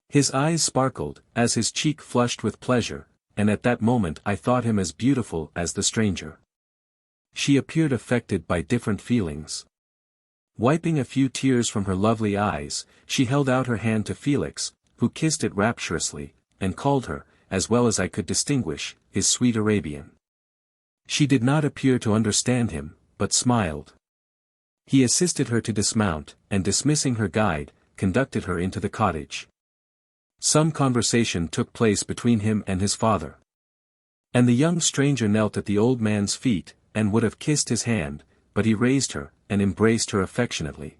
His eyes sparkled, as his cheek flushed with pleasure, and at that moment I thought him as beautiful as the stranger. She appeared affected by different feelings. Wiping a few tears from her lovely eyes, she held out her hand to Felix, who kissed it rapturously, and called her, as well as I could distinguish, his sweet Arabian. She did not appear to understand him, but smiled. He assisted her to dismount, and dismissing her guide, conducted her into the cottage. Some conversation took place between him and his father. And the young stranger knelt at the old man's feet, and would have kissed his hand, but he raised her, and embraced her affectionately.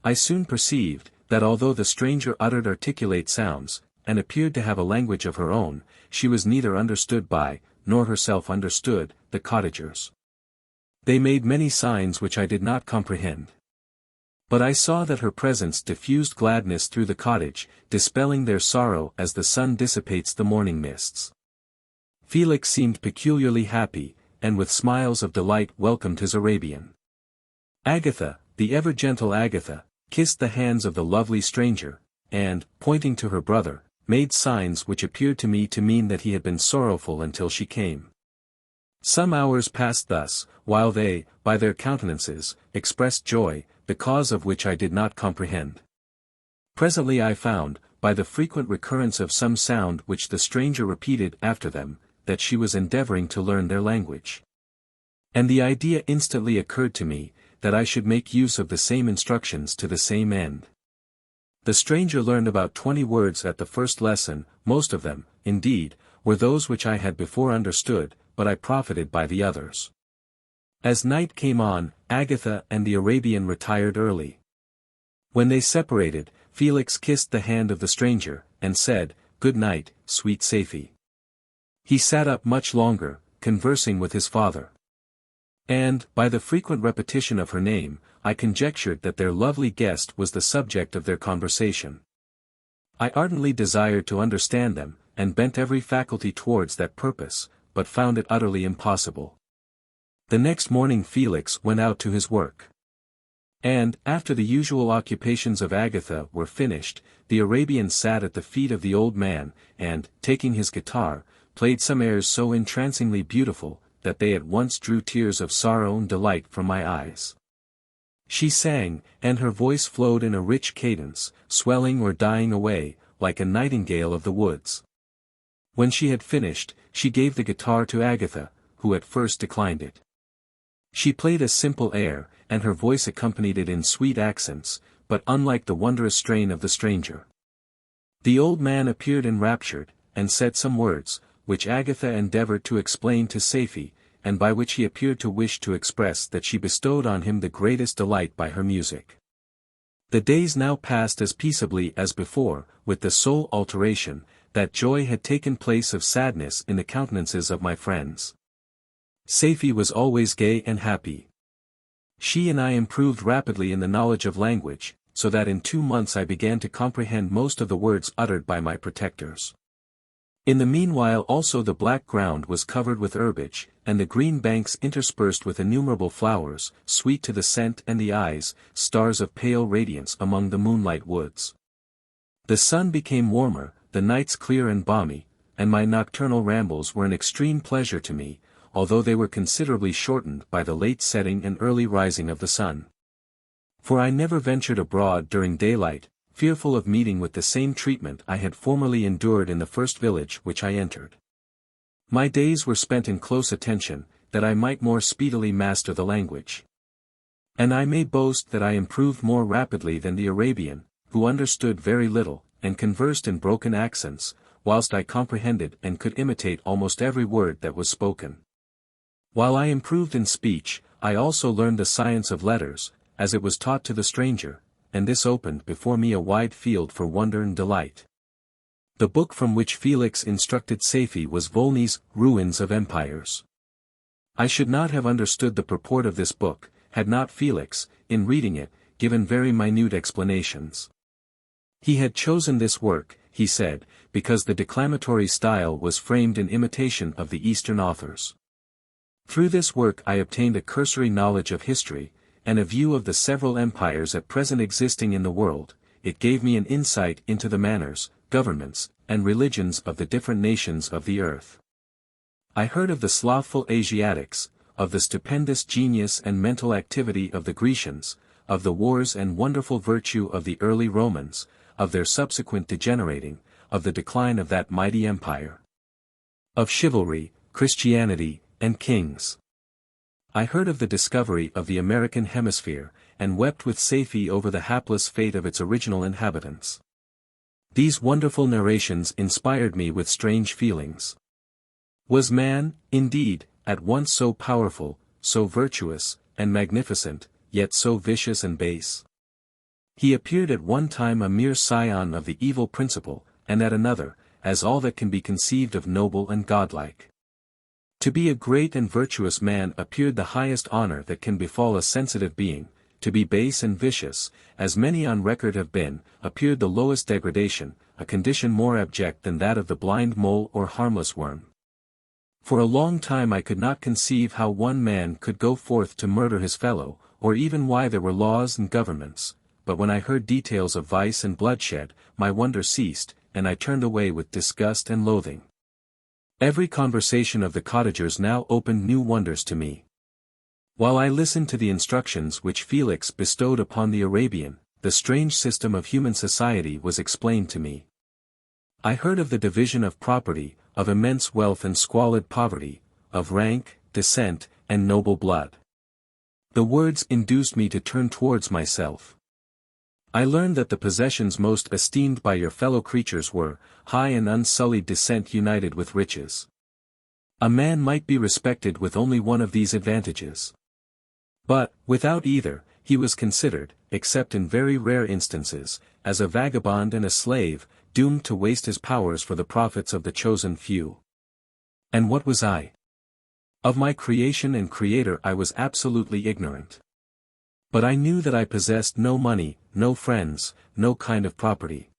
I soon perceived, that although the stranger uttered articulate sounds, and appeared to have a language of her own, she was neither understood by, nor herself understood, the cottagers. They made many signs which I did not comprehend. But I saw that her presence diffused gladness through the cottage, dispelling their sorrow as the sun dissipates the morning mists. Felix seemed peculiarly happy, and with smiles of delight welcomed his Arabian. Agatha, the ever-gentle Agatha, kissed the hands of the lovely stranger, and, pointing to her brother, made signs which appeared to me to mean that he had been sorrowful until she came. Some hours passed thus, while they, by their countenances, expressed joy, the cause of which I did not comprehend. Presently I found, by the frequent recurrence of some sound which the stranger repeated after them, that she was endeavoring to learn their language. And the idea instantly occurred to me, that I should make use of the same instructions to the same end. The stranger learned about 20 words at the first lesson, most of them, indeed, were those which I had before understood, but I profited by the others. As night came on, Agatha and the Arabian retired early. When they separated, Felix kissed the hand of the stranger, and said, "Good night, sweet Safie." He sat up much longer, conversing with his father. And, by the frequent repetition of her name, I conjectured that their lovely guest was the subject of their conversation. I ardently desired to understand them, and bent every faculty towards that purpose, but found it utterly impossible. The next morning Felix went out to his work. And, after the usual occupations of Agatha were finished, the Arabian sat at the feet of the old man, and, taking his guitar, played some airs so entrancingly beautiful, that they at once drew tears of sorrow and delight from my eyes. She sang, and her voice flowed in a rich cadence, swelling or dying away, like a nightingale of the woods. When she had finished, she gave the guitar to Agatha, who at first declined it. She played a simple air, and her voice accompanied it in sweet accents, but unlike the wondrous strain of the stranger. The old man appeared enraptured, and said some words, which Agatha endeavored to explain to Safie, and by which he appeared to wish to express that she bestowed on him the greatest delight by her music. The days now passed as peaceably as before, with the sole alteration, that joy had taken place of sadness in the countenances of my friends. Safie was always gay and happy. She and I improved rapidly in the knowledge of language, so that in 2 months I began to comprehend most of the words uttered by my protectors. In the meanwhile also the black ground was covered with herbage, and the green banks interspersed with innumerable flowers, sweet to the scent and the eyes, stars of pale radiance among the moonlight woods. The sun became warmer, the nights clear and balmy, and my nocturnal rambles were an extreme pleasure to me, although they were considerably shortened by the late setting and early rising of the sun. For I never ventured abroad during daylight, fearful of meeting with the same treatment I had formerly endured in the first village which I entered. My days were spent in close attention, that I might more speedily master the language. And I may boast that I improved more rapidly than the Arabian, who understood very little, and conversed in broken accents, whilst I comprehended and could imitate almost every word that was spoken. While I improved in speech, I also learned the science of letters, as it was taught to the stranger, and this opened before me a wide field for wonder and delight. The book from which Felix instructed Safie was Volney's Ruins of Empires. I should not have understood the purport of this book, had not Felix, in reading it, given very minute explanations. He had chosen this work, he said, because the declamatory style was framed in imitation of the Eastern authors. Through this work I obtained a cursory knowledge of history, and a view of the several empires at present existing in the world. It gave me an insight into the manners, governments, and religions of the different nations of the earth. I heard of the slothful Asiatics, of the stupendous genius and mental activity of the Grecians, of the wars and wonderful virtue of the early Romans, of their subsequent degenerating, of the decline of that mighty empire. Of chivalry, Christianity, and kings. I heard of the discovery of the American hemisphere, and wept with Safie over the hapless fate of its original inhabitants. These wonderful narrations inspired me with strange feelings. Was man, indeed, at once so powerful, so virtuous, and magnificent, yet so vicious and base? He appeared at one time a mere scion of the evil principle, and at another, as all that can be conceived of noble and godlike. To be a great and virtuous man appeared the highest honor that can befall a sensitive being. To be base and vicious, as many on record have been, appeared the lowest degradation, a condition more abject than that of the blind mole or harmless worm. For a long time I could not conceive how one man could go forth to murder his fellow, or even why there were laws and governments, but when I heard details of vice and bloodshed, my wonder ceased, and I turned away with disgust and loathing. Every conversation of the cottagers now opened new wonders to me. While I listened to the instructions which Felix bestowed upon the Arabian, the strange system of human society was explained to me. I heard of the division of property, of immense wealth and squalid poverty, of rank, descent, and noble blood. The words induced me to turn towards myself. I learned that the possessions most esteemed by your fellow creatures were, high and unsullied descent united with riches. A man might be respected with only one of these advantages. But, without either, he was considered, except in very rare instances, as a vagabond and a slave, doomed to waste his powers for the profits of the chosen few. And what was I? Of my creation and creator I was absolutely ignorant. But I knew that I possessed no money, no friends, no kind of property.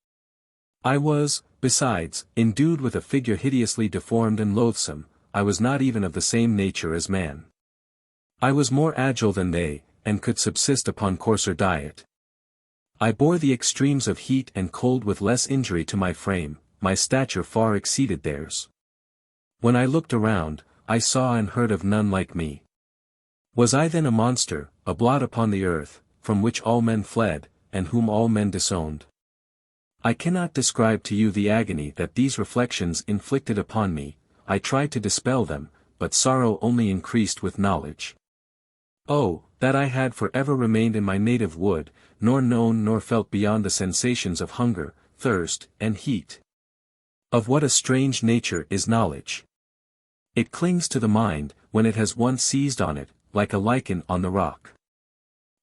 I was, besides, endued with a figure hideously deformed and loathsome. I was not even of the same nature as man. I was more agile than they, and could subsist upon coarser diet. I bore the extremes of heat and cold with less injury to my frame, my stature far exceeded theirs. When I looked around, I saw and heard of none like me. Was I then a monster, a blot upon the earth, from which all men fled, and whom all men disowned? I cannot describe to you the agony that these reflections inflicted upon me. I tried to dispel them, but sorrow only increased with knowledge. Oh, that I had for ever remained in my native wood, nor known nor felt beyond the sensations of hunger, thirst, and heat. Of what a strange nature is knowledge! It clings to the mind, when it has once seized on it, like a lichen on the rock.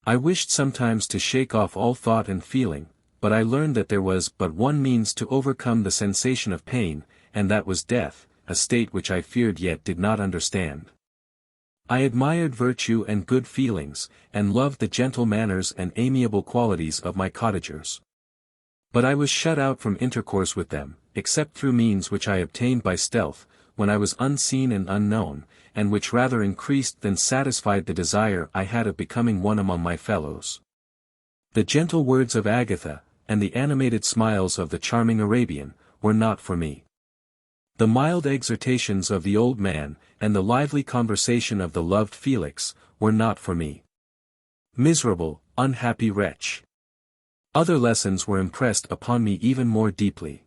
I wished sometimes to shake off all thought and feeling, but I learned that there was but one means to overcome the sensation of pain, and that was death, a state which I feared yet did not understand. I admired virtue and good feelings, and loved the gentle manners and amiable qualities of my cottagers. But I was shut out from intercourse with them, except through means which I obtained by stealth, when I was unseen and unknown, and which rather increased than satisfied the desire I had of becoming one among my fellows. The gentle words of Agatha, and the animated smiles of the charming Arabian, were not for me. The mild exhortations of the old man, and the lively conversation of the loved Felix, were not for me. Miserable, unhappy wretch! Other lessons were impressed upon me even more deeply.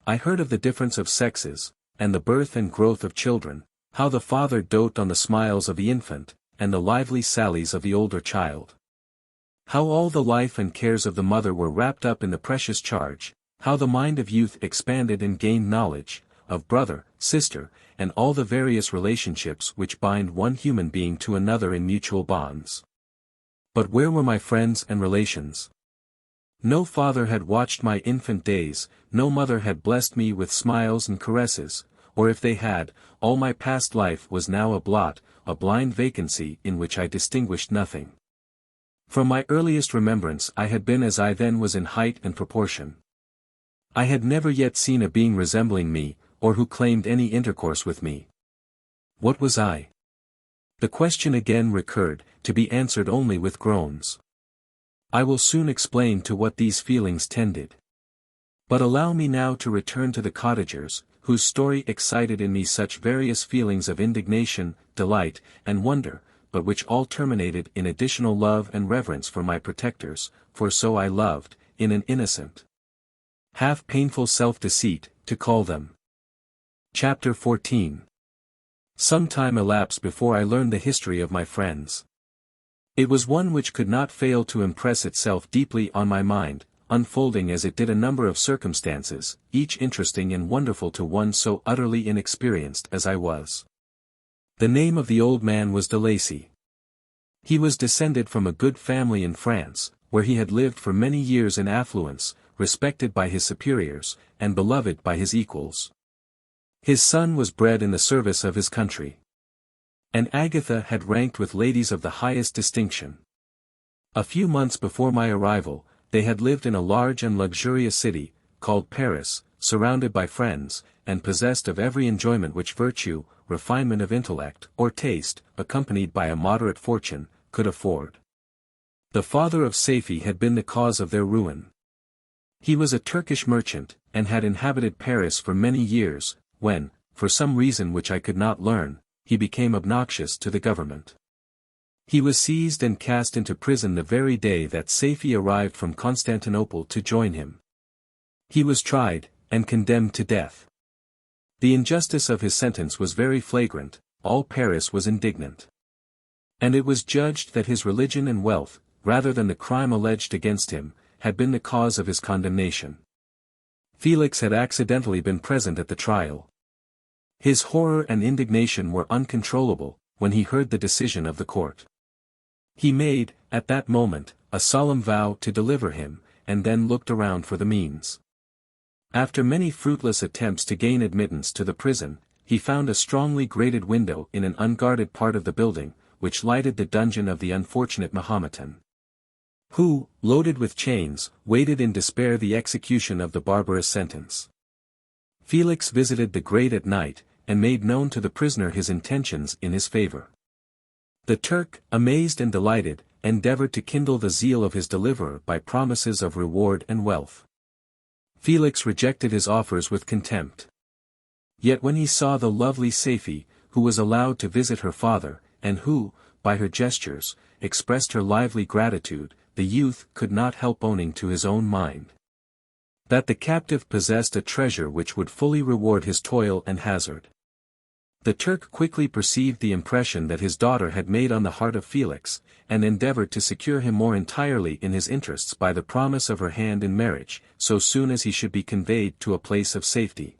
I heard of the difference of sexes, and the birth and growth of children, how the father doted on the smiles of the infant, and the lively sallies of the older child. How all the life and cares of the mother were wrapped up in the precious charge, how the mind of youth expanded and gained knowledge, of brother, sister, and all the various relationships which bind one human being to another in mutual bonds. But where were my friends and relations? No father had watched my infant days, no mother had blessed me with smiles and caresses, or if they had, all my past life was now a blot, a blind vacancy in which I distinguished nothing. From my earliest remembrance I had been as I then was in height and proportion. I had never yet seen a being resembling me, or who claimed any intercourse with me. What was I? The question again recurred, to be answered only with groans. I will soon explain to what these feelings tended. But allow me now to return to the cottagers, whose story excited in me such various feelings of indignation, delight, and wonder, but which all terminated in additional love and reverence for my protectors, for so I loved, in an innocent, half painful self-deceit, to call them. Chapter 14. Some time elapsed before I learned the history of my friends. It was one which could not fail to impress itself deeply on my mind, unfolding as it did a number of circumstances, each interesting and wonderful to one so utterly inexperienced as I was. The name of the old man was de Lacy. He was descended from a good family in France, where he had lived for many years in affluence, respected by his superiors, and beloved by his equals. His son was bred in the service of his country. And Agatha had ranked with ladies of the highest distinction. A few months before my arrival, they had lived in a large and luxurious city, called Paris, surrounded by friends, and possessed of every enjoyment which virtue, refinement of intellect, or taste, accompanied by a moderate fortune, could afford. The father of Safie had been the cause of their ruin. He was a Turkish merchant, and had inhabited Paris for many years, when, for some reason which I could not learn, he became obnoxious to the government. He was seized and cast into prison the very day that Safie arrived from Constantinople to join him. He was tried, and condemned to death. The injustice of his sentence was very flagrant, all Paris was indignant. And it was judged that his religion and wealth, rather than the crime alleged against him, had been the cause of his condemnation. Felix had accidentally been present at the trial. His horror and indignation were uncontrollable, when he heard the decision of the court. He made, at that moment, a solemn vow to deliver him, and then looked around for the means. After many fruitless attempts to gain admittance to the prison, he found a strongly grated window in an unguarded part of the building, which lighted the dungeon of the unfortunate Mahometan, who, loaded with chains, waited in despair the execution of the barbarous sentence. Felix visited the grate at night, and made known to the prisoner his intentions in his favor. The Turk, amazed and delighted, endeavored to kindle the zeal of his deliverer by promises of reward and wealth. Felix rejected his offers with contempt. Yet when he saw the lovely Safie, who was allowed to visit her father, and who, by her gestures, expressed her lively gratitude, the youth could not help owning to his own mind that the captive possessed a treasure which would fully reward his toil and hazard. The Turk quickly perceived the impression that his daughter had made on the heart of Felix, and endeavored to secure him more entirely in his interests by the promise of her hand in marriage, so soon as he should be conveyed to a place of safety.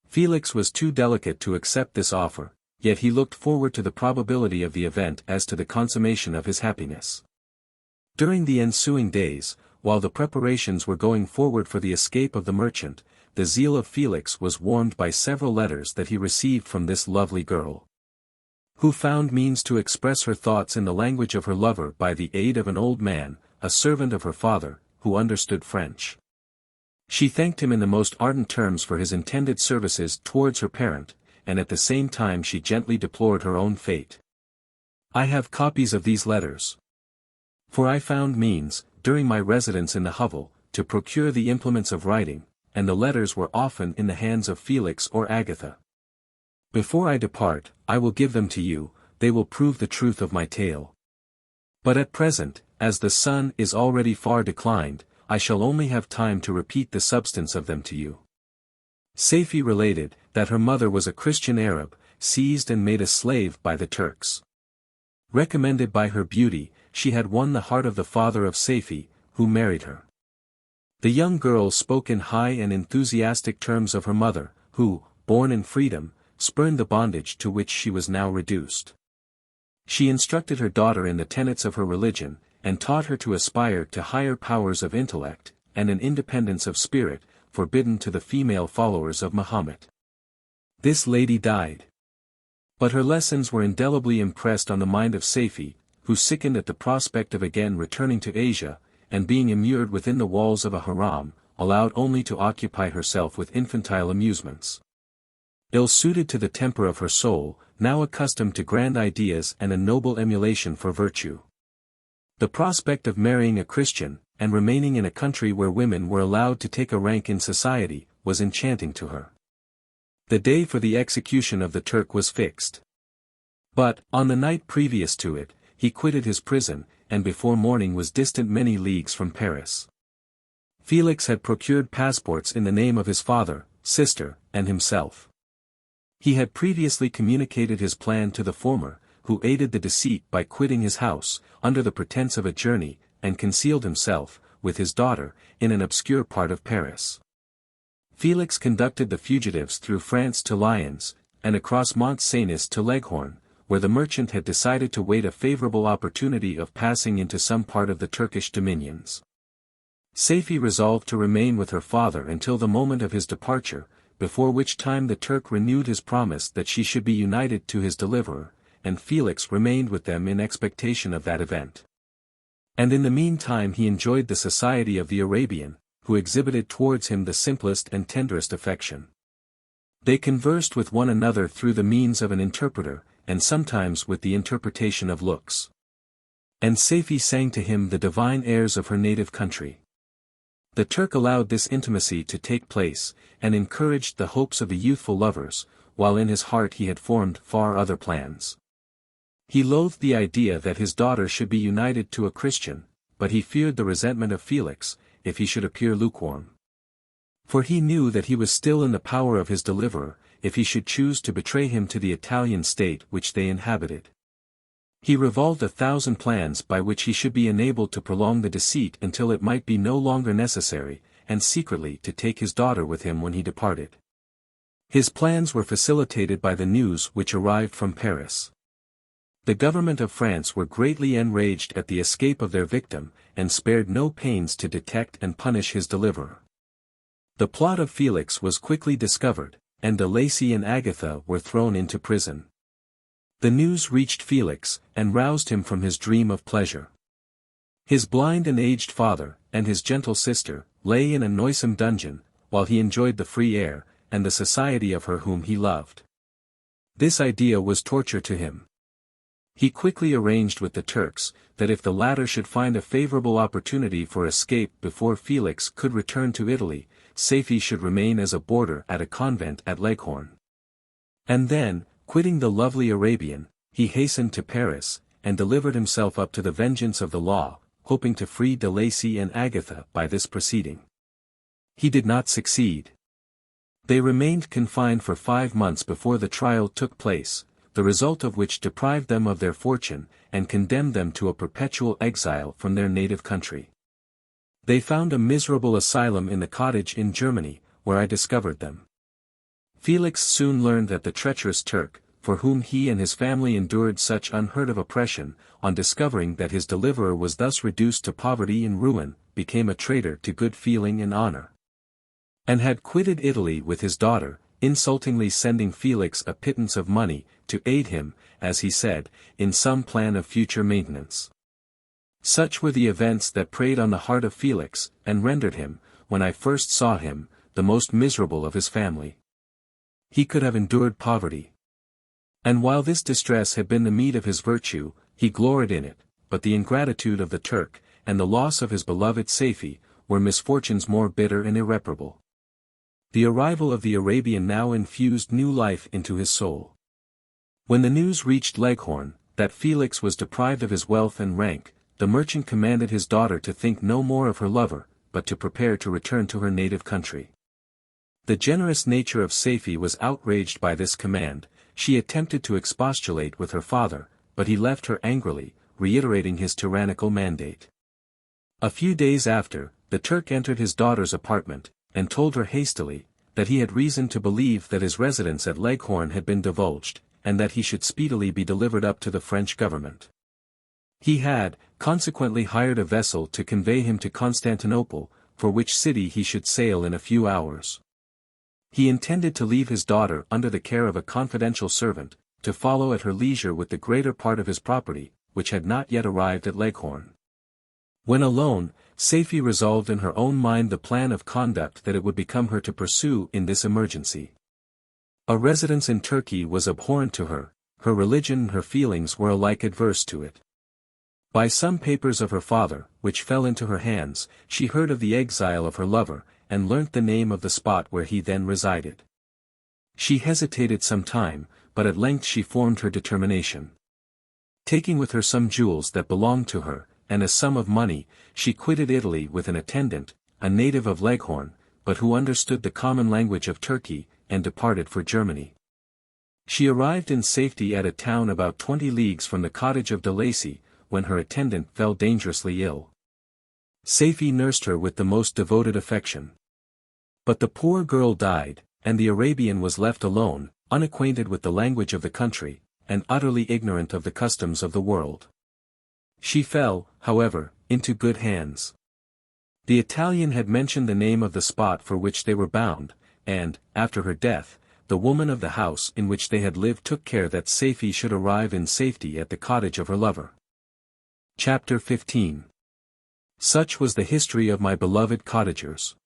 Felix was too delicate to accept this offer, yet he looked forward to the probability of the event as to the consummation of his happiness. During the ensuing days, while the preparations were going forward for the escape of the merchant, the zeal of Felix was warmed by several letters that he received from this lovely girl, who found means to express her thoughts in the language of her lover by the aid of an old man, a servant of her father, who understood French. She thanked him in the most ardent terms for his intended services towards her parent, and at the same time she gently deplored her own fate. I have copies of these letters. For I found means, during my residence in the hovel, to procure the implements of writing, and the letters were often in the hands of Felix or Agatha. Before I depart, I will give them to you, they will prove the truth of my tale. But at present, as the sun is already far declined, I shall only have time to repeat the substance of them to you. Safie related, that her mother was a Christian Arab, seized and made a slave by the Turks. Recommended by her beauty, she had won the heart of the father of Safie, who married her. The young girl spoke in high and enthusiastic terms of her mother, who, born in freedom, spurned the bondage to which she was now reduced. She instructed her daughter in the tenets of her religion, and taught her to aspire to higher powers of intellect, and an independence of spirit, forbidden to the female followers of Mahomet. This lady died. But her lessons were indelibly impressed on the mind of Safie, who sickened at the prospect of again returning to Asia, and being immured within the walls of a haram, allowed only to occupy herself with infantile amusements. Ill-suited to the temper of her soul, now accustomed to grand ideas and a noble emulation for virtue. The prospect of marrying a Christian, and remaining in a country where women were allowed to take a rank in society, was enchanting to her. The day for the execution of the Turk was fixed. But, on the night previous to it, he quitted his prison, and before morning was distant many leagues from Paris. Felix had procured passports in the name of his father, sister, and himself. He had previously communicated his plan to the former, who aided the deceit by quitting his house, under the pretence of a journey, and concealed himself, with his daughter, in an obscure part of Paris. Felix conducted the fugitives through France to Lyons, and across Mont Cenis to Leghorn, where the merchant had decided to wait a favorable opportunity of passing into some part of the Turkish dominions. Safie resolved to remain with her father until the moment of his departure, before which time the Turk renewed his promise that she should be united to his deliverer, and Felix remained with them in expectation of that event. And in the meantime he enjoyed the society of the Arabian, who exhibited towards him the simplest and tenderest affection. They conversed with one another through the means of an interpreter, and sometimes with the interpretation of looks. And Safie sang to him the divine airs of her native country. The Turk allowed this intimacy to take place, and encouraged the hopes of the youthful lovers, while in his heart he had formed far other plans. He loathed the idea that his daughter should be united to a Christian, but he feared the resentment of Felix, if he should appear lukewarm. For he knew that he was still in the power of his deliverer, if he should choose to betray him to the Italian state which they inhabited. He revolved 1,000 plans by which he should be enabled to prolong the deceit until it might be no longer necessary, and secretly to take his daughter with him when he departed. His plans were facilitated by the news which arrived from Paris. The government of France were greatly enraged at the escape of their victim, and spared no pains to detect and punish his deliverer. The plot of Felix was quickly discovered, and de Lacy and Agatha were thrown into prison. The news reached Felix, and roused him from his dream of pleasure. His blind and aged father, and his gentle sister, lay in a noisome dungeon, while he enjoyed the free air, and the society of her whom he loved. This idea was torture to him. He quickly arranged with the Turks, that if the latter should find a favorable opportunity for escape before Felix could return to Italy, Safie should remain as a boarder at a convent at Leghorn. And then, quitting the lovely Arabian, he hastened to Paris, and delivered himself up to the vengeance of the law, hoping to free de Lacy and Agatha by this proceeding. He did not succeed. They remained confined for 5 months before the trial took place, the result of which deprived them of their fortune, and condemned them to a perpetual exile from their native country. They found a miserable asylum in the cottage in Germany, where I discovered them. Felix soon learned that the treacherous Turk, for whom he and his family endured such unheard of oppression, on discovering that his deliverer was thus reduced to poverty and ruin, became a traitor to good feeling and honor, and had quitted Italy with his daughter, insultingly sending Felix a pittance of money, to aid him, as he said, in some plan of future maintenance. Such were the events that preyed on the heart of Felix, and rendered him, when I first saw him, the most miserable of his family. He could have endured poverty. And while this distress had been the meed of his virtue, he gloried in it, but the ingratitude of the Turk, and the loss of his beloved Safie, were misfortunes more bitter and irreparable. The arrival of the Arabian now infused new life into his soul. When the news reached Leghorn, that Felix was deprived of his wealth and rank, the merchant commanded his daughter to think no more of her lover, but to prepare to return to her native country. The generous nature of Safie was outraged by this command. She attempted to expostulate with her father, but he left her angrily, reiterating his tyrannical mandate. A few days after, the Turk entered his daughter's apartment, and told her hastily, that he had reason to believe that his residence at Leghorn had been divulged, and that he should speedily be delivered up to the French government. He had, consequently hired a vessel to convey him to Constantinople, for which city he should sail in a few hours. He intended to leave his daughter under the care of a confidential servant, to follow at her leisure with the greater part of his property, which had not yet arrived at Leghorn. When alone, Safie resolved in her own mind the plan of conduct that it would become her to pursue in this emergency. A residence in Turkey was abhorrent to her, her religion and her feelings were alike adverse to it. By some papers of her father, which fell into her hands, she heard of the exile of her lover, and learnt the name of the spot where he then resided. She hesitated some time, but at length she formed her determination. Taking with her some jewels that belonged to her, and a sum of money, she quitted Italy with an attendant, a native of Leghorn, but who understood the common language of Turkey, and departed for Germany. She arrived in safety at a town about 20 leagues from the cottage of de Lacy, when her attendant fell dangerously ill. Safie nursed her with the most devoted affection. But the poor girl died, and the Arabian was left alone, unacquainted with the language of the country, and utterly ignorant of the customs of the world. She fell, however, into good hands. The Italian had mentioned the name of the spot for which they were bound, and, after her death, the woman of the house in which they had lived took care that Safie should arrive in safety at the cottage of her lover. Chapter 15. Such was the history of my beloved cottagers.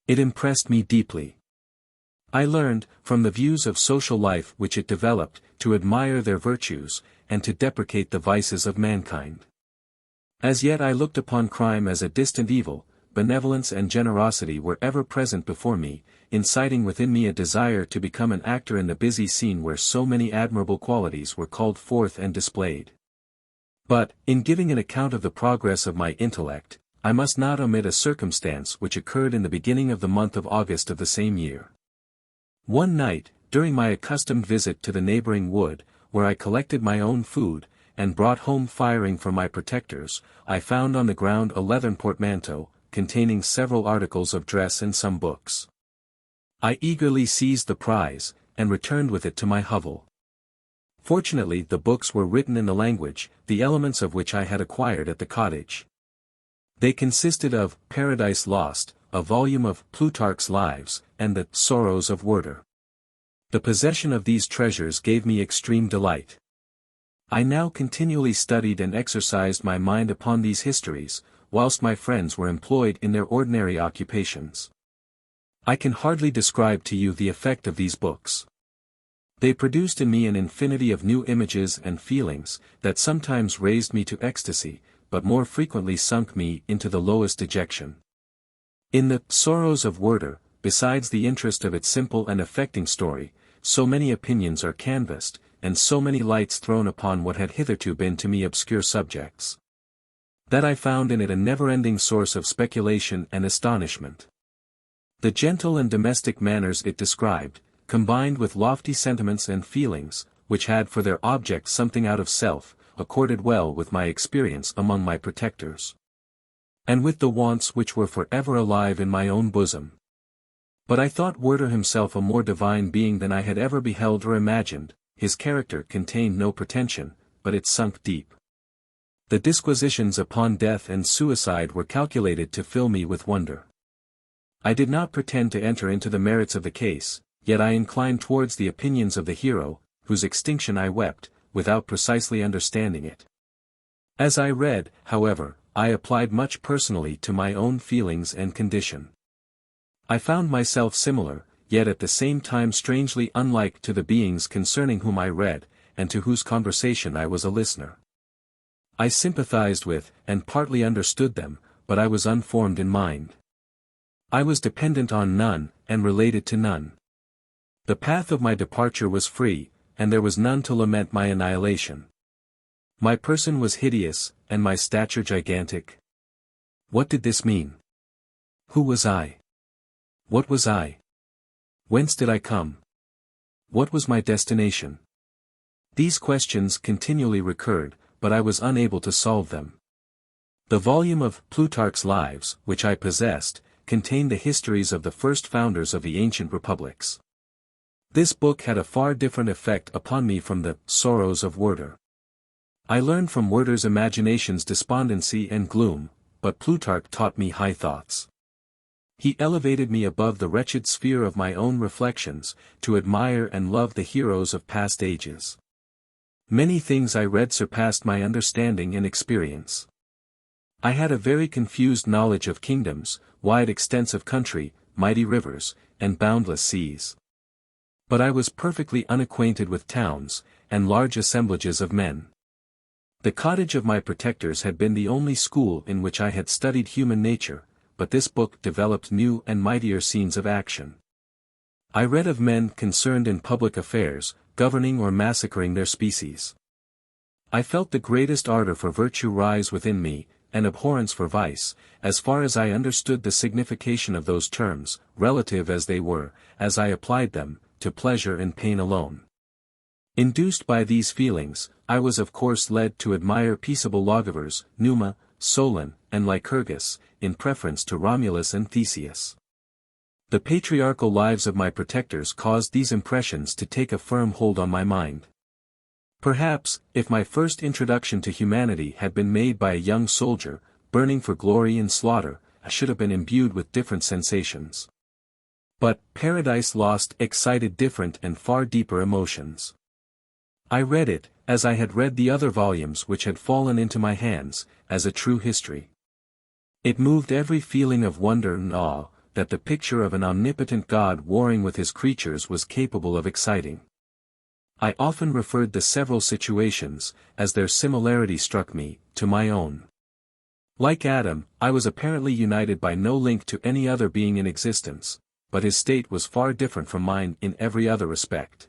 It impressed me deeply. I learned, from the views of social life which it developed, to admire their virtues, and to deprecate the vices of mankind. As yet I looked upon crime as a distant evil, benevolence and generosity were ever present before me, inciting within me a desire to become an actor in the busy scene where so many admirable qualities were called forth and displayed. But, in giving an account of the progress of my intellect, I must not omit a circumstance which occurred in the beginning of the month of August of the same year. One night, during my accustomed visit to the neighboring wood, where I collected my own food, and brought home firing from my protectors, I found on the ground a leathern portmanteau, containing several articles of dress and some books. I eagerly seized the prize, and returned with it to my hovel. Fortunately the books were written in the language, the elements of which I had acquired at the cottage. They consisted of Paradise Lost, a volume of Plutarch's Lives, and the Sorrows of Werther. The possession of these treasures gave me extreme delight. I now continually studied and exercised my mind upon these histories, whilst my friends were employed in their ordinary occupations. I can hardly describe to you the effect of these books. They produced in me an infinity of new images and feelings, that sometimes raised me to ecstasy, but more frequently sunk me into the lowest dejection. In the Sorrows of Werther, besides the interest of its simple and affecting story, so many opinions are canvassed, and so many lights thrown upon what had hitherto been to me obscure subjects, that I found in it a never-ending source of speculation and astonishment. The gentle and domestic manners it described, combined with lofty sentiments and feelings, which had for their object something out of self, accorded well with my experience among my protectors, and with the wants which were for ever alive in my own bosom. But I thought Werther himself a more divine being than I had ever beheld or imagined. His character contained no pretension, but it sunk deep. The disquisitions upon death and suicide were calculated to fill me with wonder. I did not pretend to enter into the merits of the case, yet I inclined towards the opinions of the hero, whose extinction I wept, without precisely understanding it. As I read, however, I applied much personally to my own feelings and condition. I found myself similar, yet at the same time strangely unlike to the beings concerning whom I read, and to whose conversation I was a listener. I sympathized with, and partly understood them, but I was unformed in mind. I was dependent on none, and related to none. The path of my departure was free, and there was none to lament my annihilation. My person was hideous, and my stature gigantic. What did this mean? Who was I? What was I? Whence did I come? What was my destination? These questions continually recurred, but I was unable to solve them. The volume of Plutarch's Lives, which I possessed, contained the histories of the first founders of the ancient republics. This book had a far different effect upon me from the Sorrows of Werther. I learned from Werther's imaginations despondency and gloom, but Plutarch taught me high thoughts. He elevated me above the wretched sphere of my own reflections, to admire and love the heroes of past ages. Many things I read surpassed my understanding and experience. I had a very confused knowledge of kingdoms, wide extents of country, mighty rivers, and boundless seas. But I was perfectly unacquainted with towns, and large assemblages of men. The cottage of my protectors had been the only school in which I had studied human nature, but this book developed new and mightier scenes of action. I read of men concerned in public affairs, governing or massacring their species. I felt the greatest ardor for virtue rise within me, and abhorrence for vice, as far as I understood the signification of those terms, relative as they were, as I applied them, to pleasure and pain alone. Induced by these feelings, I was of course led to admire peaceable lawgivers, Numa, Solon, and Lycurgus, in preference to Romulus and Theseus. The patriarchal lives of my protectors caused these impressions to take a firm hold on my mind. Perhaps, if my first introduction to humanity had been made by a young soldier, burning for glory and slaughter, I should have been imbued with different sensations. But Paradise Lost excited different and far deeper emotions. I read it, as I had read the other volumes which had fallen into my hands, as a true history. It moved every feeling of wonder and awe, that the picture of an omnipotent God warring with his creatures was capable of exciting. I often referred the several situations, as their similarity struck me, to my own. Like Adam, I was apparently united by no link to any other being in existence, but his state was far different from mine in every other respect.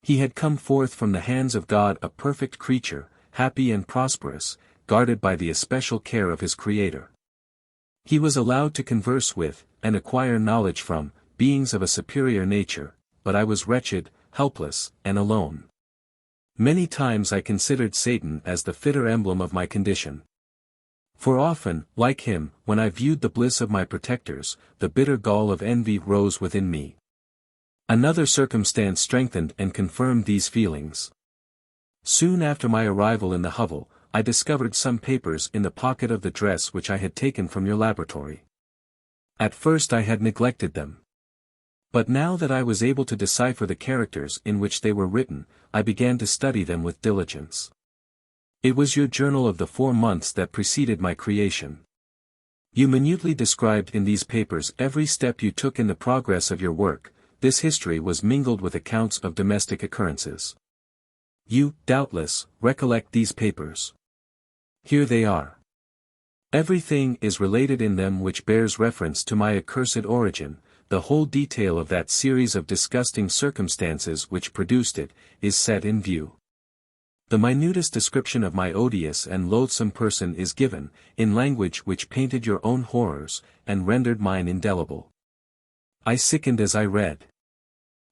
He had come forth from the hands of God a perfect creature, happy and prosperous, guarded by the especial care of his Creator. He was allowed to converse with, and acquire knowledge from, beings of a superior nature, but I was wretched, helpless, and alone. Many times I considered Satan as the fitter emblem of my condition. For often, like him, when I viewed the bliss of my protectors, the bitter gall of envy rose within me. Another circumstance strengthened and confirmed these feelings. Soon after my arrival in the hovel, I discovered some papers in the pocket of the dress which I had taken from your laboratory. At first I had neglected them. But now that I was able to decipher the characters in which they were written, I began to study them with diligence. It was your journal of the 4 months that preceded my creation. You minutely described in these papers every step you took in the progress of your work. This history was mingled with accounts of domestic occurrences. You, doubtless, recollect these papers. Here they are. Everything is related in them which bears reference to my accursed origin. The whole detail of that series of disgusting circumstances which produced it, is set in view. The minutest description of my odious and loathsome person is given, in language which painted your own horrors, and rendered mine indelible. I sickened as I read.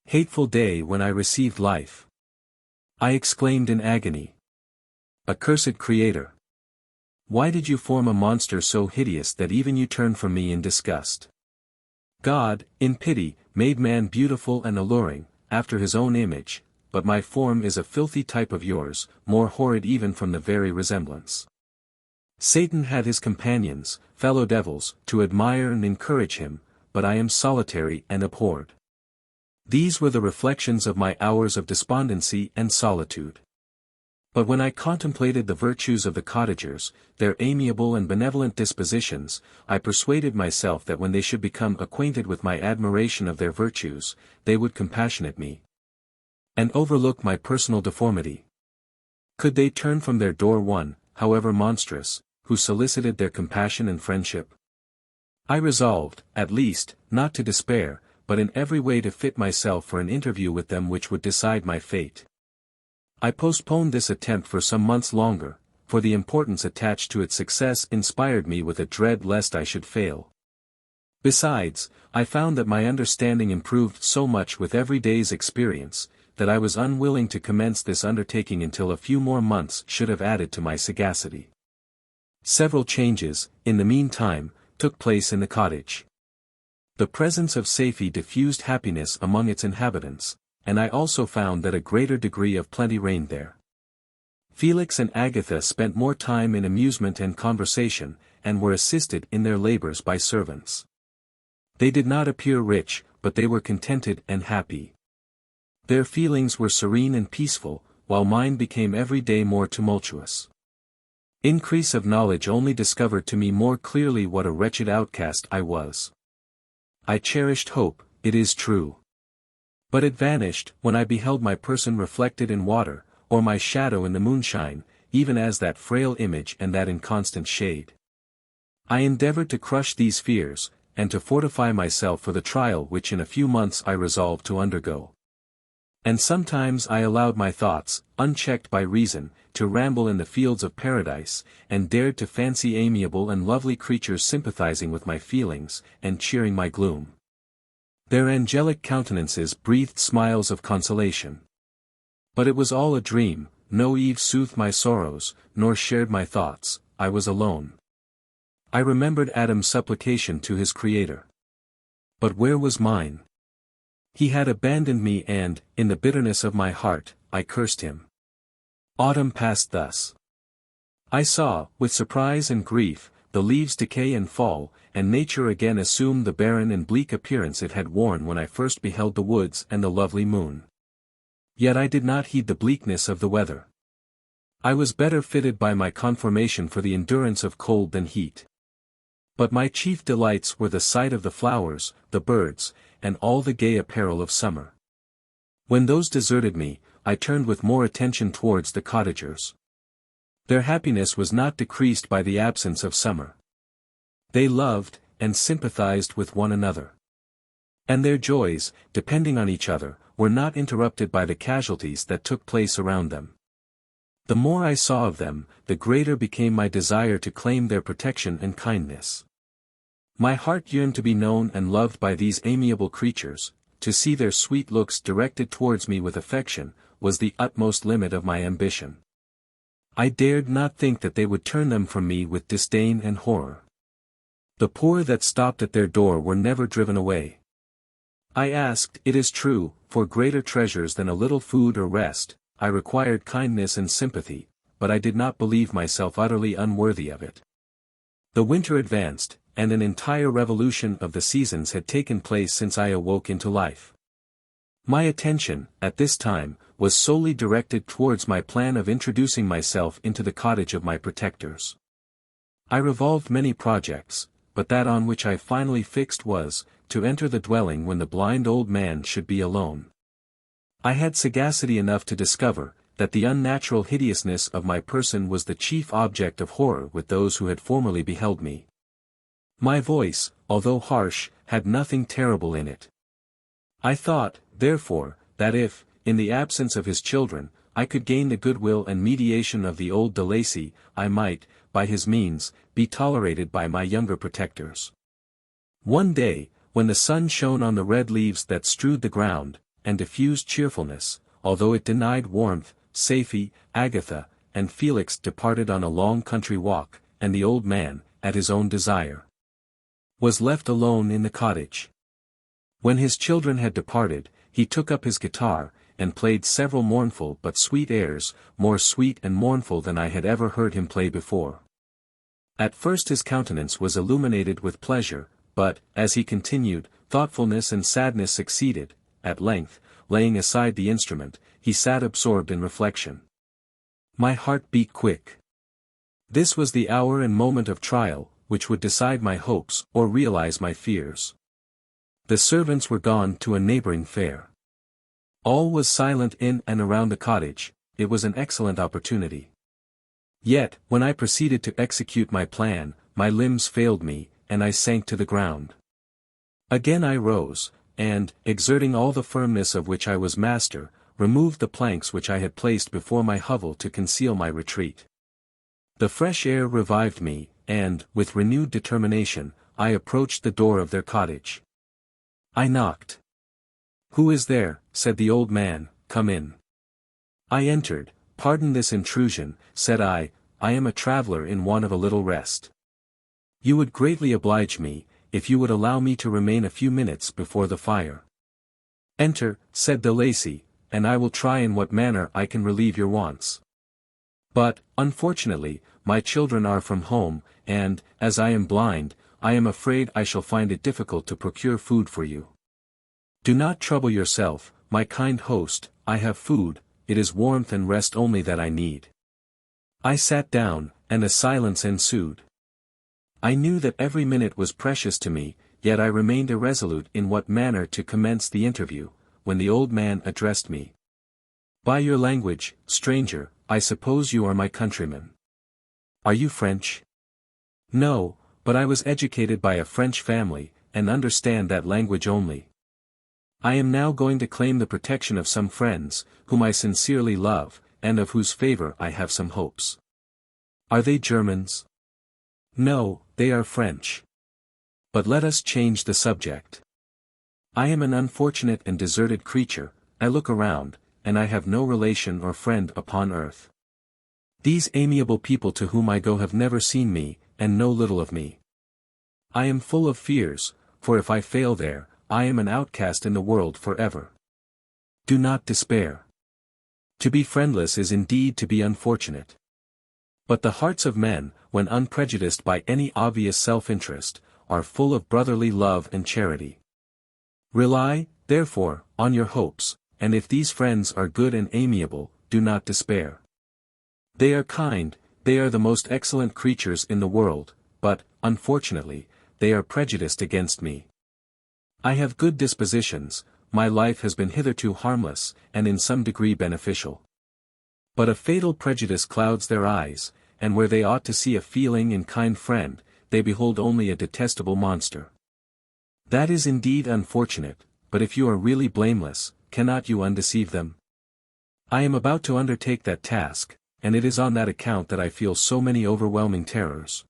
Hateful day when I received life! I exclaimed in agony. Accursed Creator! Why did you form a monster so hideous that even you turn from me in disgust? God, in pity, made man beautiful and alluring, after his own image, but my form is a filthy type of yours, more horrid even from the very resemblance. Satan had his companions, fellow devils, to admire and encourage him, but I am solitary and abhorred. These were the reflections of my hours of despondency and solitude. But when I contemplated the virtues of the cottagers, their amiable and benevolent dispositions, I persuaded myself that when they should become acquainted with my admiration of their virtues, they would compassionate me, and overlook my personal deformity. Could they turn from their door one, however monstrous, who solicited their compassion and friendship? I resolved, at least, not to despair, but in every way to fit myself for an interview with them which would decide my fate. I postponed this attempt for some months longer, for the importance attached to its success inspired me with a dread lest I should fail. Besides, I found that my understanding improved so much with every day's experience, that I was unwilling to commence this undertaking until a few more months should have added to my sagacity. Several changes, in the meantime, took place in the cottage. The presence of safety diffused happiness among its inhabitants, and I also found that a greater degree of plenty reigned there. Felix and Agatha spent more time in amusement and conversation, and were assisted in their labors by servants. They did not appear rich, but they were contented and happy. Their feelings were serene and peaceful, while mine became every day more tumultuous. Increase of knowledge only discovered to me more clearly what a wretched outcast I was. I cherished hope, it is true. But it vanished when I beheld my person reflected in water, or my shadow in the moonshine, even as that frail image and that inconstant shade. I endeavored to crush these fears, and to fortify myself for the trial which in a few months I resolved to undergo. And sometimes I allowed my thoughts, unchecked by reason, to ramble in the fields of paradise, and dared to fancy amiable and lovely creatures sympathizing with my feelings, and cheering my gloom. Their angelic countenances breathed smiles of consolation. But it was all a dream, no Eve soothed my sorrows, nor shared my thoughts, I was alone. I remembered Adam's supplication to his Creator. But where was mine? He had abandoned me and, in the bitterness of my heart, I cursed him. Autumn passed thus. I saw, with surprise and grief, the leaves decay and fall, and nature again assumed the barren and bleak appearance it had worn when I first beheld the woods and the lovely moon. Yet I did not heed the bleakness of the weather. I was better fitted by my conformation for the endurance of cold than heat. But my chief delights were the sight of the flowers, the birds, and all the gay apparel of summer. When those deserted me, I turned with more attention towards the cottagers. Their happiness was not decreased by the absence of summer. They loved, and sympathized with one another. And their joys, depending on each other, were not interrupted by the casualties that took place around them. The more I saw of them, the greater became my desire to claim their protection and kindness. My heart yearned to be known and loved by these amiable creatures, to see their sweet looks directed towards me with affection, was the utmost limit of my ambition. I dared not think that they would turn them from me with disdain and horror. The poor that stopped at their door were never driven away. I asked, it is true, for greater treasures than a little food or rest. I required kindness and sympathy, but I did not believe myself utterly unworthy of it. The winter advanced, and an entire revolution of the seasons had taken place since I awoke into life. My attention, at this time, was solely directed towards my plan of introducing myself into the cottage of my protectors. I revolved many projects, but that on which I finally fixed was, to enter the dwelling when the blind old man should be alone. I had sagacity enough to discover, that the unnatural hideousness of my person was the chief object of horror with those who had formerly beheld me. My voice, although harsh, had nothing terrible in it. I thought, therefore, that if, in the absence of his children, I could gain the goodwill and mediation of the old de Lacy, I might, by his means, be tolerated by my younger protectors. One day, when the sun shone on the red leaves that strewed the ground, and diffused cheerfulness, although it denied warmth, Safie, Agatha, and Felix departed on a long country walk, and the old man, at his own desire, was left alone in the cottage. When his children had departed, he took up his guitar, and played several mournful but sweet airs, more sweet and mournful than I had ever heard him play before. At first his countenance was illuminated with pleasure, but, as he continued, thoughtfulness and sadness succeeded. At length, laying aside the instrument, he sat absorbed in reflection. My heart beat quick. This was the hour and moment of trial, which would decide my hopes, or realize my fears. The servants were gone to a neighboring fair. All was silent in and around the cottage. It was an excellent opportunity. Yet, when I proceeded to execute my plan, my limbs failed me, and I sank to the ground. Again I rose, and, exerting all the firmness of which I was master, removed the planks which I had placed before my hovel to conceal my retreat. The fresh air revived me, and, with renewed determination, I approached the door of their cottage. I knocked. "Who is there?" said the old man. "Come in." I entered. "Pardon this intrusion," said I am a traveler in want of a little rest. "You would greatly oblige me, if you would allow me to remain a few minutes before the fire." "Enter," said de Lacy, "and I will try in what manner I can relieve your wants. But, unfortunately, my children are from home, and, as I am blind, I am afraid I shall find it difficult to procure food for you." "Do not trouble yourself, my kind host, I have food, it is warmth and rest only that I need." I sat down, and a silence ensued. I knew that every minute was precious to me, yet I remained irresolute in what manner to commence the interview, when the old man addressed me. "By your language, stranger, I suppose you are my countrymen. Are you French?" "No, but I was educated by a French family, and understand that language only. I am now going to claim the protection of some friends, whom I sincerely love, and of whose favor I have some hopes." "Are they Germans?" "No, they are French. But let us change the subject. I am an unfortunate and deserted creature, I look around, and I have no relation or friend upon earth. These amiable people to whom I go have never seen me, and know little of me. I am full of fears, for if I fail there, I am an outcast in the world forever. Do not despair. To be friendless is indeed to be unfortunate. But the hearts of men, when unprejudiced by any obvious self-interest, are full of brotherly love and charity. Rely, therefore, on your hopes, and if these friends are good and amiable, do not despair. They are kind, they are the most excellent creatures in the world, but, unfortunately, they are prejudiced against me. I have good dispositions, my life has been hitherto harmless, and in some degree beneficial. But a fatal prejudice clouds their eyes, and where they ought to see a feeling and kind friend, they behold only a detestable monster. That is indeed unfortunate, but if you are really blameless, cannot you undeceive them? I am about to undertake that task, and it is on that account that I feel so many overwhelming terrors.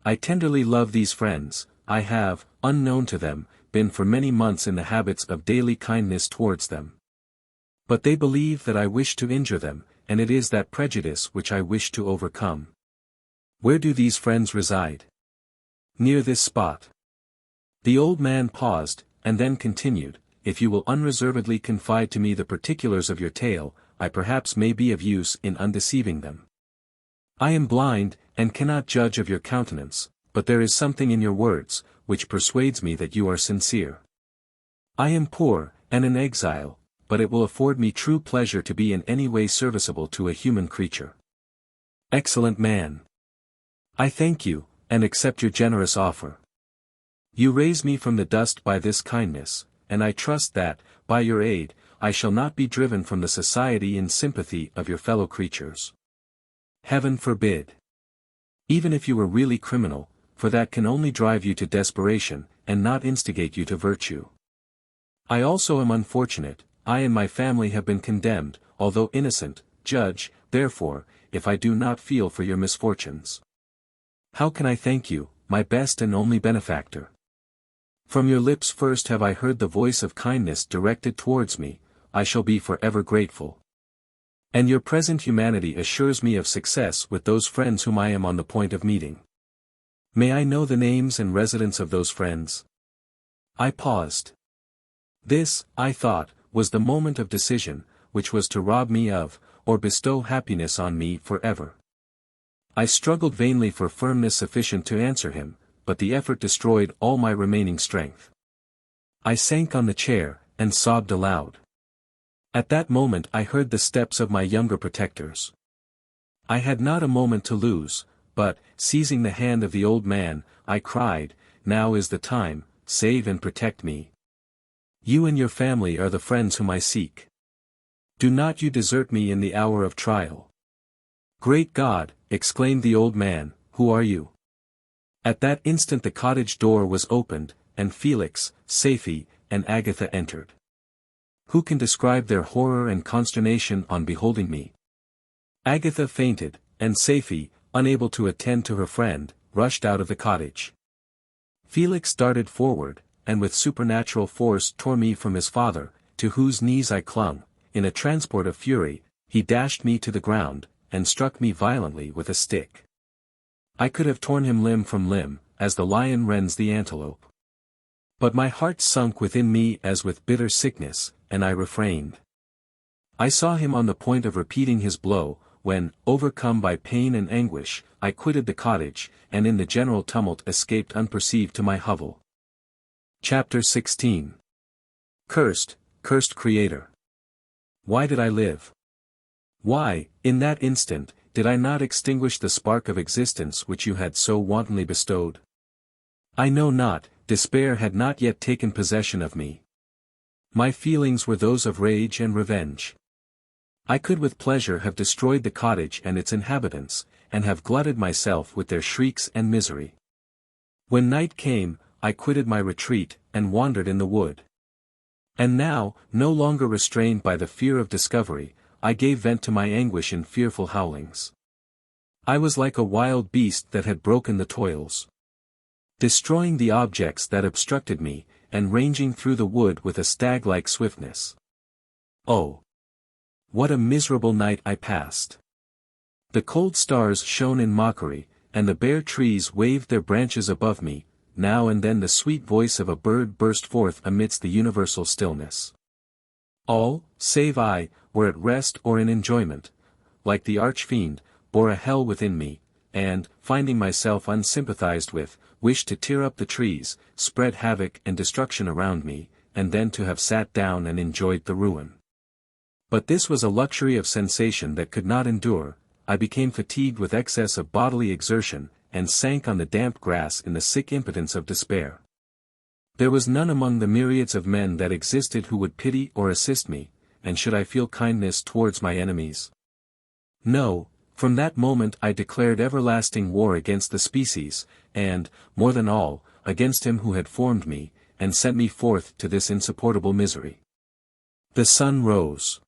I tenderly love these friends, I have, unknown to them, been for many months in the habits of daily kindness towards them. But they believe that I wish to injure them, and it is that prejudice which I wish to overcome. Where do these friends reside? Near this spot. The old man paused, and then continued, if you will unreservedly confide to me the particulars of your tale, I perhaps may be of use in undeceiving them. I am blind, and cannot judge of your countenance, but there is something in your words, which persuades me that you are sincere. I am poor, and an exile, but it will afford me true pleasure to be in any way serviceable to a human creature. Excellent man! I thank you, and accept your generous offer. You raise me from the dust by this kindness, and I trust that, by your aid, I shall not be driven from the society and sympathy of your fellow creatures. Heaven forbid! Even if you were really criminal, for that can only drive you to desperation, and not instigate you to virtue. I also am unfortunate, I and my family have been condemned, although innocent, judge, therefore, if I do not feel for your misfortunes. How can I thank you, my best and only benefactor? From your lips first have I heard the voice of kindness directed towards me, I shall be forever grateful. And your present humanity assures me of success with those friends whom I am on the point of meeting. May I know the names and residence of those friends? I paused. This, I thought, was the moment of decision, which was to rob me of, or bestow happiness on me forever. I struggled vainly for firmness sufficient to answer him, but the effort destroyed all my remaining strength. I sank on the chair, and sobbed aloud. At that moment I heard the steps of my younger protectors. I had not a moment to lose, but, seizing the hand of the old man, I cried, now is the time, save and protect me. You and your family are the friends whom I seek. Do not you desert me in the hour of trial. Great God, exclaimed the old man, who are you? At that instant the cottage door was opened, and Felix, Safie, and Agatha entered. Who can describe their horror and consternation on beholding me? Agatha fainted, and Safie, unable to attend to her friend, rushed out of the cottage. Felix darted forward, and with supernatural force tore me from his father, to whose knees I clung. In a transport of fury, he dashed me to the ground, and struck me violently with a stick. I could have torn him limb from limb, as the lion rends the antelope. But my heart sunk within me as with bitter sickness, and I refrained. I saw him on the point of repeating his blow, when, overcome by pain and anguish, I quitted the cottage, and in the general tumult escaped unperceived to my hovel. Chapter 16. Cursed Creator. Why did I live? Why, in that instant, did I not extinguish the spark of existence which you had so wantonly bestowed? I know not, despair had not yet taken possession of me. My feelings were those of rage and revenge. I could with pleasure have destroyed the cottage and its inhabitants, and have glutted myself with their shrieks and misery. When night came, I quitted my retreat, and wandered in the wood. And now, no longer restrained by the fear of discovery, I gave vent to my anguish in fearful howlings. I was like a wild beast that had broken the toils, destroying the objects that obstructed me, and ranging through the wood with a stag-like swiftness. Oh! What a miserable night I passed! The cold stars shone in mockery, and the bare trees waved their branches above me. Now and then the sweet voice of a bird burst forth amidst the universal stillness. All, save I, were at rest or in enjoyment, like the arch-fiend, bore a hell within me, and, finding myself unsympathized with, wished to tear up the trees, spread havoc and destruction around me, and then to have sat down and enjoyed the ruin. But this was a luxury of sensation that could not endure. I became fatigued with excess of bodily exertion, and sank on the damp grass in the sick impotence of despair. There was none among the myriads of men that existed who would pity or assist me, and should I feel kindness towards my enemies? No, from that moment I declared everlasting war against the species, and, more than all, against him who had formed me, and sent me forth to this insupportable misery. The sun rose.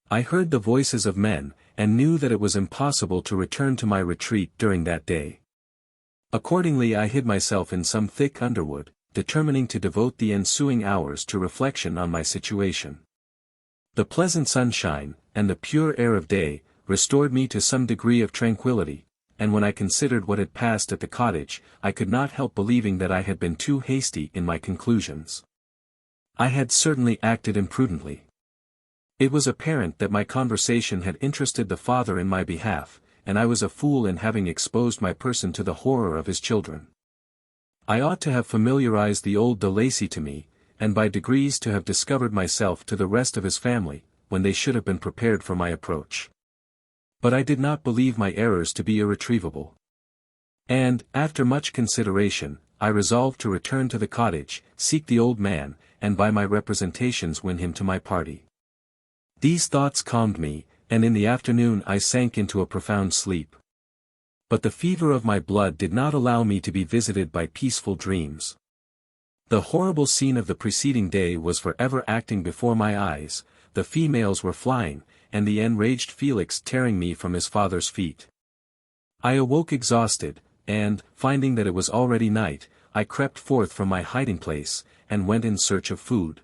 I heard the voices of men, and knew that it was impossible to return to my retreat during that day. Accordingly I hid myself in some thick underwood, determining to devote the ensuing hours to reflection on my situation. The pleasant sunshine, and the pure air of day, restored me to some degree of tranquillity, and when I considered what had passed at the cottage, I could not help believing that I had been too hasty in my conclusions. I had certainly acted imprudently. It was apparent that my conversation had interested the father in my behalf, and I was a fool in having exposed my person to the horror of his children. I ought to have familiarized the old de Lacy to me, and by degrees to have discovered myself to the rest of his family, when they should have been prepared for my approach. But I did not believe my errors to be irretrievable. And, after much consideration, I resolved to return to the cottage, seek the old man, and by my representations win him to my party. These thoughts calmed me, and in the afternoon I sank into a profound sleep. But the fever of my blood did not allow me to be visited by peaceful dreams. The horrible scene of the preceding day was for ever acting before my eyes. The females were flying, and the enraged Felix tearing me from his father's feet. I awoke exhausted, and, finding that it was already night, I crept forth from my hiding-place, and went in search of food.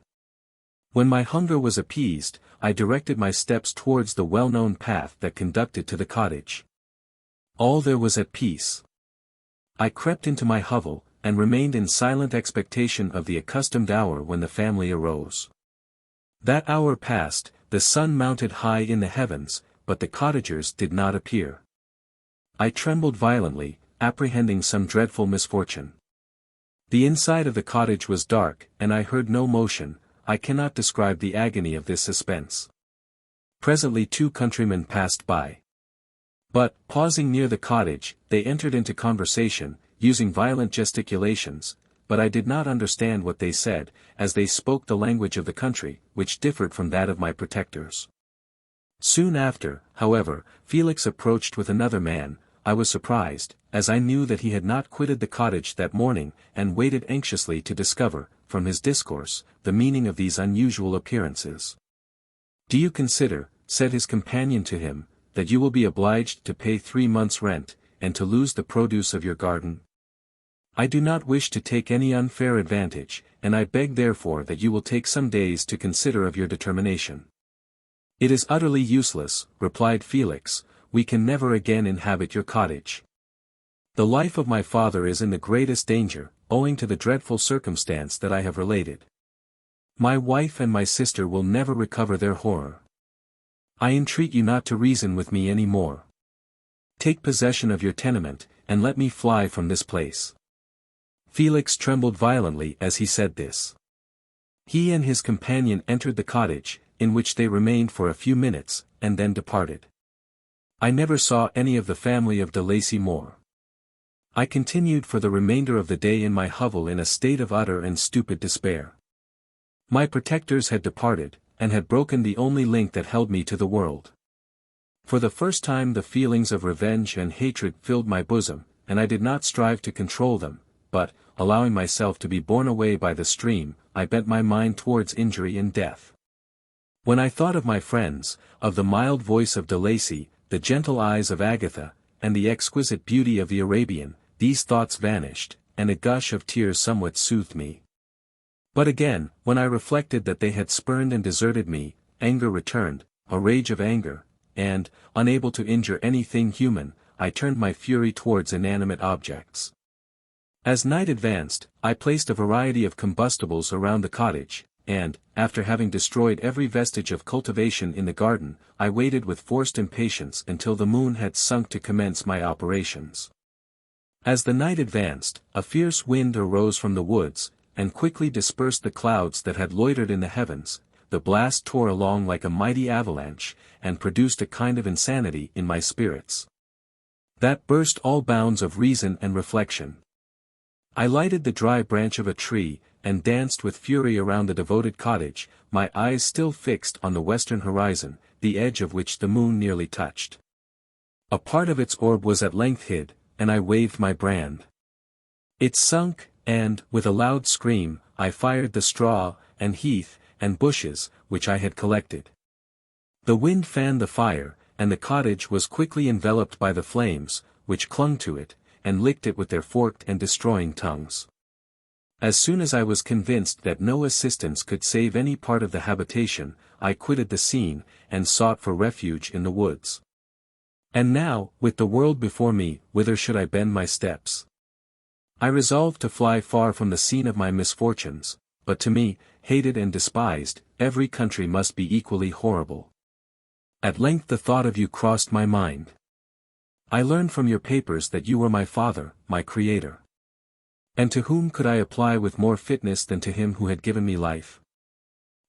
When my hunger was appeased, I directed my steps towards the well-known path that conducted to the cottage. All there was at peace. I crept into my hovel, and remained in silent expectation of the accustomed hour when the family arose. That hour passed, the sun mounted high in the heavens, but the cottagers did not appear. I trembled violently, apprehending some dreadful misfortune. The inside of the cottage was dark, and I heard no motion. I cannot describe the agony of this suspense. Presently 2 countrymen passed by. But, pausing near the cottage, they entered into conversation, using violent gesticulations, but I did not understand what they said, as they spoke the language of the country, which differed from that of my protectors. Soon after, however, Felix approached with another man. I was surprised, as I knew that he had not quitted the cottage that morning, and waited anxiously to discover, from his discourse, the meaning of these unusual appearances. "Do you consider," said his companion to him, "that you will be obliged to pay 3 months' rent, and to lose the produce of your garden? I do not wish to take any unfair advantage, and I beg therefore that you will take some days to consider of your determination." "It is utterly useless," replied Felix, "we can never again inhabit your cottage. The life of my father is in the greatest danger, owing to the dreadful circumstance that I have related. My wife and my sister will never recover their horror. I entreat you not to reason with me any more. Take possession of your tenement, and let me fly from this place." Felix trembled violently as he said this. He and his companion entered the cottage, in which they remained for a few minutes, and then departed. I never saw any of the family of de Lacy more. I continued for the remainder of the day in my hovel in a state of utter and stupid despair. My protectors had departed, and had broken the only link that held me to the world. For the first time the feelings of revenge and hatred filled my bosom, and I did not strive to control them, but, allowing myself to be borne away by the stream, I bent my mind towards injury and death. When I thought of my friends, of the mild voice of de Lacy, the gentle eyes of Agatha, and the exquisite beauty of the Arabian, these thoughts vanished, and a gush of tears somewhat soothed me. But again, when I reflected that they had spurned and deserted me, anger returned, a rage of anger, and, unable to injure anything human, I turned my fury towards inanimate objects. As night advanced, I placed a variety of combustibles around the cottage, and, after having destroyed every vestige of cultivation in the garden, I waited with forced impatience until the moon had sunk to commence my operations. As the night advanced, a fierce wind arose from the woods, and quickly dispersed the clouds that had loitered in the heavens. The blast tore along like a mighty avalanche, and produced a kind of insanity in my spirits that burst all bounds of reason and reflection. I lighted the dry branch of a tree, and danced with fury around the devoted cottage, my eyes still fixed on the western horizon, the edge of which the moon nearly touched. A part of its orb was at length hid, and I waved my brand. It sunk, and, with a loud scream, I fired the straw, and heath, and bushes, which I had collected. The wind fanned the fire, and the cottage was quickly enveloped by the flames, which clung to it, and licked it with their forked and destroying tongues. As soon as I was convinced that no assistance could save any part of the habitation, I quitted the scene, and sought for refuge in the woods. And now, with the world before me, whither should I bend my steps? I resolved to fly far from the scene of my misfortunes, but to me, hated and despised, every country must be equally horrible. At length the thought of you crossed my mind. I learned from your papers that you were my father, my creator. And to whom could I apply with more fitness than to him who had given me life?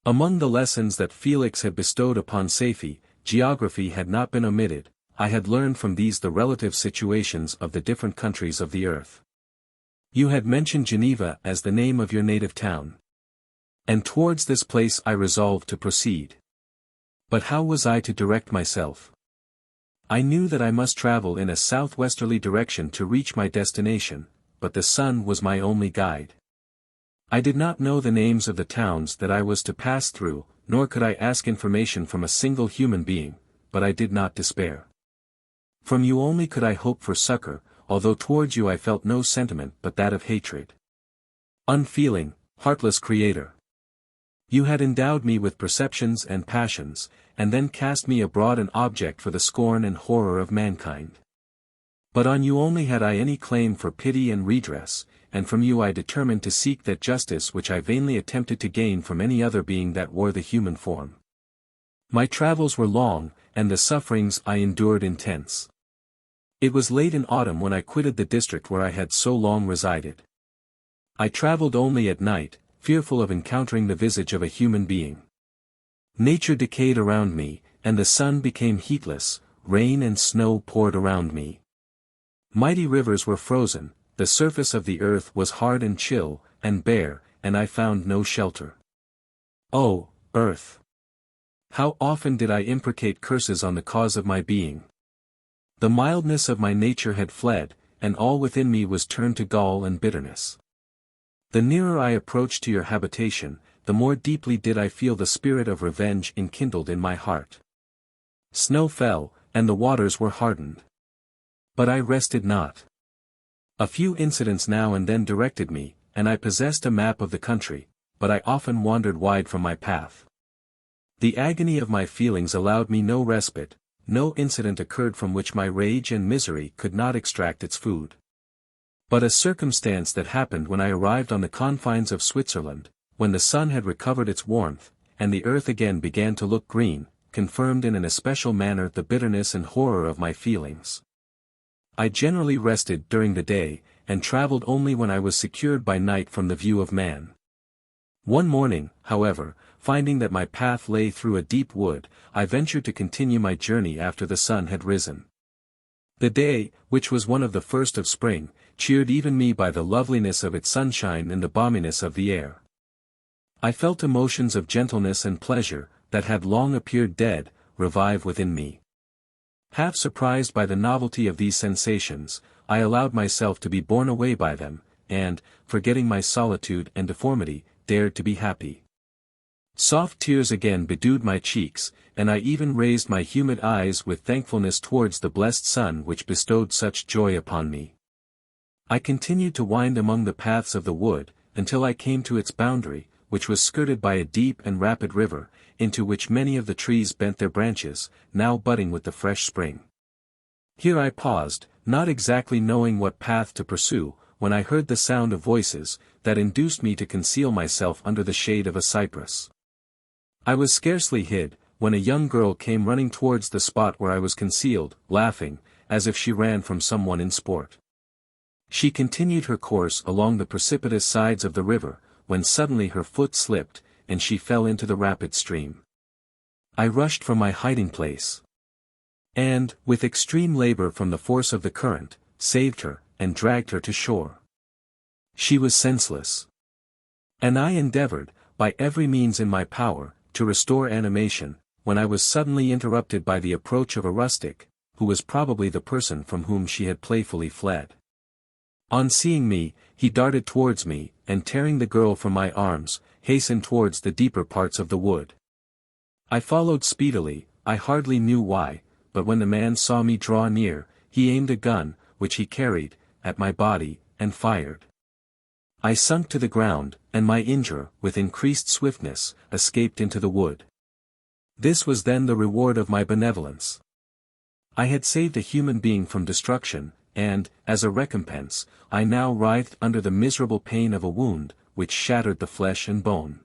Among the lessons that Felix had bestowed upon Safie, geography had not been omitted. I had learned from these the relative situations of the different countries of the earth. You had mentioned Geneva as the name of your native town. And towards this place I resolved to proceed. But how was I to direct myself? I knew that I must travel in a southwesterly direction to reach my destination, but the sun was my only guide. I did not know the names of the towns that I was to pass through, nor could I ask information from a single human being, but I did not despair. From you only could I hope for succor, although towards you I felt no sentiment but that of hatred. Unfeeling, heartless creator! You had endowed me with perceptions and passions, and then cast me abroad an object for the scorn and horror of mankind. But on you only had I any claim for pity and redress, and from you I determined to seek that justice which I vainly attempted to gain from any other being that wore the human form. My travels were long, and the sufferings I endured intense. It was late in autumn when I quitted the district where I had so long resided. I traveled only at night, fearful of encountering the visage of a human being. Nature decayed around me, and the sun became heatless, rain and snow poured around me. Mighty rivers were frozen, the surface of the earth was hard and chill, and bare, and I found no shelter. Oh, earth! How often did I imprecate curses on the cause of my being! The mildness of my nature had fled, and all within me was turned to gall and bitterness. The nearer I approached to your habitation, the more deeply did I feel the spirit of revenge enkindled in my heart. Snow fell, and the waters were hardened. But I rested not. A few incidents now and then directed me, and I possessed a map of the country, but I often wandered wide from my path. The agony of my feelings allowed me no respite, no incident occurred from which my rage and misery could not extract its food. But a circumstance that happened when I arrived on the confines of Switzerland, when the sun had recovered its warmth, and the earth again began to look green, confirmed in an especial manner the bitterness and horror of my feelings. I generally rested during the day, and travelled only when I was secured by night from the view of man. One morning, however, finding that my path lay through a deep wood, I ventured to continue my journey after the sun had risen. The day, which was one of the first of spring, cheered even me by the loveliness of its sunshine and the balminess of the air. I felt emotions of gentleness and pleasure, that had long appeared dead, revive within me. Half surprised by the novelty of these sensations, I allowed myself to be borne away by them, and, forgetting my solitude and deformity, dared to be happy. Soft tears again bedewed my cheeks, and I even raised my humid eyes with thankfulness towards the blessed sun which bestowed such joy upon me. I continued to wind among the paths of the wood, until I came to its boundary, which was skirted by a deep and rapid river, into which many of the trees bent their branches, now budding with the fresh spring. Here I paused, not exactly knowing what path to pursue, when I heard the sound of voices, that induced me to conceal myself under the shade of a cypress. I was scarcely hid, when a young girl came running towards the spot where I was concealed, laughing, as if she ran from someone in sport. She continued her course along the precipitous sides of the river, when suddenly her foot slipped, and she fell into the rapid stream. I rushed from my hiding place, and, with extreme labor from the force of the current, saved her, and dragged her to shore. She was senseless. And I endeavored, by every means in my power, to restore animation, when I was suddenly interrupted by the approach of a rustic, who was probably the person from whom she had playfully fled. On seeing me, he darted towards me, and tearing the girl from my arms, hastened towards the deeper parts of the wood. I followed speedily, I hardly knew why, but when the man saw me draw near, he aimed a gun, which he carried, at my body, and fired. I sunk to the ground, and my injurer, with increased swiftness, escaped into the wood. This was then the reward of my benevolence. I had saved a human being from destruction, and, as a recompense, I now writhed under the miserable pain of a wound, which shattered the flesh and bone.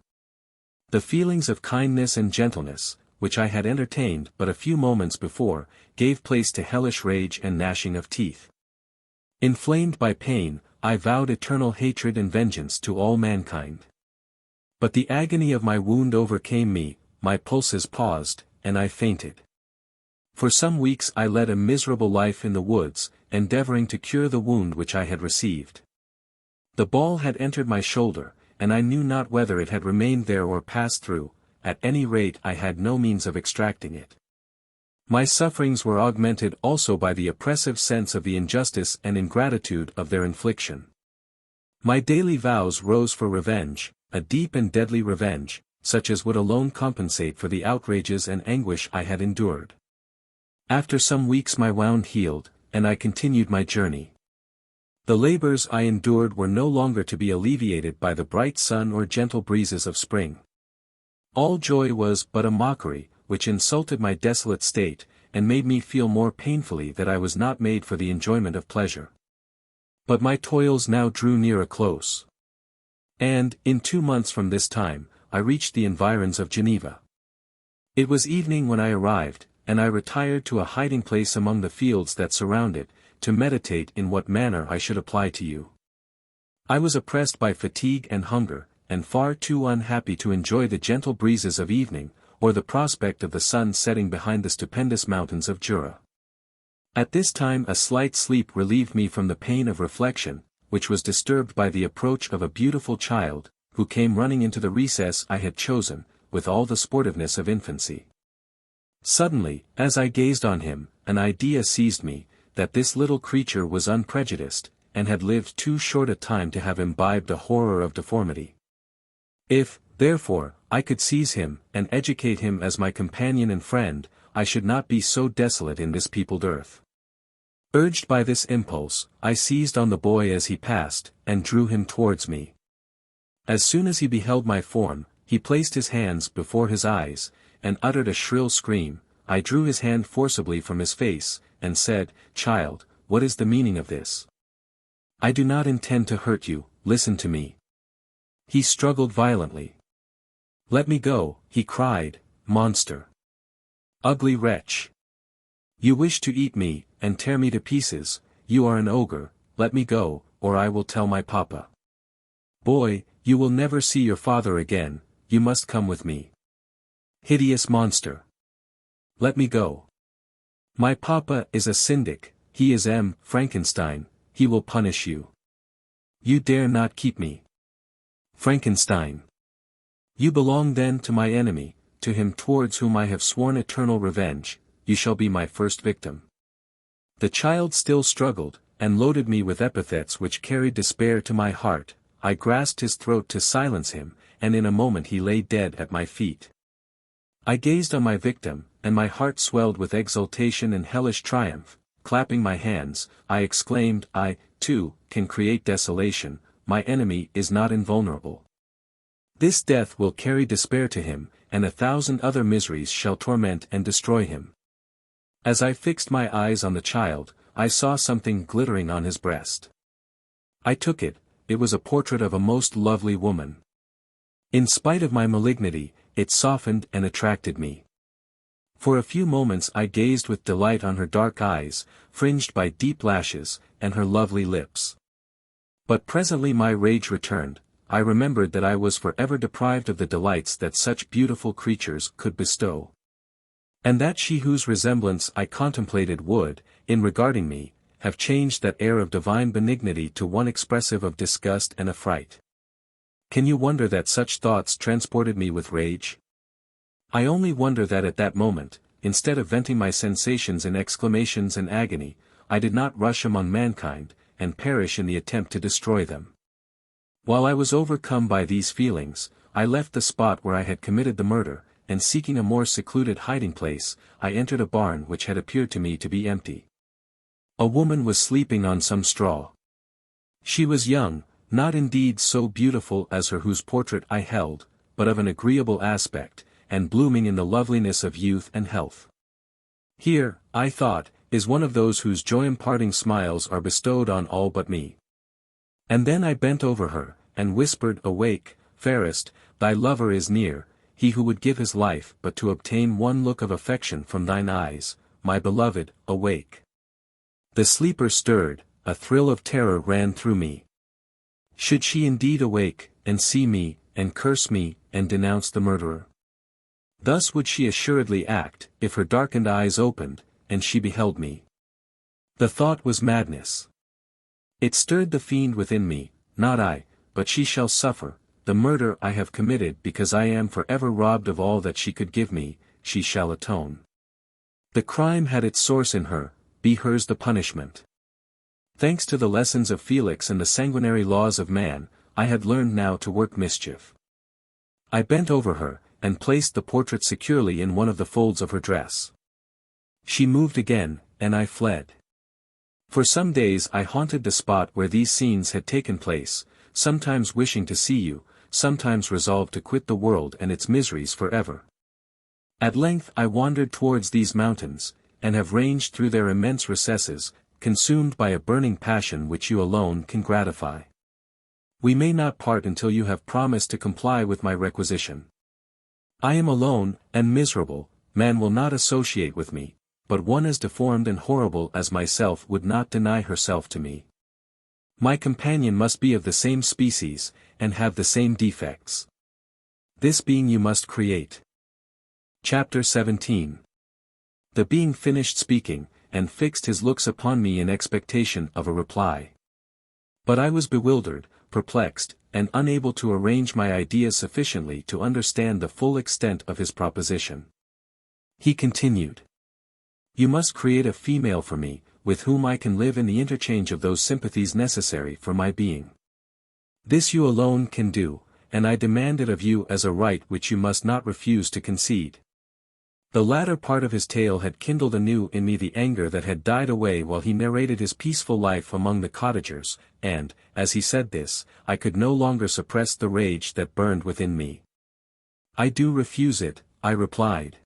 The feelings of kindness and gentleness, which I had entertained but a few moments before, gave place to hellish rage and gnashing of teeth. Inflamed by pain, I vowed eternal hatred and vengeance to all mankind. But the agony of my wound overcame me, my pulses paused, and I fainted. For some weeks I led a miserable life in the woods, endeavoring to cure the wound which I had received. The ball had entered my shoulder, and I knew not whether it had remained there or passed through, at any rate I had no means of extracting it. My sufferings were augmented also by the oppressive sense of the injustice and ingratitude of their infliction. My daily vows rose for revenge, a deep and deadly revenge, such as would alone compensate for the outrages and anguish I had endured. After some weeks my wound healed, and I continued my journey. The labors I endured were no longer to be alleviated by the bright sun or gentle breezes of spring. All joy was but a mockery, which insulted my desolate state, and made me feel more painfully that I was not made for the enjoyment of pleasure. But my toils now drew near a close. And, in 2 months from this time, I reached the environs of Geneva. It was evening when I arrived, and I retired to a hiding place among the fields that surround it, to meditate in what manner I should apply to you. I was oppressed by fatigue and hunger, and far too unhappy to enjoy the gentle breezes of evening, or the prospect of the sun setting behind the stupendous mountains of Jura. At this time a slight sleep relieved me from the pain of reflection, which was disturbed by the approach of a beautiful child, who came running into the recess I had chosen, with all the sportiveness of infancy. Suddenly, as I gazed on him, an idea seized me, that this little creature was unprejudiced, and had lived too short a time to have imbibed a horror of deformity. If, therefore, I could seize him, and educate him as my companion and friend, I should not be so desolate in this peopled earth. Urged by this impulse, I seized on the boy as he passed, and drew him towards me. As soon as he beheld my form, he placed his hands before his eyes, and uttered a shrill scream. I drew his hand forcibly from his face, and said, "Child, what is the meaning of this? I do not intend to hurt you, listen to me." He struggled violently. "Let me go," he cried, "monster! Ugly wretch! You wish to eat me, and tear me to pieces, you are an ogre, let me go, or I will tell my papa. Boy, you will never see your father again, you must come with me. Hideous monster! Let me go. My papa is a syndic, he is Frankenstein, he will punish you. You dare not keep me. Frankenstein! You belong then to my enemy, to him towards whom I have sworn eternal revenge, you shall be my first victim." The child still struggled, and loaded me with epithets which carried despair to my heart. I grasped his throat to silence him, and in a moment he lay dead at my feet. I gazed on my victim, and my heart swelled with exultation and hellish triumph. Clapping my hands, I exclaimed, "I, too, can create desolation, my enemy is not invulnerable. This death will carry despair to him, and 1,000 other miseries shall torment and destroy him." As I fixed my eyes on the child, I saw something glittering on his breast. I took it, it was a portrait of a most lovely woman. In spite of my malignity, it softened and attracted me. For a few moments I gazed with delight on her dark eyes, fringed by deep lashes, and her lovely lips. But presently my rage returned. I remembered that I was forever deprived of the delights that such beautiful creatures could bestow. And that she whose resemblance I contemplated would, in regarding me, have changed that air of divine benignity to one expressive of disgust and affright. Can you wonder that such thoughts transported me with rage? I only wonder that at that moment, instead of venting my sensations in exclamations and agony, I did not rush among mankind, and perish in the attempt to destroy them. While I was overcome by these feelings, I left the spot where I had committed the murder, and seeking a more secluded hiding place, I entered a barn which had appeared to me to be empty. A woman was sleeping on some straw. She was young, not indeed so beautiful as her whose portrait I held, but of an agreeable aspect, and blooming in the loveliness of youth and health. Here, I thought, is one of those whose joy-imparting smiles are bestowed on all but me. And then I bent over her, and whispered, "Awake, fairest, thy lover is near, he who would give his life but to obtain one look of affection from thine eyes, my beloved, awake." The sleeper stirred, a thrill of terror ran through me. Should she indeed awake, and see me, and curse me, and denounce the murderer? Thus would she assuredly act, if her darkened eyes opened, and she beheld me. The thought was madness. It stirred the fiend within me, not I, but she shall suffer, the murder I have committed because I am forever robbed of all that she could give me, she shall atone. The crime had its source in her, be hers the punishment. Thanks to the lessons of Felix and the sanguinary laws of man, I had learned now to work mischief. I bent over her, and placed the portrait securely in one of the folds of her dress. She moved again, and I fled. For some days I haunted the spot where these scenes had taken place, sometimes wishing to see you, sometimes resolved to quit the world and its miseries forever. At length I wandered towards these mountains, and have ranged through their immense recesses, consumed by a burning passion which you alone can gratify. We may not part until you have promised to comply with my requisition. I am alone, and miserable, man will not associate with me, but one as deformed and horrible as myself would not deny herself to me. My companion must be of the same species, and have the same defects. This being you must create. Chapter 17. The being finished speaking, and fixed his looks upon me in expectation of a reply. But I was bewildered, perplexed, and unable to arrange my ideas sufficiently to understand the full extent of his proposition. He continued. You must create a female for me, with whom I can live in the interchange of those sympathies necessary for my being. This you alone can do, and I demand it of you as a right which you must not refuse to concede." The latter part of his tale had kindled anew in me the anger that had died away while he narrated his peaceful life among the cottagers, and, as he said this, I could no longer suppress the rage that burned within me. "I do refuse it," I replied.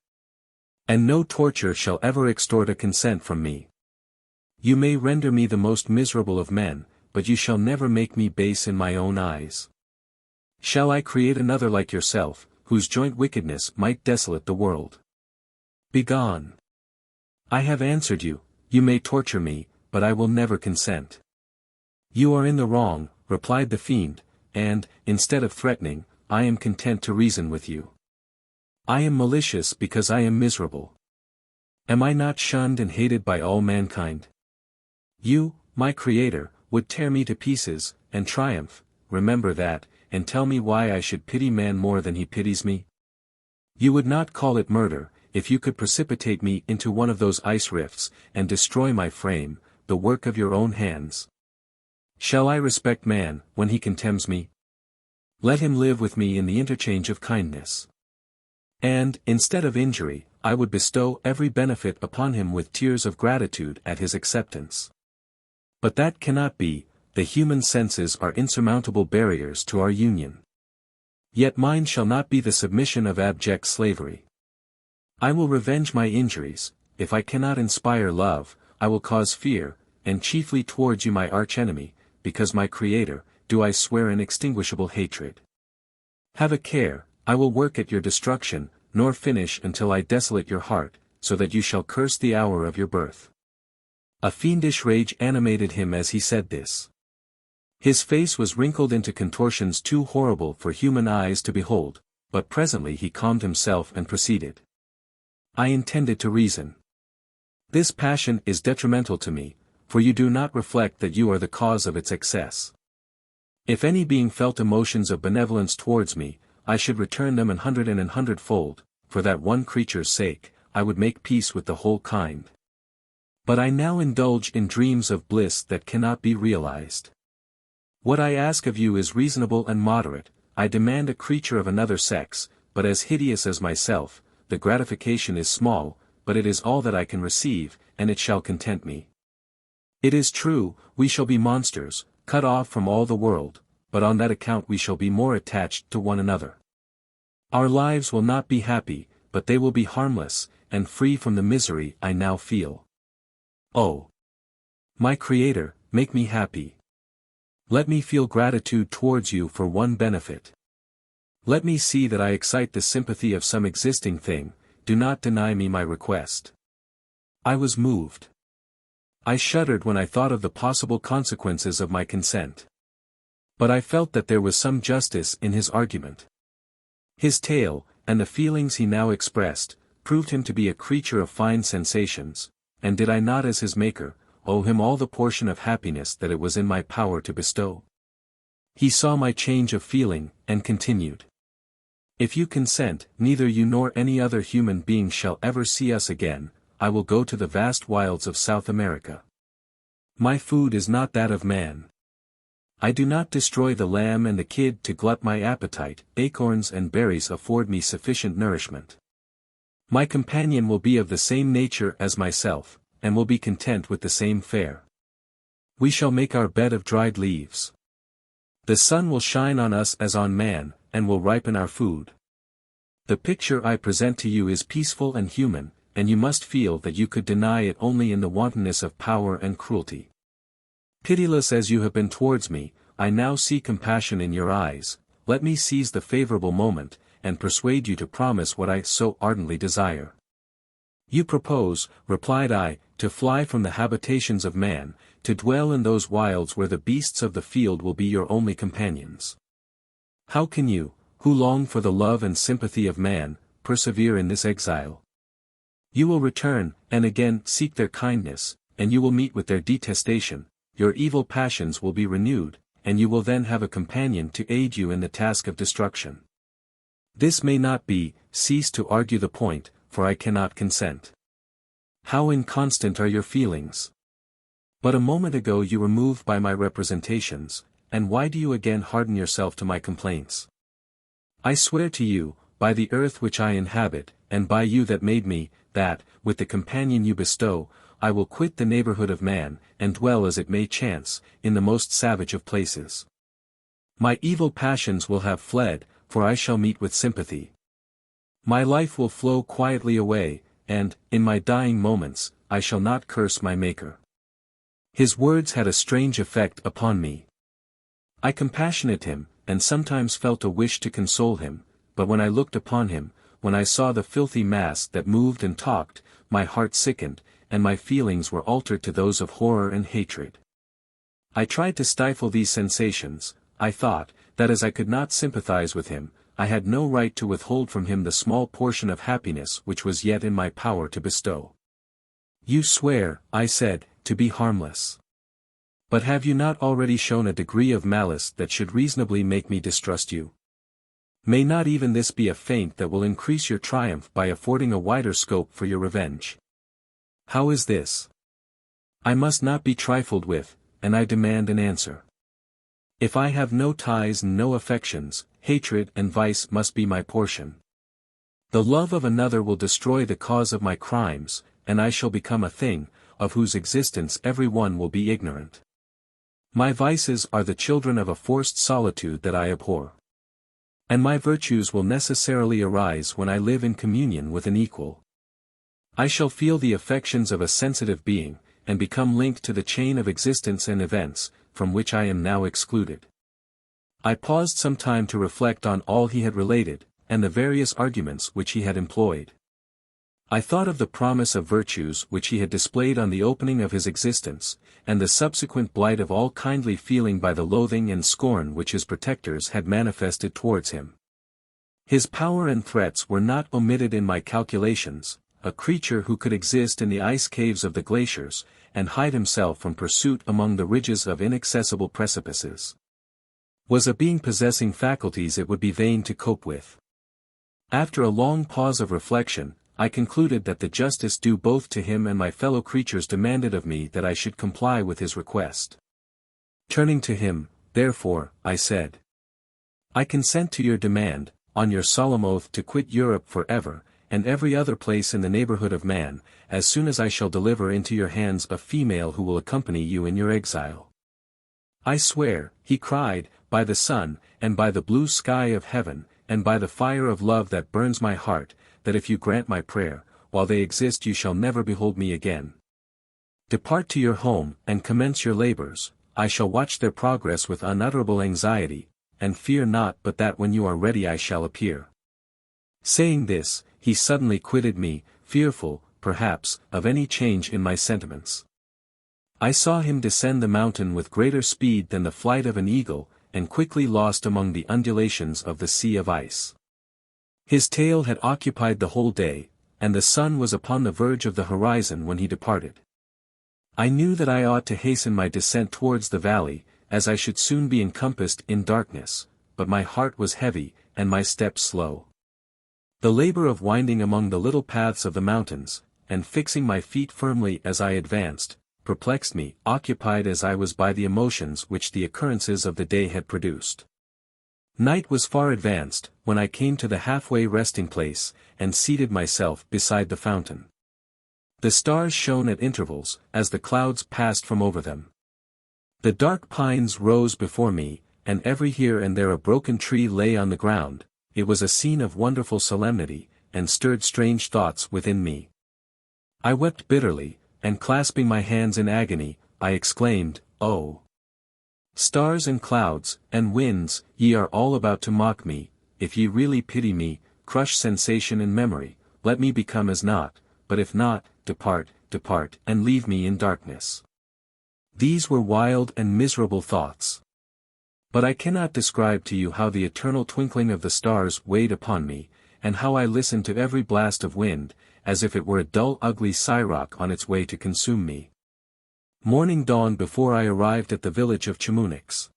"And no torture shall ever extort a consent from me. You may render me the most miserable of men, but you shall never make me base in my own eyes. Shall I create another like yourself, whose joint wickedness might desolate the world? Begone. I have answered you, you may torture me, but I will never consent." "You are in the wrong," replied the fiend, "and, instead of threatening, I am content to reason with you. I am malicious because I am miserable. Am I not shunned and hated by all mankind? You, my Creator, would tear me to pieces, and triumph, remember that, and tell me why I should pity man more than he pities me? You would not call it murder, if you could precipitate me into one of those ice rifts, and destroy my frame, the work of your own hands. Shall I respect man, when he contemns me? Let him live with me in the interchange of kindness. And, instead of injury, I would bestow every benefit upon him with tears of gratitude at his acceptance. But that cannot be, the human senses are insurmountable barriers to our union. Yet mine shall not be the submission of abject slavery. I will revenge my injuries. If I cannot inspire love, I will cause fear, and chiefly towards you my archenemy, because my Creator, do I swear inextinguishable hatred. Have a care, I will work at your destruction, nor finish until I desolate your heart, so that you shall curse the hour of your birth." A fiendish rage animated him as he said this. His face was wrinkled into contortions too horrible for human eyes to behold, but presently he calmed himself and proceeded. "I intended to reason. This passion is detrimental to me, for you do not reflect that you are the cause of its excess. If any being felt emotions of benevolence towards me, I should return them an hundredfold, for that one creature's sake, I would make peace with the whole kind. But I now indulge in dreams of bliss that cannot be realized. What I ask of you is reasonable and moderate. I demand a creature of another sex, but as hideous as myself. The gratification is small, but it is all that I can receive, and it shall content me. It is true, we shall be monsters, cut off from all the world, but on that account we shall be more attached to one another. Our lives will not be happy, but they will be harmless, and free from the misery I now feel. Oh, my Creator, make me happy. Let me feel gratitude towards you for one benefit. Let me see that I excite the sympathy of some existing thing, do not deny me my request." I was moved. I shuddered when I thought of the possible consequences of my consent. But I felt that there was some justice in his argument. His tale, and the feelings he now expressed, proved him to be a creature of fine sensations, and did I not as his maker, owe him all the portion of happiness that it was in my power to bestow? He saw my change of feeling, and continued. "If you consent, neither you nor any other human being shall ever see us again. I will go to the vast wilds of South America. My food is not that of man. I do not destroy the lamb and the kid to glut my appetite. Acorns and berries afford me sufficient nourishment. My companion will be of the same nature as myself, and will be content with the same fare. We shall make our bed of dried leaves. The sun will shine on us as on man, and will ripen our food. The picture I present to you is peaceful and human, and you must feel that you could deny it only in the wantonness of power and cruelty. Pitiless as you have been towards me, I now see compassion in your eyes. Let me seize the favorable moment, and persuade you to promise what I so ardently desire." "You propose," replied I, "to fly from the habitations of man, to dwell in those wilds where the beasts of the field will be your only companions. How can you, who long for the love and sympathy of man, persevere in this exile? You will return, and again seek their kindness, and you will meet with their detestation. Your evil passions will be renewed, and you will then have a companion to aid you in the task of destruction. This may not be. Cease to argue the point, for I cannot consent. How inconstant are your feelings! But a moment ago you were moved by my representations, and why do you again harden yourself to my complaints? I swear to you, by the earth which I inhabit, and by you that made me, that, with the companion you bestow, I will quit the neighborhood of man, and dwell as it may chance, in the most savage of places. My evil passions will have fled, for I shall meet with sympathy. My life will flow quietly away, and, in my dying moments, I shall not curse my Maker. His words had a strange effect upon me. I compassionated him, and sometimes felt a wish to console him, but when I looked upon him, when I saw the filthy mass that moved and talked, my heart sickened, and my feelings were altered to those of horror and hatred. I tried to stifle these sensations. I thought, that as I could not sympathize with him, I had no right to withhold from him the small portion of happiness which was yet in my power to bestow. You swear, I said, to be harmless. But have you not already shown a degree of malice that should reasonably make me distrust you? May not even this be a feint that will increase your triumph by affording a wider scope for your revenge? How is this? I must not be trifled with, and I demand an answer. If I have no ties and no affections, hatred and vice must be my portion. The love of another will destroy the cause of my crimes, and I shall become a thing, of whose existence every one will be ignorant. My vices are the children of a forced solitude that I abhor. And my virtues will necessarily arise when I live in communion with an equal. I shall feel the affections of a sensitive being, and become linked to the chain of existence and events, from which I am now excluded. I paused some time to reflect on all he had related, and the various arguments which he had employed. I thought of the promise of virtues which he had displayed on the opening of his existence, and the subsequent blight of all kindly feeling by the loathing and scorn which his protectors had manifested towards him. His power and threats were not omitted in my calculations. A creature who could exist in the ice caves of the glaciers, and hide himself from pursuit among the ridges of inaccessible precipices, was a being possessing faculties it would be vain to cope with. After a long pause of reflection, I concluded that the justice due both to him and my fellow creatures demanded of me that I should comply with his request. Turning to him, therefore, I said, I consent to your demand, on your solemn oath to quit Europe forever, and every other place in the neighborhood of man, as soon as I shall deliver into your hands a female who will accompany you in your exile. I swear, he cried, by the sun, and by the blue sky of heaven, and by the fire of love that burns my heart, that if you grant my prayer, while they exist you shall never behold me again. Depart to your home, and commence your labors. I shall watch their progress with unutterable anxiety, and fear not but that when you are ready I shall appear. Saying this, he suddenly quitted me, fearful, perhaps, of any change in my sentiments. I saw him descend the mountain with greater speed than the flight of an eagle, and quickly lost among the undulations of the sea of ice. His tale had occupied the whole day, and the sun was upon the verge of the horizon when he departed. I knew that I ought to hasten my descent towards the valley, as I should soon be encompassed in darkness, but my heart was heavy, and my steps slow. The labor of winding among the little paths of the mountains, and fixing my feet firmly as I advanced, perplexed me, occupied as I was by the emotions which the occurrences of the day had produced. Night was far advanced, when I came to the halfway resting place, and seated myself beside the fountain. The stars shone at intervals, as the clouds passed from over them. The dark pines rose before me, and every here and there a broken tree lay on the ground. It was a scene of wonderful solemnity, and stirred strange thoughts within me. I wept bitterly, and clasping my hands in agony, I exclaimed, "Oh! Stars and clouds, and winds, ye are all about to mock me. If ye really pity me, crush sensation and memory, let me become as naught, but if not, depart, depart, and leave me in darkness." These were wild and miserable thoughts. But I cannot describe to you how the eternal twinkling of the stars weighed upon me, and how I listened to every blast of wind, as if it were a dull ugly siroc on its way to consume me. Morning dawned before I arrived at the village of Chamonix.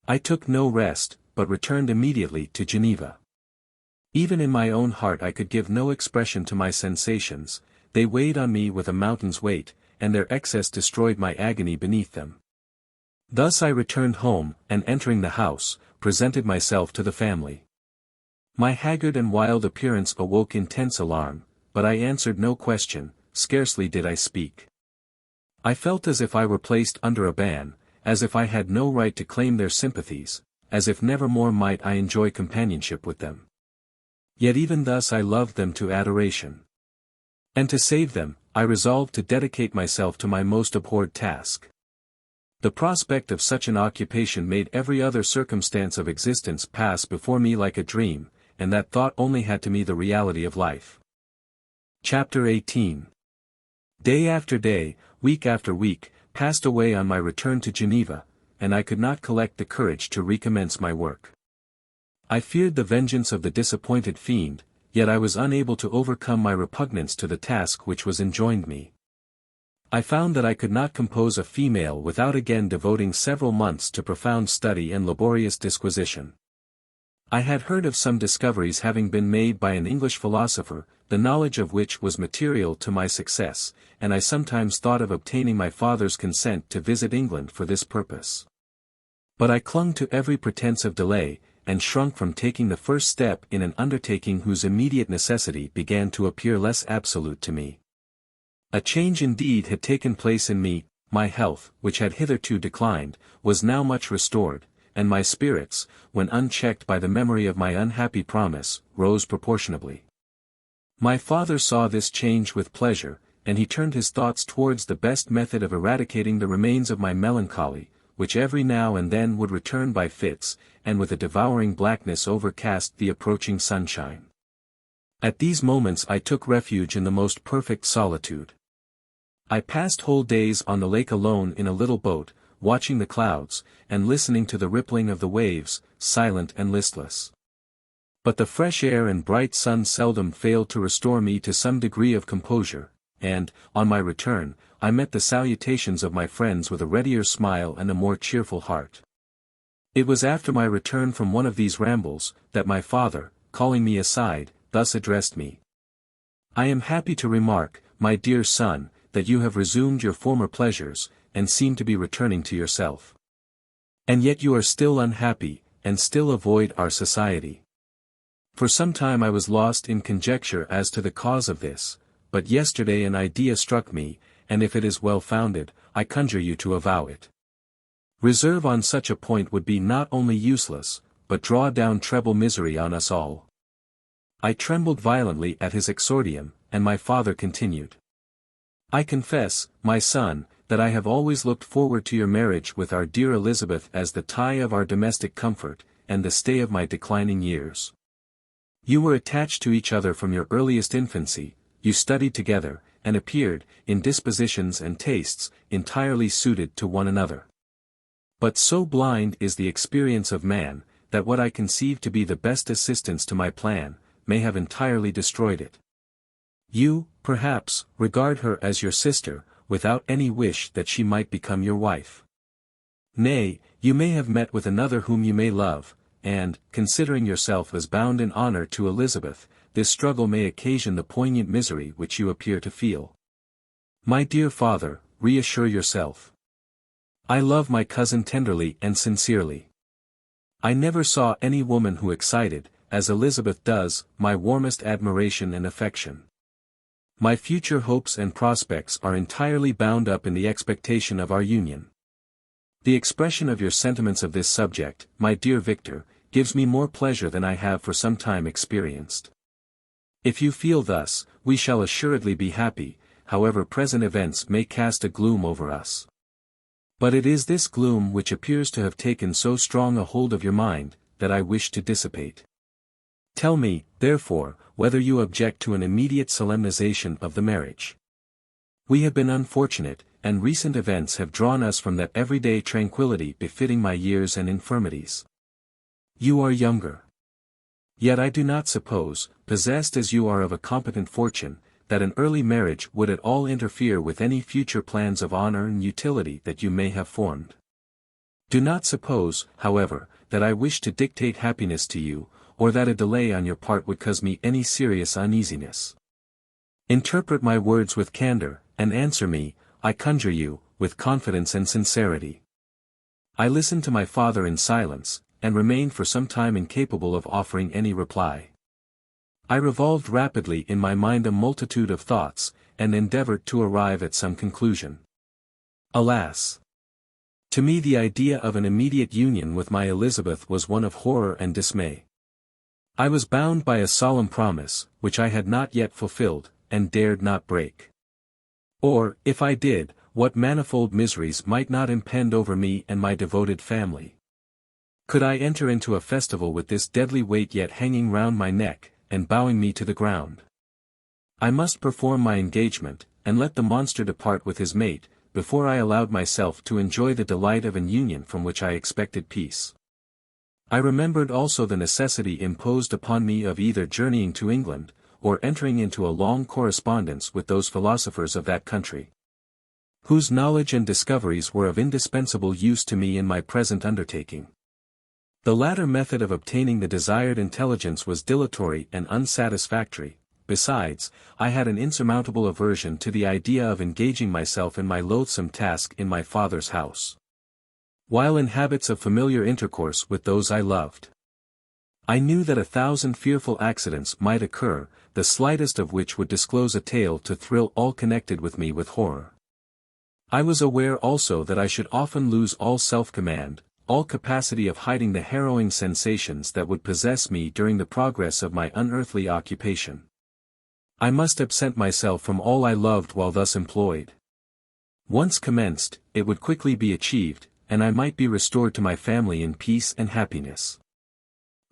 I took no rest, but returned immediately to Geneva. Even in my own heart I could give no expression to my sensations, they weighed on me with a mountain's weight, and their excess destroyed my agony beneath them. Thus I returned home, and entering the house, presented myself to the family. My haggard and wild appearance awoke intense alarm, but I answered no question, scarcely did I speak. I felt as if I were placed under a ban, as if I had no right to claim their sympathies, as if never more might I enjoy companionship with them. Yet even thus I loved them to adoration. And to save them, I resolved to dedicate myself to my most abhorred task. The prospect of such an occupation made every other circumstance of existence pass before me like a dream, and that thought only had to me the reality of life. Chapter 18. Day after day, week after week, passed away on my return to Geneva, and I could not collect the courage to recommence my work. I feared the vengeance of the disappointed fiend, yet I was unable to overcome my repugnance to the task which was enjoined me. I found that I could not compose a female without again devoting several months to profound study and laborious disquisition. I had heard of some discoveries having been made by an English philosopher, the knowledge of which was material to my success, and I sometimes thought of obtaining my father's consent to visit England for this purpose. But I clung to every pretense of delay, and shrunk from taking the first step in an undertaking whose immediate necessity began to appear less absolute to me. A change indeed had taken place in me, my health, which had hitherto declined, was now much restored, and my spirits, when unchecked by the memory of my unhappy promise, rose proportionably. My father saw this change with pleasure, and he turned his thoughts towards the best method of eradicating the remains of my melancholy, which every now and then would return by fits, and with a devouring blackness overcast the approaching sunshine. At these moments I took refuge in the most perfect solitude. I passed whole days on the lake alone in a little boat, watching the clouds, and listening to the rippling of the waves, silent and listless. But the fresh air and bright sun seldom failed to restore me to some degree of composure, and, on my return, I met the salutations of my friends with a readier smile and a more cheerful heart. It was after my return from one of these rambles, that my father, calling me aside, thus addressed me. "I am happy to remark, my dear son, that you have resumed your former pleasures, and seem to be returning to yourself. And yet you are still unhappy, and still avoid our society. For some time I was lost in conjecture as to the cause of this, but yesterday an idea struck me, and if it is well founded, I conjure you to avow it. Reserve on such a point would be not only useless, but draw down treble misery on us all." I trembled violently at his exordium, and my father continued. "I confess, my son, that I have always looked forward to your marriage with our dear Elizabeth as the tie of our domestic comfort, and the stay of my declining years. You were attached to each other from your earliest infancy, you studied together, and appeared, in dispositions and tastes, entirely suited to one another. But so blind is the experience of man, that what I conceive to be the best assistance to my plan, may have entirely destroyed it. You, perhaps, regard her as your sister, without any wish that she might become your wife. Nay, you may have met with another whom you may love, and, considering yourself as bound in honor to Elizabeth, this struggle may occasion the poignant misery which you appear to feel. My dear father, reassure yourself. I love my cousin tenderly and sincerely. I never saw any woman who excited, as Elizabeth does, my warmest admiration and affection. My future hopes and prospects are entirely bound up in the expectation of our union. The expression of your sentiments of this subject, my dear Victor, gives me more pleasure than I have for some time experienced. If you feel thus, we shall assuredly be happy, however present events may cast a gloom over us. But it is this gloom which appears to have taken so strong a hold of your mind, that I wish to dissipate. Tell me, therefore, whether you object to an immediate solemnization of the marriage. We have been unfortunate, and recent events have drawn us from that everyday tranquillity befitting my years and infirmities. You are younger. Yet I do not suppose, possessed as you are of a competent fortune, that an early marriage would at all interfere with any future plans of honor and utility that you may have formed. Do not suppose, however, that I wish to dictate happiness to you, or that a delay on your part would cause me any serious uneasiness. Interpret my words with candor, and answer me, I conjure you, with confidence and sincerity. I listened to my father in silence, and remained for some time incapable of offering any reply. I revolved rapidly in my mind a multitude of thoughts, and endeavored to arrive at some conclusion. Alas! To me the idea of an immediate union with my Elizabeth was one of horror and dismay. I was bound by a solemn promise, which I had not yet fulfilled, and dared not break. Or, if I did, what manifold miseries might not impend over me and my devoted family? Could I enter into a festival with this deadly weight yet hanging round my neck, and bowing me to the ground? I must perform my engagement, and let the monster depart with his mate, before I allowed myself to enjoy the delight of an union from which I expected peace. I remembered also the necessity imposed upon me of either journeying to England, or entering into a long correspondence with those philosophers of that country, whose knowledge and discoveries were of indispensable use to me in my present undertaking. The latter method of obtaining the desired intelligence was dilatory and unsatisfactory. Besides, I had an insurmountable aversion to the idea of engaging myself in my loathsome task in my father's house, while in habits of familiar intercourse with those I loved. I knew that 1,000 fearful accidents might occur, the slightest of which would disclose a tale to thrill all connected with me with horror. I was aware also that I should often lose all self-command, all capacity of hiding the harrowing sensations that would possess me during the progress of my unearthly occupation. I must absent myself from all I loved while thus employed. Once commenced, it would quickly be achieved, and I might be restored to my family in peace and happiness.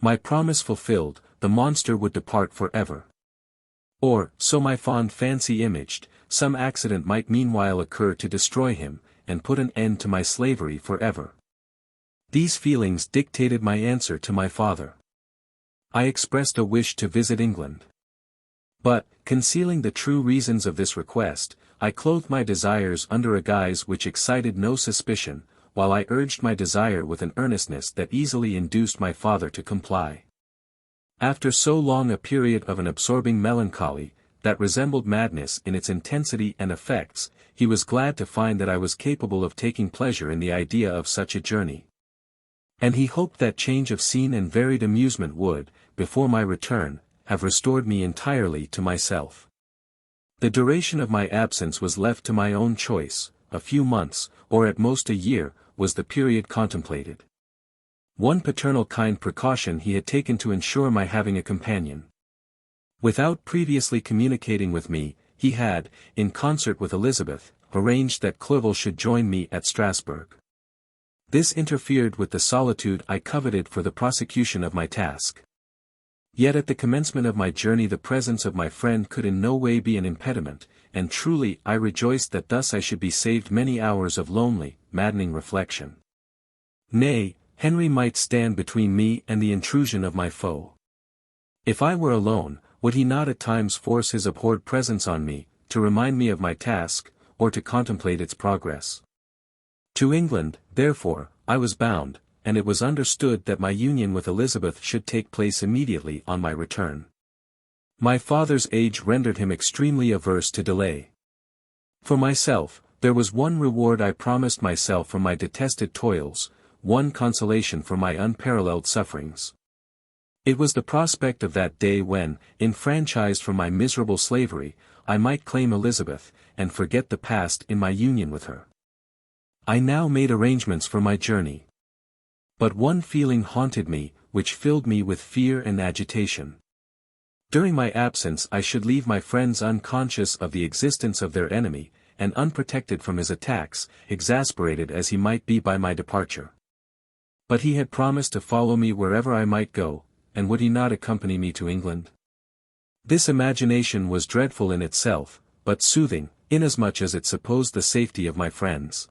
My promise fulfilled, the monster would depart forever. Or, so my fond fancy imaged, some accident might meanwhile occur to destroy him, and put an end to my slavery forever. These feelings dictated my answer to my father. I expressed a wish to visit England. But, concealing the true reasons of this request, I clothed my desires under a guise which excited no suspicion, while I urged my desire with an earnestness that easily induced my father to comply. After so long a period of an absorbing melancholy, that resembled madness in its intensity and effects, he was glad to find that I was capable of taking pleasure in the idea of such a journey. And he hoped that change of scene and varied amusement would, before my return, have restored me entirely to myself. The duration of my absence was left to my own choice. A few months, or at most a year, was the period contemplated. One paternal kind precaution he had taken to ensure my having a companion. Without previously communicating with me, he had, in concert with Elizabeth, arranged that Clerval should join me at Strasbourg. This interfered with the solitude I coveted for the prosecution of my task. Yet at the commencement of my journey the presence of my friend could in no way be an impediment, and truly I rejoiced that thus I should be saved many hours of lonely, maddening reflection. Nay, Henry might stand between me and the intrusion of my foe. If I were alone, would he not at times force his abhorred presence on me, to remind me of my task, or to contemplate its progress? To England, therefore, I was bound, and it was understood that my union with Elizabeth should take place immediately on my return. My father's age rendered him extremely averse to delay. For myself, there was one reward I promised myself for my detested toils, one consolation for my unparalleled sufferings. It was the prospect of that day when, enfranchised from my miserable slavery, I might claim Elizabeth, and forget the past in my union with her. I now made arrangements for my journey. But one feeling haunted me, which filled me with fear and agitation. During my absence I should leave my friends unconscious of the existence of their enemy, and unprotected from his attacks, exasperated as he might be by my departure. But he had promised to follow me wherever I might go, and would he not accompany me to England? This imagination was dreadful in itself, but soothing, inasmuch as it supposed the safety of my friends.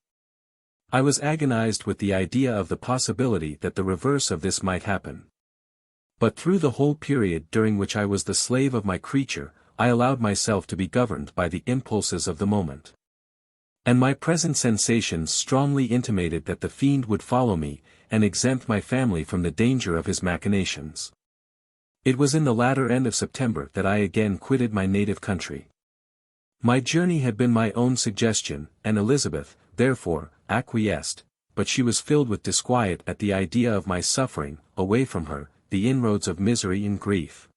I was agonized with the idea of the possibility that the reverse of this might happen. But through the whole period during which I was the slave of my creature, I allowed myself to be governed by the impulses of the moment. And my present sensations strongly intimated that the fiend would follow me, and exempt my family from the danger of his machinations. It was in the latter end of September that I again quitted my native country. My journey had been my own suggestion, and Elizabeth, therefore, acquiesced, but she was filled with disquiet at the idea of my suffering, away from her, the inroads of misery and grief.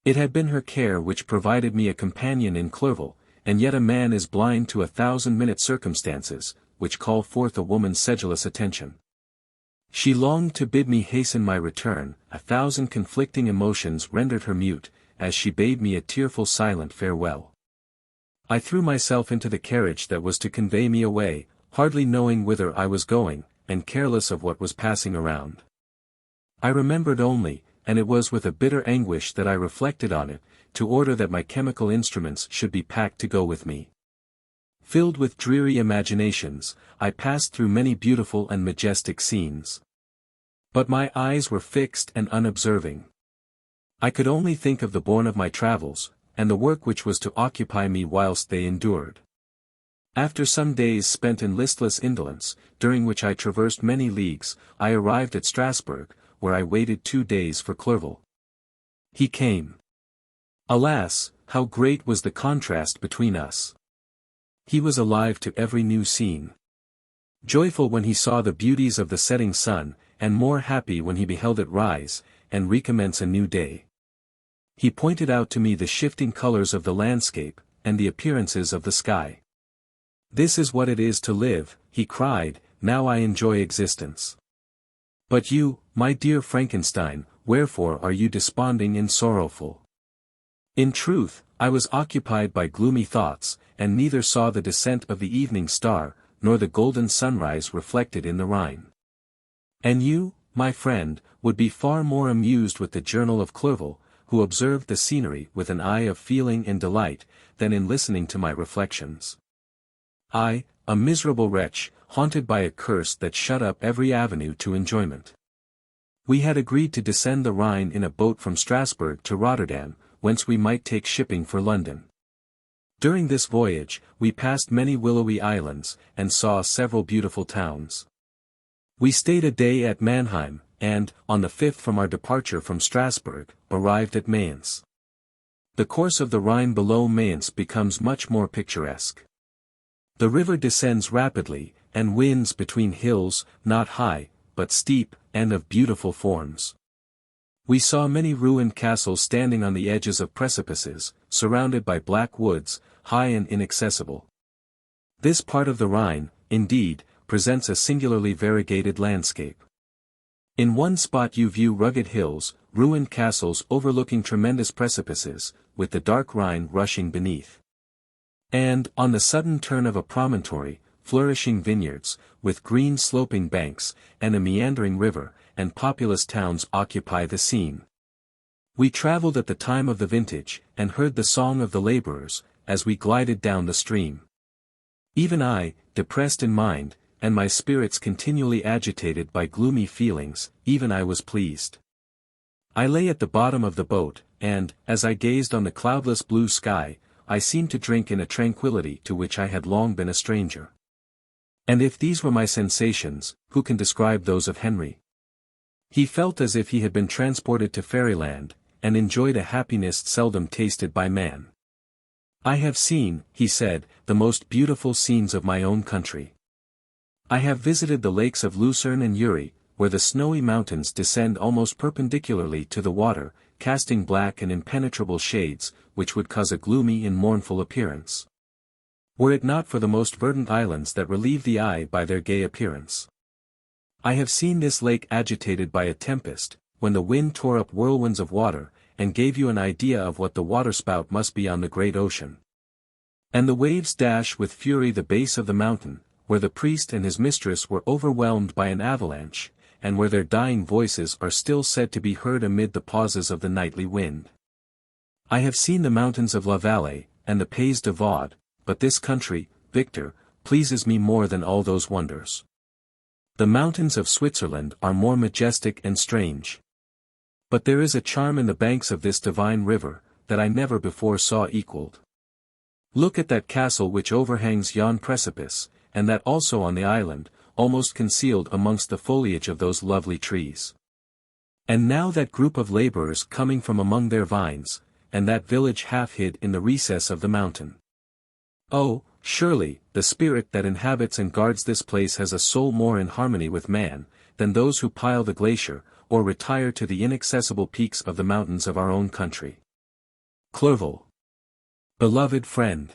It had been her care which provided me a companion in Clerval, and yet a man is blind to 1,000-minute circumstances, which call forth a woman's sedulous attention. She longed to bid me hasten my return, 1,000 conflicting emotions rendered her mute, as she bade me a tearful silent farewell. I threw myself into the carriage that was to convey me away, hardly knowing whither I was going, and careless of what was passing around. I remembered only, and it was with a bitter anguish that I reflected on it, to order that my chemical instruments should be packed to go with me. Filled with dreary imaginations, I passed through many beautiful and majestic scenes. But my eyes were fixed and unobserving. I could only think of the bourne of my travels, and the work which was to occupy me whilst they endured. After some days spent in listless indolence, during which I traversed many leagues, I arrived at Strasbourg, where I waited 2 days for Clerval. He came. Alas, how great was the contrast between us! He was alive to every new scene. Joyful when he saw the beauties of the setting sun, and more happy when he beheld it rise, and recommence a new day. He pointed out to me the shifting colors of the landscape, and the appearances of the sky. "This is what it is to live," he cried, "now I enjoy existence. But you, my dear Frankenstein, wherefore are you desponding and sorrowful?" In truth, I was occupied by gloomy thoughts, and neither saw the descent of the evening star, nor the golden sunrise reflected in the Rhine. And you, my friend, would be far more amused with the journal of Clerval, who observed the scenery with an eye of feeling and delight, than in listening to my reflections. I, a miserable wretch, haunted by a curse that shut up every avenue to enjoyment. We had agreed to descend the Rhine in a boat from Strasbourg to Rotterdam, whence we might take shipping for London. During this voyage, we passed many willowy islands, and saw several beautiful towns. We stayed a day at Mannheim, and, on the 5th from our departure from Strasbourg, arrived at Mayence. The course of the Rhine below Mayence becomes much more picturesque. The river descends rapidly, and winds between hills, not high, but steep, and of beautiful forms. We saw many ruined castles standing on the edges of precipices, surrounded by black woods, high and inaccessible. This part of the Rhine, indeed, presents a singularly variegated landscape. In one spot you view rugged hills, ruined castles overlooking tremendous precipices, with the dark Rhine rushing beneath. And, on the sudden turn of a promontory, flourishing vineyards, with green sloping banks, and a meandering river, and populous towns occupy the scene. We travelled at the time of the vintage, and heard the song of the labourers, as we glided down the stream. Even I, depressed in mind, and my spirits continually agitated by gloomy feelings, even I was pleased. I lay at the bottom of the boat, and, as I gazed on the cloudless blue sky, I seemed to drink in a tranquillity to which I had long been a stranger. And if these were my sensations, who can describe those of Henry? He felt as if he had been transported to fairyland, and enjoyed a happiness seldom tasted by man. "I have seen," he said, "the most beautiful scenes of my own country. I have visited the lakes of Lucerne and Uri, where the snowy mountains descend almost perpendicularly to the water, casting black and impenetrable shades, which would cause a gloomy and mournful appearance. Were it not for the most verdant islands that relieve the eye by their gay appearance. I have seen this lake agitated by a tempest, when the wind tore up whirlwinds of water, and gave you an idea of what the waterspout must be on the great ocean. And the waves dash with fury the base of the mountain, where the priest and his mistress were overwhelmed by an avalanche, and where their dying voices are still said to be heard amid the pauses of the nightly wind. I have seen the mountains of La Vallée, and the Pays de Vaud, but this country, Victor, pleases me more than all those wonders. The mountains of Switzerland are more majestic and strange. But there is a charm in the banks of this divine river, that I never before saw equalled. Look at that castle which overhangs yon precipice, and that also on the island, almost concealed amongst the foliage of those lovely trees. And now that group of labourers coming from among their vines, and that village half hid in the recess of the mountain. Oh, surely, the spirit that inhabits and guards this place has a soul more in harmony with man, than those who pile the glacier, or retire to the inaccessible peaks of the mountains of our own country. Clerval. Beloved friend.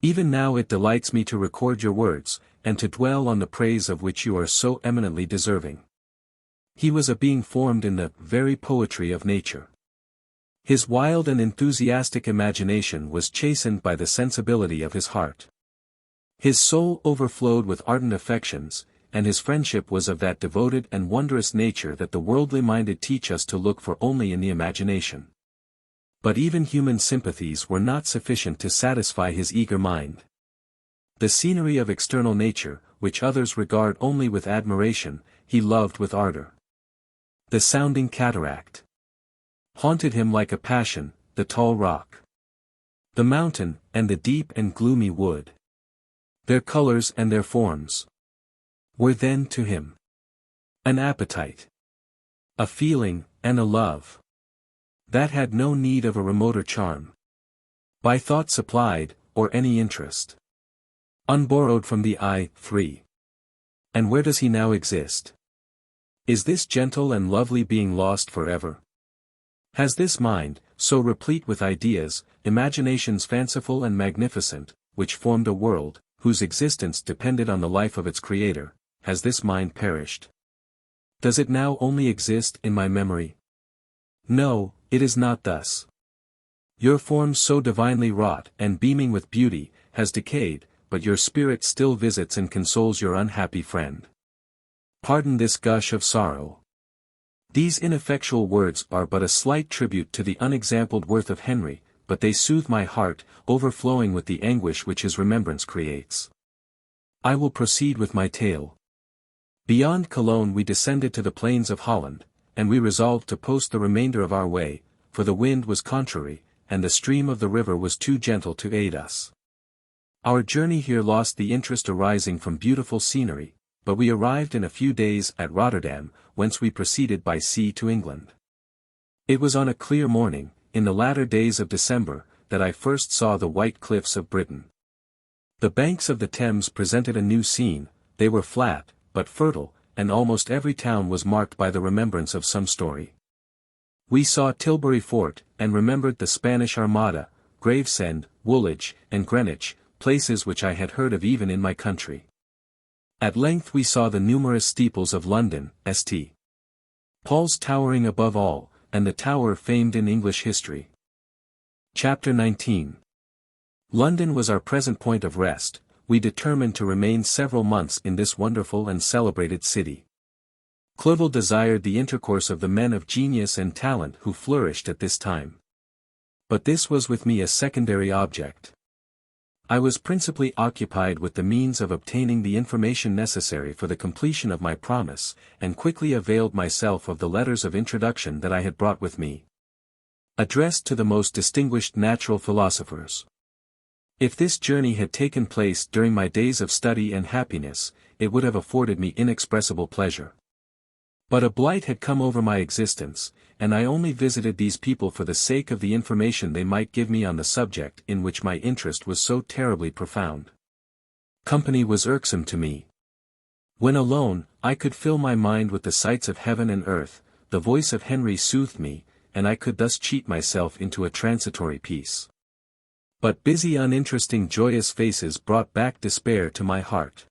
Even now it delights me to record your words, and to dwell on the praise of which you are so eminently deserving. He was a being formed in the very poetry of nature. His wild and enthusiastic imagination was chastened by the sensibility of his heart. His soul overflowed with ardent affections, and his friendship was of that devoted and wondrous nature that the worldly-minded teach us to look for only in the imagination. But even human sympathies were not sufficient to satisfy his eager mind. The scenery of external nature, which others regard only with admiration, he loved with ardor. The sounding cataract haunted him like a passion, the tall rock, the mountain, and the deep and gloomy wood. Their colors and their forms were then to him an appetite, a feeling, and a love that had no need of a remoter charm, by thought supplied, or any interest, unborrowed from the eye, free. And where does he now exist? Is this gentle and lovely being lost forever? Has this mind, so replete with ideas, imaginations fanciful and magnificent, which formed a world, whose existence depended on the life of its creator, has this mind perished? Does it now only exist in my memory? No, it is not thus. Your form so divinely wrought and beaming with beauty, has decayed, but your spirit still visits and consoles your unhappy friend. Pardon this gush of sorrow. These ineffectual words are but a slight tribute to the unexampled worth of Henry, but they soothe my heart, overflowing with the anguish which his remembrance creates. I will proceed with my tale. Beyond Cologne we descended to the plains of Holland, and we resolved to post the remainder of our way, for the wind was contrary, and the stream of the river was too gentle to aid us. Our journey here lost the interest arising from beautiful scenery, but we arrived in a few days at Rotterdam, whence we proceeded by sea to England. It was on a clear morning, in the latter days of December, that I first saw the white cliffs of Britain. The banks of the Thames presented a new scene, they were flat, but fertile, and almost every town was marked by the remembrance of some story. We saw Tilbury Fort, and remembered the Spanish Armada, Gravesend, Woolwich, and Greenwich, places which I had heard of even in my country. At length we saw the numerous steeples of London, St. Paul's towering above all, and the tower famed in English history. Chapter 19. London was our present point of rest. We determined to remain several months in this wonderful and celebrated city. Clerval desired the intercourse of the men of genius and talent who flourished at this time. But this was with me a secondary object. I was principally occupied with the means of obtaining the information necessary for the completion of my promise, and quickly availed myself of the letters of introduction that I had brought with me, addressed to the most distinguished natural philosophers. If this journey had taken place during my days of study and happiness, it would have afforded me inexpressible pleasure. But a blight had come over my existence, and I only visited these people for the sake of the information they might give me on the subject in which my interest was so terribly profound. Company was irksome to me. When alone, I could fill my mind with the sights of heaven and earth, the voice of Henry soothed me, and I could thus cheat myself into a transitory peace. But busy uninteresting joyous faces brought back despair to my heart.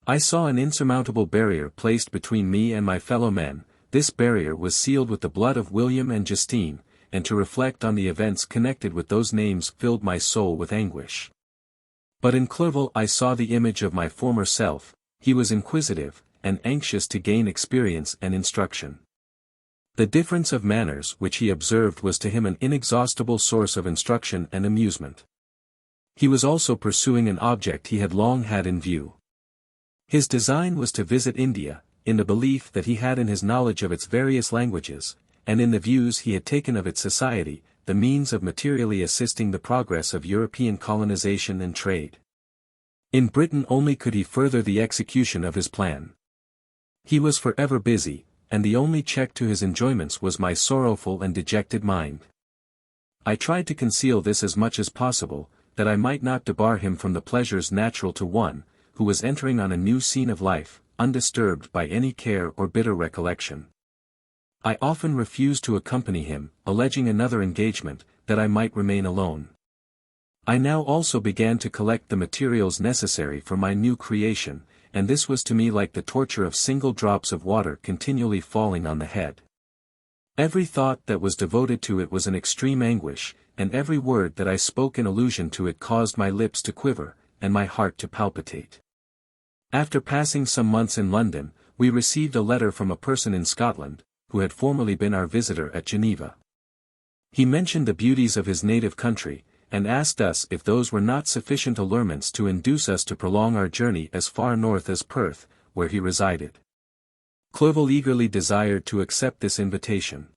I saw an insurmountable barrier placed between me and my fellow men. This barrier was sealed with the blood of William and Justine, and to reflect on the events connected with those names filled my soul with anguish. But in Clerval I saw the image of my former self. He was inquisitive, and anxious to gain experience and instruction. The difference of manners which he observed was to him an inexhaustible source of instruction and amusement. He was also pursuing an object he had long had in view. His design was to visit India, in the belief that he had in his knowledge of its various languages, and in the views he had taken of its society, the means of materially assisting the progress of European colonization and trade. In Britain only could he further the execution of his plan. He was forever busy, and the only check to his enjoyments was my sorrowful and dejected mind. I tried to conceal this as much as possible, that I might not debar him from the pleasures natural to one, who was entering on a new scene of life, undisturbed by any care or bitter recollection. I often refused to accompany him, alleging another engagement, that I might remain alone. I now also began to collect the materials necessary for my new creation, and this was to me like the torture of single drops of water continually falling on the head. Every thought that was devoted to it was an extreme anguish, and every word that I spoke in allusion to it caused my lips to quiver, and my heart to palpitate. After passing some months in London, we received a letter from a person in Scotland, who had formerly been our visitor at Geneva. He mentioned the beauties of his native country, and asked us if those were not sufficient allurements to induce us to prolong our journey as far north as Perth, where he resided. Clerval eagerly desired to accept this invitation.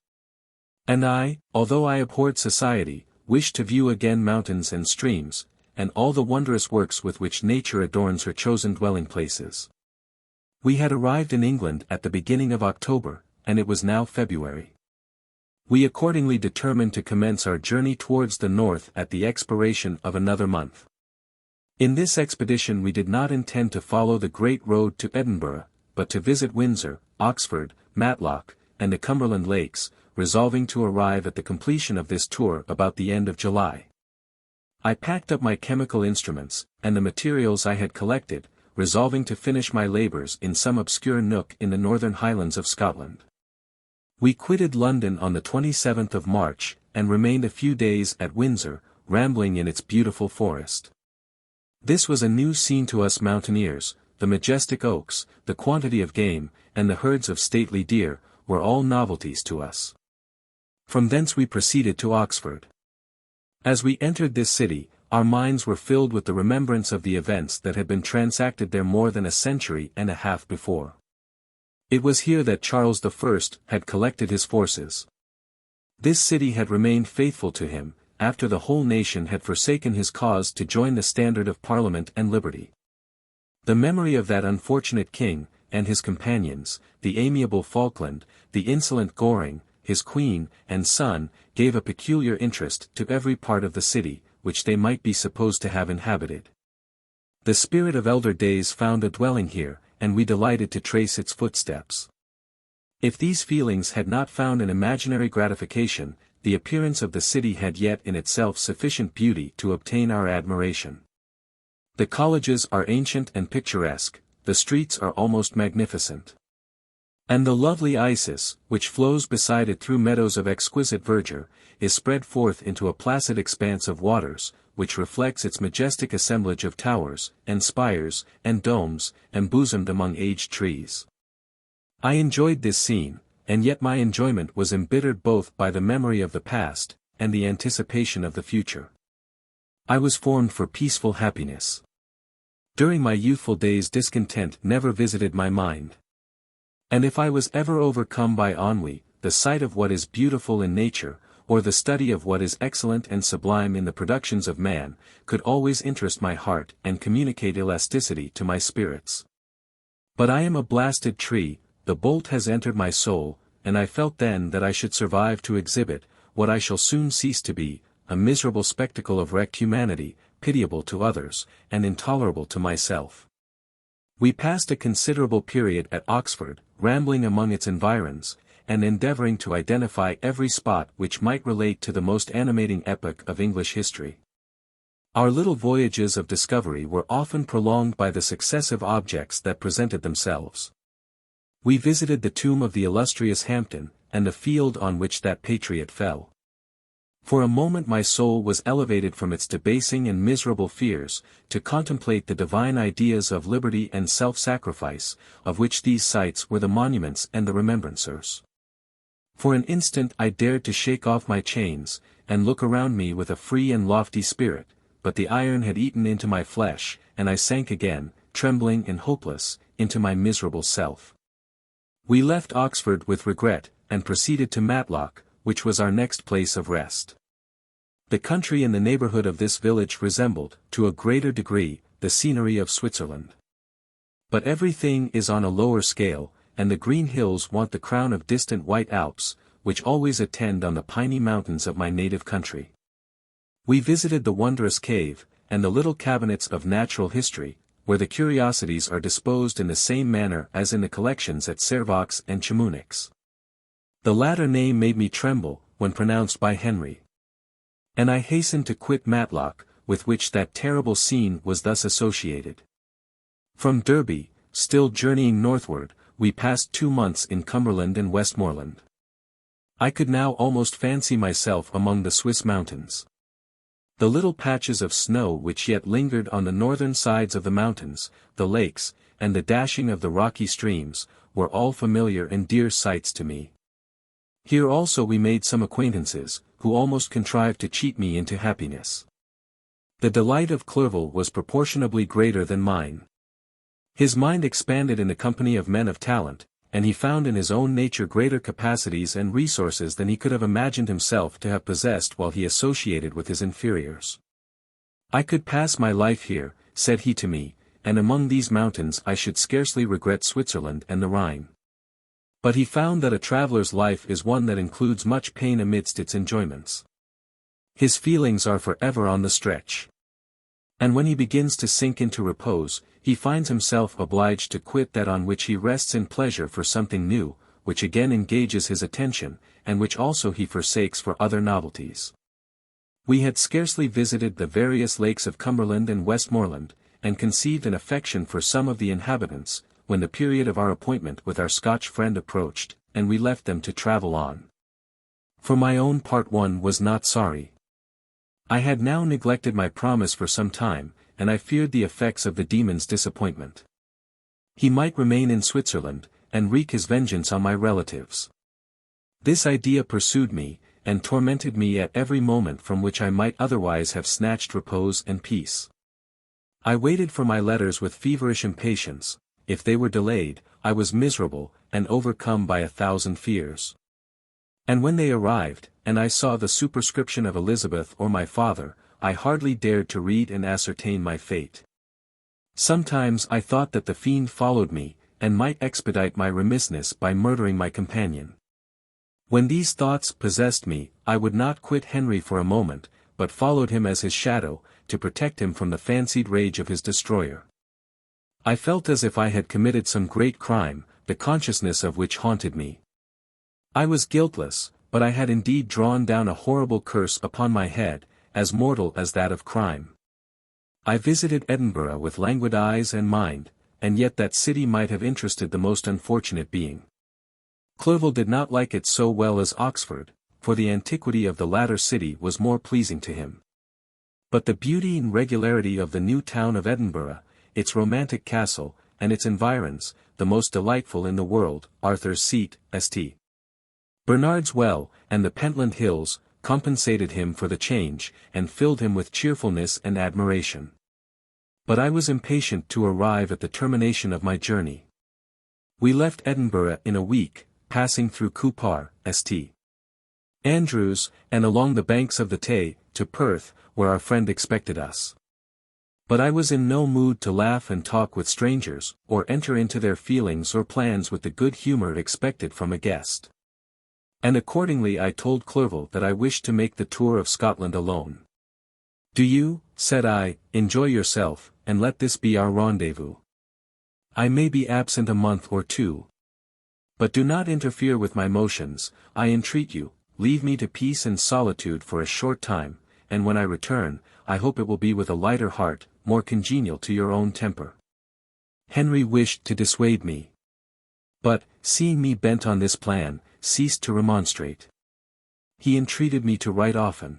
And I, although I abhorred society, wished to view again mountains and streams, and all the wondrous works with which nature adorns her chosen dwelling places. We had arrived in England at the beginning of October, and it was now February. We accordingly determined to commence our journey towards the north at the expiration of another month. In this expedition we did not intend to follow the great road to Edinburgh, but to visit Windsor, Oxford, Matlock, and the Cumberland Lakes, resolving to arrive at the completion of this tour about the end of July. I packed up my chemical instruments, and the materials I had collected, resolving to finish my labours in some obscure nook in the northern Highlands of Scotland. We quitted London on the 27th of March, and remained a few days at Windsor, rambling in its beautiful forest. This was a new scene to us mountaineers. The majestic oaks, the quantity of game, and the herds of stately deer, were all novelties to us. From thence we proceeded to Oxford. As we entered this city, our minds were filled with the remembrance of the events that had been transacted there more than a century and a half before. It was here that Charles I had collected his forces. This city had remained faithful to him, after the whole nation had forsaken his cause to join the standard of Parliament and liberty. The memory of that unfortunate king, and his companions, the amiable Falkland, the insolent Goring, his queen, and son, gave a peculiar interest to every part of the city, which they might be supposed to have inhabited. The spirit of elder days found a dwelling here, and we delighted to trace its footsteps. If these feelings had not found an imaginary gratification, the appearance of the city had yet in itself sufficient beauty to obtain our admiration. The colleges are ancient and picturesque, the streets are almost magnificent. And the lovely Isis, which flows beside it through meadows of exquisite verdure, is spread forth into a placid expanse of waters, which reflects its majestic assemblage of towers, and spires, and domes, embosomed among aged trees. I enjoyed this scene, and yet my enjoyment was embittered both by the memory of the past, and the anticipation of the future. I was formed for peaceful happiness. During my youthful days discontent never visited my mind. And if I was ever overcome by ennui, the sight of what is beautiful in nature, or the study of what is excellent and sublime in the productions of man, could always interest my heart and communicate elasticity to my spirits. But I am a blasted tree, the bolt has entered my soul, and I felt then that I should survive to exhibit, what I shall soon cease to be, a miserable spectacle of wrecked humanity, pitiable to others, and intolerable to myself. We passed a considerable period at Oxford, rambling among its environs, and endeavouring to identify every spot which might relate to the most animating epoch of English history. Our little voyages of discovery were often prolonged by the successive objects that presented themselves. We visited the tomb of the illustrious Hampden, and the field on which that patriot fell. For a moment my soul was elevated from its debasing and miserable fears, to contemplate the divine ideas of liberty and self-sacrifice, of which these sites were the monuments and the remembrancers. For an instant I dared to shake off my chains, and look around me with a free and lofty spirit, but the iron had eaten into my flesh, and I sank again, trembling and hopeless, into my miserable self. We left Oxford with regret, and proceeded to Matlock, which was our next place of rest. The country in the neighbourhood of this village resembled, to a greater degree, the scenery of Switzerland. But everything is on a lower scale, and the green hills want the crown of distant white Alps, which always attend on the piny mountains of my native country. We visited the wondrous cave, and the little cabinets of natural history, where the curiosities are disposed in the same manner as in the collections at Servox and Chamonix. The latter name made me tremble, when pronounced by Henry. And I hastened to quit Matlock, with which that terrible scene was thus associated. From Derby, still journeying northward, we passed 2 months in Cumberland and Westmoreland. I could now almost fancy myself among the Swiss mountains. The little patches of snow which yet lingered on the northern sides of the mountains, the lakes, and the dashing of the rocky streams, were all familiar and dear sights to me. Here also we made some acquaintances, who almost contrived to cheat me into happiness. The delight of Clerval was proportionably greater than mine. His mind expanded in the company of men of talent, and he found in his own nature greater capacities and resources than he could have imagined himself to have possessed while he associated with his inferiors. I could pass my life here, said he to me, and among these mountains I should scarcely regret Switzerland and the Rhine. But he found that a traveller's life is one that includes much pain amidst its enjoyments. His feelings are for ever on the stretch. And when he begins to sink into repose, he finds himself obliged to quit that on which he rests in pleasure for something new, which again engages his attention, and which also he forsakes for other novelties. We had scarcely visited the various lakes of Cumberland and Westmoreland, and conceived an affection for some of the inhabitants, when the period of our appointment with our Scotch friend approached, and we left them to travel on. For my own part, one was not sorry. I had now neglected my promise for some time, and I feared the effects of the demon's disappointment. He might remain in Switzerland, and wreak his vengeance on my relatives. This idea pursued me, and tormented me at every moment from which I might otherwise have snatched repose and peace. I waited for my letters with feverish impatience. If they were delayed, I was miserable, and overcome by 1,000 fears. And when they arrived, and I saw the superscription of Elizabeth or my father, I hardly dared to read and ascertain my fate. Sometimes I thought that the fiend followed me, and might expedite my remissness by murdering my companion. When these thoughts possessed me, I would not quit Henry for a moment, but followed him as his shadow, to protect him from the fancied rage of his destroyer. I felt as if I had committed some great crime, the consciousness of which haunted me. I was guiltless, but I had indeed drawn down a horrible curse upon my head, as mortal as that of crime. I visited Edinburgh with languid eyes and mind, and yet that city might have interested the most unfortunate being. Clerval did not like it so well as Oxford, for the antiquity of the latter city was more pleasing to him. But the beauty and regularity of the new town of Edinburgh, its romantic castle, and its environs, the most delightful in the world, Arthur's Seat, St. Bernard's Well, and the Pentland Hills, compensated him for the change, and filled him with cheerfulness and admiration. But I was impatient to arrive at the termination of my journey. We left Edinburgh in a week, passing through Cupar, St. Andrews, and along the banks of the Tay, to Perth, where our friend expected us. But I was in no mood to laugh and talk with strangers, or enter into their feelings or plans with the good humour expected from a guest. And accordingly I told Clerval that I wished to make the tour of Scotland alone. "Do you," said I, "enjoy yourself, and let this be our rendezvous. I may be absent a month or 2. But do not interfere with my motions, I entreat you, leave me to peace and solitude for a short time, and when I return, I hope it will be with a lighter heart, more congenial to your own temper." Henry wished to dissuade me. But, seeing me bent on this plan, ceased to remonstrate. He entreated me to write often.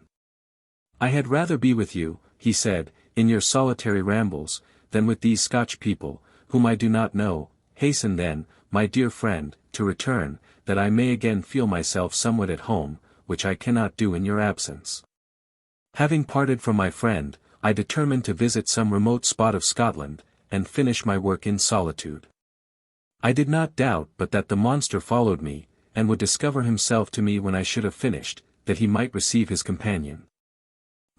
"I had rather be with you," he said, "in your solitary rambles, than with these Scotch people, whom I do not know. Hasten then, my dear friend, to return, that I may again feel myself somewhat at home, which I cannot do in your absence." Having parted from my friend, I determined to visit some remote spot of Scotland, and finish my work in solitude. I did not doubt but that the monster followed me, and would discover himself to me when I should have finished, that he might receive his companion.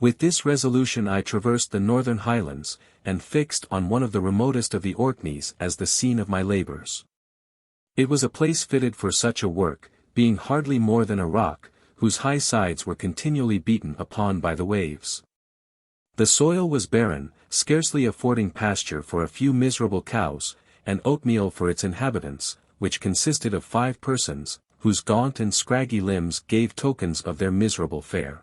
With this resolution I traversed the northern highlands, and fixed on one of the remotest of the Orkneys as the scene of my labours. It was a place fitted for such a work, being hardly more than a rock, whose high sides were continually beaten upon by the waves. The soil was barren, scarcely affording pasture for a few miserable cows, and oatmeal for its inhabitants, which consisted of 5 persons, whose gaunt and scraggy limbs gave tokens of their miserable fare.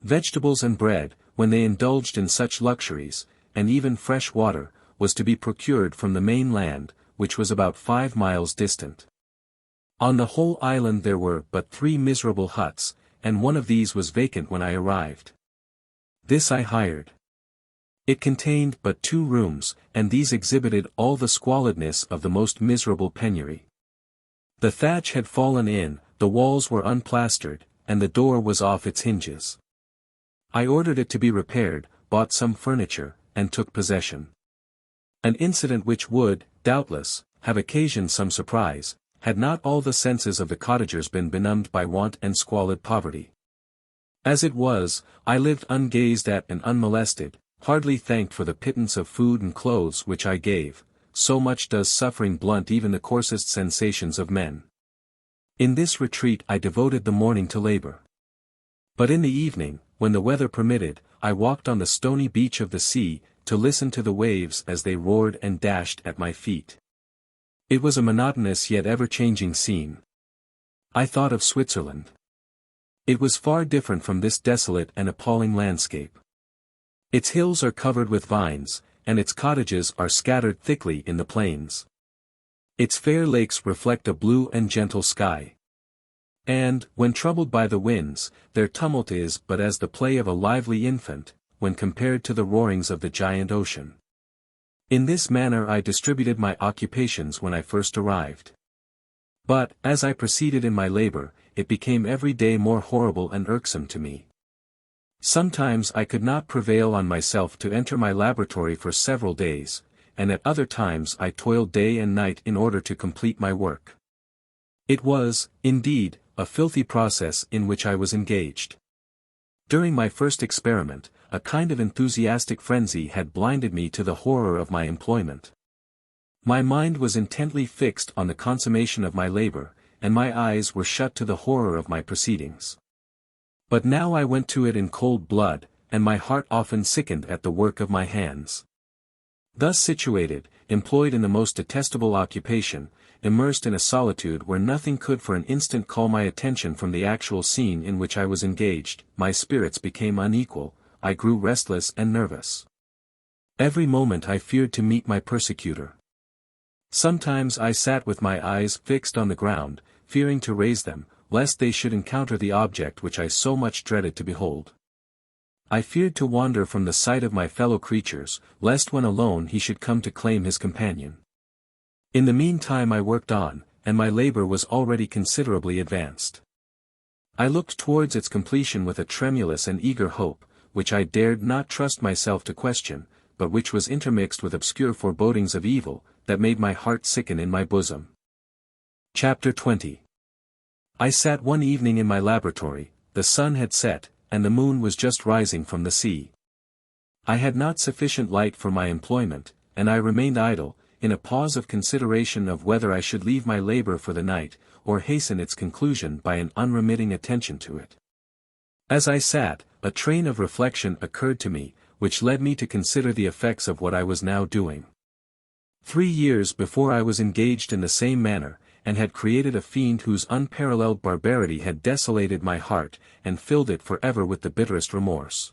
Vegetables and bread, when they indulged in such luxuries, and even fresh water, was to be procured from the main land, which was about 5 miles distant. On the whole island there were but 3 miserable huts, and one of these was vacant when I arrived. This I hired. It contained but 2 rooms, and these exhibited all the squalidness of the most miserable penury. The thatch had fallen in, the walls were unplastered, and the door was off its hinges. I ordered it to be repaired, bought some furniture, and took possession. An incident which would, doubtless, have occasioned some surprise, had not all the senses of the cottagers been benumbed by want and squalid poverty. As it was, I lived ungazed at and unmolested, hardly thanked for the pittance of food and clothes which I gave, so much does suffering blunt even the coarsest sensations of men. In this retreat I devoted the morning to labor. But in the evening, when the weather permitted, I walked on the stony beach of the sea, to listen to the waves as they roared and dashed at my feet. It was a monotonous yet ever-changing scene. I thought of Switzerland. It was far different from this desolate and appalling landscape. Its hills are covered with vines, and its cottages are scattered thickly in the plains. Its fair lakes reflect a blue and gentle sky. And, when troubled by the winds, their tumult is but as the play of a lively infant, when compared to the roarings of the giant ocean. In this manner I distributed my occupations when I first arrived. But, as I proceeded in my labor, it became every day more horrible and irksome to me. Sometimes I could not prevail on myself to enter my laboratory for several days, and at other times I toiled day and night in order to complete my work. It was, indeed, a filthy process in which I was engaged. During my first experiment, a kind of enthusiastic frenzy had blinded me to the horror of my employment. My mind was intently fixed on the consummation of my labor, and my eyes were shut to the horror of my proceedings. But now I went to it in cold blood, and my heart often sickened at the work of my hands. Thus situated, employed in the most detestable occupation, immersed in a solitude where nothing could for an instant call my attention from the actual scene in which I was engaged, my spirits became unequal, I grew restless and nervous. Every moment I feared to meet my persecutor. Sometimes I sat with my eyes fixed on the ground, fearing to raise them, lest they should encounter the object which I so much dreaded to behold. I feared to wander from the sight of my fellow creatures, lest when alone he should come to claim his companion. In the meantime I worked on, and my labor was already considerably advanced. I looked towards its completion with a tremulous and eager hope, which I dared not trust myself to question, but which was intermixed with obscure forebodings of evil, that made my heart sicken in my bosom. Chapter 20. I sat one evening in my laboratory, the sun had set, and the moon was just rising from the sea. I had not sufficient light for my employment, and I remained idle, in a pause of consideration of whether I should leave my labor for the night, or hasten its conclusion by an unremitting attention to it. As I sat, a train of reflection occurred to me, which led me to consider the effects of what I was now doing. 3 years before I was engaged in the same manner, and had created a fiend whose unparalleled barbarity had desolated my heart, and filled it forever with the bitterest remorse.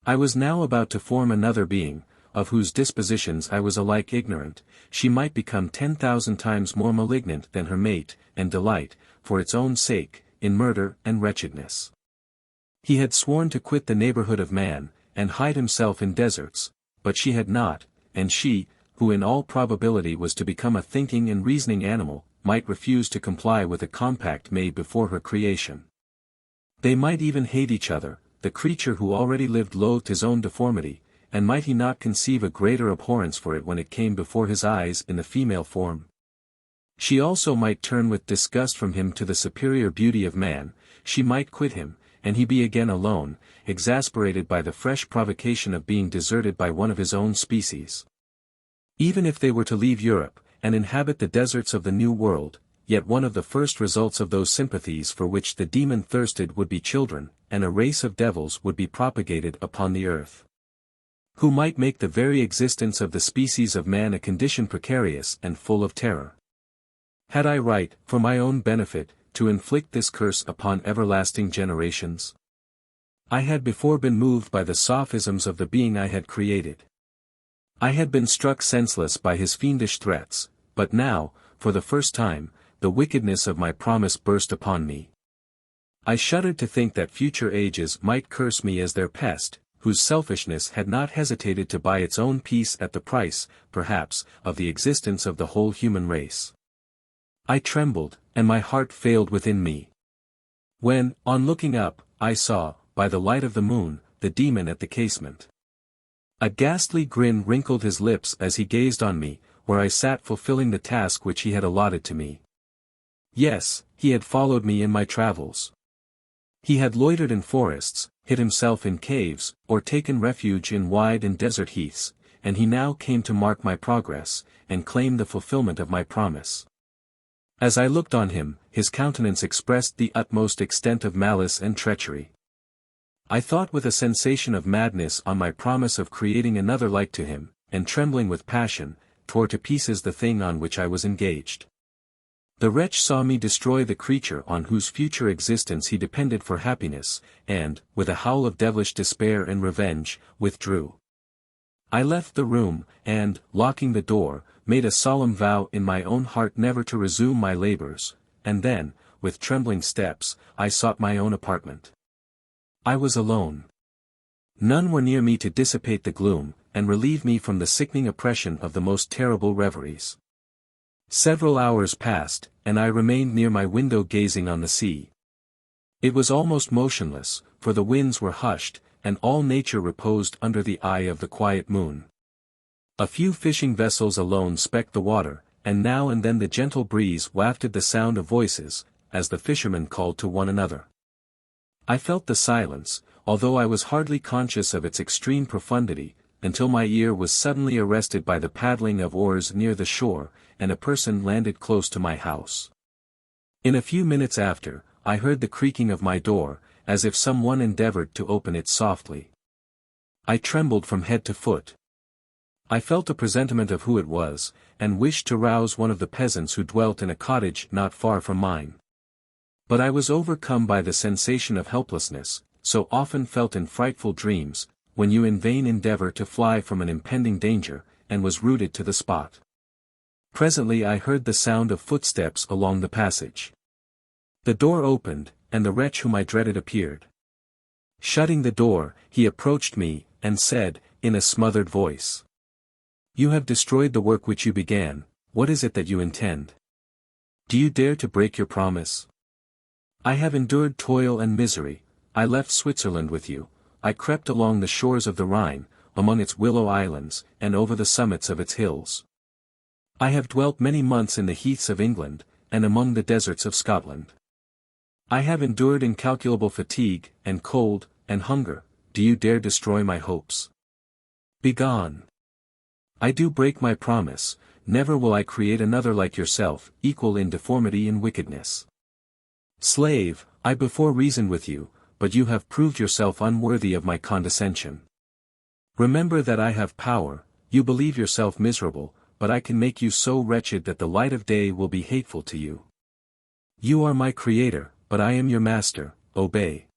I was now about to form another being, of whose dispositions I was alike ignorant. She might become 10,000 times more malignant than her mate, and delight, for its own sake, in murder and wretchedness. He had sworn to quit the neighborhood of man, and hide himself in deserts, but she had not, and she, who in all probability was to become a thinking and reasoning animal, might refuse to comply with a compact made before her creation. They might even hate each other, the creature who already lived loathed his own deformity, and might he not conceive a greater abhorrence for it when it came before his eyes in the female form? She also might turn with disgust from him to the superior beauty of man, she might quit him, and he be again alone, exasperated by the fresh provocation of being deserted by one of his own species. Even if they were to leave Europe, and inhabit the deserts of the New World, yet one of the first results of those sympathies for which the demon thirsted would be children, and a race of devils would be propagated upon the earth, who might make the very existence of the species of man a condition precarious and full of terror. Had I right, for my own benefit, to inflict this curse upon everlasting generations? I had before been moved by the sophisms of the being I had created. I had been struck senseless by his fiendish threats, but now, for the first time, the wickedness of my promise burst upon me. I shuddered to think that future ages might curse me as their pest, whose selfishness had not hesitated to buy its own peace at the price, perhaps, of the existence of the whole human race. I trembled, and my heart failed within me. When, on looking up, I saw, by the light of the moon, the demon at the casement. A ghastly grin wrinkled his lips as he gazed on me, where I sat fulfilling the task which he had allotted to me. Yes, he had followed me in my travels. He had loitered in forests, hid himself in caves, or taken refuge in wide and desert heaths, and he now came to mark my progress, and claim the fulfillment of my promise. As I looked on him, his countenance expressed the utmost extent of malice and treachery. I thought with a sensation of madness on my promise of creating another like to him, and trembling with passion, tore to pieces the thing on which I was engaged. The wretch saw me destroy the creature on whose future existence he depended for happiness, and, with a howl of devilish despair and revenge, withdrew. I left the room, and, locking the door, made a solemn vow in my own heart never to resume my labors, and then, with trembling steps, I sought my own apartment. I was alone. None were near me to dissipate the gloom, and relieve me from the sickening oppression of the most terrible reveries. Several hours passed, and I remained near my window gazing on the sea. It was almost motionless, for the winds were hushed, and all nature reposed under the eye of the quiet moon. A few fishing vessels alone specked the water, and now and then the gentle breeze wafted the sound of voices, as the fishermen called to one another. I felt the silence, although I was hardly conscious of its extreme profundity, until my ear was suddenly arrested by the paddling of oars near the shore, and a person landed close to my house. In a few minutes after, I heard the creaking of my door, as if some one endeavored to open it softly. I trembled from head to foot. I felt a presentiment of who it was, and wished to rouse one of the peasants who dwelt in a cottage not far from mine. But I was overcome by the sensation of helplessness, so often felt in frightful dreams, when you in vain endeavor to fly from an impending danger, and was rooted to the spot. Presently I heard the sound of footsteps along the passage. The door opened, and the wretch whom I dreaded appeared. Shutting the door, he approached me, and said, in a smothered voice, "You have destroyed the work which you began, what is it that you intend? Do you dare to break your promise? I have endured toil and misery, I left Switzerland with you, I crept along the shores of the Rhine, among its willow islands, and over the summits of its hills. I have dwelt many months in the heaths of England, and among the deserts of Scotland. I have endured incalculable fatigue, and cold, and hunger, do you dare destroy my hopes? Begone! I do break my promise, never will I create another like yourself, equal in deformity and wickedness. Slave, I before reasoned with you, but you have proved yourself unworthy of my condescension. Remember that I have power, you believe yourself miserable, but I can make you so wretched that the light of day will be hateful to you. You are my creator, but I am your master, obey.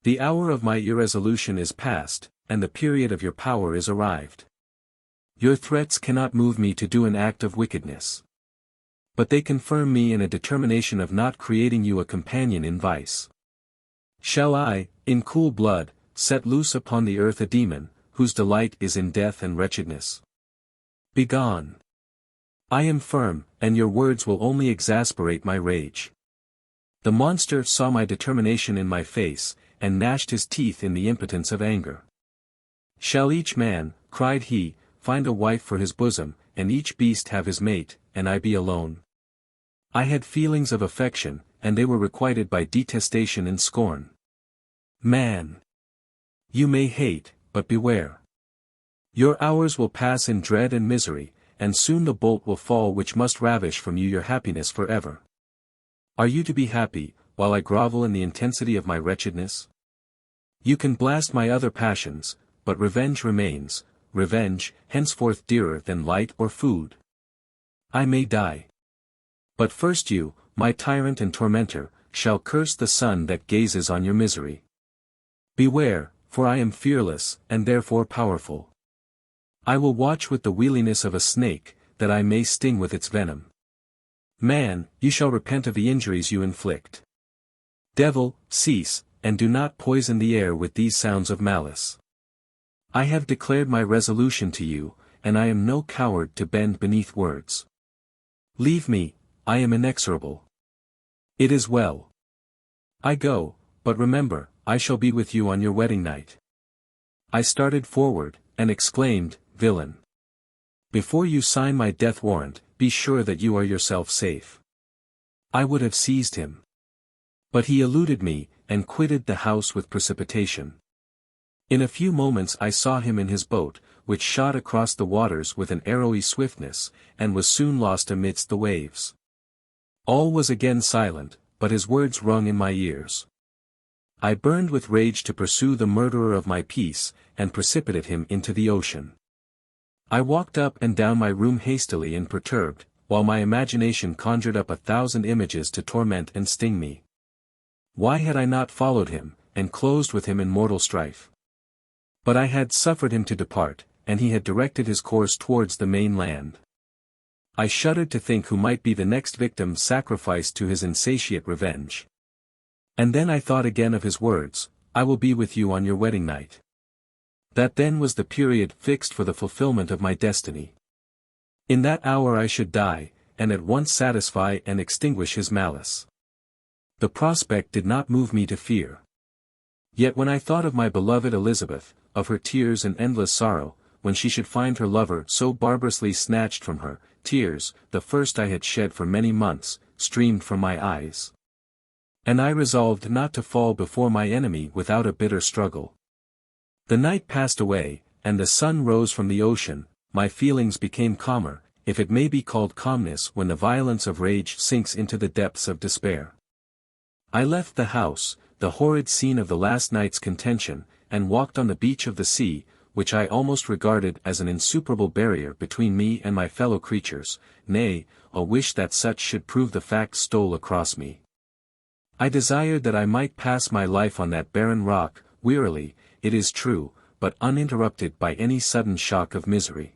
The hour of my irresolution is past, and the period of your power is arrived. Your threats cannot move me to do an act of wickedness. But they confirm me in a determination of not creating you a companion in vice. Shall I, in cool blood, set loose upon the earth a demon, whose delight is in death and wretchedness? Begone! I am firm, and your words will only exasperate my rage. The monster saw my determination in my face, and gnashed his teeth in the impotence of anger. Shall each man, cried he, find a wife for his bosom, and each beast have his mate, and I be alone? I had feelings of affection, and they were requited by detestation and scorn. Man! You may hate, but beware. Your hours will pass in dread and misery, and soon the bolt will fall which must ravish from you your happiness forever. Are you to be happy, while I grovel in the intensity of my wretchedness? You can blast my other passions, but revenge remains, revenge, henceforth dearer than light or food. I may die. But first you, my tyrant and tormentor, shall curse the sun that gazes on your misery. Beware, for I am fearless, and therefore powerful. I will watch with the wheeliness of a snake, that I may sting with its venom. Man, you shall repent of the injuries you inflict. Devil, cease, and do not poison the air with these sounds of malice. I have declared my resolution to you, and I am no coward to bend beneath words. Leave me, I am inexorable. It is well. I go, but remember, I shall be with you on your wedding night. I started forward, and exclaimed, Villain! Before you sign my death warrant, be sure that you are yourself safe. I would have seized him. But he eluded me, and quitted the house with precipitation. In a few moments I saw him in his boat, which shot across the waters with an arrowy swiftness, and was soon lost amidst the waves. All was again silent, but his words rung in my ears. I burned with rage to pursue the murderer of my peace, and precipitate him into the ocean. I walked up and down my room hastily and perturbed, while my imagination conjured up 1,000 images to torment and sting me. Why had I not followed him, and closed with him in mortal strife? But I had suffered him to depart, and he had directed his course towards the main land. I shuddered to think who might be the next victim sacrificed to his insatiate revenge. And then I thought again of his words, I will be with you on your wedding night. That then was the period fixed for the fulfillment of my destiny. In that hour I should die, and at once satisfy and extinguish his malice. The prospect did not move me to fear. Yet when I thought of my beloved Elizabeth, of her tears and endless sorrow, when she should find her lover so barbarously snatched from her, tears, the first I had shed for many months, streamed from my eyes. And I resolved not to fall before my enemy without a bitter struggle. The night passed away, and the sun rose from the ocean. My feelings became calmer, if it may be called calmness when the violence of rage sinks into the depths of despair. I left the house, the horrid scene of the last night's contention, and walked on the beach of the sea, which I almost regarded as an insuperable barrier between me and my fellow creatures. Nay, a wish that such should prove the fact stole across me. I desired that I might pass my life on that barren rock, wearily, it is true, but uninterrupted by any sudden shock of misery.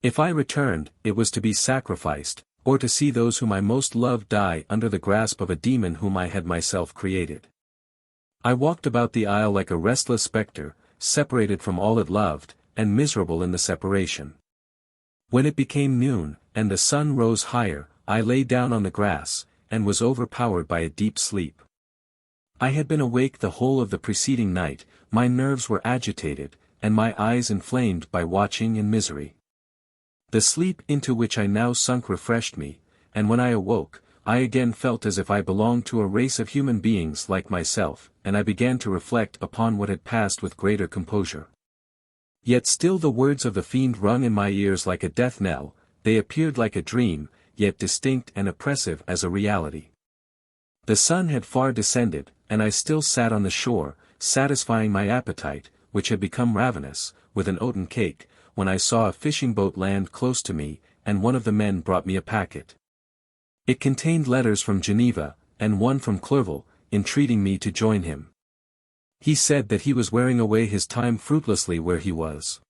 If I returned, it was to be sacrificed, or to see those whom I most loved die under the grasp of a demon whom I had myself created. I walked about the isle like a restless spectre, separated from all it loved, and miserable in the separation. When it became noon, and the sun rose higher, I lay down on the grass, and was overpowered by a deep sleep. I had been awake the whole of the preceding night, my nerves were agitated, and my eyes inflamed by watching and misery. The sleep into which I now sunk refreshed me, and when I awoke, I again felt as if I belonged to a race of human beings like myself, and I began to reflect upon what had passed with greater composure. Yet still the words of the fiend rung in my ears like a death knell, they appeared like a dream, yet distinct and oppressive as a reality. The sun had far descended, and I still sat on the shore, satisfying my appetite, which had become ravenous, with an oaten cake, when I saw a fishing boat land close to me, and one of the men brought me a packet. It contained letters from Geneva, and one from Clerval, entreating me to join him. He said that he was wearing away his time fruitlessly where he was.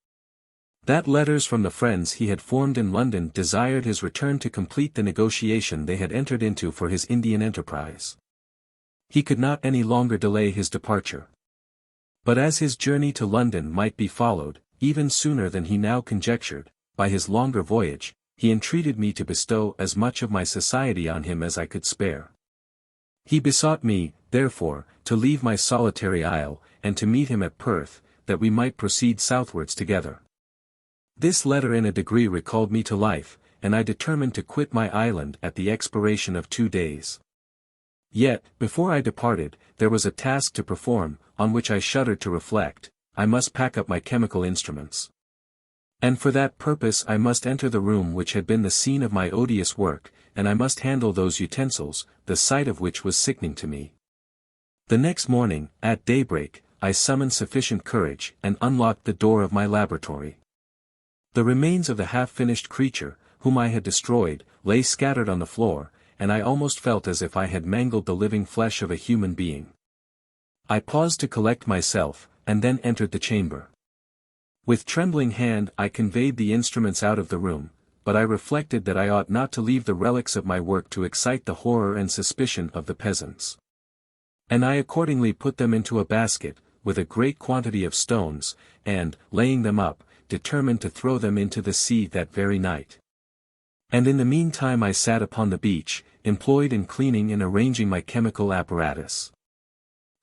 That letters from the friends he had formed in London desired his return to complete the negotiation they had entered into for his Indian enterprise. He could not any longer delay his departure. But as his journey to London might be followed, even sooner than he now conjectured, by his longer voyage, he entreated me to bestow as much of my society on him as I could spare. He besought me, therefore, to leave my solitary isle, and to meet him at Perth, that we might proceed southwards together. This letter in a degree recalled me to life, and I determined to quit my island at the expiration of 2 days. Yet, before I departed, there was a task to perform, on which I shuddered to reflect. I must pack up my chemical instruments. And for that purpose I must enter the room which had been the scene of my odious work, and I must handle those utensils, the sight of which was sickening to me. The next morning, at daybreak, I summoned sufficient courage, and unlocked the door of my laboratory. The remains of the half-finished creature, whom I had destroyed, lay scattered on the floor, and I almost felt as if I had mangled the living flesh of a human being. I paused to collect myself, and then entered the chamber. With trembling hand I conveyed the instruments out of the room, but I reflected that I ought not to leave the relics of my work to excite the horror and suspicion of the peasants. And I accordingly put them into a basket, with a great quantity of stones, and, laying them up, determined to throw them into the sea that very night. And in the meantime I sat upon the beach, employed in cleaning and arranging my chemical apparatus.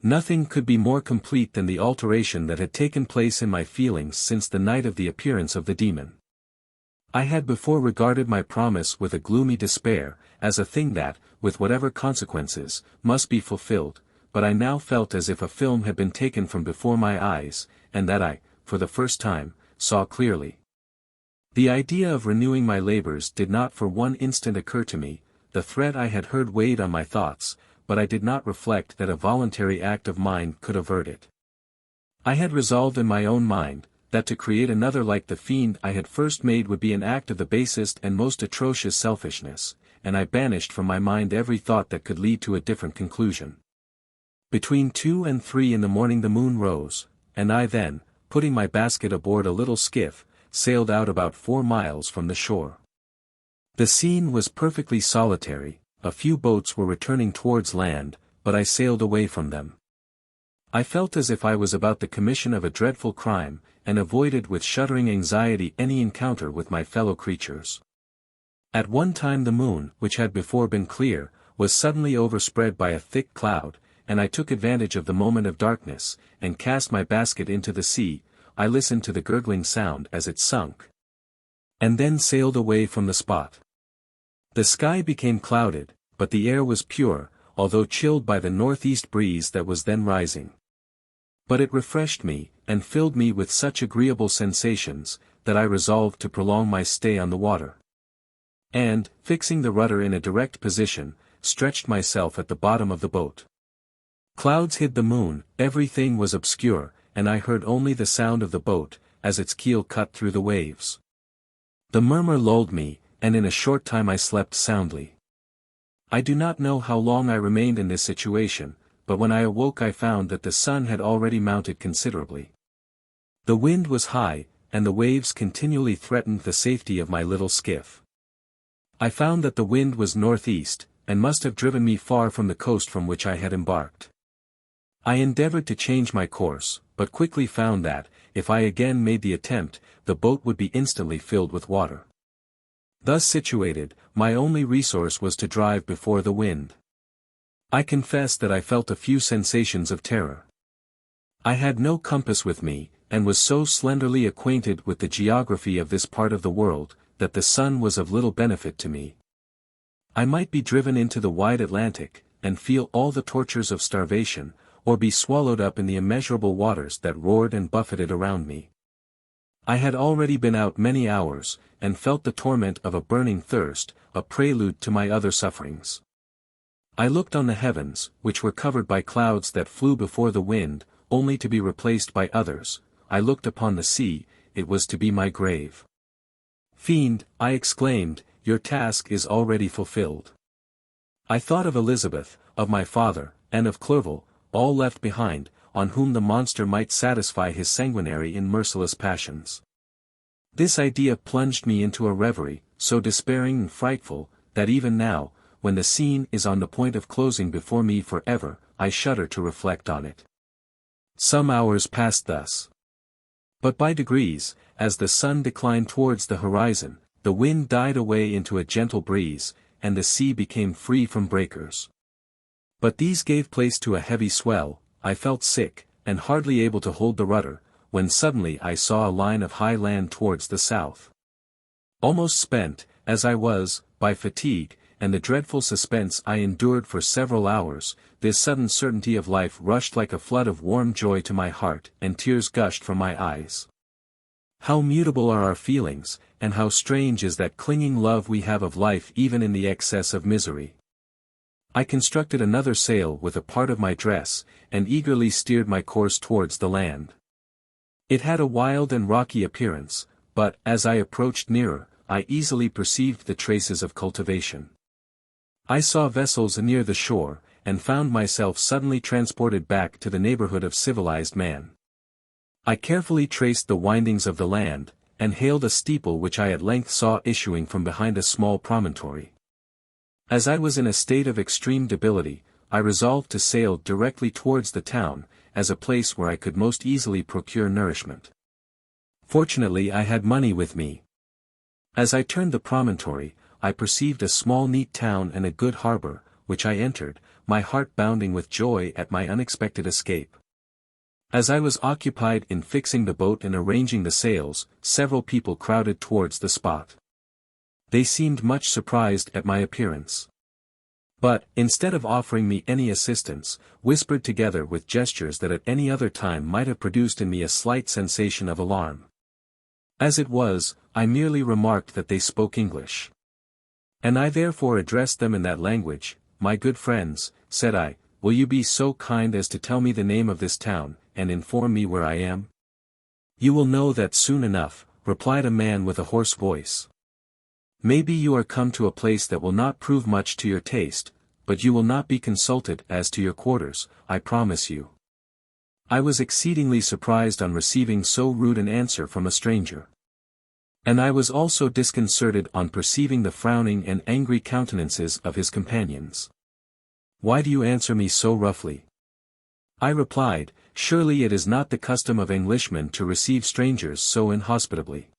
Nothing could be more complete than the alteration that had taken place in my feelings since the night of the appearance of the demon. I had before regarded my promise with a gloomy despair, as a thing that, with whatever consequences, must be fulfilled, but I now felt as if a film had been taken from before my eyes, and that I, for the first time, saw clearly. The idea of renewing my labors did not for one instant occur to me, the threat I had heard weighed on my thoughts, but I did not reflect that a voluntary act of mine could avert it. I had resolved in my own mind, that to create another like the fiend I had first made would be an act of the basest and most atrocious selfishness, and I banished from my mind every thought that could lead to a different conclusion. Between 2 and 3 in the morning the moon rose, and I then, putting my basket aboard a little skiff, sailed out about 4 miles from the shore. The scene was perfectly solitary, a few boats were returning towards land, but I sailed away from them. I felt as if I was about the commission of a dreadful crime, and avoided with shuddering anxiety any encounter with my fellow creatures. At one time the moon, which had before been clear, was suddenly overspread by a thick cloud, and I took advantage of the moment of darkness, and cast my basket into the sea. I listened to the gurgling sound as it sunk, and then sailed away from the spot. The sky became clouded, but the air was pure, although chilled by the northeast breeze that was then rising. But it refreshed me, and filled me with such agreeable sensations, that I resolved to prolong my stay on the water. And, fixing the rudder in a direct position, stretched myself at the bottom of the boat. Clouds hid the moon, everything was obscure, and I heard only the sound of the boat, as its keel cut through the waves. The murmur lulled me, and in a short time I slept soundly. I do not know how long I remained in this situation, but when I awoke I found that the sun had already mounted considerably. The wind was high, and the waves continually threatened the safety of my little skiff. I found that the wind was northeast, and must have driven me far from the coast from which I had embarked. I endeavored to change my course, but quickly found that, if I again made the attempt, the boat would be instantly filled with water. Thus situated, my only resource was to drive before the wind. I confess that I felt a few sensations of terror. I had no compass with me, and was so slenderly acquainted with the geography of this part of the world, that the sun was of little benefit to me. I might be driven into the wide Atlantic, and feel all the tortures of starvation, or be swallowed up in the immeasurable waters that roared and buffeted around me. I had already been out many hours, and felt the torment of a burning thirst, a prelude to my other sufferings. I looked on the heavens, which were covered by clouds that flew before the wind, only to be replaced by others. I looked upon the sea, it was to be my grave. Fiend, I exclaimed, your task is already fulfilled. I thought of Elizabeth, of my father, and of Clerval, all left behind, on whom the monster might satisfy his sanguinary and merciless passions. This idea plunged me into a reverie, so despairing and frightful, that even now, when the scene is on the point of closing before me for ever, I shudder to reflect on it. Some hours passed thus. But by degrees, as the sun declined towards the horizon, the wind died away into a gentle breeze, and the sea became free from breakers. But these gave place to a heavy swell. I felt sick, and hardly able to hold the rudder, when suddenly I saw a line of high land towards the south. Almost spent, as I was, by fatigue, and the dreadful suspense I endured for several hours, this sudden certainty of life rushed like a flood of warm joy to my heart, and tears gushed from my eyes. How mutable are our feelings, and how strange is that clinging love we have of life even in the excess of misery. I constructed another sail with a part of my dress, and eagerly steered my course towards the land. It had a wild and rocky appearance, but, as I approached nearer, I easily perceived the traces of cultivation. I saw vessels near the shore, and found myself suddenly transported back to the neighborhood of civilized man. I carefully traced the windings of the land, and hailed a steeple which I at length saw issuing from behind a small promontory. As I was in a state of extreme debility, I resolved to sail directly towards the town, as a place where I could most easily procure nourishment. Fortunately I had money with me. As I turned the promontory, I perceived a small neat town and a good harbor, which I entered, my heart bounding with joy at my unexpected escape. As I was occupied in fixing the boat and arranging the sails, several people crowded towards the spot. They seemed much surprised at my appearance. But, instead of offering me any assistance, whispered together with gestures that at any other time might have produced in me a slight sensation of alarm. As it was, I merely remarked that they spoke English. And I therefore addressed them in that language. "My good friends," said I, "will you be so kind as to tell me the name of this town, and inform me where I am?" "You will know that soon enough," replied a man with a hoarse voice. "Maybe you are come to a place that will not prove much to your taste, but you will not be consulted as to your quarters, I promise you." I was exceedingly surprised on receiving so rude an answer from a stranger. And I was also disconcerted on perceiving the frowning and angry countenances of his companions. "Why do you answer me so roughly?" I replied, "Surely it is not the custom of Englishmen to receive strangers so inhospitably."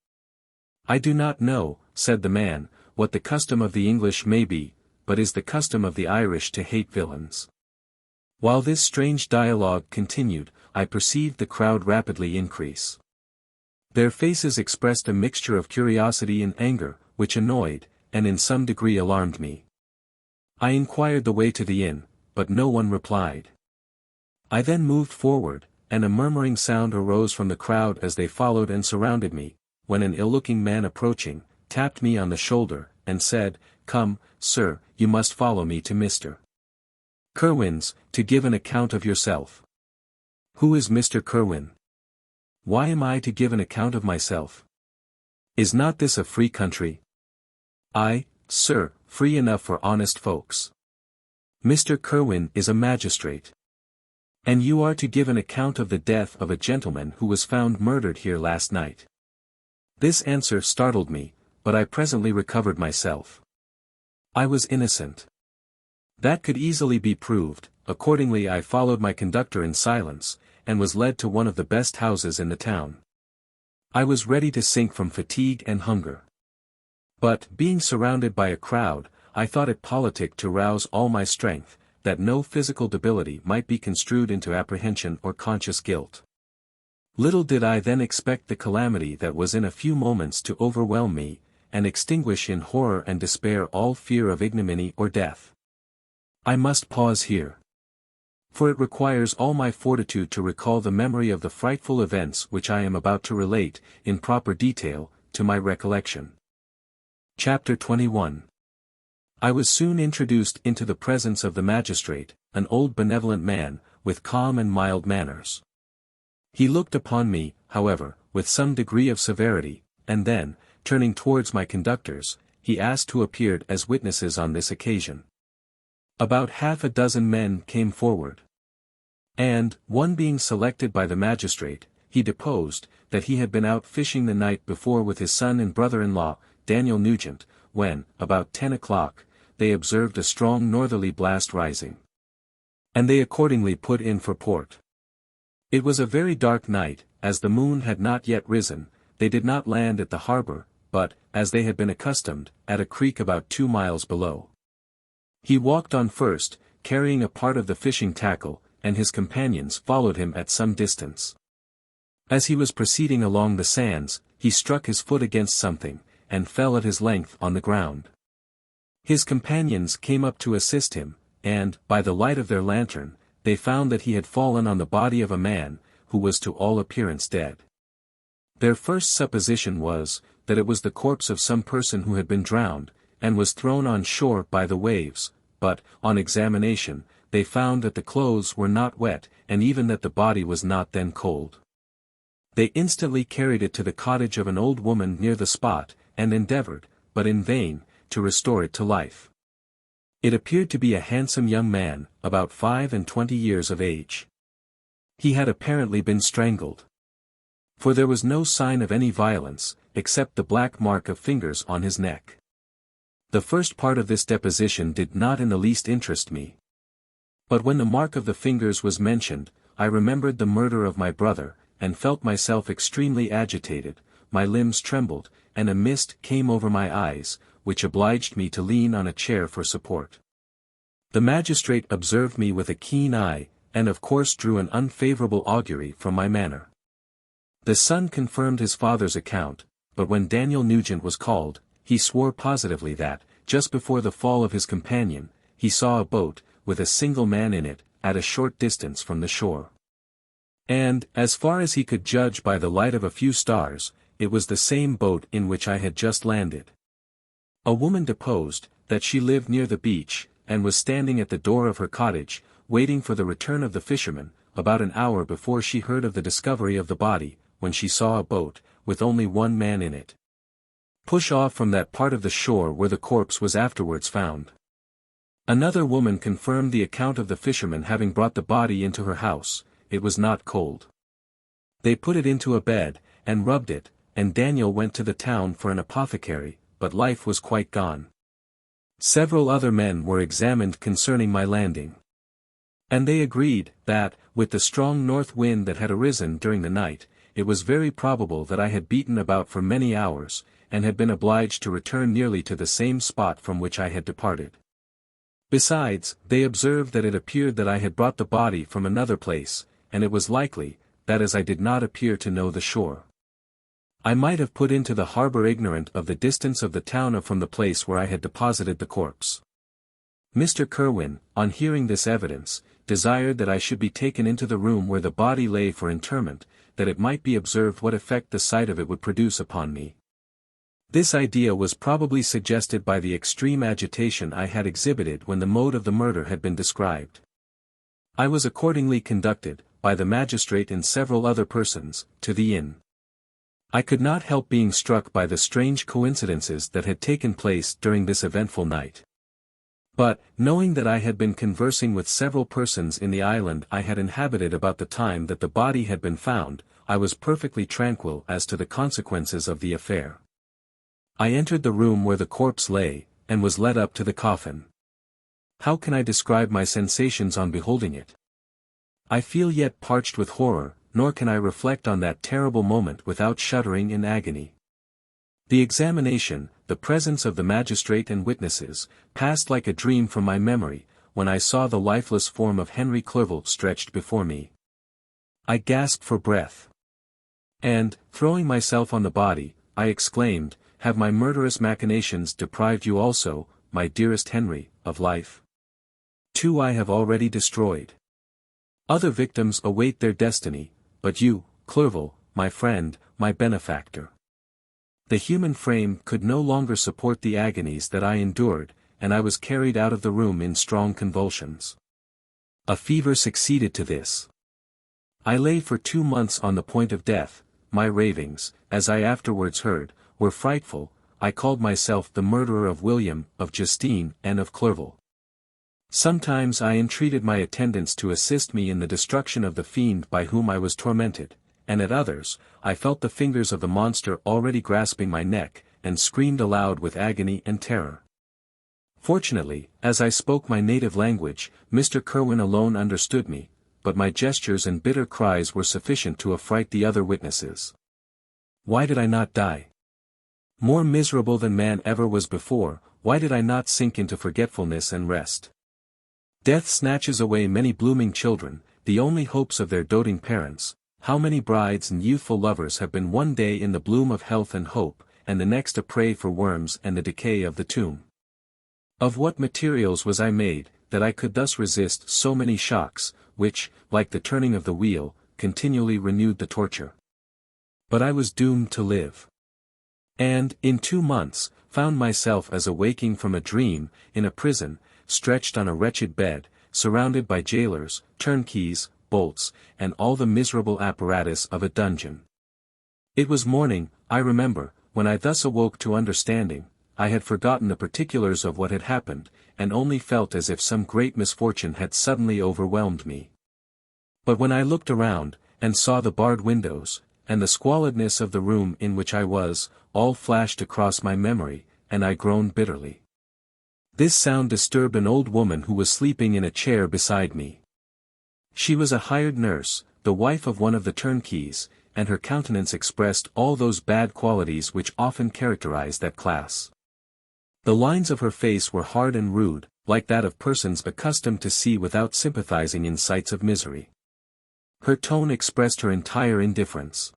"I do not know," said the man, "what the custom of the English may be, but is the custom of the Irish to hate villains." While this strange dialogue continued, I perceived the crowd rapidly increase. Their faces expressed a mixture of curiosity and anger, which annoyed, and in some degree alarmed me. I inquired the way to the inn, but no one replied. I then moved forward, and a murmuring sound arose from the crowd as they followed and surrounded me, when an ill-looking man approaching, tapped me on the shoulder, and said, "Come, sir, you must follow me to Mr. Kerwin's, to give an account of yourself." "Who is Mr. Kerwin? Why am I to give an account of myself? Is not this a free country?" "Aye, sir, free enough for honest folks. Mr. Kerwin is a magistrate. And you are to give an account of the death of a gentleman who was found murdered here last night." This answer startled me, but I presently recovered myself. I was innocent. That could easily be proved. Accordingly I followed my conductor in silence, and was led to one of the best houses in the town. I was ready to sink from fatigue and hunger. But, being surrounded by a crowd, I thought it politic to rouse all my strength, that no physical debility might be construed into apprehension or conscious guilt. Little did I then expect the calamity that was in a few moments to overwhelm me, and extinguish in horror and despair all fear of ignominy or death. I must pause here. For it requires all my fortitude to recall the memory of the frightful events which I am about to relate, in proper detail, to my recollection. Chapter 21. I was soon introduced into the presence of the magistrate, an old benevolent man, with calm and mild manners. He looked upon me, however, with some degree of severity, and then, turning towards my conductors, he asked who appeared as witnesses on this occasion. About half a dozen men came forward. And, one being selected by the magistrate, he deposed, that he had been out fishing the night before with his son and brother-in-law, Daniel Nugent, when, about 10 o'clock, they observed a strong northerly blast rising. And they accordingly put in for port. It was a very dark night, as the moon had not yet risen. They did not land at the harbor, but, as they had been accustomed, at a creek about 2 miles below. He walked on first, carrying a part of the fishing tackle, and his companions followed him at some distance. As he was proceeding along the sands, he struck his foot against something, and fell at his length on the ground. His companions came up to assist him, and, by the light of their lantern, they found that he had fallen on the body of a man, who was to all appearance dead. Their first supposition was, that it was the corpse of some person who had been drowned, and was thrown on shore by the waves, but, on examination, they found that the clothes were not wet, and even that the body was not then cold. They instantly carried it to the cottage of an old woman near the spot, and endeavored, but in vain, to restore it to life. It appeared to be a handsome young man, about 25 years of age. He had apparently been strangled. For there was no sign of any violence, except the black mark of fingers on his neck. The first part of this deposition did not in the least interest me. But when the mark of the fingers was mentioned, I remembered the murder of my brother, and felt myself extremely agitated, my limbs trembled, and a mist came over my eyes, which obliged me to lean on a chair for support. The magistrate observed me with a keen eye, and of course drew an unfavorable augury from my manner. The son confirmed his father's account, but when Daniel Nugent was called, he swore positively that, just before the fall of his companion, he saw a boat, with a single man in it, at a short distance from the shore. And, as far as he could judge by the light of a few stars, it was the same boat in which I had just landed. A woman deposed, that she lived near the beach, and was standing at the door of her cottage, waiting for the return of the fisherman, about an hour before she heard of the discovery of the body, when she saw a boat, with only one man in it, push off from that part of the shore where the corpse was afterwards found. Another woman confirmed the account of the fisherman having brought the body into her house. It was not cold. They put it into a bed, and rubbed it, and Daniel went to the town for an apothecary, but life was quite gone. Several other men were examined concerning my landing. And they agreed, that, with the strong north wind that had arisen during the night, it was very probable that I had beaten about for many hours, and had been obliged to return nearly to the same spot from which I had departed. Besides, they observed that it appeared that I had brought the body from another place, and it was likely, that as I did not appear to know the shore, I might have put into the harbor ignorant of the distance of the town from the place where I had deposited the corpse. Mr. Kerwin, on hearing this evidence, desired that I should be taken into the room where the body lay for interment, that it might be observed what effect the sight of it would produce upon me. This idea was probably suggested by the extreme agitation I had exhibited when the mode of the murder had been described. I was accordingly conducted, by the magistrate and several other persons, to the inn. I could not help being struck by the strange coincidences that had taken place during this eventful night. But, knowing that I had been conversing with several persons in the island I had inhabited about the time that the body had been found, I was perfectly tranquil as to the consequences of the affair. I entered the room where the corpse lay, and was led up to the coffin. How can I describe my sensations on beholding it? I feel yet parched with horror, nor can I reflect on that terrible moment without shuddering in agony. The examination, the presence of the magistrate and witnesses, passed like a dream from my memory, when I saw the lifeless form of Henry Clerval stretched before me. I gasped for breath. And, throwing myself on the body, I exclaimed, "Have my murderous machinations deprived you also, my dearest Henry, of life? 2 I have already destroyed. Other victims await their destiny, but you, Clerval, my friend, my benefactor." The human frame could no longer support the agonies that I endured, and I was carried out of the room in strong convulsions. A fever succeeded to this. I lay for 2 months on the point of death. My ravings, as I afterwards heard, were frightful. I called myself the murderer of William, of Justine, and of Clerval. Sometimes I entreated my attendants to assist me in the destruction of the fiend by whom I was tormented, and at others, I felt the fingers of the monster already grasping my neck, and screamed aloud with agony and terror. Fortunately, as I spoke my native language, Mr. Kerwin alone understood me, but my gestures and bitter cries were sufficient to affright the other witnesses. Why did I not die? More miserable than man ever was before, why did I not sink into forgetfulness and rest? Death snatches away many blooming children, the only hopes of their doting parents. How many brides and youthful lovers have been one day in the bloom of health and hope, and the next a prey for worms and the decay of the tomb? Of what materials was I made, that I could thus resist so many shocks, which, like the turning of the wheel, continually renewed the torture? But I was doomed to live. And, in 2 months, found myself as awaking from a dream, in a prison, stretched on a wretched bed, surrounded by jailers, turnkeys, bolts, and all the miserable apparatus of a dungeon. It was morning, I remember, when I thus awoke to understanding. I had forgotten the particulars of what had happened, and only felt as if some great misfortune had suddenly overwhelmed me. But when I looked around, and saw the barred windows, and the squalidness of the room in which I was, all flashed across my memory, and I groaned bitterly. This sound disturbed an old woman who was sleeping in a chair beside me. She was a hired nurse, the wife of one of the turnkeys, and her countenance expressed all those bad qualities which often characterize that class. The lines of her face were hard and rude, like that of persons accustomed to see without sympathizing in sights of misery. Her tone expressed her entire indifference.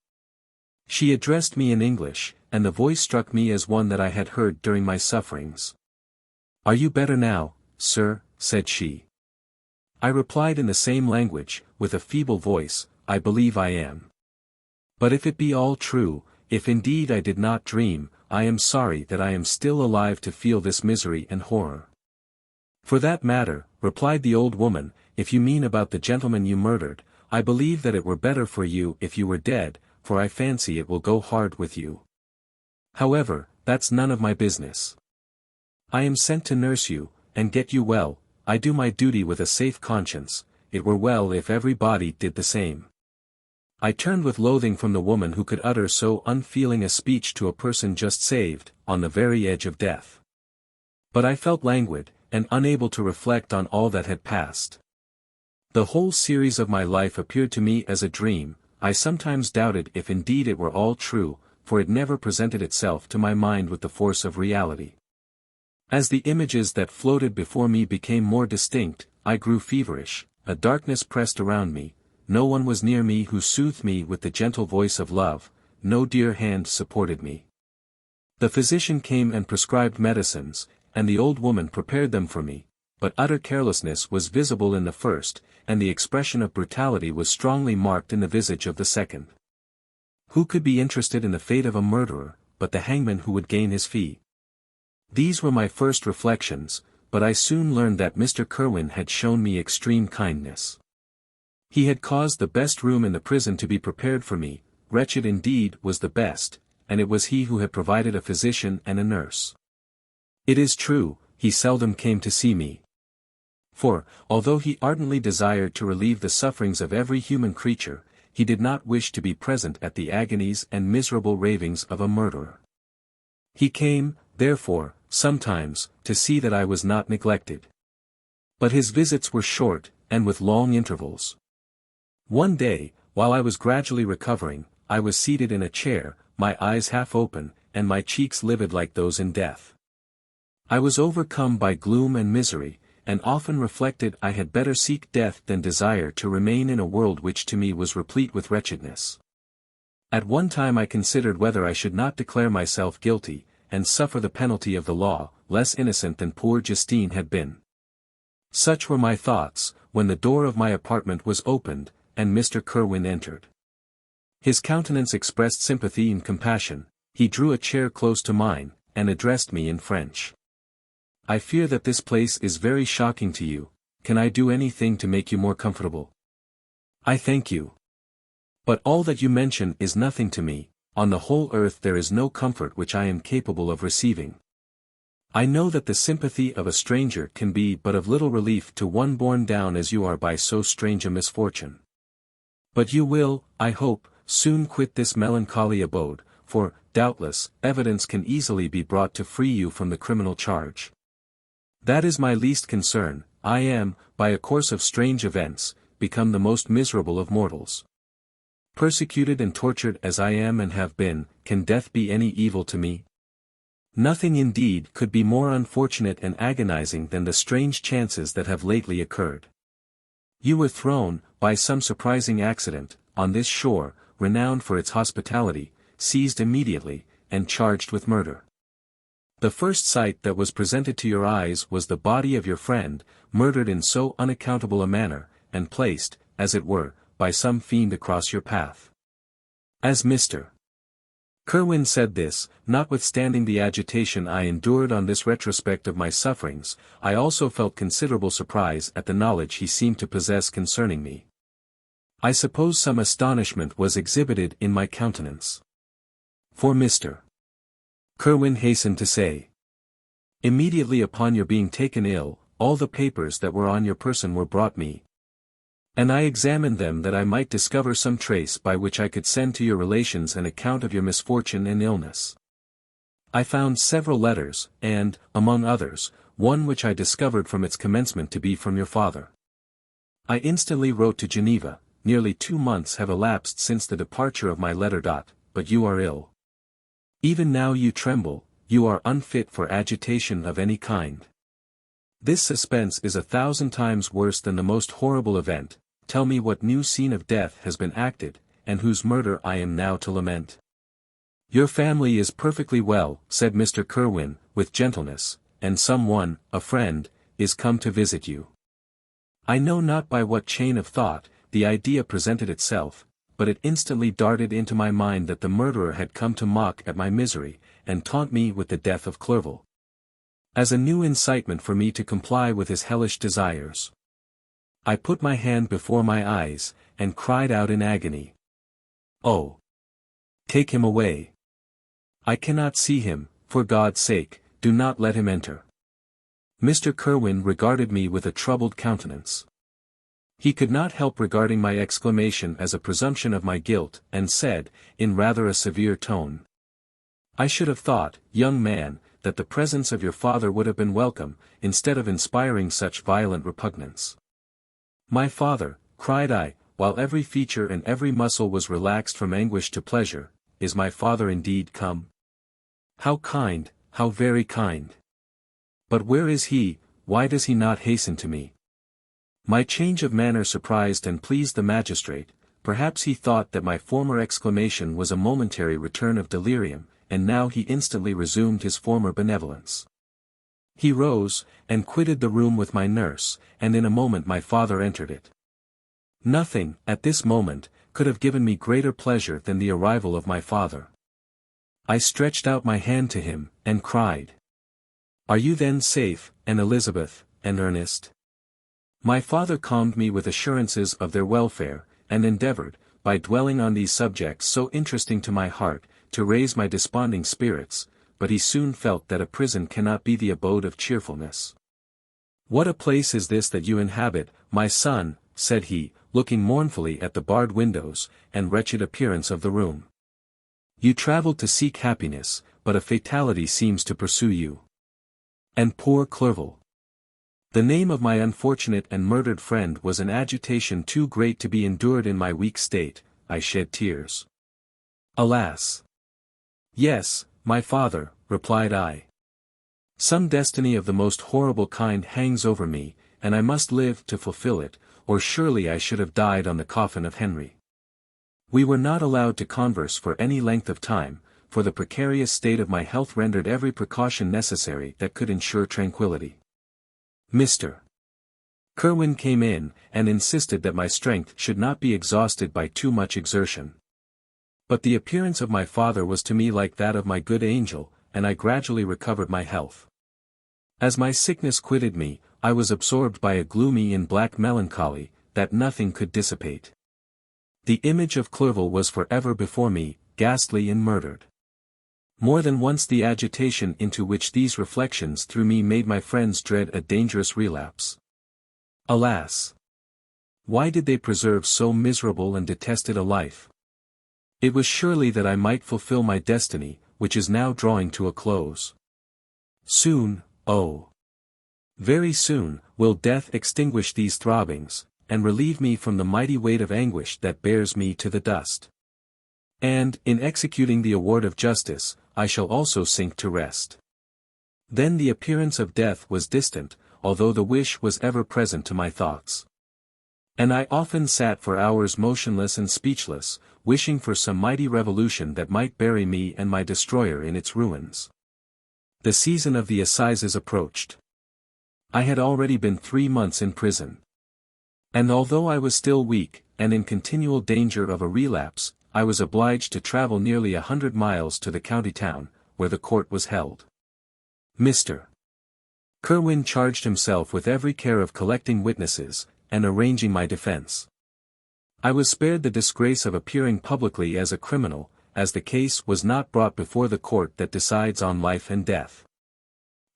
She addressed me in English, and the voice struck me as one that I had heard during my sufferings. "Are you better now, sir?" said she. I replied in the same language, with a feeble voice, "I believe I am. But if it be all true, if indeed I did not dream, I am sorry that I am still alive to feel this misery and horror." "For that matter," replied the old woman, "if you mean about the gentleman you murdered, I believe that it were better for you if you were dead, for I fancy it will go hard with you. However, that's none of my business. I am sent to nurse you, and get you well. I do my duty with a safe conscience. It were well if everybody did the same." I turned with loathing from the woman who could utter so unfeeling a speech to a person just saved, on the very edge of death. But I felt languid, and unable to reflect on all that had passed. The whole series of my life appeared to me as a dream. I sometimes doubted if indeed it were all true, for it never presented itself to my mind with the force of reality. As the images that floated before me became more distinct, I grew feverish, a darkness pressed around me, no one was near me who soothed me with the gentle voice of love, no dear hand supported me. The physician came and prescribed medicines, and the old woman prepared them for me, but utter carelessness was visible in the first, and the expression of brutality was strongly marked in the visage of the second. Who could be interested in the fate of a murderer, but the hangman who would gain his fee? These were my first reflections, but I soon learned that Mr. Kerwin had shown me extreme kindness. He had caused the best room in the prison to be prepared for me. Wretched indeed was the best, and it was he who had provided a physician and a nurse. It is true, he seldom came to see me. For, although he ardently desired to relieve the sufferings of every human creature, he did not wish to be present at the agonies and miserable ravings of a murderer. He came, therefore, sometimes, to see that I was not neglected. But his visits were short, and with long intervals. One day, while I was gradually recovering, I was seated in a chair, my eyes half open, and my cheeks livid like those in death. I was overcome by gloom and misery, and often reflected I had better seek death than desire to remain in a world which to me was replete with wretchedness. At one time I considered whether I should not declare myself guilty, and suffer the penalty of the law, less innocent than poor Justine had been. Such were my thoughts, when the door of my apartment was opened, and Mr. Kerwin entered. His countenance expressed sympathy and compassion. He drew a chair close to mine, and addressed me in French. "I fear that this place is very shocking to you. Can I do anything to make you more comfortable?" "I thank you. But all that you mention is nothing to me. On the whole earth there is no comfort which I am capable of receiving. I know that the sympathy of a stranger can be but of little relief to one borne down as you are by so strange a misfortune. But you will, I hope, soon quit this melancholy abode, for, doubtless, evidence can easily be brought to free you from the criminal charge. That is my least concern. I am, by a course of strange events, become the most miserable of mortals. Persecuted and tortured as I am and have been, can death be any evil to me? Nothing indeed could be more unfortunate and agonizing than the strange chances that have lately occurred. You were thrown, by some surprising accident, on this shore, renowned for its hospitality, seized immediately, and charged with murder. The first sight that was presented to your eyes was the body of your friend, murdered in so unaccountable a manner, and placed, as it were, by some fiend across your path. As Mr. Kerwin said this, notwithstanding the agitation I endured on this retrospect of my sufferings, I also felt considerable surprise at the knowledge he seemed to possess concerning me. I suppose some astonishment was exhibited in my countenance. For Mr. Kerwin hastened to say, immediately upon your being taken ill, all the papers that were on your person were brought me, and I examined them that I might discover some trace by which I could send to your relations an account of your misfortune and illness. I found several letters, and, among others, one which I discovered from its commencement to be from your father. I instantly wrote to Geneva. Nearly 2 months have elapsed since the departure of my letter. But you are ill. Even now you tremble, you are unfit for agitation of any kind. This suspense is 1,000 times worse than the most horrible event. Tell me what new scene of death has been acted, and whose murder I am now to lament. Your family is perfectly well, said Mr. Kerwin, with gentleness, and someone, a friend, is come to visit you. I know not by what chain of thought, the idea presented itself, but it instantly darted into my mind that the murderer had come to mock at my misery, and taunt me with the death of Clerval, as a new incitement for me to comply with his hellish desires. I put my hand before my eyes, and cried out in agony. Oh! Take him away! I cannot see him, for God's sake, do not let him enter. Mr. Kerwin regarded me with a troubled countenance. He could not help regarding my exclamation as a presumption of my guilt, and said, in rather a severe tone, I should have thought, young man, that the presence of your father would have been welcome, instead of inspiring such violent repugnance. My father, cried I, while every feature and every muscle was relaxed from anguish to pleasure, is my father indeed come? How kind, how very kind! But where is he, why does he not hasten to me? My change of manner surprised and pleased the magistrate. Perhaps he thought that my former exclamation was a momentary return of delirium, and now he instantly resumed his former benevolence. He rose, and quitted the room with my nurse, and in a moment my father entered it. Nothing, at this moment, could have given me greater pleasure than the arrival of my father. I stretched out my hand to him, and cried, Are you then safe, and Elizabeth, and Ernest? My father calmed me with assurances of their welfare, and endeavored, by dwelling on these subjects so interesting to my heart, to raise my desponding spirits, but he soon felt that a prison cannot be the abode of cheerfulness. What a place is this that you inhabit, my son, said he, looking mournfully at the barred windows, and wretched appearance of the room. You travelled to seek happiness, but a fatality seems to pursue you. And poor Clerval. The name of my unfortunate and murdered friend was an agitation too great to be endured in my weak state. I shed tears. Alas! Yes, my father, replied I. Some destiny of the most horrible kind hangs over me, and I must live to fulfill it, or surely I should have died on the coffin of Henry. We were not allowed to converse for any length of time, for the precarious state of my health rendered every precaution necessary that could ensure tranquillity. Mr. Kerwin came in, and insisted that my strength should not be exhausted by too much exertion. But the appearance of my father was to me like that of my good angel, and I gradually recovered my health. As my sickness quitted me, I was absorbed by a gloomy and black melancholy, that nothing could dissipate. The image of Clerval was for ever before me, ghastly and murdered. More than once the agitation into which these reflections threw me made my friends dread a dangerous relapse. Alas! Why did they preserve so miserable and detested a life? It was surely that I might fulfill my destiny, which is now drawing to a close. Soon, oh! Very soon, will death extinguish these throbbings, and relieve me from the mighty weight of anguish that bears me to the dust. And, in executing the award of justice, I shall also sink to rest. Then the appearance of death was distant, although the wish was ever present to my thoughts. And I often sat for hours motionless and speechless, wishing for some mighty revolution that might bury me and my destroyer in its ruins. The season of the assizes approached. I had already been 3 months in prison. And although I was still weak, and in continual danger of a relapse, I was obliged to travel nearly 100 miles to the county town, where the court was held. Mr. Kerwin charged himself with every care of collecting witnesses, and arranging my defense. I was spared the disgrace of appearing publicly as a criminal, as the case was not brought before the court that decides on life and death.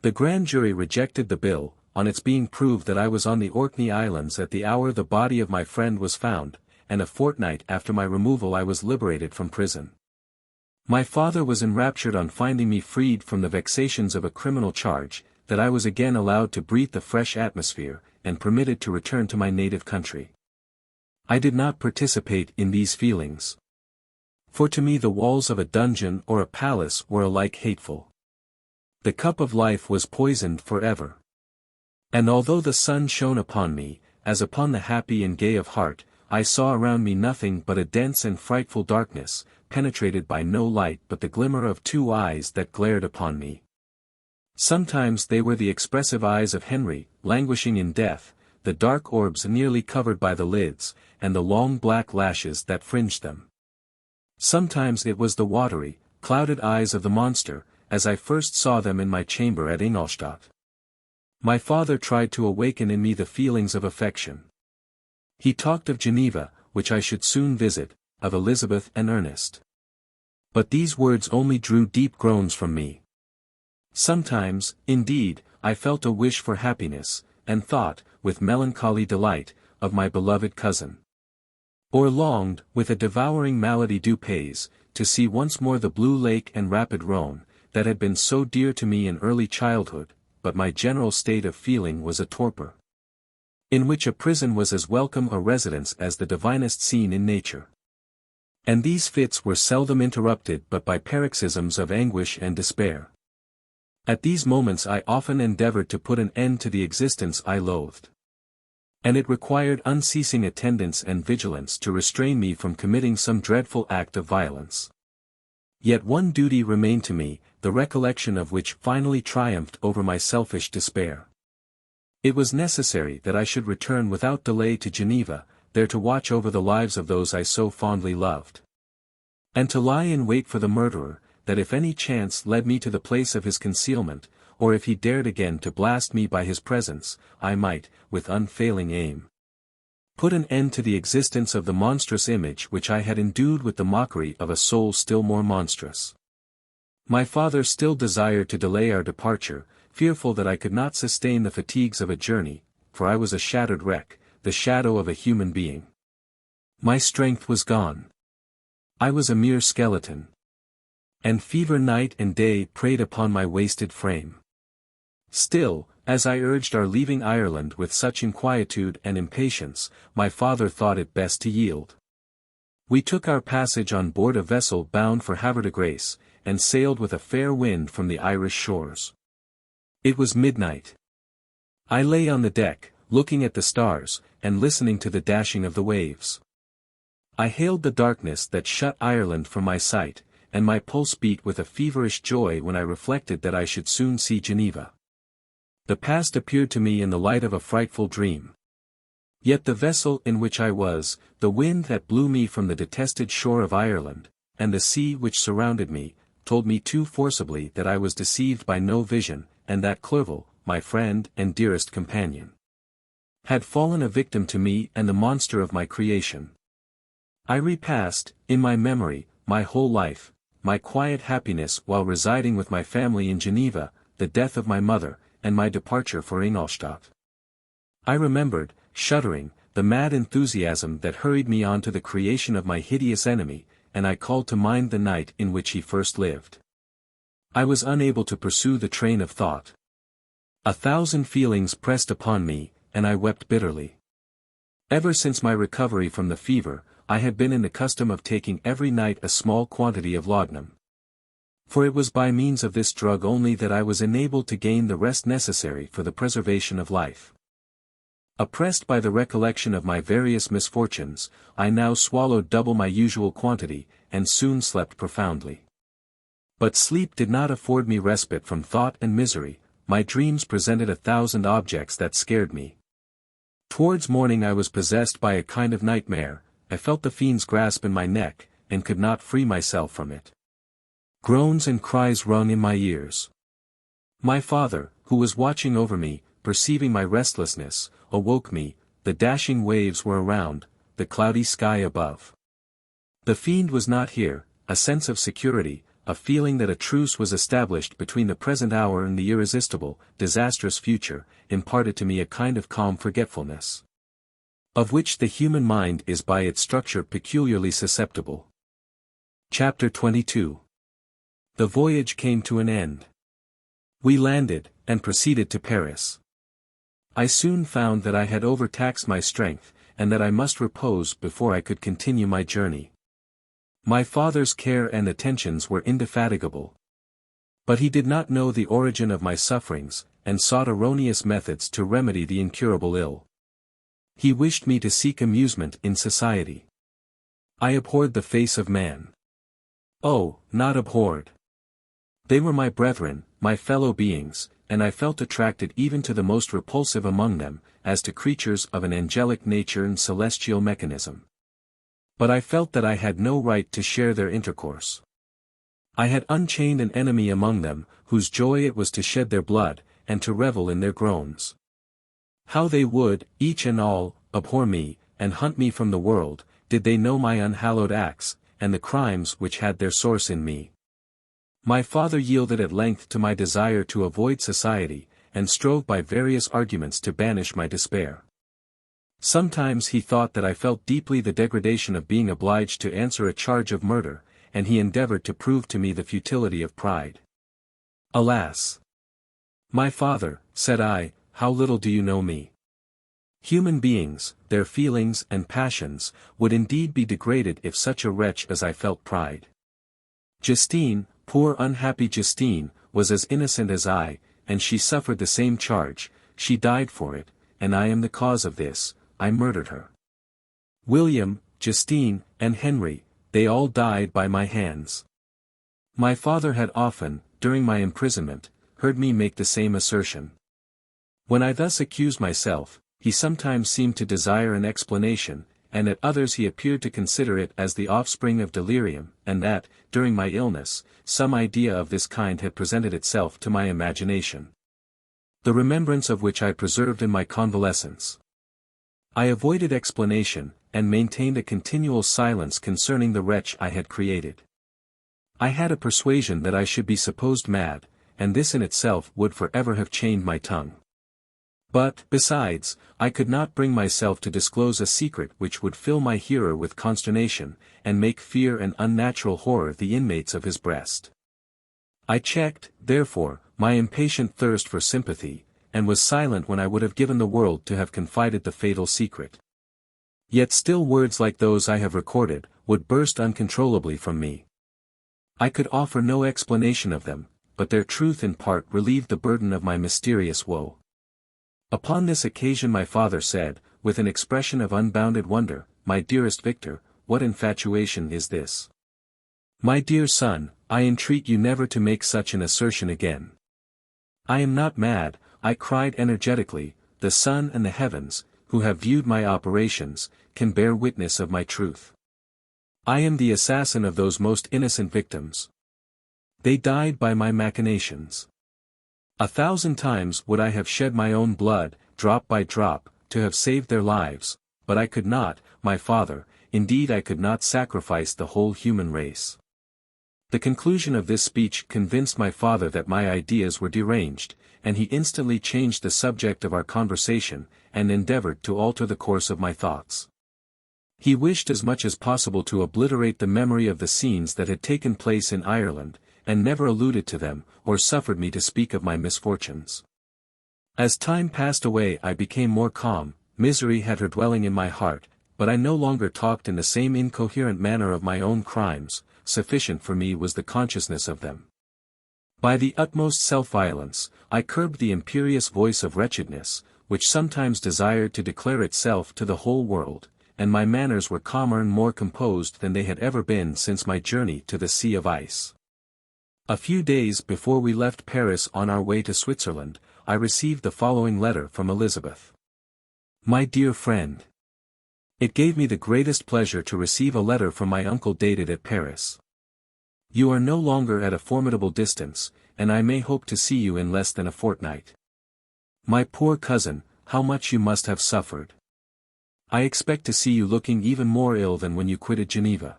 The grand jury rejected the bill, on its being proved that I was on the Orkney Islands at the hour the body of my friend was found, and a fortnight after my removal I was liberated from prison. My father was enraptured on finding me freed from the vexations of a criminal charge, that I was again allowed to breathe the fresh atmosphere, and permitted to return to my native country. I did not participate in these feelings. For to me the walls of a dungeon or a palace were alike hateful. The cup of life was poisoned forever. And although the sun shone upon me, as upon the happy and gay of heart, I saw around me nothing but a dense and frightful darkness, penetrated by no light but the glimmer of two eyes that glared upon me. Sometimes they were the expressive eyes of Henry, languishing in death, the dark orbs nearly covered by the lids, and the long black lashes that fringed them. Sometimes it was the watery, clouded eyes of the monster, as I first saw them in my chamber at Ingolstadt. My father tried to awaken in me the feelings of affection. He talked of Geneva, which I should soon visit, of Elizabeth and Ernest. But these words only drew deep groans from me. Sometimes, indeed, I felt a wish for happiness, and thought, with melancholy delight, of my beloved cousin. Or longed, with a devouring malady du pays, to see once more the blue lake and rapid Rhone, that had been so dear to me in early childhood, but my general state of feeling was a torpor, in which a prison was as welcome a residence as the divinest scene in nature. And these fits were seldom interrupted but by paroxysms of anguish and despair. At these moments I often endeavored to put an end to the existence I loathed. And it required unceasing attendance and vigilance to restrain me from committing some dreadful act of violence. Yet one duty remained to me, the recollection of which finally triumphed over my selfish despair. It was necessary that I should return without delay to Geneva, there to watch over the lives of those I so fondly loved. And to lie in wait for the murderer, that if any chance led me to the place of his concealment, or if he dared again to blast me by his presence, I might, with unfailing aim, put an end to the existence of the monstrous image which I had endued with the mockery of a soul still more monstrous. My father still desired to delay our departure, fearful that I could not sustain the fatigues of a journey, for I was a shattered wreck, the shadow of a human being. My strength was gone. I was a mere skeleton. And fever night and day preyed upon my wasted frame. Still, as I urged our leaving Ireland with such inquietude and impatience, my father thought it best to yield. We took our passage on board a vessel bound for Havre de Grace, and sailed with a fair wind from the Irish shores. It was midnight. I lay on the deck, looking at the stars, and listening to the dashing of the waves. I hailed the darkness that shut Ireland from my sight, and my pulse beat with a feverish joy when I reflected that I should soon see Geneva. The past appeared to me in the light of a frightful dream. Yet the vessel in which I was, the wind that blew me from the detested shore of Ireland, and the sea which surrounded me, told me too forcibly that I was deceived by no vision, and that Clerval, my friend and dearest companion, had fallen a victim to me and the monster of my creation. I repassed, in my memory, my whole life, my quiet happiness while residing with my family in Geneva, the death of my mother, and my departure for Ingolstadt. I remembered, shuddering, the mad enthusiasm that hurried me on to the creation of my hideous enemy, and I called to mind the night in which he first lived. I was unable to pursue the train of thought. 1,000 feelings pressed upon me, and I wept bitterly. Ever since my recovery from the fever, I had been in the custom of taking every night a small quantity of laudanum. For it was by means of this drug only that I was enabled to gain the rest necessary for the preservation of life. Oppressed by the recollection of my various misfortunes, I now swallowed double my usual quantity, and soon slept profoundly. But sleep did not afford me respite from thought and misery, my dreams presented 1,000 objects that scared me. Towards morning I was possessed by a kind of nightmare, I felt the fiend's grasp in my neck, and could not free myself from it. Groans and cries rung in my ears. My father, who was watching over me, perceiving my restlessness, awoke me. The dashing waves were around, the cloudy sky above. The fiend was not here. A sense of security, a feeling that a truce was established between the present hour and the irresistible, disastrous future, imparted to me a kind of calm forgetfulness, of which the human mind is by its structure peculiarly susceptible. Chapter 22. The voyage came to an end. We landed, and proceeded to Paris. I soon found that I had overtaxed my strength, and that I must repose before I could continue my journey. My father's care and attentions were indefatigable. But he did not know the origin of my sufferings, and sought erroneous methods to remedy the incurable ill. He wished me to seek amusement in society. I abhorred the face of man. Oh, not abhorred. They were my brethren, my fellow beings, and I felt attracted even to the most repulsive among them, as to creatures of an angelic nature and celestial mechanism. But I felt that I had no right to share their intercourse. I had unchained an enemy among them, whose joy it was to shed their blood, and to revel in their groans. How they would, each and all, abhor me, and hunt me from the world, did they know my unhallowed acts, and the crimes which had their source in me. My father yielded at length to my desire to avoid society, and strove by various arguments to banish my despair. Sometimes he thought that I felt deeply the degradation of being obliged to answer a charge of murder, and he endeavored to prove to me the futility of pride. Alas! My father, said I, how little do you know me? Human beings, their feelings and passions, would indeed be degraded if such a wretch as I felt pride. Justine, poor unhappy Justine, was as innocent as I, and she suffered the same charge. She died for it, and I am the cause of this. I murdered her. William, Justine, and Henry, they all died by my hands. My father had often, during my imprisonment, heard me make the same assertion. When I thus accused myself, he sometimes seemed to desire an explanation, and at others he appeared to consider it as the offspring of delirium, and that, during my illness, some idea of this kind had presented itself to my imagination, the remembrance of which I preserved in my convalescence. I avoided explanation, and maintained a continual silence concerning the wretch I had created. I had a persuasion that I should be supposed mad, and this in itself would forever have chained my tongue. But, besides, I could not bring myself to disclose a secret which would fill my hearer with consternation, and make fear and unnatural horror the inmates of his breast. I checked, therefore, my impatient thirst for sympathy, and was silent when I would have given the world to have confided the fatal secret. Yet still words like those I have recorded, would burst uncontrollably from me. I could offer no explanation of them, but their truth in part relieved the burden of my mysterious woe. Upon this occasion my father said, with an expression of unbounded wonder, "My dearest Victor, what infatuation is this? My dear son, I entreat you never to make such an assertion again." "I am not mad," I cried energetically. "The sun and the heavens, who have viewed my operations, can bear witness of my truth. I am the assassin of those most innocent victims. They died by my machinations. 1,000 times would I have shed my own blood, drop by drop, to have saved their lives, but I could not, my father, indeed I could not sacrifice the whole human race." The conclusion of this speech convinced my father that my ideas were deranged, and he instantly changed the subject of our conversation, and endeavored to alter the course of my thoughts. He wished as much as possible to obliterate the memory of the scenes that had taken place in Ireland, and never alluded to them, or suffered me to speak of my misfortunes. As time passed away I became more calm. Misery had her dwelling in my heart, but I no longer talked in the same incoherent manner of my own crimes. Sufficient for me was the consciousness of them. By the utmost self-violence, I curbed the imperious voice of wretchedness, which sometimes desired to declare itself to the whole world, and my manners were calmer and more composed than they had ever been since my journey to the Sea of Ice. A few days before we left Paris on our way to Switzerland, I received the following letter from Elizabeth. "My dear friend, It gave me the greatest pleasure to receive a letter from my uncle dated at Paris. You are no longer at a formidable distance, and I may hope to see you in less than a fortnight. My poor cousin, how much you must have suffered. I expect to see you looking even more ill than when you quitted Geneva.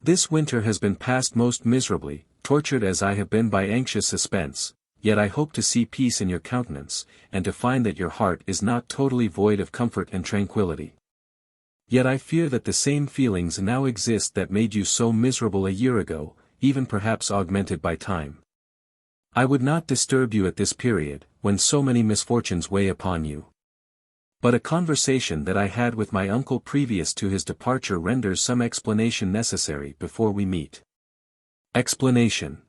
This winter has been passed most miserably, tortured as I have been by anxious suspense, yet I hope to see peace in your countenance, and to find that your heart is not totally void of comfort and tranquillity. Yet I fear that the same feelings now exist that made you so miserable a year ago, even perhaps augmented by time. I would not disturb you at this period, when so many misfortunes weigh upon you. But a conversation that I had with my uncle previous to his departure renders some explanation necessary before we meet. Explanation.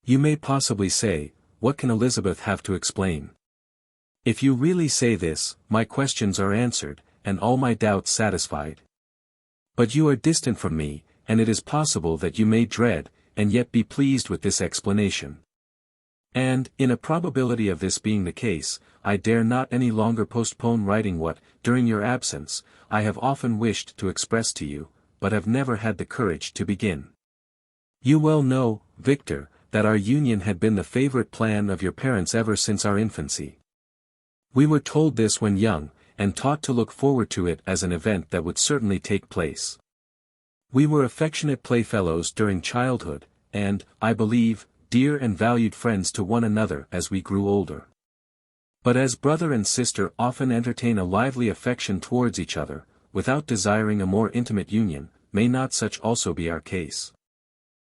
You may possibly say, what can Elizabeth have to explain? If you really say this, my questions are answered, and all my doubts satisfied. But you are distant from me, and it is possible that you may dread, and yet be pleased with this explanation. And, in a probability of this being the case, I dare not any longer postpone writing what, during your absence, I have often wished to express to you, but have never had the courage to begin. You well know, Victor, that our union had been the favorite plan of your parents ever since our infancy. We were told this when young, and taught to look forward to it as an event that would certainly take place. We were affectionate playfellows during childhood, and, I believe, dear and valued friends to one another as we grew older. But as brother and sister often entertain a lively affection towards each other, without desiring a more intimate union, may not such also be our case?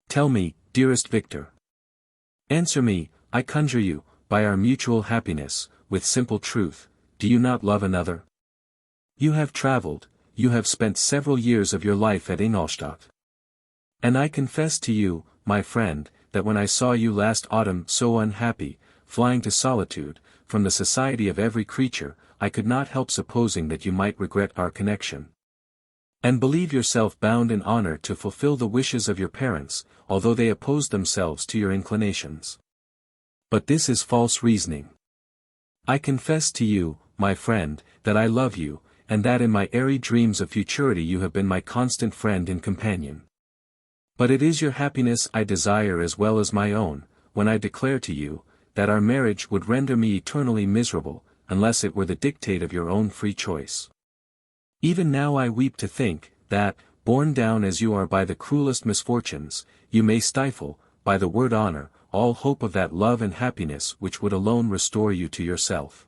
Tell me, dearest Victor. Answer me, I conjure you, by our mutual happiness, with simple truth, do you not love another? You have traveled, you have spent several years of your life at Ingolstadt. And I confess to you, my friend, that when I saw you last autumn so unhappy, flying to solitude, from the society of every creature, I could not help supposing that you might regret our connection. And believe yourself bound in honor to fulfill the wishes of your parents, although they opposed themselves to your inclinations. But this is false reasoning. I confess to you, my friend, that I love you, and that in my airy dreams of futurity you have been my constant friend and companion. But it is your happiness I desire as well as my own, when I declare to you, that our marriage would render me eternally miserable, unless it were the dictate of your own free choice. Even now I weep to think, that, borne down as you are by the cruelest misfortunes, you may stifle, by the word honor, all hope of that love and happiness which would alone restore you to yourself.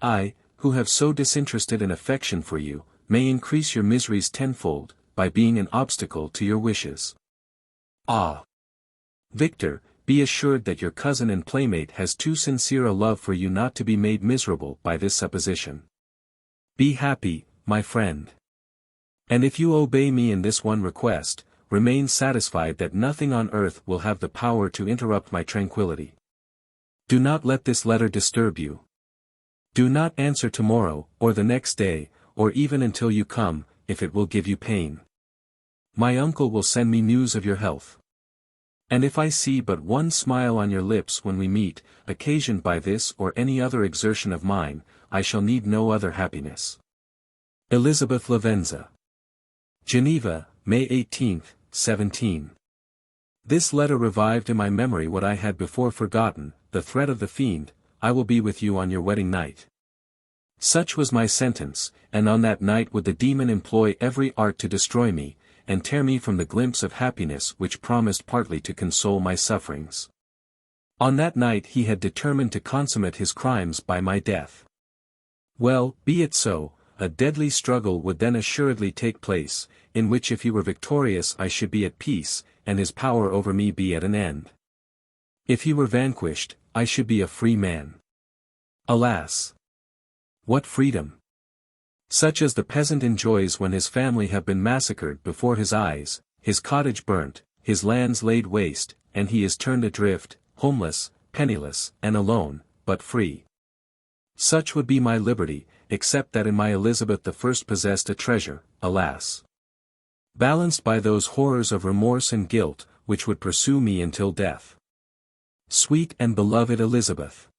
I, who have so disinterested an affection for you, may increase your miseries tenfold, by being an obstacle to your wishes. Ah! Victor, be assured that your cousin and playmate has too sincere a love for you not to be made miserable by this supposition. Be happy, my friend. And if you obey me in this one request, remain satisfied that nothing on earth will have the power to interrupt my tranquillity. Do not let this letter disturb you. Do not answer tomorrow, or the next day, or even until you come, if it will give you pain. My uncle will send me news of your health. And if I see but one smile on your lips when we meet, occasioned by this or any other exertion of mine, I shall need no other happiness. Elizabeth Lavenza. Geneva, May 18, 17. This letter revived in my memory what I had before forgotten, the threat of the fiend, I will be with you on your wedding night. Such was my sentence, and on that night would the demon employ every art to destroy me, and tear me from the glimpse of happiness which promised partly to console my sufferings. On that night he had determined to consummate his crimes by my death. Well, be it so, a deadly struggle would then assuredly take place, in which if he were victorious I should be at peace, and his power over me be at an end. If he were vanquished, I should be a free man. Alas! What freedom! Such as the peasant enjoys when his family have been massacred before his eyes, his cottage burnt, his lands laid waste, and he is turned adrift, homeless, penniless, and alone, but free. Such would be my liberty, except that in my Elizabeth the first possessed a treasure, alas! Balanced by those horrors of remorse and guilt, which would pursue me until death. Sweet and beloved Elizabeth!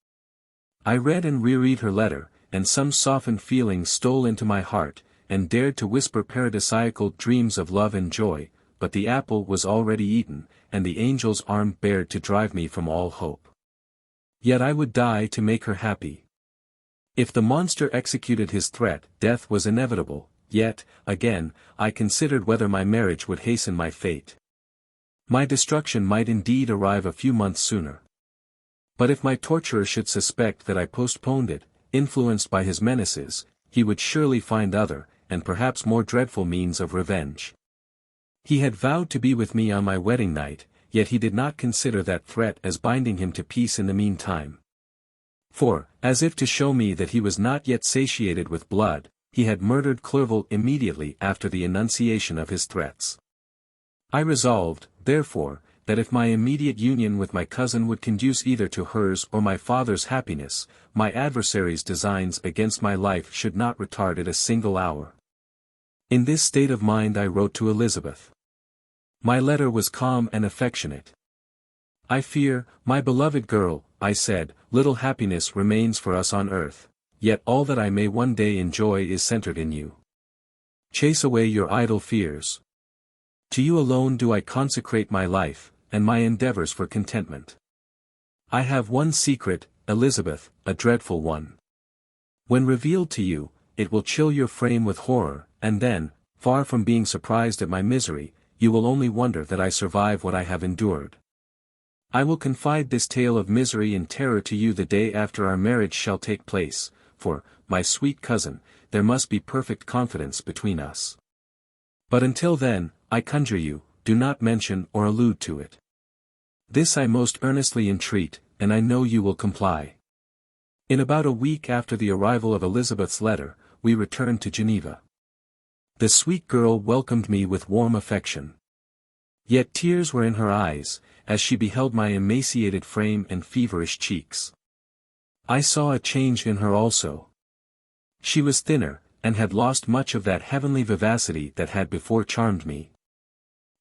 I read and reread her letter, and some softened feeling stole into my heart, and dared to whisper paradisiacal dreams of love and joy, but the apple was already eaten, and the angel's arm bared to drive me from all hope. Yet I would die to make her happy. If the monster executed his threat, death was inevitable, yet, again, I considered whether my marriage would hasten my fate. My destruction might indeed arrive a few months sooner. But if my torturer should suspect that I postponed it, influenced by his menaces, he would surely find other, and perhaps more dreadful means of revenge. He had vowed to be with me on my wedding night, yet he did not consider that threat as binding him to peace in the meantime. For, as if to show me that he was not yet satiated with blood, he had murdered Clerval immediately after the enunciation of his threats. I resolved, therefore, that if my immediate union with my cousin would conduce either to hers or my father's happiness, my adversary's designs against my life should not retard it a single hour. In this state of mind I wrote to Elizabeth. My letter was calm and affectionate. I fear, my beloved girl, I said, little happiness remains for us on earth, yet all that I may one day enjoy is centered in you. Chase away your idle fears. To you alone do I consecrate my life, and my endeavors for contentment. I have one secret, Elizabeth, a dreadful one. When revealed to you, it will chill your frame with horror, and then, far from being surprised at my misery, you will only wonder that I survive what I have endured. I will confide this tale of misery and terror to you the day after our marriage shall take place, for, my sweet cousin, there must be perfect confidence between us. But until then, I conjure you, do not mention or allude to it. This I most earnestly entreat, and I know you will comply. In about a week after the arrival of Elizabeth's letter, we returned to Geneva. The sweet girl welcomed me with warm affection. Yet tears were in her eyes, as she beheld my emaciated frame and feverish cheeks. I saw a change in her also. She was thinner, and had lost much of that heavenly vivacity that had before charmed me.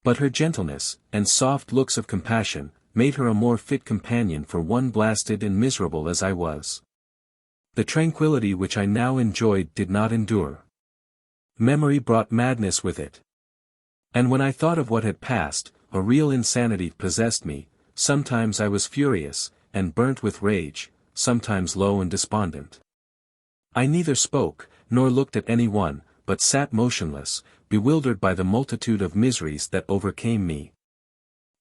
But her gentleness, and soft looks of compassion, made her a more fit companion for one blasted and miserable as I was. The tranquility which I now enjoyed did not endure. Memory brought madness with it. And when I thought of what had passed, a real insanity possessed me. Sometimes I was furious, and burnt with rage, sometimes low and despondent. I neither spoke, nor looked at any one, but sat motionless, bewildered by the multitude of miseries that overcame me.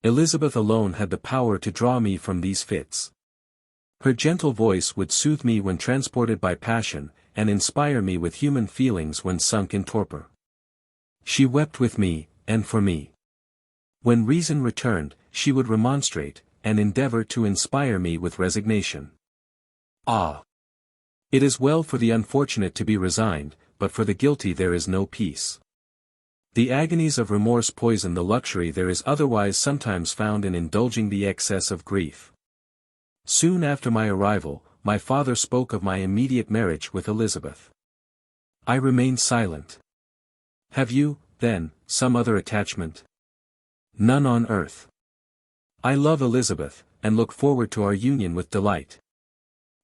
Elizabeth alone had the power to draw me from these fits. Her gentle voice would soothe me when transported by passion, and inspire me with human feelings when sunk in torpor. She wept with me, and for me. When reason returned, she would remonstrate, and endeavor to inspire me with resignation. Ah! It is well for the unfortunate to be resigned, but for the guilty there is no peace. The agonies of remorse poison the luxury there is otherwise sometimes found in indulging the excess of grief. Soon after my arrival, my father spoke of my immediate marriage with Elizabeth. I remained silent. Have you, then, some other attachment? None on earth. I love Elizabeth, and look forward to our union with delight.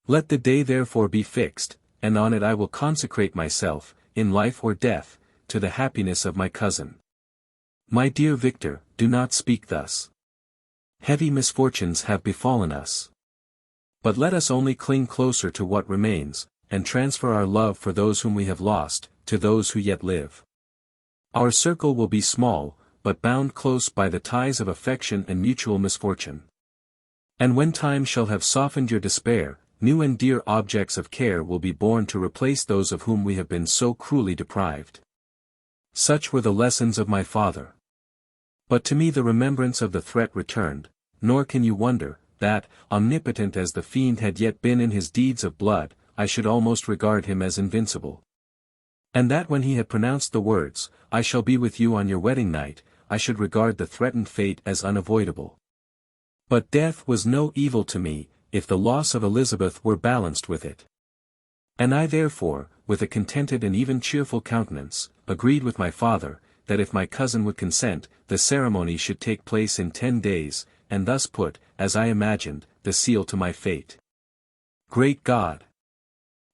Let the day therefore be fixed, and on it I will consecrate myself, in life or death, to the happiness of my cousin. My dear Victor, do not speak thus. Heavy misfortunes have befallen us. But let us only cling closer to what remains, and transfer our love for those whom we have lost, to those who yet live. Our circle will be small, but bound close by the ties of affection and mutual misfortune. And when time shall have softened your despair, new and dear objects of care will be born to replace those of whom we have been so cruelly deprived. Such were the lessons of my father. But to me the remembrance of the threat returned, nor can you wonder, that, omnipotent as the fiend had yet been in his deeds of blood, I should almost regard him as invincible. And that when he had pronounced the words, "I shall be with you on your wedding night," I should regard the threatened fate as unavoidable. But death was no evil to me, if the loss of Elizabeth were balanced with it. And I therefore, with a contented and even cheerful countenance, agreed with my father, that if my cousin would consent, the ceremony should take place in 10 days, and thus put, as I imagined, the seal to my fate. Great God!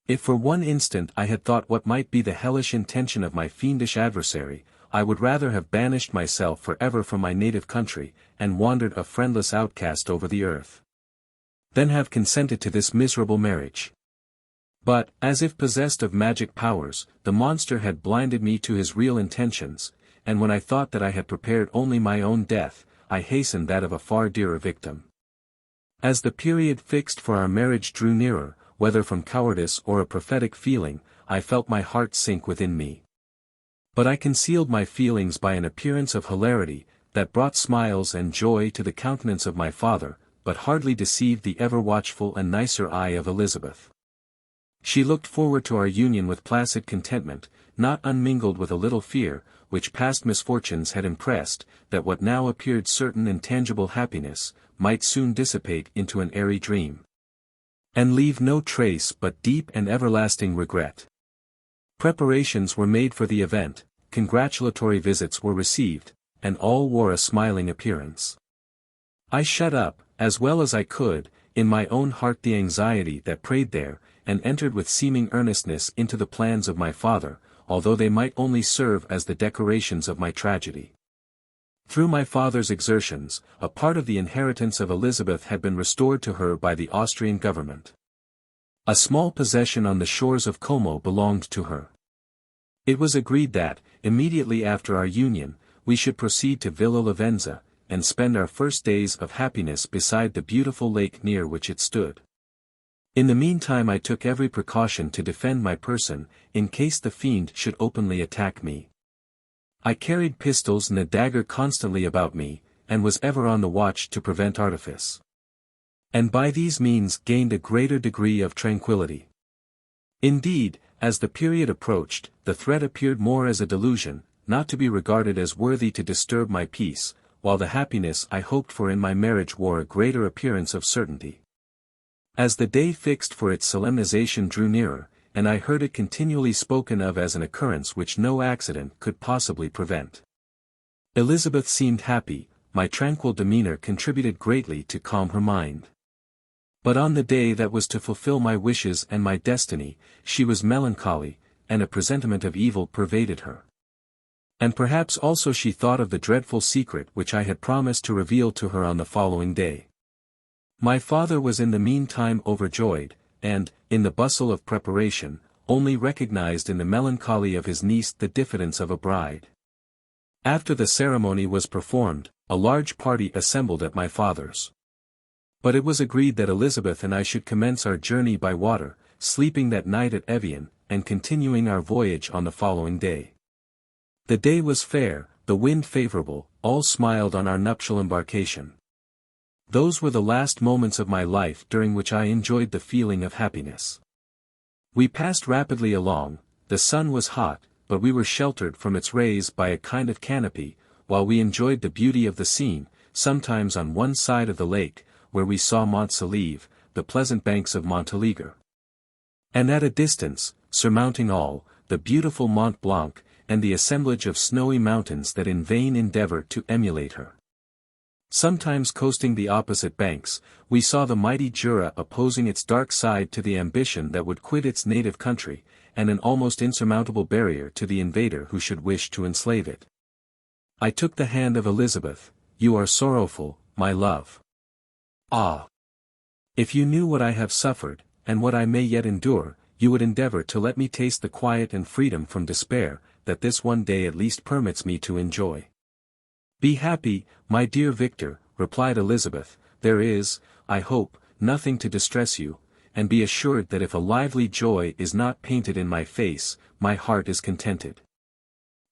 If for one instant I had thought what might be the hellish intention of my fiendish adversary, I would rather have banished myself forever from my native country, and wandered a friendless outcast over the earth, than have consented to this miserable marriage. But, as if possessed of magic powers, the monster had blinded me to his real intentions, and when I thought that I had prepared only my own death, I hastened that of a far dearer victim. As the period fixed for our marriage drew nearer, whether from cowardice or a prophetic feeling, I felt my heart sink within me. But I concealed my feelings by an appearance of hilarity, that brought smiles and joy to the countenance of my father, but hardly deceived the ever-watchful and nicer eye of Elizabeth. She looked forward to our union with placid contentment, not unmingled with a little fear, which past misfortunes had impressed, that what now appeared certain and tangible happiness, might soon dissipate into an airy dream, and leave no trace but deep and everlasting regret. Preparations were made for the event, congratulatory visits were received, and all wore a smiling appearance. I shut up, as well as I could, in my own heart the anxiety that preyed there, and entered with seeming earnestness into the plans of my father, although they might only serve as the decorations of my tragedy. Through my father's exertions, a part of the inheritance of Elizabeth had been restored to her by the Austrian government. A small possession on the shores of Como belonged to her. It was agreed that, immediately after our union, we should proceed to Villa Lavenza, and spend our first days of happiness beside the beautiful lake near which it stood. In the meantime I took every precaution to defend my person, in case the fiend should openly attack me. I carried pistols and a dagger constantly about me, and was ever on the watch to prevent artifice, and by these means gained a greater degree of tranquillity. Indeed, as the period approached, the threat appeared more as a delusion, not to be regarded as worthy to disturb my peace, while the happiness I hoped for in my marriage wore a greater appearance of certainty. As the day fixed for its solemnization drew nearer, and I heard it continually spoken of as an occurrence which no accident could possibly prevent, Elizabeth seemed happy, my tranquil demeanor contributed greatly to calm her mind. But on the day that was to fulfill my wishes and my destiny, she was melancholy, and a presentiment of evil pervaded her. And perhaps also she thought of the dreadful secret which I had promised to reveal to her on the following day. My father was in the meantime overjoyed, and, in the bustle of preparation, only recognized in the melancholy of his niece the diffidence of a bride. After the ceremony was performed, a large party assembled at my father's. But it was agreed that Elizabeth and I should commence our journey by water, sleeping that night at Evian, and continuing our voyage on the following day. The day was fair, the wind favorable, all smiled on our nuptial embarkation. Those were the last moments of my life during which I enjoyed the feeling of happiness. We passed rapidly along, the sun was hot, but we were sheltered from its rays by a kind of canopy, while we enjoyed the beauty of the scene, sometimes on one side of the lake, where we saw Mont Saleve, the pleasant banks of Montélimar, and at a distance, surmounting all, the beautiful Mont Blanc, and the assemblage of snowy mountains that in vain endeavor to emulate her. Sometimes coasting the opposite banks, we saw the mighty Jura opposing its dark side to the ambition that would quit its native country, and an almost insurmountable barrier to the invader who should wish to enslave it. I took the hand of Elizabeth. "You are sorrowful, my love. Ah! If you knew what I have suffered, and what I may yet endure, you would endeavor to let me taste the quiet and freedom from despair, that this one day at least permits me to enjoy." "Be happy, my dear Victor," replied Elizabeth, "there is, I hope, nothing to distress you, and be assured that if a lively joy is not painted in my face, my heart is contented.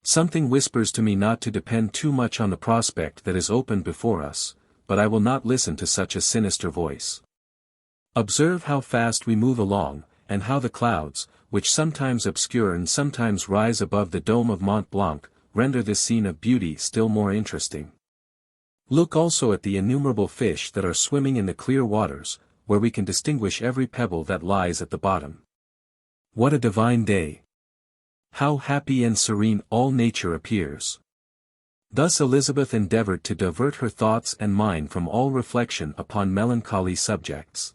Something whispers to me not to depend too much on the prospect that is opened before us, but I will not listen to such a sinister voice. Observe how fast we move along, and how the clouds, which sometimes obscure and sometimes rise above the dome of Mont Blanc, render this scene of beauty still more interesting. Look also at the innumerable fish that are swimming in the clear waters, where we can distinguish every pebble that lies at the bottom. What a divine day! How happy and serene all nature appears!" Thus Elizabeth endeavored to divert her thoughts and mine from all reflection upon melancholy subjects.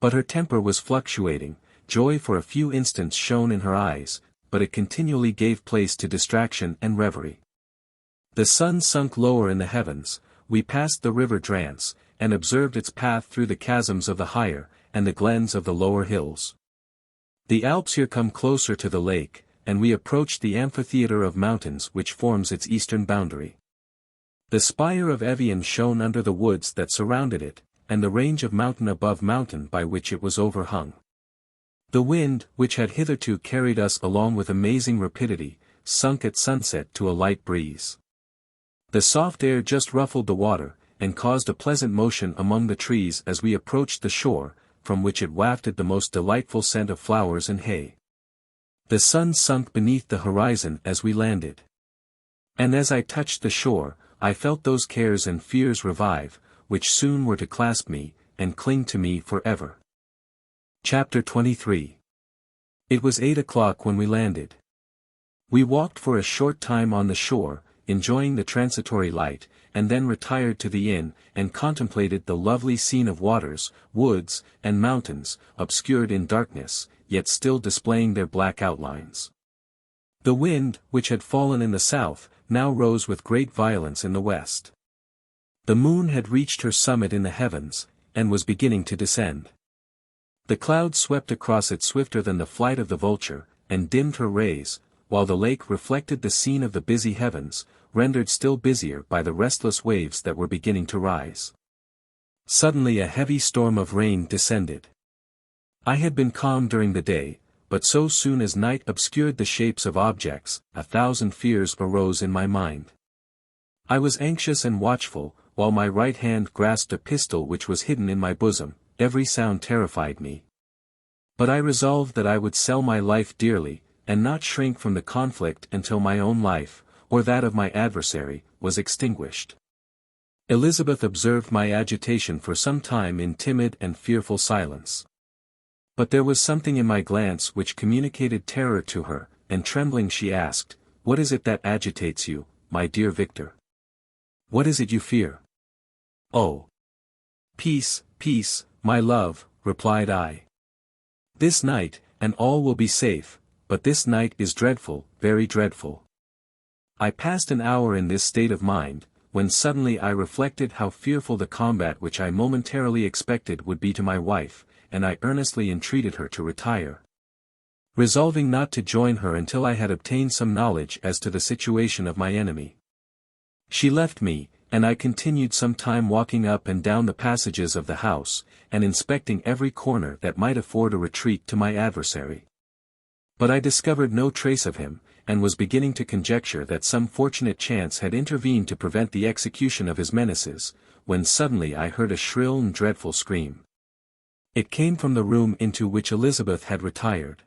But her temper was fluctuating, joy for a few instants shone in her eyes, but it continually gave place to distraction and reverie. The sun sunk lower in the heavens, we passed the river Drance, and observed its path through the chasms of the higher, and the glens of the lower hills. The Alps here come closer to the lake, and we approached the amphitheatre of mountains which forms its eastern boundary. The spire of Evian shone under the woods that surrounded it, and the range of mountain above mountain by which it was overhung. The wind, which had hitherto carried us along with amazing rapidity, sunk at sunset to a light breeze. The soft air just ruffled the water, and caused a pleasant motion among the trees as we approached the shore, from which it wafted the most delightful scent of flowers and hay. The sun sunk beneath the horizon as we landed. And as I touched the shore, I felt those cares and fears revive, which soon were to clasp me, and cling to me forever. Chapter 23. It was 8 o'clock when we landed. We walked for a short time on the shore, enjoying the transitory light, and then retired to the inn, and contemplated the lovely scene of waters, woods, and mountains, obscured in darkness, yet still displaying their black outlines. The wind, which had fallen in the south, now rose with great violence in the west. The moon had reached her summit in the heavens, and was beginning to descend. The clouds swept across it swifter than the flight of the vulture, and dimmed her rays, while the lake reflected the scene of the busy heavens, rendered still busier by the restless waves that were beginning to rise. Suddenly a heavy storm of rain descended. I had been calm during the day, but so soon as night obscured the shapes of objects, 1,000 fears arose in my mind. I was anxious and watchful, while my right hand grasped a pistol which was hidden in my bosom. Every sound terrified me. But I resolved that I would sell my life dearly, and not shrink from the conflict until my own life, or that of my adversary, was extinguished. Elizabeth observed my agitation for some time in timid and fearful silence. But there was something in my glance which communicated terror to her, and trembling she asked, "What is it that agitates you, my dear Victor? What is it you fear?" "Oh! Peace, peace, my love," replied I. "This night, and all will be safe, but this night is dreadful, very dreadful." I passed an hour in this state of mind, when suddenly I reflected how fearful the combat which I momentarily expected would be to my wife, and I earnestly entreated her to retire. Resolving not to join her until I had obtained some knowledge as to the situation of my enemy. She left me, and I continued some time walking up and down the passages of the house, and inspecting every corner that might afford a retreat to my adversary. But I discovered no trace of him, and was beginning to conjecture that some fortunate chance had intervened to prevent the execution of his menaces, when suddenly I heard a shrill and dreadful scream. It came from the room into which Elizabeth had retired.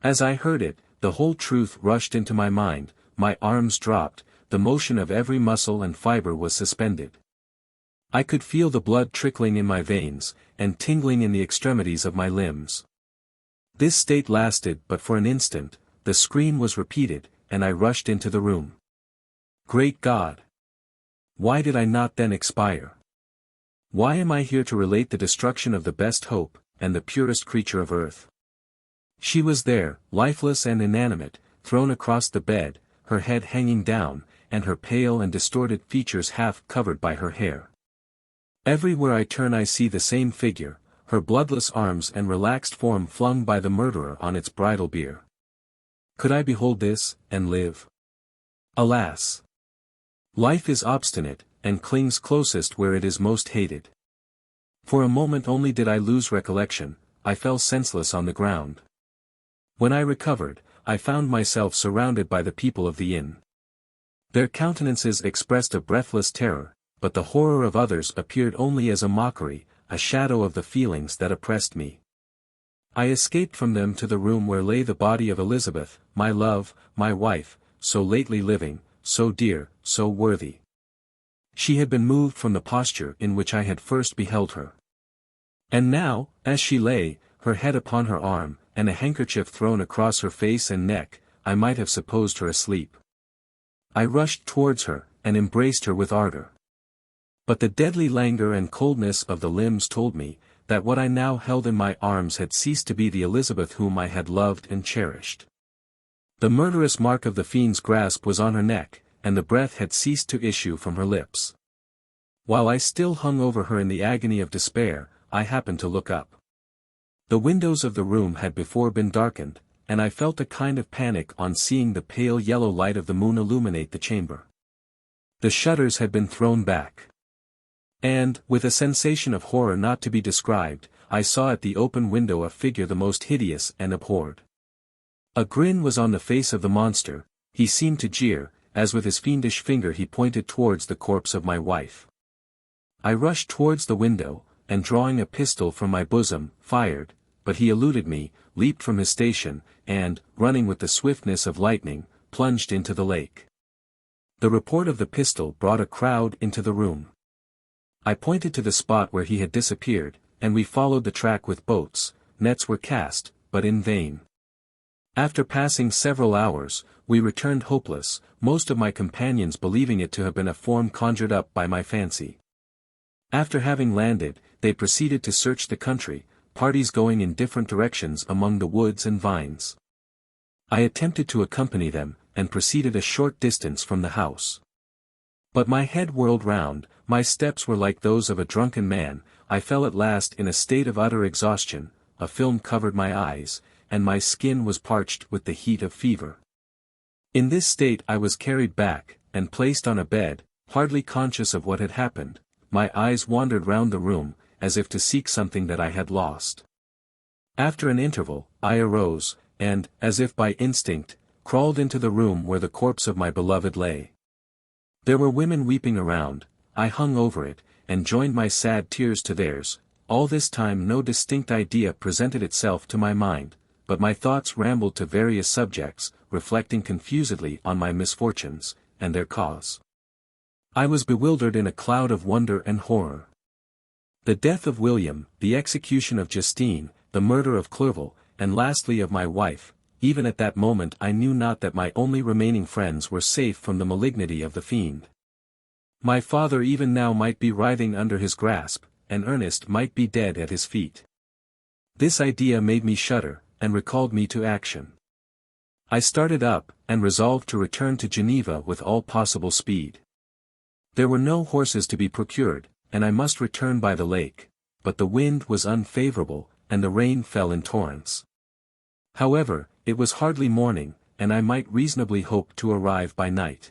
As I heard it, the whole truth rushed into my mind, my arms dropped, the motion of every muscle and fibre was suspended. I could feel the blood trickling in my veins, and tingling in the extremities of my limbs. This state lasted but for an instant, the scream was repeated, and I rushed into the room. Great God! Why did I not then expire? Why am I here to relate the destruction of the best hope, and the purest creature of earth? She was there, lifeless and inanimate, thrown across the bed, her head hanging down, and her pale and distorted features half covered by her hair. Everywhere I turn I see the same figure, her bloodless arms and relaxed form flung by the murderer on its bridal bier. Could I behold this, and live? Alas! Life is obstinate, and clings closest where it is most hated. For a moment only did I lose recollection, I fell senseless on the ground. When I recovered, I found myself surrounded by the people of the inn. Their countenances expressed a breathless terror, but the horror of others appeared only as a mockery, a shadow of the feelings that oppressed me. I escaped from them to the room where lay the body of Elizabeth, my love, my wife, so lately living, so dear, so worthy. She had been moved from the posture in which I had first beheld her. And now, as she lay, her head upon her arm, and a handkerchief thrown across her face and neck, I might have supposed her asleep. I rushed towards her, and embraced her with ardor. But the deadly languor and coldness of the limbs told me, that what I now held in my arms had ceased to be the Elizabeth whom I had loved and cherished. The murderous mark of the fiend's grasp was on her neck, and the breath had ceased to issue from her lips. While I still hung over her in the agony of despair, I happened to look up. The windows of the room had before been darkened, and I felt a kind of panic on seeing the pale yellow light of the moon illuminate the chamber. The shutters had been thrown back. And, with a sensation of horror not to be described, I saw at the open window a figure the most hideous and abhorred. A grin was on the face of the monster. He seemed to jeer, as with his fiendish finger he pointed towards the corpse of my wife. I rushed towards the window, and drawing a pistol from my bosom, fired, but he eluded me, leaped from his station, and, running with the swiftness of lightning, plunged into the lake. The report of the pistol brought a crowd into the room. I pointed to the spot where he had disappeared, and we followed the track with boats. Nets were cast, but in vain. After passing several hours, we returned hopeless, most of my companions believing it to have been a form conjured up by my fancy. After having landed, they proceeded to search the country, parties going in different directions among the woods and vines. I attempted to accompany them, and proceeded a short distance from the house. But my head whirled round, my steps were like those of a drunken man, I fell at last in a state of utter exhaustion, a film covered my eyes, and my skin was parched with the heat of fever. In this state I was carried back, and placed on a bed, hardly conscious of what had happened. My eyes wandered round the room, as if to seek something that I had lost. After an interval, I arose, and, as if by instinct, crawled into the room where the corpse of my beloved lay. There were women weeping around. I hung over it, and joined my sad tears to theirs. All this time no distinct idea presented itself to my mind, but my thoughts rambled to various subjects, reflecting confusedly on my misfortunes, and their cause. I was bewildered in a cloud of wonder and horror. The death of William, the execution of Justine, the murder of Clerval, and lastly of my wife, even at that moment I knew not that my only remaining friends were safe from the malignity of the fiend. My father even now might be writhing under his grasp, and Ernest might be dead at his feet. This idea made me shudder, and recalled me to action. I started up, and resolved to return to Geneva with all possible speed. There were no horses to be procured, and I must return by the lake, but the wind was unfavorable, and the rain fell in torrents. However, it was hardly morning, and I might reasonably hope to arrive by night.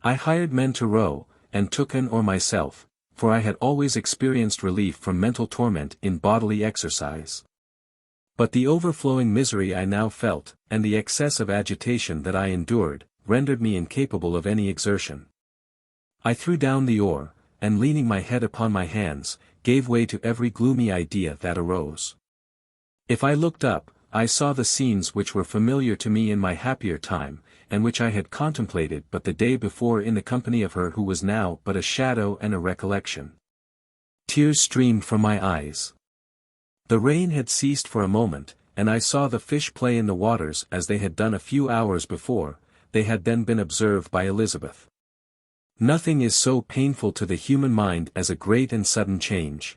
I hired men to row, and took an oar myself, for I had always experienced relief from mental torment in bodily exercise. But the overflowing misery I now felt, and the excess of agitation that I endured, rendered me incapable of any exertion. I threw down the oar, and leaning my head upon my hands, gave way to every gloomy idea that arose. If I looked up, I saw the scenes which were familiar to me in my happier time, and which I had contemplated but the day before in the company of her who was now but a shadow and a recollection. Tears streamed from my eyes. The rain had ceased for a moment, and I saw the fish play in the waters as they had done a few hours before. They had then been observed by Elizabeth. Nothing is so painful to the human mind as a great and sudden change.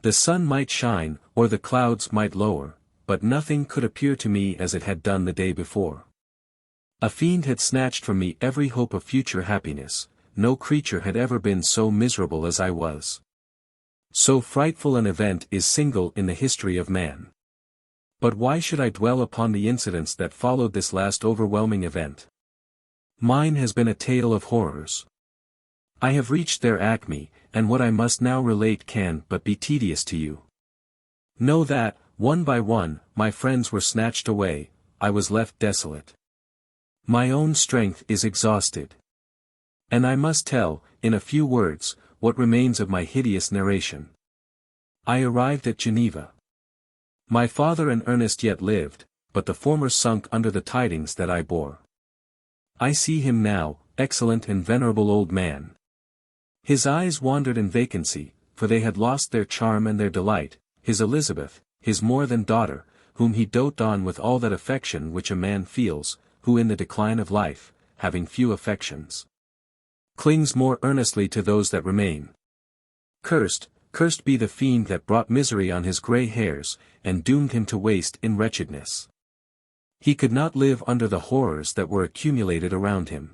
The sun might shine, or the clouds might lower, but nothing could appear to me as it had done the day before. A fiend had snatched from me every hope of future happiness. No creature had ever been so miserable as I was. So frightful an event is single in the history of man. But why should I dwell upon the incidents that followed this last overwhelming event? Mine has been a tale of horrors. I have reached their acme, and what I must now relate can but be tedious to you. Know that, one by one, my friends were snatched away. I was left desolate. My own strength is exhausted. And I must tell, in a few words, what remains of my hideous narration. I arrived at Geneva. My father and Ernest yet lived, but the former sunk under the tidings that I bore. I see him now, excellent and venerable old man. His eyes wandered in vacancy, for they had lost their charm and their delight. His Elizabeth, his more than daughter, whom he doted on with all that affection which a man feels, who in the decline of life, having few affections, clings more earnestly to those that remain. Cursed Cursed be the fiend that brought misery on his grey hairs, and doomed him to waste in wretchedness. He could not live under the horrors that were accumulated around him.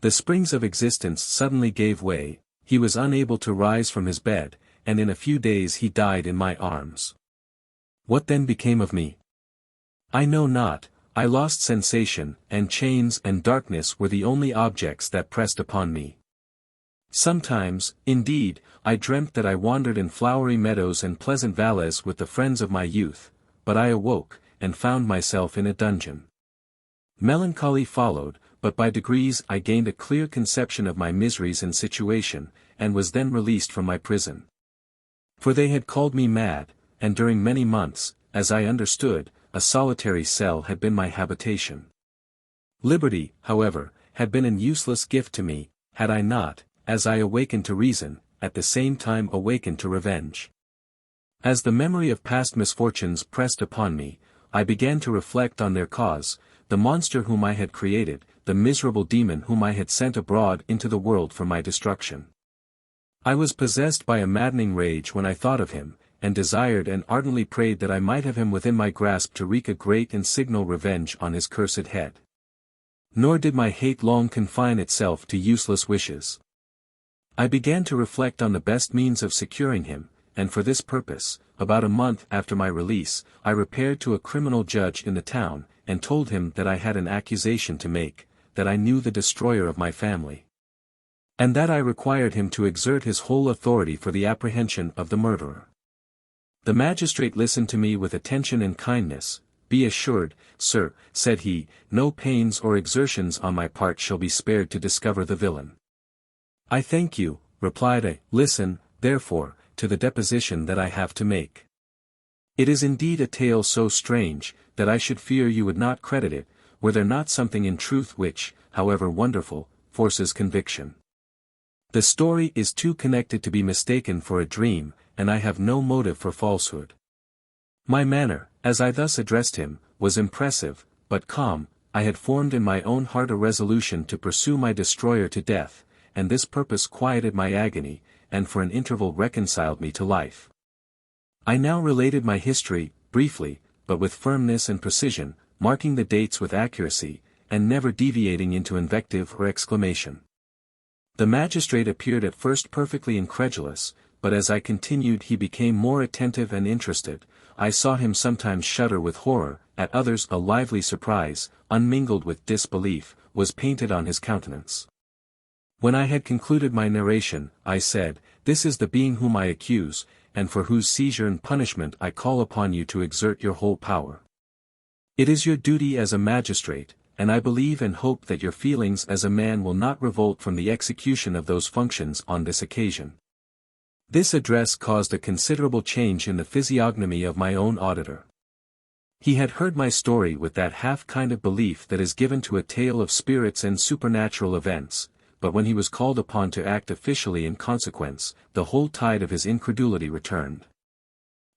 The springs of existence suddenly gave way, he was unable to rise from his bed, and in a few days he died in my arms. What then became of me? I know not. I lost sensation, and chains and darkness were the only objects that pressed upon me. Sometimes, indeed, I dreamt that I wandered in flowery meadows and pleasant valleys with the friends of my youth, but I awoke, and found myself in a dungeon. Melancholy followed, but by degrees I gained a clear conception of my miseries and situation, and was then released from my prison. For they had called me mad, and during many months, as I understood, a solitary cell had been my habitation. Liberty, however, had been an useless gift to me, had I not, as I awakened to reason, at the same time awakened to revenge. As the memory of past misfortunes pressed upon me, I began to reflect on their cause, the monster whom I had created, the miserable demon whom I had sent abroad into the world for my destruction. I was possessed by a maddening rage when I thought of him, and desired and ardently prayed that I might have him within my grasp to wreak a great and signal revenge on his cursed head. Nor did my hate long confine itself to useless wishes. I began to reflect on the best means of securing him, and for this purpose, about a month after my release, I repaired to a criminal judge in the town, and told him that I had an accusation to make, that I knew the destroyer of my family, and that I required him to exert his whole authority for the apprehension of the murderer. The magistrate listened to me with attention and kindness. "Be assured, sir," said he, "no pains or exertions on my part shall be spared to discover the villain." "I thank you," replied I. "Listen, therefore, to the deposition that I have to make. It is indeed a tale so strange, that I should fear you would not credit it, were there not something in truth which, however wonderful, forces conviction. The story is too connected to be mistaken for a dream, and I have no motive for falsehood. My manner, as I thus addressed him, was impressive, but calm. I had formed in my own heart a resolution to pursue my destroyer to death, and this purpose quieted my agony, and for an interval reconciled me to life. I now related my history, briefly, but with firmness and precision, marking the dates with accuracy, and never deviating into invective or exclamation. The magistrate appeared at first perfectly incredulous, but as I continued he became more attentive and interested. I saw him sometimes shudder with horror, at others a lively surprise, unmingled with disbelief, was painted on his countenance. When I had concluded my narration, I said, "This is the being whom I accuse, and for whose seizure and punishment I call upon you to exert your whole power. It is your duty as a magistrate, and I believe and hope that your feelings as a man will not revolt from the execution of those functions on this occasion." This address caused a considerable change in the physiognomy of my own auditor. He had heard my story with that half kind of belief that is given to a tale of spirits and supernatural events, but when he was called upon to act officially in consequence, the whole tide of his incredulity returned.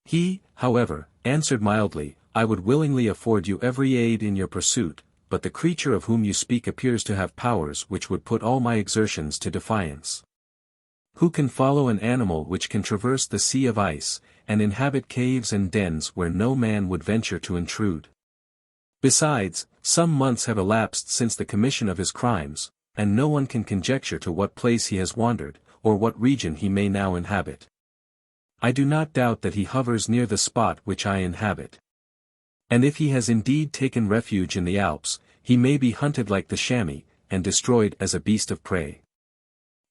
He, however, answered mildly, "I would willingly afford you every aid in your pursuit, but the creature of whom you speak appears to have powers which would put all my exertions to defiance. Who can follow an animal which can traverse the sea of ice, and inhabit caves and dens where no man would venture to intrude? Besides, some months have elapsed since the commission of his crimes, and no one can conjecture to what place he has wandered, or what region he may now inhabit. I do not doubt that he hovers near the spot which I inhabit. And if he has indeed taken refuge in the Alps, he may be hunted like the chamois, and destroyed as a beast of prey.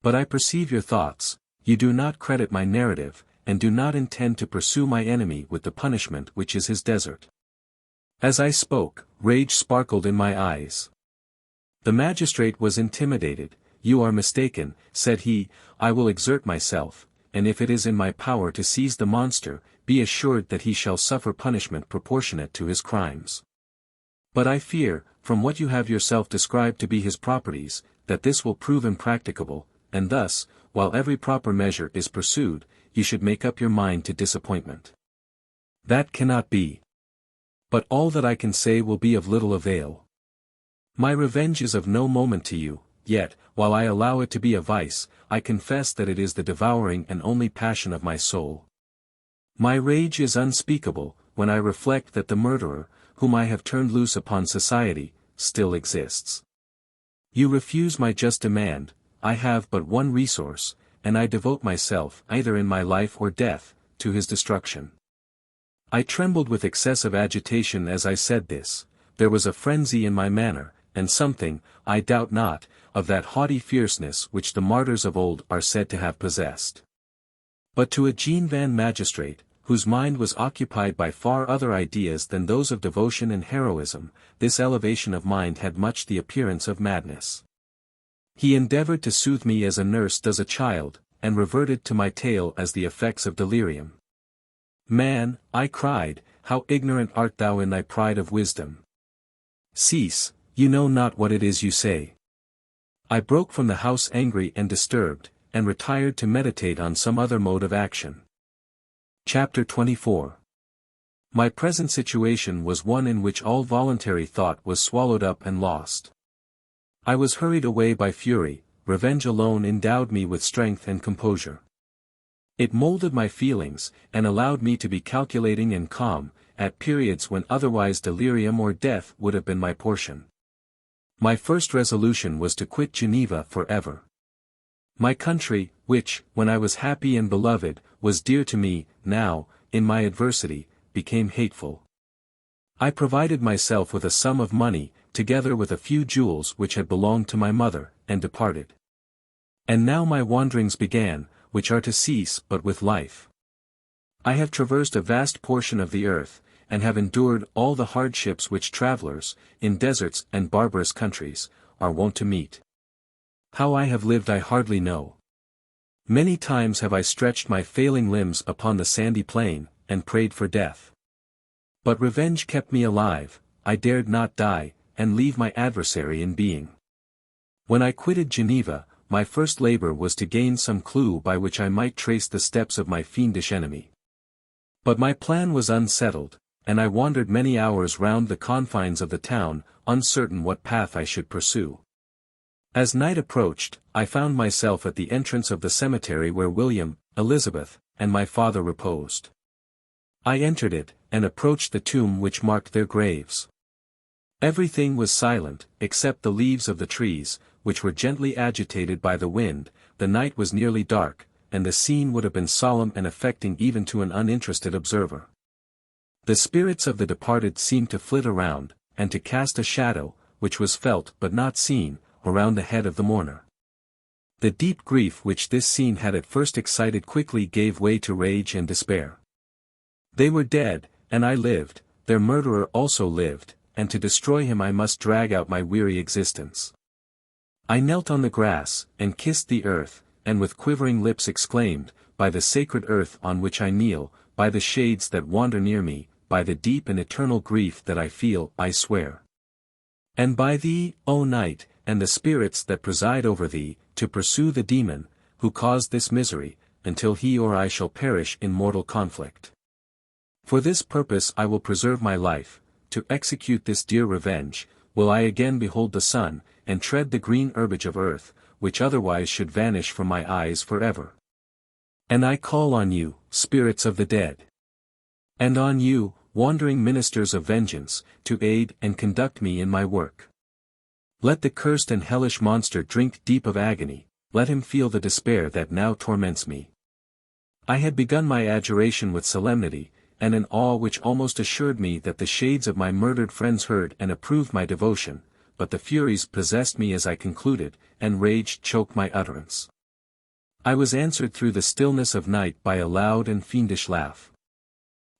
But I perceive your thoughts, you do not credit my narrative, and do not intend to pursue my enemy with the punishment which is his desert." As I spoke, rage sparkled in my eyes. The magistrate was intimidated. "You are mistaken," said he, "I will exert myself, and if it is in my power to seize the monster, be assured that he shall suffer punishment proportionate to his crimes. But I fear, from what you have yourself described to be his properties, that this will prove impracticable, and thus, while every proper measure is pursued, you should make up your mind to disappointment. That cannot be. But all that I can say will be of little avail. My revenge is of no moment to you, yet, while I allow it to be a vice, I confess that it is the devouring and only passion of my soul. My rage is unspeakable, when I reflect that the murderer, whom I have turned loose upon society, still exists. You refuse my just demand. I have but one resource, and I devote myself, either in my life or death, to his destruction. I trembled with excessive agitation as I said this. There was a frenzy in my manner, and something, I doubt not, of that haughty fierceness which the martyrs of old are said to have possessed. But to a Jean Van magistrate, whose mind was occupied by far other ideas than those of devotion and heroism, this elevation of mind had much the appearance of madness. He endeavored to soothe me as a nurse does a child, and reverted to my tale as the effects of delirium. Man, I cried, how ignorant art thou in thy pride of wisdom! Cease, you know not what it is you say. I broke from the house angry and disturbed, and retired to meditate on some other mode of action. Chapter 24. My present situation was one in which all voluntary thought was swallowed up and lost. I was hurried away by fury, revenge alone endowed me with strength and composure. It molded my feelings, and allowed me to be calculating and calm, at periods when otherwise delirium or death would have been my portion. My first resolution was to quit Geneva for ever. My country, which, when I was happy and beloved, was dear to me, now, in my adversity, became hateful. I provided myself with a sum of money, together with a few jewels which had belonged to my mother, and departed. And now my wanderings began, which are to cease but with life. I have traversed a vast portion of the earth, and have endured all the hardships which travelers, in deserts and barbarous countries, are wont to meet. How I have lived I hardly know. Many times have I stretched my failing limbs upon the sandy plain, and prayed for death. But revenge kept me alive. I dared not die, and leave my adversary in being. When I quitted Geneva, my first labor was to gain some clue by which I might trace the steps of my fiendish enemy. But my plan was unsettled, and I wandered many hours round the confines of the town, uncertain what path I should pursue. As night approached, I found myself at the entrance of the cemetery where William, Elizabeth, and my father reposed. I entered it, and approached the tomb which marked their graves. Everything was silent, except the leaves of the trees, which were gently agitated by the wind. The night was nearly dark, and the scene would have been solemn and affecting even to an uninterested observer. The spirits of the departed seemed to flit around, and to cast a shadow, which was felt but not seen, around the head of the mourner. The deep grief which this scene had at first excited quickly gave way to rage and despair. They were dead, and I lived, their murderer also lived, and to destroy him I must drag out my weary existence. I knelt on the grass, and kissed the earth, and with quivering lips exclaimed, by the sacred earth on which I kneel, by the shades that wander near me, by the deep and eternal grief that I feel, I swear. And by thee, O night, and the spirits that preside over thee, to pursue the demon, who caused this misery, until he or I shall perish in mortal conflict. For this purpose I will preserve my life, to execute this dear revenge, will I again behold the sun, and tread the green herbage of earth, which otherwise should vanish from my eyes forever. And I call on you, spirits of the dead. And on you, wandering ministers of vengeance, to aid and conduct me in my work. Let the cursed and hellish monster drink deep of agony, let him feel the despair that now torments me. I had begun my adjuration with solemnity, and an awe which almost assured me that the shades of my murdered friends heard and approved my devotion, but the furies possessed me as I concluded, and rage choked my utterance. I was answered through the stillness of night by a loud and fiendish laugh.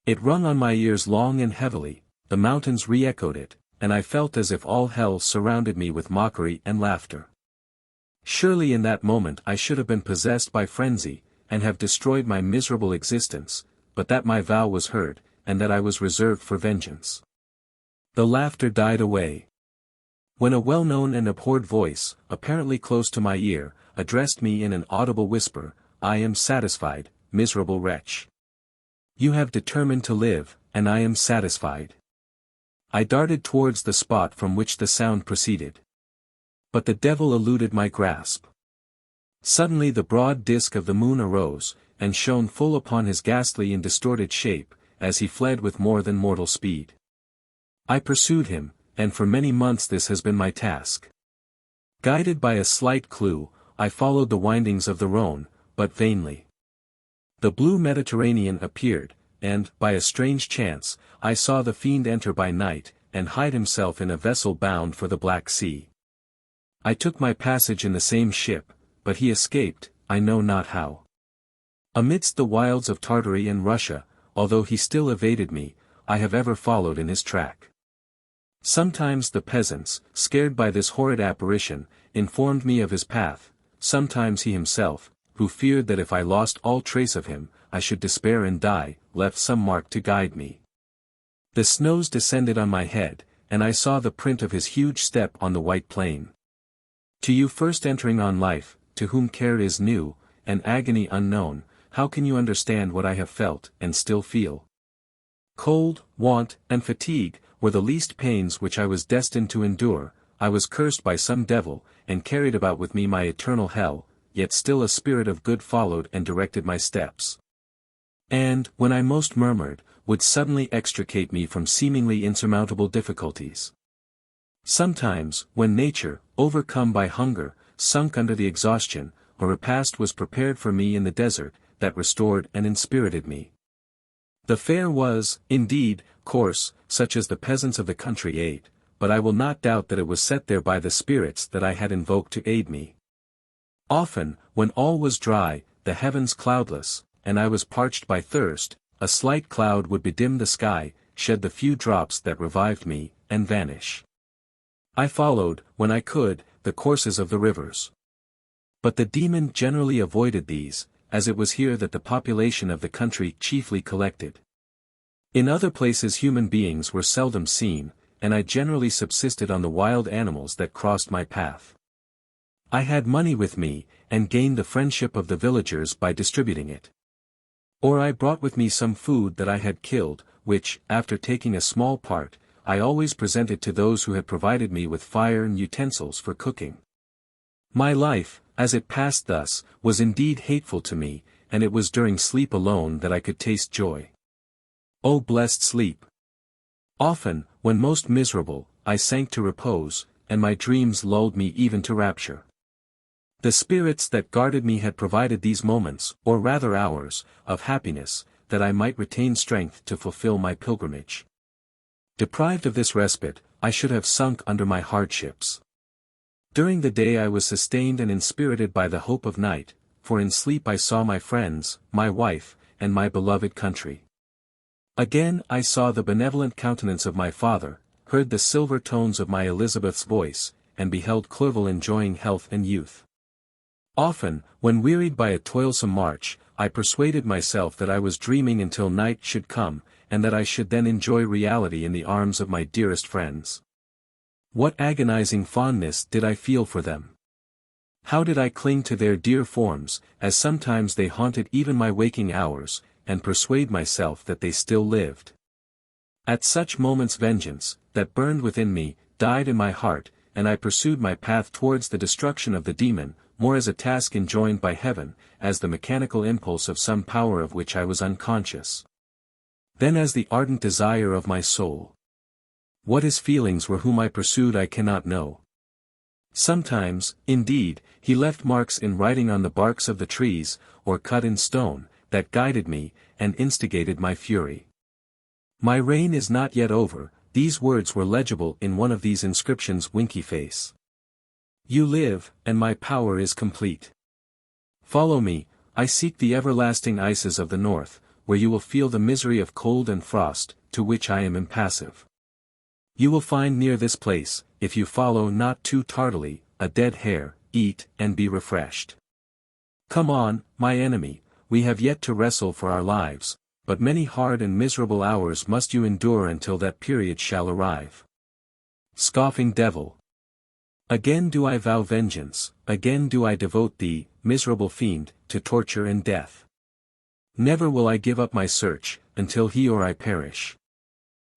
It rung on my ears long and heavily, the mountains re-echoed it, and I felt as if all hell surrounded me with mockery and laughter. Surely in that moment I should have been possessed by frenzy, and have destroyed my miserable existence, but that my vow was heard, and that I was reserved for vengeance. The laughter died away. When a well-known and abhorred voice, apparently close to my ear, addressed me in an audible whisper, I am satisfied, miserable wretch. You have determined to live, and I am satisfied. I darted towards the spot from which the sound proceeded. But the devil eluded my grasp. Suddenly the broad disk of the moon arose, and shone full upon his ghastly and distorted shape, as he fled with more than mortal speed. I pursued him, and for many months this has been my task. Guided by a slight clue, I followed the windings of the Rhone, but vainly. The blue Mediterranean appeared, and, by a strange chance, I saw the fiend enter by night, and hide himself in a vessel bound for the Black Sea. I took my passage in the same ship, but he escaped, I know not how. Amidst the wilds of Tartary and Russia, although he still evaded me, I have ever followed in his track. Sometimes the peasants, scared by this horrid apparition, informed me of his path, sometimes he himself, who feared that if I lost all trace of him, I should despair and die, left some mark to guide me. The snows descended on my head, and I saw the print of his huge step on the white plain. To you first entering on life, to whom care is new, and agony unknown, how can you understand what I have felt, and still feel? Cold, want, and fatigue were the least pains which I was destined to endure. I was cursed by some devil, and carried about with me my eternal hell, yet still a spirit of good followed and directed my steps. And, when I most murmured, would suddenly extricate me from seemingly insurmountable difficulties. Sometimes, when nature, overcome by hunger, sunk under the exhaustion, a repast was prepared for me in the desert, that restored and inspirited me. The fare was, indeed, coarse, such as the peasants of the country ate, but I will not doubt that it was set there by the spirits that I had invoked to aid me. Often, when all was dry, the heavens cloudless, and I was parched by thirst, a slight cloud would bedim the sky, shed the few drops that revived me, and vanish. I followed, when I could, the courses of the rivers. But the demon generally avoided these, as it was here that the population of the country chiefly collected. In other places human beings were seldom seen, and I generally subsisted on the wild animals that crossed my path. I had money with me, and gained the friendship of the villagers by distributing it. Or I brought with me some food that I had killed, which, after taking a small part, I always presented to those who had provided me with fire and utensils for cooking. My life, as it passed thus, was indeed hateful to me, and it was during sleep alone that I could taste joy. O blessed sleep! Often, when most miserable, I sank to repose, and my dreams lulled me even to rapture. The spirits that guarded me had provided these moments, or rather hours, of happiness, that I might retain strength to fulfill my pilgrimage. Deprived of this respite, I should have sunk under my hardships. During the day I was sustained and inspirited by the hope of night, for in sleep I saw my friends, my wife, and my beloved country. Again I saw the benevolent countenance of my father, heard the silver tones of my Elizabeth's voice, and beheld Clerval enjoying health and youth. Often, when wearied by a toilsome march, I persuaded myself that I was dreaming until night should come, and that I should then enjoy reality in the arms of my dearest friends. What agonizing fondness did I feel for them! How did I cling to their dear forms, as sometimes they haunted even my waking hours, and persuade myself that they still lived. At such moments vengeance, that burned within me, died in my heart, and I pursued my path towards the destruction of the demon, more as a task enjoined by heaven, as the mechanical impulse of some power of which I was unconscious. Then as the ardent desire of my soul. What his feelings were whom I pursued I cannot know. Sometimes, indeed, he left marks in writing on the barks of the trees, or cut in stone, that guided me, and instigated my fury. My reign is not yet over, these words were legible in one of these inscriptions: Winky Face. You live, and my power is complete. Follow me, I seek the everlasting ices of the north, where you will feel the misery of cold and frost, to which I am impassive. You will find near this place, if you follow not too tardily, a dead hare, eat and be refreshed. Come on, my enemy, we have yet to wrestle for our lives, but many hard and miserable hours must you endure until that period shall arrive. Scoffing devil! Again do I vow vengeance, again do I devote thee, miserable fiend, to torture and death. Never will I give up my search, until he or I perish.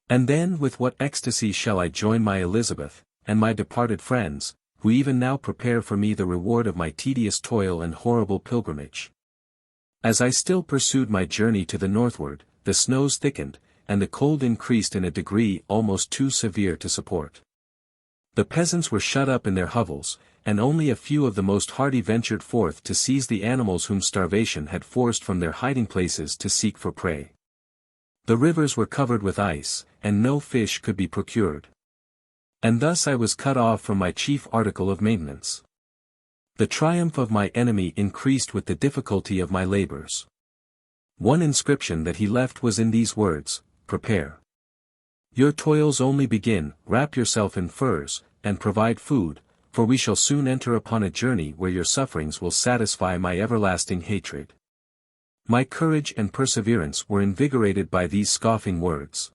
And then with what ecstasy shall I join my Elizabeth, and my departed friends, who even now prepare for me the reward of my tedious toil and horrible pilgrimage. As I still pursued my journey to the northward, the snows thickened, and the cold increased in a degree almost too severe to support. The peasants were shut up in their hovels, and only a few of the most hardy ventured forth to seize the animals whom starvation had forced from their hiding places to seek for prey. The rivers were covered with ice, and no fish could be procured. And thus I was cut off from my chief article of maintenance. The triumph of my enemy increased with the difficulty of my labors. One inscription that he left was in these words, "Prepare. Your toils only begin, wrap yourself in furs, and provide food, for we shall soon enter upon a journey where your sufferings will satisfy my everlasting hatred." My courage and perseverance were invigorated by these scoffing words.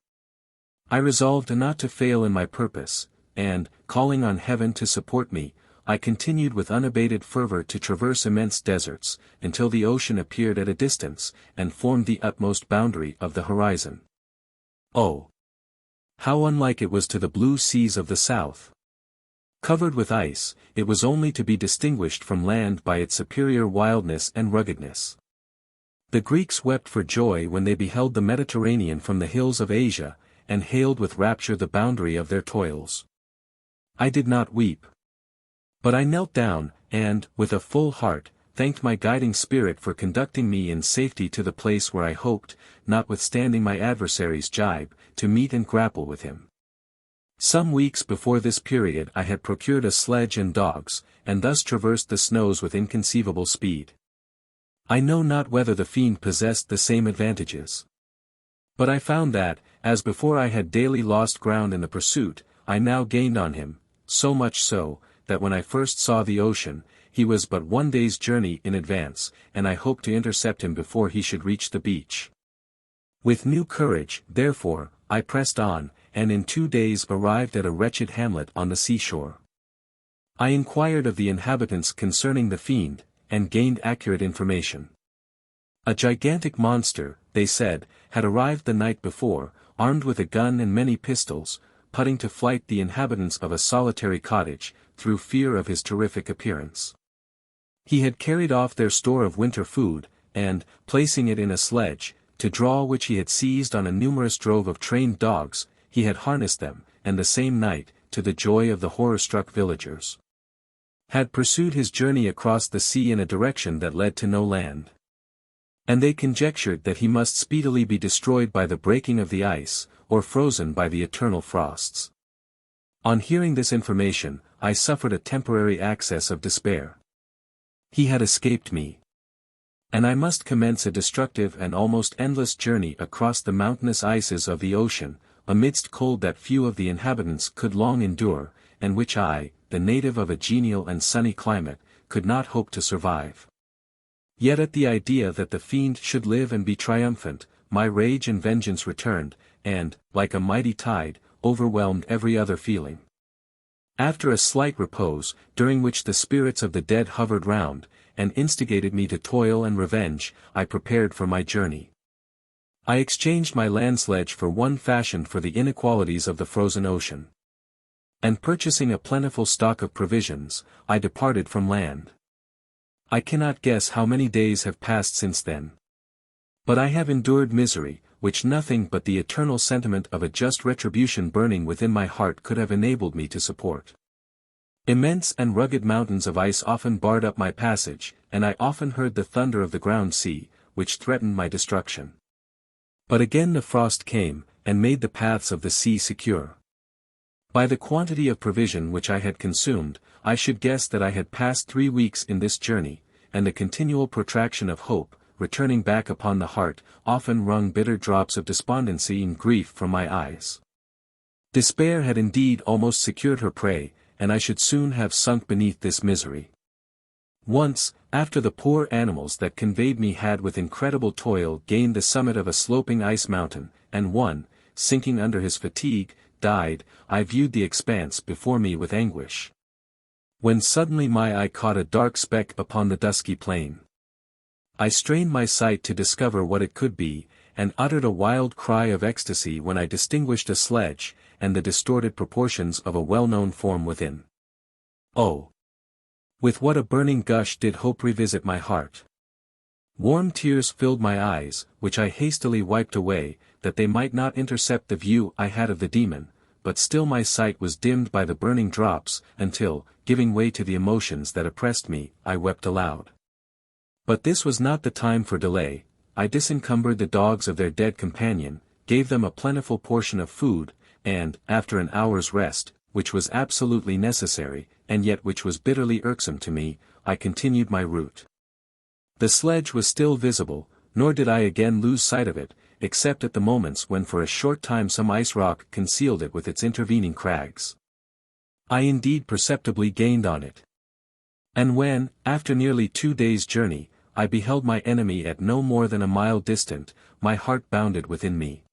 I resolved not to fail in my purpose, and, calling on heaven to support me, I continued with unabated fervor to traverse immense deserts, until the ocean appeared at a distance, and formed the utmost boundary of the horizon. Oh! How unlike it was to the blue seas of the south! Covered with ice, it was only to be distinguished from land by its superior wildness and ruggedness. The Greeks wept for joy when they beheld the Mediterranean from the hills of Asia, and hailed with rapture the boundary of their toils. I did not weep. But I knelt down, and, with a full heart, thanked my guiding spirit for conducting me in safety to the place where I hoped, notwithstanding my adversary's jibe, to meet and grapple with him. Some weeks before this period I had procured a sledge and dogs, and thus traversed the snows with inconceivable speed. I know not whether the fiend possessed the same advantages. But I found that, as before I had daily lost ground in the pursuit, I now gained on him, so much so, that when I first saw the ocean, he was but 1 day's journey in advance, and I hoped to intercept him before he should reach the beach. With new courage, therefore, I pressed on, and in 2 days arrived at a wretched hamlet on the seashore. I inquired of the inhabitants concerning the fiend, and gained accurate information. A gigantic monster, they said, had arrived the night before, armed with a gun and many pistols, putting to flight the inhabitants of a solitary cottage, through fear of his terrific appearance. He had carried off their store of winter food, and, placing it in a sledge, to draw which he had seized on a numerous drove of trained dogs, he had harnessed them, and the same night, to the joy of the horror-struck villagers, had pursued his journey across the sea in a direction that led to no land. And they conjectured that he must speedily be destroyed by the breaking of the ice, or frozen by the eternal frosts. On hearing this information, I suffered a temporary access of despair. He had escaped me. And I must commence a destructive and almost endless journey across the mountainous ices of the ocean, amidst cold that few of the inhabitants could long endure, and which I, the native of a genial and sunny climate, could not hope to survive. Yet at the idea that the fiend should live and be triumphant, my rage and vengeance returned, and, like a mighty tide, overwhelmed every other feeling. After a slight repose, during which the spirits of the dead hovered round, and instigated me to toil and revenge, I prepared for my journey. I exchanged my land sledge for one fashioned for the inequalities of the frozen ocean. And purchasing a plentiful stock of provisions, I departed from land. I cannot guess how many days have passed since then. But I have endured misery, which nothing but the eternal sentiment of a just retribution burning within my heart could have enabled me to support. Immense and rugged mountains of ice often barred up my passage, and I often heard the thunder of the ground sea, which threatened my destruction. But again the frost came, and made the paths of the sea secure. By the quantity of provision which I had consumed, I should guess that I had passed 3 weeks in this journey, and the continual protraction of hope, returning back upon the heart, often wrung bitter drops of despondency and grief from my eyes. Despair had indeed almost secured her prey, and I should soon have sunk beneath this misery. Once, after the poor animals that conveyed me had with incredible toil gained the summit of a sloping ice mountain, and one, sinking under his fatigue, died, I viewed the expanse before me with anguish. When suddenly my eye caught a dark speck upon the dusky plain. I strained my sight to discover what it could be, and uttered a wild cry of ecstasy when I distinguished a sledge, and the distorted proportions of a well-known form within. Oh! With what a burning gush did hope revisit my heart. Warm tears filled my eyes, which I hastily wiped away, that they might not intercept the view I had of the demon, but still my sight was dimmed by the burning drops, until, giving way to the emotions that oppressed me, I wept aloud. But this was not the time for delay. I disencumbered the dogs of their dead companion, gave them a plentiful portion of food, and, after an hour's rest, which was absolutely necessary, and yet which was bitterly irksome to me, I continued my route. The sledge was still visible, nor did I again lose sight of it, except at the moments when for a short time some ice rock concealed it with its intervening crags. I indeed perceptibly gained on it. And when, after nearly 2 days' journey, I beheld my enemy at no more than a mile distant, my heart bounded within me.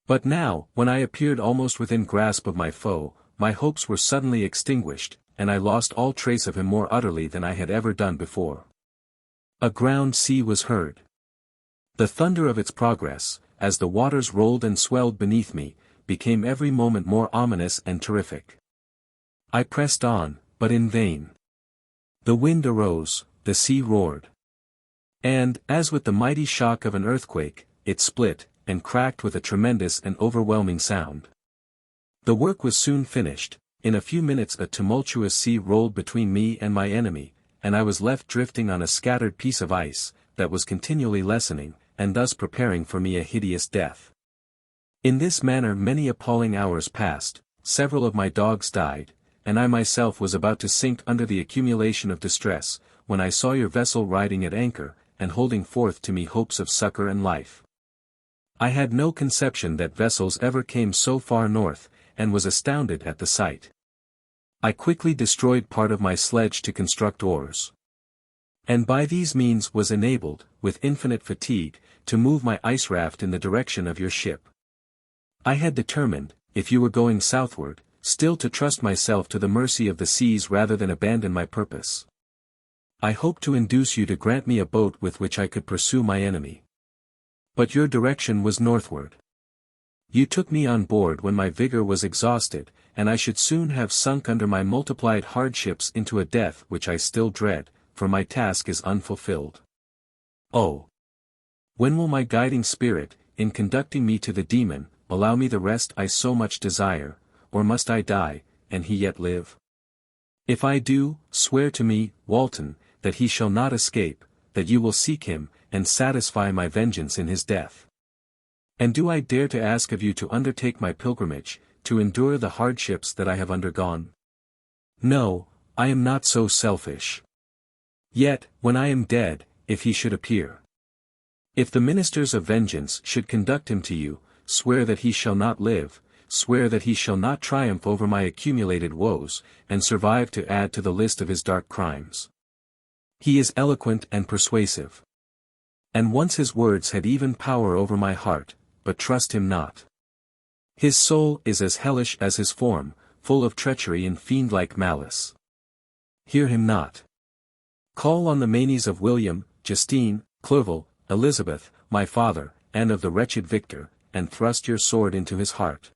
But now, when I appeared almost within grasp of my foe, my hopes were suddenly extinguished, and I lost all trace of him more utterly than I had ever done before. A ground sea was heard. The thunder of its progress, as the waters rolled and swelled beneath me, became every moment more ominous and terrific. I pressed on, but in vain. The wind arose, the sea roared. And, as with the mighty shock of an earthquake, it split, and cracked with a tremendous and overwhelming sound. The work was soon finished. In a few minutes a tumultuous sea rolled between me and my enemy, and I was left drifting on a scattered piece of ice, that was continually lessening, and thus preparing for me a hideous death. In this manner many appalling hours passed, several of my dogs died, and I myself was about to sink under the accumulation of distress, when I saw your vessel riding at anchor, and holding forth to me hopes of succor and life. I had no conception that vessels ever came so far north, and was astounded at the sight. I quickly destroyed part of my sledge to construct oars. And by these means was enabled, with infinite fatigue, to move my ice raft in the direction of your ship. I had determined, if you were going southward, still to trust myself to the mercy of the seas rather than abandon my purpose. I hoped to induce you to grant me a boat with which I could pursue my enemy. But your direction was northward. You took me on board when my vigor was exhausted, and I should soon have sunk under my multiplied hardships into a death which I still dread, for my task is unfulfilled. Oh! When will my guiding spirit, in conducting me to the demon, allow me the rest I so much desire, or must I die, and he yet live? If I do, swear to me, Walton, that he shall not escape, that you will seek him, and satisfy my vengeance in his death. And do I dare to ask of you to undertake my pilgrimage, to endure the hardships that I have undergone? No, I am not so selfish. Yet, when I am dead, if he should appear. If the ministers of vengeance should conduct him to you, swear that he shall not live, swear that he shall not triumph over my accumulated woes, and survive to add to the list of his dark crimes. He is eloquent and persuasive. And once his words had even power over my heart, but trust him not. His soul is as hellish as his form, full of treachery and fiend-like malice. Hear him not. Call on the manes of William, Justine, Clerval, Elizabeth, my father, and of the wretched Victor, and thrust your sword into his heart.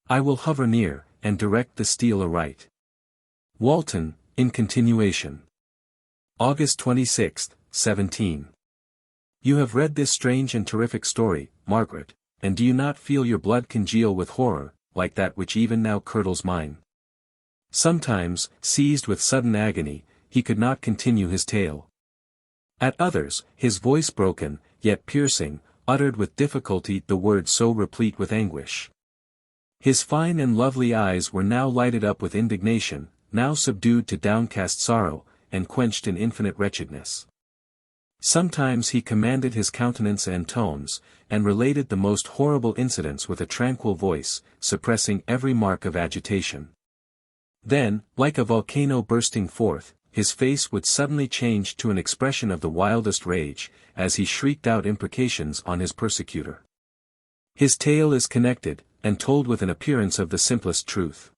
I will hover near, and direct the steel aright. Walton, in continuation. August 26, 17. You have read this strange and terrific story, Margaret, and do you not feel your blood congeal with horror, like that which even now curdles mine? Sometimes, seized with sudden agony, he could not continue his tale. At others, his voice broken, yet piercing, uttered with difficulty the words so replete with anguish. His fine and lovely eyes were now lighted up with indignation, now subdued to downcast sorrow, and quenched in infinite wretchedness. Sometimes he commanded his countenance and tones, and related the most horrible incidents with a tranquil voice, suppressing every mark of agitation. Then, like a volcano bursting forth, his face would suddenly change to an expression of the wildest rage, as he shrieked out imprecations on his persecutor. His tale is connected, and told with an appearance of the simplest truth.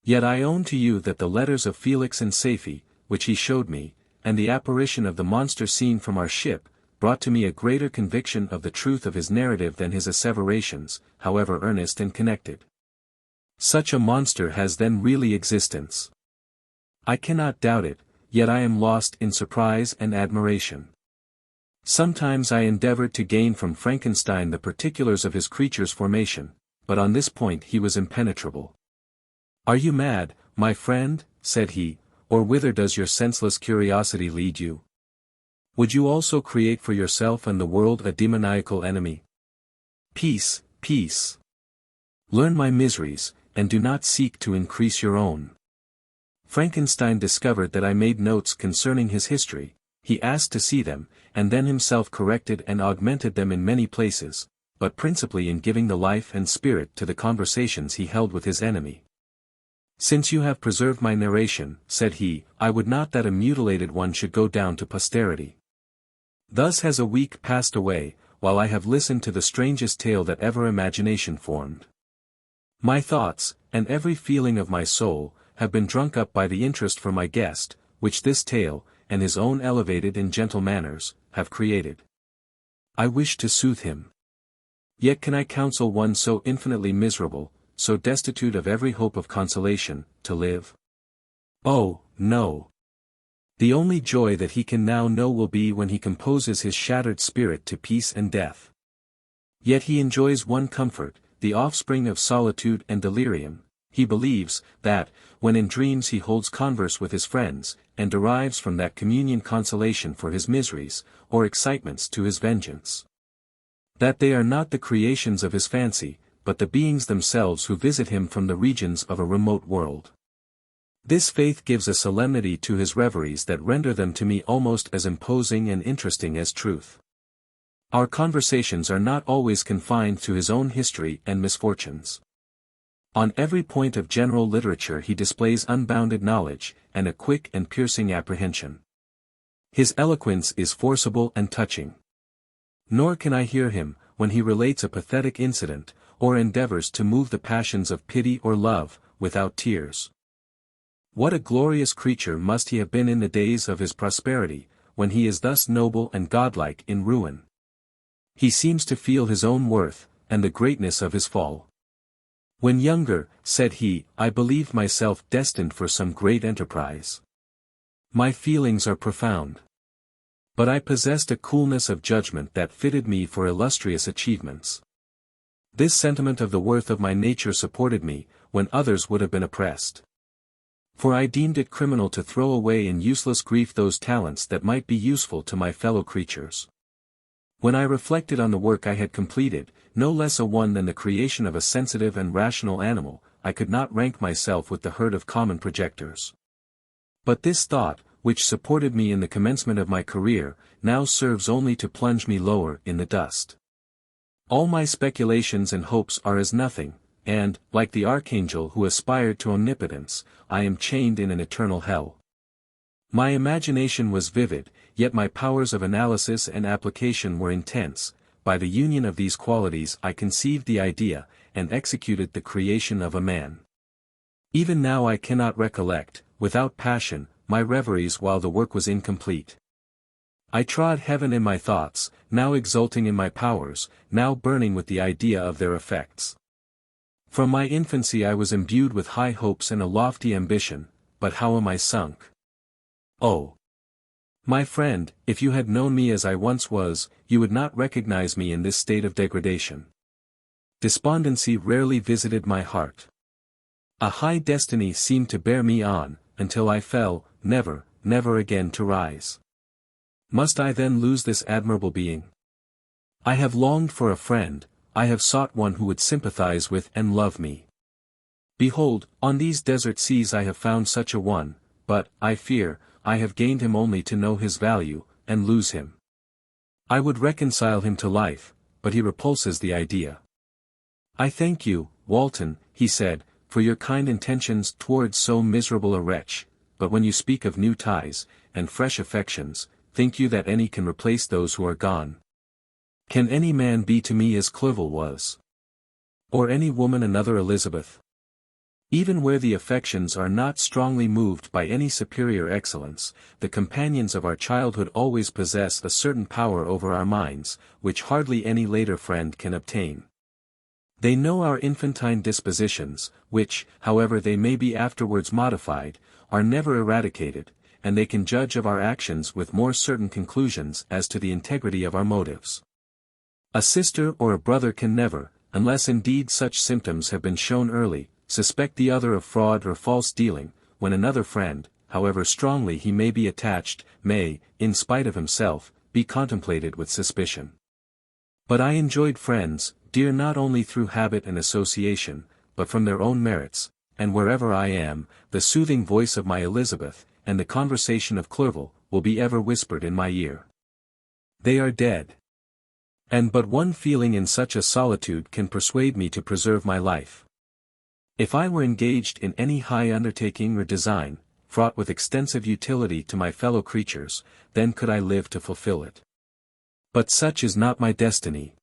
Yet I own to you that the letters of Felix and Safie, which he showed me, and the apparition of the monster seen from our ship, brought to me a greater conviction of the truth of his narrative than his asseverations, however earnest and connected. Such a monster has then really existence. I cannot doubt it, yet I am lost in surprise and admiration. Sometimes I endeavored to gain from Frankenstein the particulars of his creature's formation, but on this point he was impenetrable. "Are you mad, my friend?" said he, "or whither does your senseless curiosity lead you? Would you also create for yourself and the world a demoniacal enemy? Peace, peace. Learn my miseries, and do not seek to increase your own." Frankenstein discovered that I made notes concerning his history. He asked to see them, and then himself corrected and augmented them in many places, but principally in giving the life and spirit to the conversations he held with his enemy. "Since you have preserved my narration," said he, "I would not that a mutilated one should go down to posterity. Thus has a week passed away, while I have listened to the strangest tale that ever imagination formed. My thoughts, and every feeling of my soul, have been drunk up by the interest for my guest, which this tale, and his own elevated and gentle manners, have created. I wish to soothe him. Yet can I counsel one so infinitely miserable, so destitute of every hope of consolation, to live? Oh, no. The only joy that he can now know will be when he composes his shattered spirit to peace and death. Yet he enjoys one comfort, the offspring of solitude and delirium. He believes, that, when in dreams he holds converse with his friends, and derives from that communion consolation for his miseries, or excitements to his vengeance. That they are not the creations of his fancy, but the beings themselves who visit him from the regions of a remote world. This faith gives a solemnity to his reveries that render them to me almost as imposing and interesting as truth. Our conversations are not always confined to his own history and misfortunes. On every point of general literature he displays unbounded knowledge, and a quick and piercing apprehension. His eloquence is forcible and touching. Nor can I hear him, when he relates a pathetic incident, or endeavors to move the passions of pity or love, without tears. What a glorious creature must he have been in the days of his prosperity, when he is thus noble and godlike in ruin. He seems to feel his own worth, and the greatness of his fall. "When younger," said he, "I believed myself destined for some great enterprise. My feelings are profound. But I possessed a coolness of judgment that fitted me for illustrious achievements. This sentiment of the worth of my nature supported me, when others would have been oppressed. For I deemed it criminal to throw away in useless grief those talents that might be useful to my fellow creatures. When I reflected on the work I had completed, no less a one than the creation of a sensitive and rational animal, I could not rank myself with the herd of common projectors. But this thought, which supported me in the commencement of my career, now serves only to plunge me lower in the dust. All my speculations and hopes are as nothing, and, like the archangel who aspired to omnipotence, I am chained in an eternal hell. My imagination was vivid, yet my powers of analysis and application were intense. By the union of these qualities I conceived the idea, and executed the creation of a man. Even now I cannot recollect, without passion, my reveries while the work was incomplete. I trod heaven in my thoughts, now exulting in my powers, now burning with the idea of their effects. From my infancy I was imbued with high hopes and a lofty ambition, but how am I sunk? Oh! My friend, if you had known me as I once was, you would not recognize me in this state of degradation. Despondency rarely visited my heart. A high destiny seemed to bear me on, until I fell, never, never again to rise. Must I then lose this admirable being? I have longed for a friend, I have sought one who would sympathize with and love me. Behold, on these desert seas I have found such a one, but, I fear, I have gained him only to know his value, and lose him. I would reconcile him to life, but he repulses the idea. I thank you, Walton, he said, for your kind intentions towards so miserable a wretch, but when you speak of new ties, and fresh affections, think you that any can replace those who are gone? Can any man be to me as Clerval was? Or any woman another Elizabeth? Even where the affections are not strongly moved by any superior excellence, the companions of our childhood always possess a certain power over our minds, which hardly any later friend can obtain. They know our infantine dispositions, which, however they may be afterwards modified, are never eradicated, and they can judge of our actions with more certain conclusions as to the integrity of our motives. A sister or a brother can never, unless indeed such symptoms have been shown early, suspect the other of fraud or false dealing, when another friend, however strongly he may be attached, may, in spite of himself, be contemplated with suspicion. But I enjoyed friends, dear not only through habit and association, but from their own merits, and wherever I am, the soothing voice of my Elizabeth, and the conversation of Clerval, will be ever whispered in my ear. They are dead. And but one feeling in such a solitude can persuade me to preserve my life. If I were engaged in any high undertaking or design, fraught with extensive utility to my fellow creatures, then could I live to fulfill it. But such is not my destiny.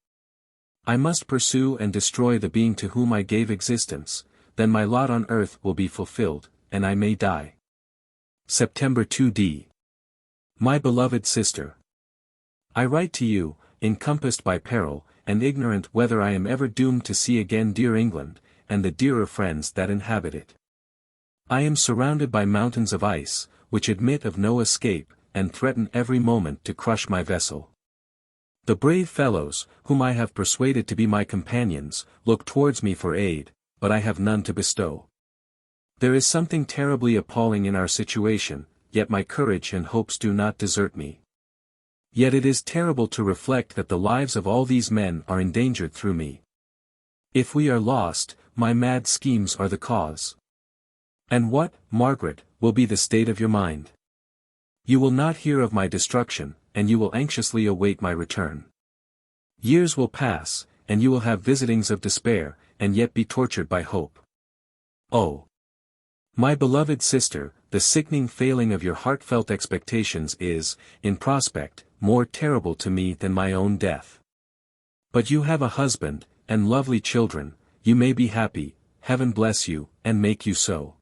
I must pursue and destroy the being to whom I gave existence, then my lot on earth will be fulfilled, and I may die. September 2d. My beloved sister. I write to you, encompassed by peril, and ignorant whether I am ever doomed to see again dear England, and the dearer friends that inhabit it. I am surrounded by mountains of ice, which admit of no escape, and threaten every moment to crush my vessel. The brave fellows, whom I have persuaded to be my companions, look towards me for aid, but I have none to bestow. There is something terribly appalling in our situation, yet my courage and hopes do not desert me. Yet it is terrible to reflect that the lives of all these men are endangered through me. If we are lost, my mad schemes are the cause. And what, Margaret, will be the state of your mind? You will not hear of my destruction, and you will anxiously await my return. Years will pass, and you will have visitings of despair, and yet be tortured by hope. Oh! My beloved sister, the sickening failing of your heartfelt expectations is, in prospect, more terrible to me than my own death. But you have a husband, and lovely children, you may be happy, heaven bless you, and make you so.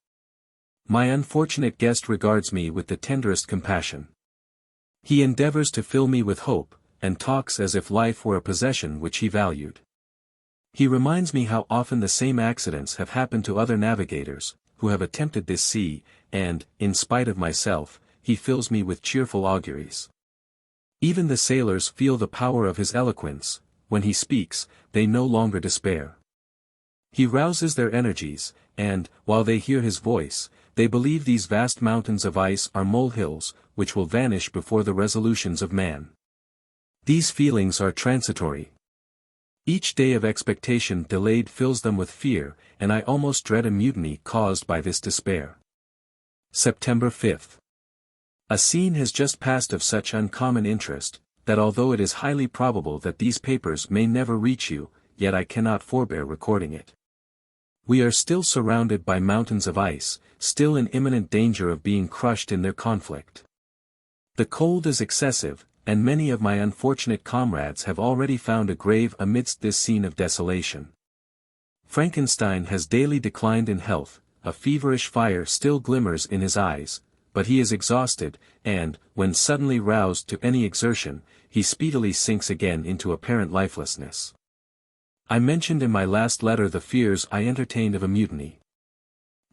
My unfortunate guest regards me with the tenderest compassion. He endeavors to fill me with hope, and talks as if life were a possession which he valued. He reminds me how often the same accidents have happened to other navigators, who have attempted this sea, and, in spite of myself, he fills me with cheerful auguries. Even the sailors feel the power of his eloquence. When he speaks, they no longer despair. He rouses their energies, and, while they hear his voice, they believe these vast mountains of ice are molehills, which will vanish before the resolutions of man. These feelings are transitory. Each day of expectation delayed fills them with fear, and I almost dread a mutiny caused by this despair. September 5th. A scene has just passed of such uncommon interest, that although it is highly probable that these papers may never reach you, yet I cannot forbear recording it. We are still surrounded by mountains of ice, still in imminent danger of being crushed in their conflict. The cold is excessive, and many of my unfortunate comrades have already found a grave amidst this scene of desolation. Frankenstein has daily declined in health, a feverish fire still glimmers in his eyes, but he is exhausted, and, when suddenly roused to any exertion, he speedily sinks again into apparent lifelessness. I mentioned in my last letter the fears I entertained of a mutiny.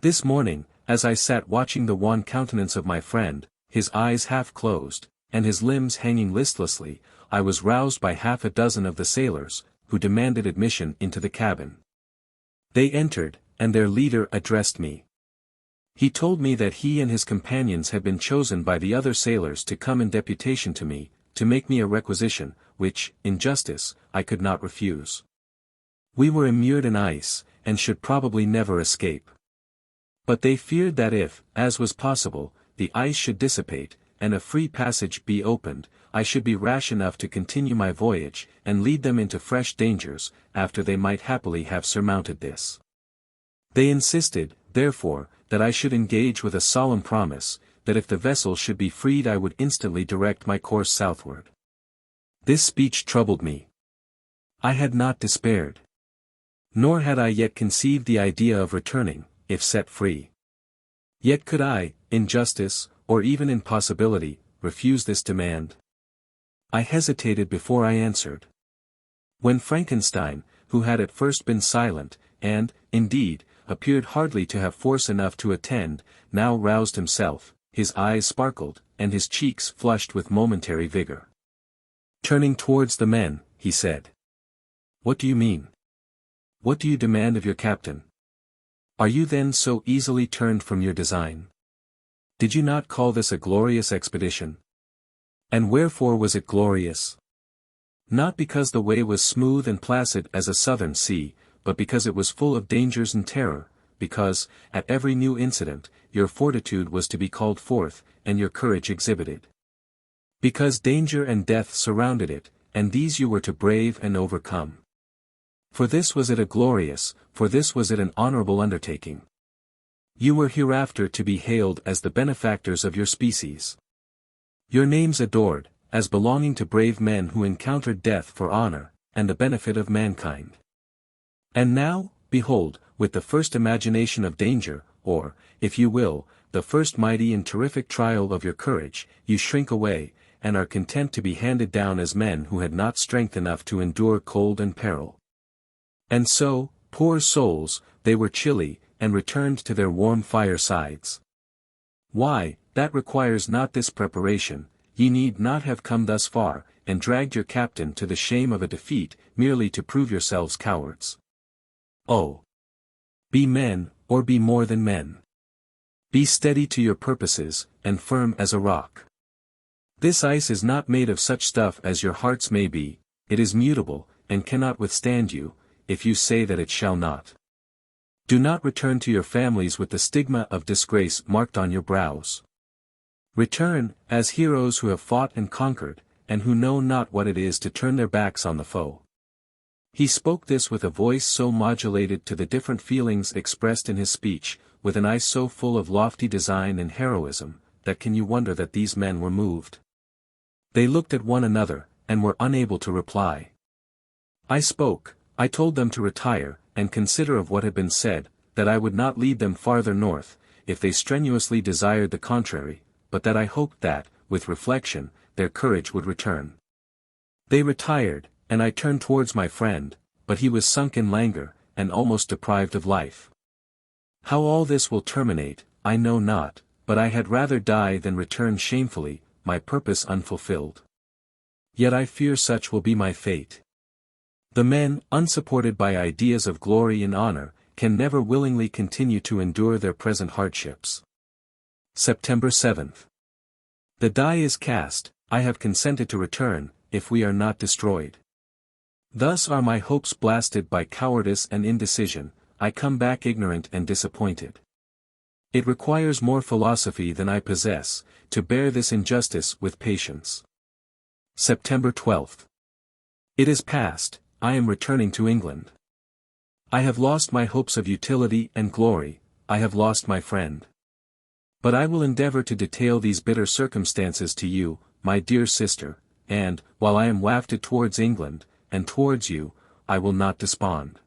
This morning, as I sat watching the wan countenance of my friend, his eyes half closed, and his limbs hanging listlessly, I was roused by half a dozen of the sailors, who demanded admission into the cabin. They entered, and their leader addressed me. He told me that he and his companions had been chosen by the other sailors to come in deputation to me, to make me a requisition, which, in justice, I could not refuse. We were immured in ice, and should probably never escape. But they feared that if, as was possible, the ice should dissipate, and a free passage be opened, I should be rash enough to continue my voyage, and lead them into fresh dangers, after they might happily have surmounted this. They insisted, therefore, that I should engage with a solemn promise, that if the vessel should be freed I would instantly direct my course southward. This speech troubled me. I had not despaired. Nor had I yet conceived the idea of returning, if set free. Yet could I, in justice, or even in possibility, refuse this demand? I hesitated before I answered. When Frankenstein, who had at first been silent, and, indeed, appeared hardly to have force enough to attend, now roused himself, his eyes sparkled, and his cheeks flushed with momentary vigor. Turning towards the men, he said, "What do you mean? What do you demand of your captain? Are you then so easily turned from your design? Did you not call this a glorious expedition? And wherefore was it glorious? Not because the way was smooth and placid as a southern sea, but because it was full of dangers and terror, because, at every new incident, your fortitude was to be called forth, and your courage exhibited. Because danger and death surrounded it, and these you were to brave and overcome. For this was it a glorious, for this was it an honorable undertaking. You were hereafter to be hailed as the benefactors of your species. Your names adored, as belonging to brave men who encountered death for honor, and the benefit of mankind. And now, behold, with the first imagination of danger, or, if you will, the first mighty and terrific trial of your courage, you shrink away, and are content to be handed down as men who had not strength enough to endure cold and peril. And so, poor souls, they were chilly, and returned to their warm firesides. Why, that requires not this preparation, ye need not have come thus far, and dragged your captain to the shame of a defeat, merely to prove yourselves cowards. Oh! Be men, or be more than men. Be steady to your purposes, and firm as a rock. This ice is not made of such stuff as your hearts may be, it is mutable, and cannot withstand you, if you say that it shall not. Do not return to your families with the stigma of disgrace marked on your brows. Return, as heroes who have fought and conquered, and who know not what it is to turn their backs on the foe. He spoke this with a voice so modulated to the different feelings expressed in his speech, with an eye so full of lofty design and heroism, that can you wonder that these men were moved? They looked at one another, and were unable to reply. I spoke, I told them to retire, and consider of what had been said, that I would not lead them farther north, if they strenuously desired the contrary, but that I hoped that, with reflection, their courage would return. They retired, and I turned towards my friend, but he was sunk in languor, and almost deprived of life. How all this will terminate, I know not, but I had rather die than return shamefully, my purpose unfulfilled. Yet I fear such will be my fate. The men, unsupported by ideas of glory and honor, can never willingly continue to endure their present hardships. September 7th. The die is cast, I have consented to return, if we are not destroyed. Thus are my hopes blasted by cowardice and indecision, I come back ignorant and disappointed. It requires more philosophy than I possess, to bear this injustice with patience. September 12th. It is past, I am returning to England. I have lost my hopes of utility and glory, I have lost my friend. But I will endeavor to detail these bitter circumstances to you, my dear sister, and, while I am wafted towards England, and towards you, I will not despond.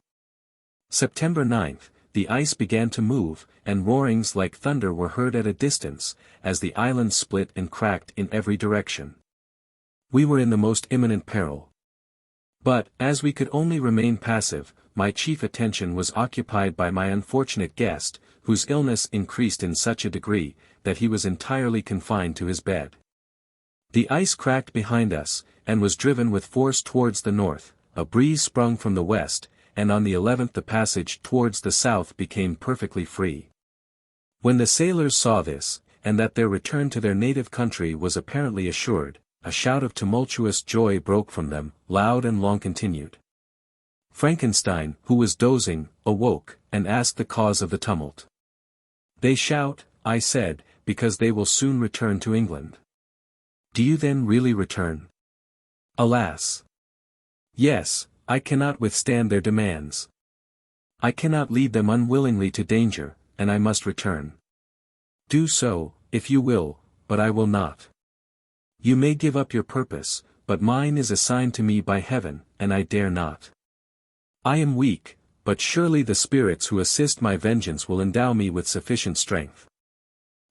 September 9th, the ice began to move, and roarings like thunder were heard at a distance, as the island split and cracked in every direction. We were in the most imminent peril. But, as we could only remain passive, my chief attention was occupied by my unfortunate guest, whose illness increased in such a degree, that he was entirely confined to his bed. The ice cracked behind us, and was driven with force towards the north, a breeze sprung from the west, and on the 11th the passage towards the south became perfectly free. When the sailors saw this, and that their return to their native country was apparently assured, a shout of tumultuous joy broke from them, loud and long continued. Frankenstein, who was dozing, awoke, and asked the cause of the tumult. They shout, I said, because they will soon return to England. Do you then really return? Alas! Yes, I cannot withstand their demands. I cannot lead them unwillingly to danger, and I must return. Do so, if you will, but I will not. You may give up your purpose, but mine is assigned to me by heaven, and I dare not. I am weak, but surely the spirits who assist my vengeance will endow me with sufficient strength.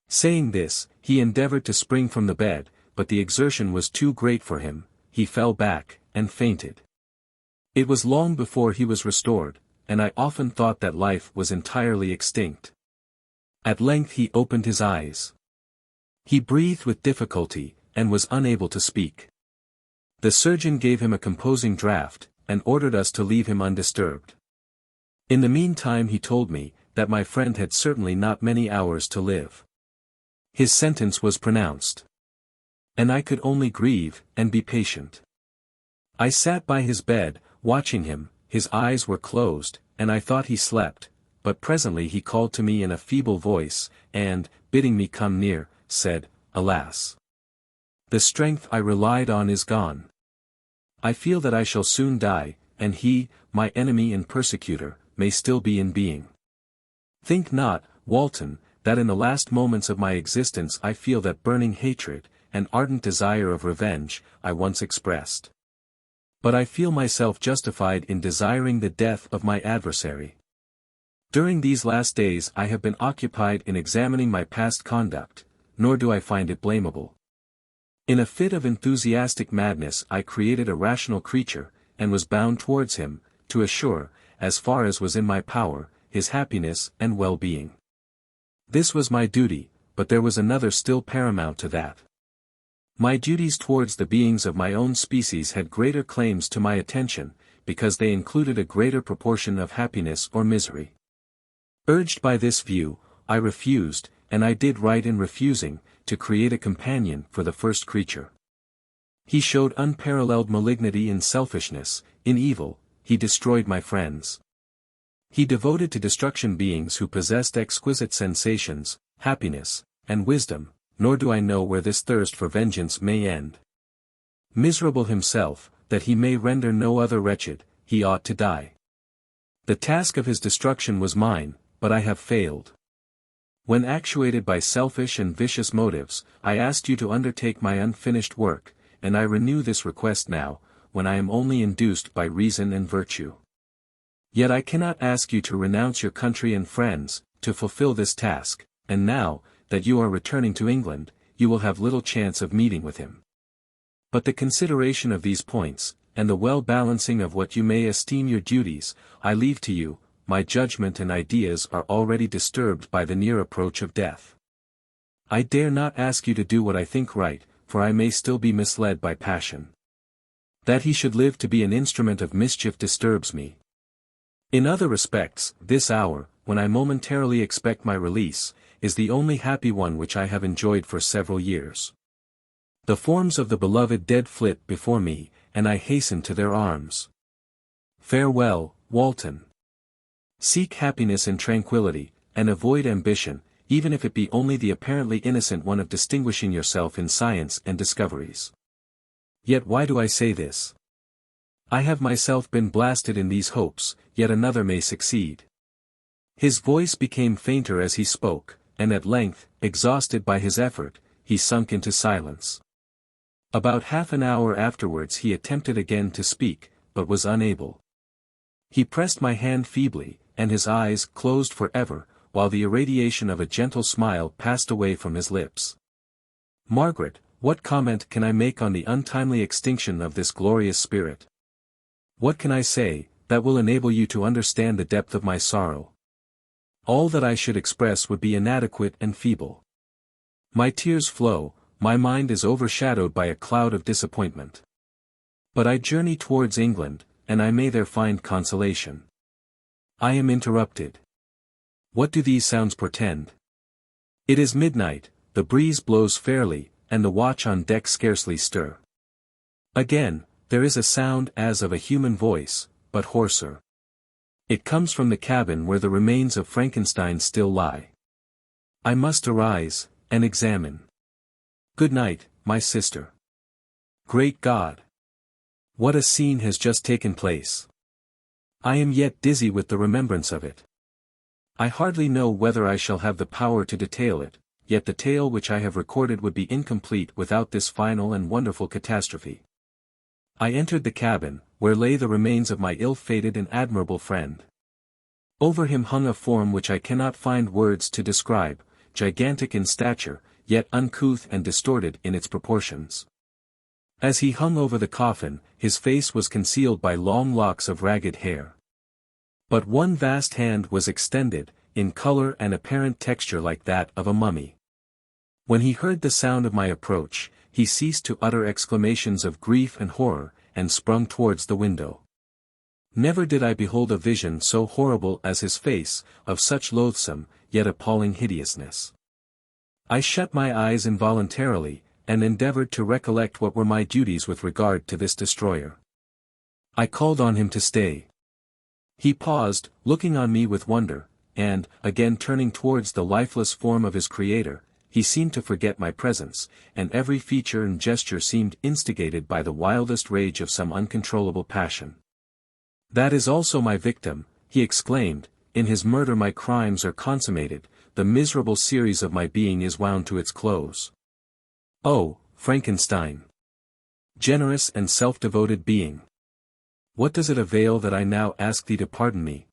Saying this, he endeavored to spring from the bed, but the exertion was too great for him, he fell back, and fainted. It was long before he was restored, and I often thought that life was entirely extinct. At length he opened his eyes. He breathed with difficulty, and was unable to speak. The surgeon gave him a composing draught, and ordered us to leave him undisturbed. In the meantime he told me, that my friend had certainly not many hours to live. His sentence was pronounced. And I could only grieve, and be patient. I sat by his bed, watching him. His eyes were closed, and I thought he slept, but presently he called to me in a feeble voice, and, bidding me come near, said, "Alas! The strength I relied on is gone. I feel that I shall soon die, and he, my enemy and persecutor, may still be in being. Think not, Walton, that in the last moments of my existence I feel that burning hatred, and ardent desire of revenge, I once expressed. But I feel myself justified in desiring the death of my adversary. During these last days I have been occupied in examining my past conduct, nor do I find it blamable. In a fit of enthusiastic madness I created a rational creature, and was bound towards him, to assure, as far as was in my power, his happiness and well-being. This was my duty, but there was another still paramount to that. My duties towards the beings of my own species had greater claims to my attention, because they included a greater proportion of happiness or misery. Urged by this view, I refused, and I did right in refusing, to create a companion for the first creature. He showed unparalleled malignity in selfishness, in evil, he destroyed my friends. He devoted to destruction beings who possessed exquisite sensations, happiness, and wisdom, nor do I know where this thirst for vengeance may end. Miserable himself, that he may render no other wretched, he ought to die. The task of his destruction was mine, but I have failed. When actuated by selfish and vicious motives, I asked you to undertake my unfinished work, and I renew this request now, when I am only induced by reason and virtue. Yet I cannot ask you to renounce your country and friends, to fulfill this task, and now, that you are returning to England, you will have little chance of meeting with him. But the consideration of these points, and the well-balancing of what you may esteem your duties, I leave to you. My judgment and ideas are already disturbed by the near approach of death. I dare not ask you to do what I think right, for I may still be misled by passion. That he should live to be an instrument of mischief disturbs me. In other respects, this hour, when I momentarily expect my release, is the only happy one which I have enjoyed for several years. The forms of the beloved dead flit before me, and I hasten to their arms. Farewell, Walton. Seek happiness in tranquility, and avoid ambition, even if it be only the apparently innocent one of distinguishing yourself in science and discoveries. Yet why do I say this? I have myself been blasted in these hopes, yet another may succeed. His voice became fainter as he spoke, and at length, exhausted by his effort, he sunk into silence. About half an hour afterwards he attempted again to speak, but was unable. He pressed my hand feebly, and his eyes closed forever, while the irradiation of a gentle smile passed away from his lips. Margaret, what comment can I make on the untimely extinction of this glorious spirit? What can I say, that will enable you to understand the depth of my sorrow? All that I should express would be inadequate and feeble. My tears flow, my mind is overshadowed by a cloud of disappointment. But I journey towards England, and I may there find consolation. I am interrupted. What do these sounds portend? It is midnight, the breeze blows fairly, and the watch on deck scarcely stir. Again, there is a sound as of a human voice, but hoarser. It comes from the cabin where the remains of Frankenstein still lie. I must arise, and examine. Good night, my sister. Great God! What a scene has just taken place! I am yet dizzy with the remembrance of it. I hardly know whether I shall have the power to detail it, yet the tale which I have recorded would be incomplete without this final and wonderful catastrophe. I entered the cabin, where lay the remains of my ill-fated and admirable friend. Over him hung a form which I cannot find words to describe, gigantic in stature, yet uncouth and distorted in its proportions. As he hung over the coffin, his face was concealed by long locks of ragged hair. But one vast hand was extended, in color and apparent texture like that of a mummy. When he heard the sound of my approach, he ceased to utter exclamations of grief and horror, and sprung towards the window. Never did I behold a vision so horrible as his face, of such loathsome, yet appalling hideousness. I shut my eyes involuntarily, and endeavored to recollect what were my duties with regard to this destroyer. I called on him to stay. He paused, looking on me with wonder, and, again turning towards the lifeless form of his creator, he seemed to forget my presence, and every feature and gesture seemed instigated by the wildest rage of some uncontrollable passion. "That is also my victim," he exclaimed, "in his murder my crimes are consummated, the miserable series of my being is wound to its close. Oh, Frankenstein! Generous and self-devoted being! What does it avail that I now ask thee to pardon me?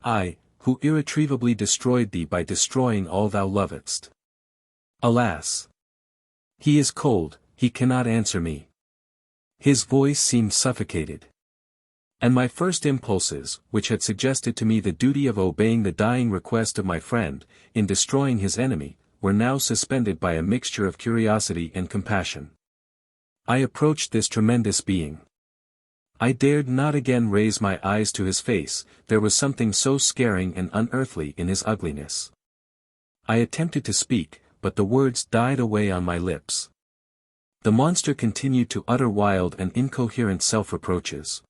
I, who irretrievably destroyed thee by destroying all thou lovedst. Alas! He is cold, he cannot answer me. His voice seemed suffocated. And my first impulses, which had suggested to me the duty of obeying the dying request of my friend, in destroying his enemy, were now suspended by a mixture of curiosity and compassion. I approached this tremendous being. I dared not again raise my eyes to his face, there was something so scaring and unearthly in his ugliness. I attempted to speak, but the words died away on my lips. The monster continued to utter wild and incoherent self-reproaches.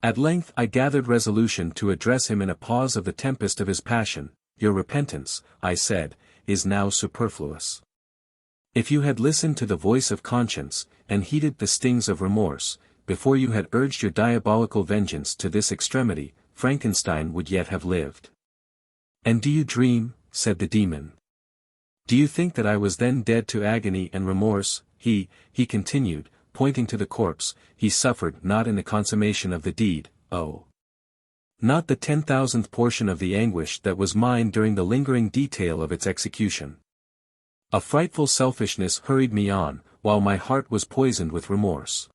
At length I gathered resolution to address him in a pause of the tempest of his passion. "Your repentance," I said, "is now superfluous. If you had listened to the voice of conscience, and heeded the stings of remorse, before you had urged your diabolical vengeance to this extremity, Frankenstein would yet have lived." "And do you dream?" said the demon. "Do you think that I was then dead to agony and remorse? He continued, pointing to the corpse, "he suffered not in the consummation of the deed, oh! Not the 10,000th portion of the anguish that was mine during the lingering detail of its execution. A frightful selfishness hurried me on, while my heart was poisoned with remorse.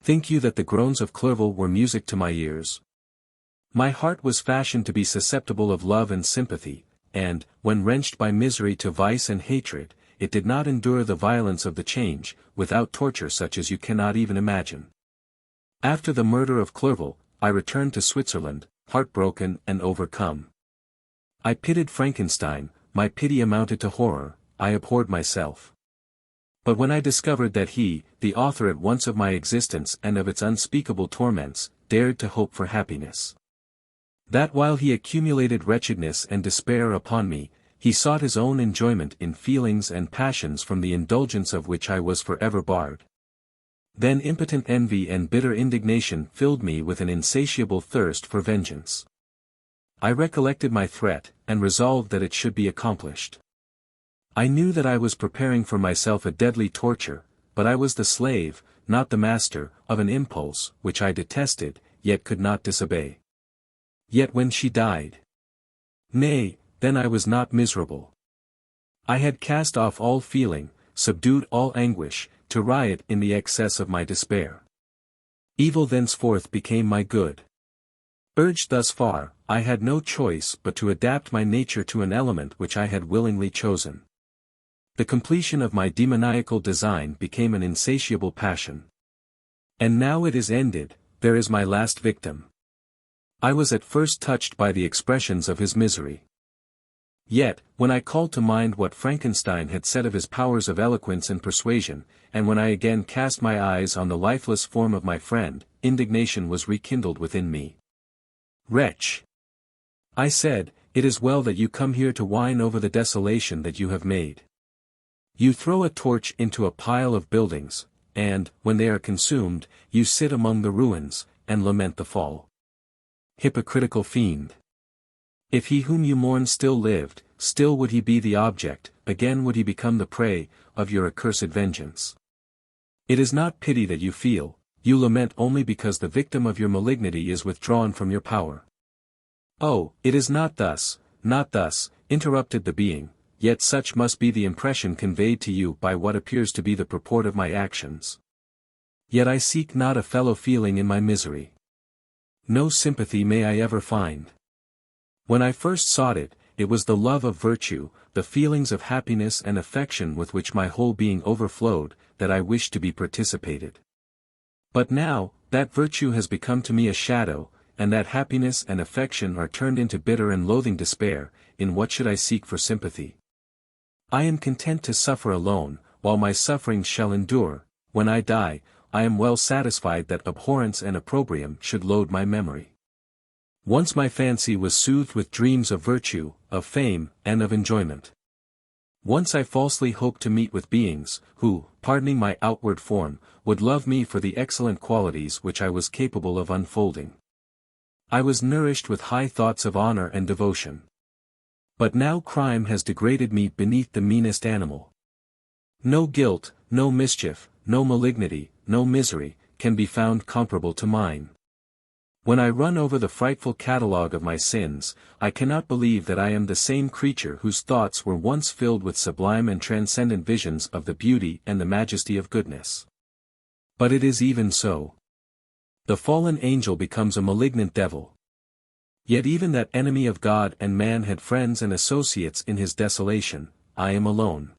Think you that the groans of Clerval were music to my ears? My heart was fashioned to be susceptible of love and sympathy, and, when wrenched by misery to vice and hatred, it did not endure the violence of the change, without torture such as you cannot even imagine. After the murder of Clerval, I returned to Switzerland, heartbroken and overcome. I pitied Frankenstein, my pity amounted to horror, I abhorred myself. But when I discovered that he, the author at once of my existence and of its unspeakable torments, dared to hope for happiness. That while he accumulated wretchedness and despair upon me, he sought his own enjoyment in feelings and passions from the indulgence of which I was forever barred. Then impotent envy and bitter indignation filled me with an insatiable thirst for vengeance. I recollected my threat, and resolved that it should be accomplished. I knew that I was preparing for myself a deadly torture, but I was the slave, not the master, of an impulse, which I detested, yet could not disobey. Yet when she died, nay, then I was not miserable. I had cast off all feeling, subdued all anguish, to riot in the excess of my despair. Evil thenceforth became my good. Urged thus far, I had no choice but to adapt my nature to an element which I had willingly chosen. The completion of my demoniacal design became an insatiable passion. And now it is ended, there is my last victim. I was at first touched by the expressions of his misery. Yet, when I called to mind what Frankenstein had said of his powers of eloquence and persuasion, and when I again cast my eyes on the lifeless form of my friend, indignation was rekindled within me. "Wretch!" I said, "it is well that you come here to whine over the desolation that you have made. You throw a torch into a pile of buildings, and, when they are consumed, you sit among the ruins, and lament the fall. Hypocritical fiend! If he whom you mourn still lived, still would he be the object, again would he become the prey, of your accursed vengeance. It is not pity that you feel, you lament only because the victim of your malignity is withdrawn from your power." "Oh, it is not thus," interrupted the being, yet such must be the impression conveyed to you by what appears to be the purport of my actions. Yet I seek not a fellow feeling in my misery. No sympathy may I ever find. When I first sought it, it was the love of virtue, the feelings of happiness and affection with which my whole being overflowed, that I wished to be participated. But now, that virtue has become to me a shadow, and that happiness and affection are turned into bitter and loathing despair, in what should I seek for sympathy? I am content to suffer alone, while my sufferings shall endure. When I die, I am well satisfied that abhorrence and opprobrium should load my memory. Once my fancy was soothed with dreams of virtue, of fame, and of enjoyment. Once I falsely hoped to meet with beings, who, pardoning my outward form, would love me for the excellent qualities which I was capable of unfolding. I was nourished with high thoughts of honor and devotion. But now crime has degraded me beneath the meanest animal. No guilt, no mischief, no malignity, no misery, can be found comparable to mine. When I run over the frightful catalogue of my sins, I cannot believe that I am the same creature whose thoughts were once filled with sublime and transcendent visions of the beauty and the majesty of goodness. But it is even so. The fallen angel becomes a malignant devil. Yet even that enemy of God and man had friends and associates in his desolation. I am alone.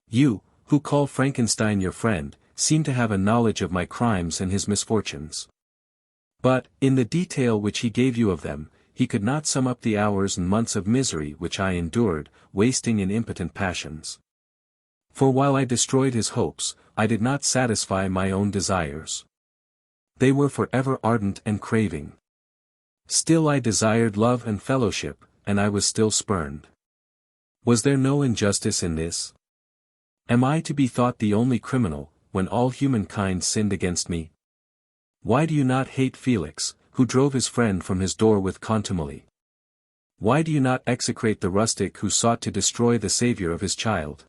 You, who call Frankenstein your friend, seem to have a knowledge of my crimes and his misfortunes. But, in the detail which he gave you of them, he could not sum up the hours and months of misery which I endured, wasting in impotent passions. For while I destroyed his hopes, I did not satisfy my own desires. They were forever ardent and craving. Still I desired love and fellowship, and I was still spurned. Was there no injustice in this? Am I to be thought the only criminal, when all humankind sinned against me? Why do you not hate Felix, who drove his friend from his door with contumely? Why do you not execrate the rustic who sought to destroy the Saviour of his child?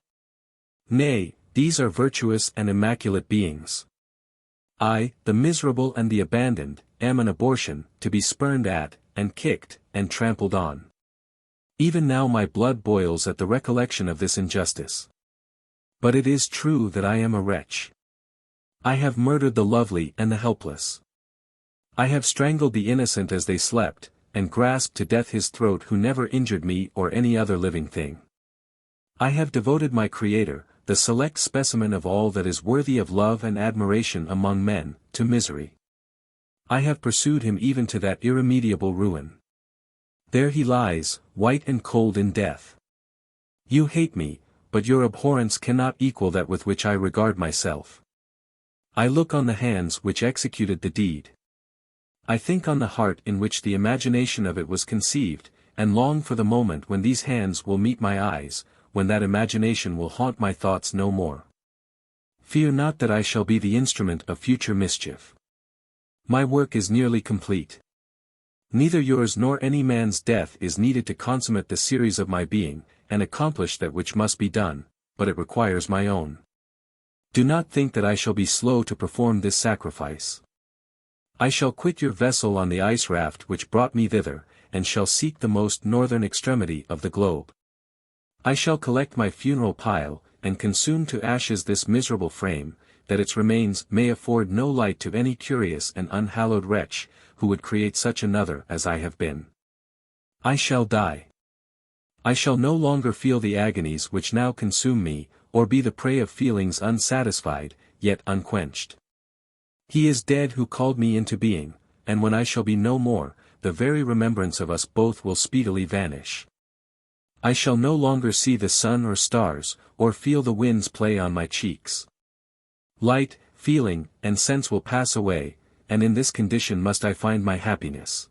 Nay, these are virtuous and immaculate beings. I, the miserable and the abandoned, am an abortion, to be spurned at, and kicked, and trampled on. Even now my blood boils at the recollection of this injustice. But it is true that I am a wretch. I have murdered the lovely and the helpless. I have strangled the innocent as they slept, and grasped to death his throat who never injured me or any other living thing. I have devoted my Creator, the select specimen of all that is worthy of love and admiration among men, to misery. I have pursued him even to that irremediable ruin. There he lies, white and cold in death. You hate me, but your abhorrence cannot equal that with which I regard myself. I look on the hands which executed the deed. I think on the heart in which the imagination of it was conceived, and long for the moment when these hands will meet my eyes, when that imagination will haunt my thoughts no more. Fear not that I shall be the instrument of future mischief. My work is nearly complete. Neither yours nor any man's death is needed to consummate the series of my being, and accomplish that which must be done, but it requires my own. Do not think that I shall be slow to perform this sacrifice. I shall quit your vessel on the ice raft which brought me thither, and shall seek the most northern extremity of the globe. I shall collect my funeral pile, and consume to ashes this miserable frame, that its remains may afford no light to any curious and unhallowed wretch, who would create such another as I have been. I shall die. I shall no longer feel the agonies which now consume me, or be the prey of feelings unsatisfied, yet unquenched. He is dead who called me into being, and when I shall be no more, the very remembrance of us both will speedily vanish. I shall no longer see the sun or stars, or feel the winds play on my cheeks. Light, feeling, and sense will pass away, and in this condition must I find my happiness.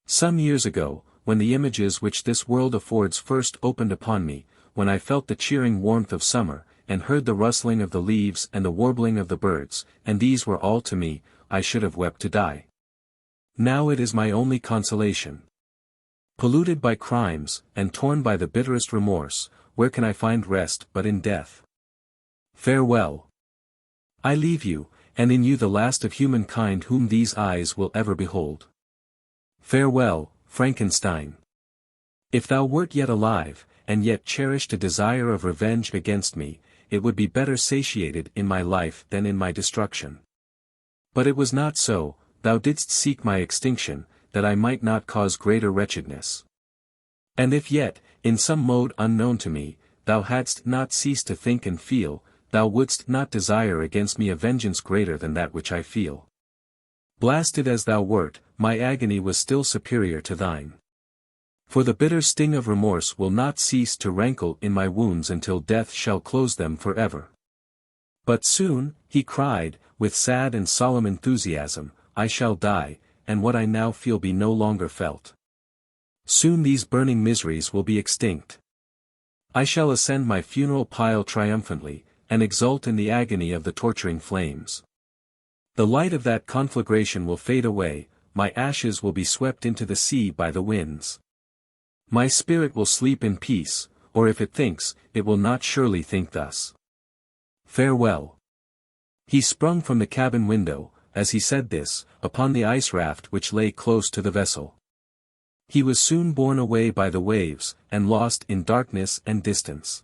Some years ago, when the images which this world affords first opened upon me, when I felt the cheering warmth of summer, and heard the rustling of the leaves and the warbling of the birds, and these were all to me, I should have wept to die. Now it is my only consolation. Polluted by crimes, and torn by the bitterest remorse, where can I find rest but in death? Farewell. I leave you, and in you the last of humankind whom these eyes will ever behold. Farewell, Frankenstein. If thou wert yet alive, and yet cherished a desire of revenge against me, it would be better satiated in my life than in my destruction. But it was not so, thou didst seek my extinction, that I might not cause greater wretchedness. And if yet, in some mode unknown to me, thou hadst not ceased to think and feel, thou wouldst not desire against me a vengeance greater than that which I feel. Blasted as thou wert, my agony was still superior to thine. For the bitter sting of remorse will not cease to rankle in my wounds until death shall close them forever. But soon, he cried, with sad and solemn enthusiasm, I shall die, and what I now feel be no longer felt. Soon these burning miseries will be extinct. I shall ascend my funeral pile triumphantly, and exult in the agony of the torturing flames. The light of that conflagration will fade away, my ashes will be swept into the sea by the winds. My spirit will sleep in peace, or if it thinks, it will not surely think thus. Farewell. He sprung from the cabin window, as he said this, upon the ice raft which lay close to the vessel. He was soon borne away by the waves, and lost in darkness and distance.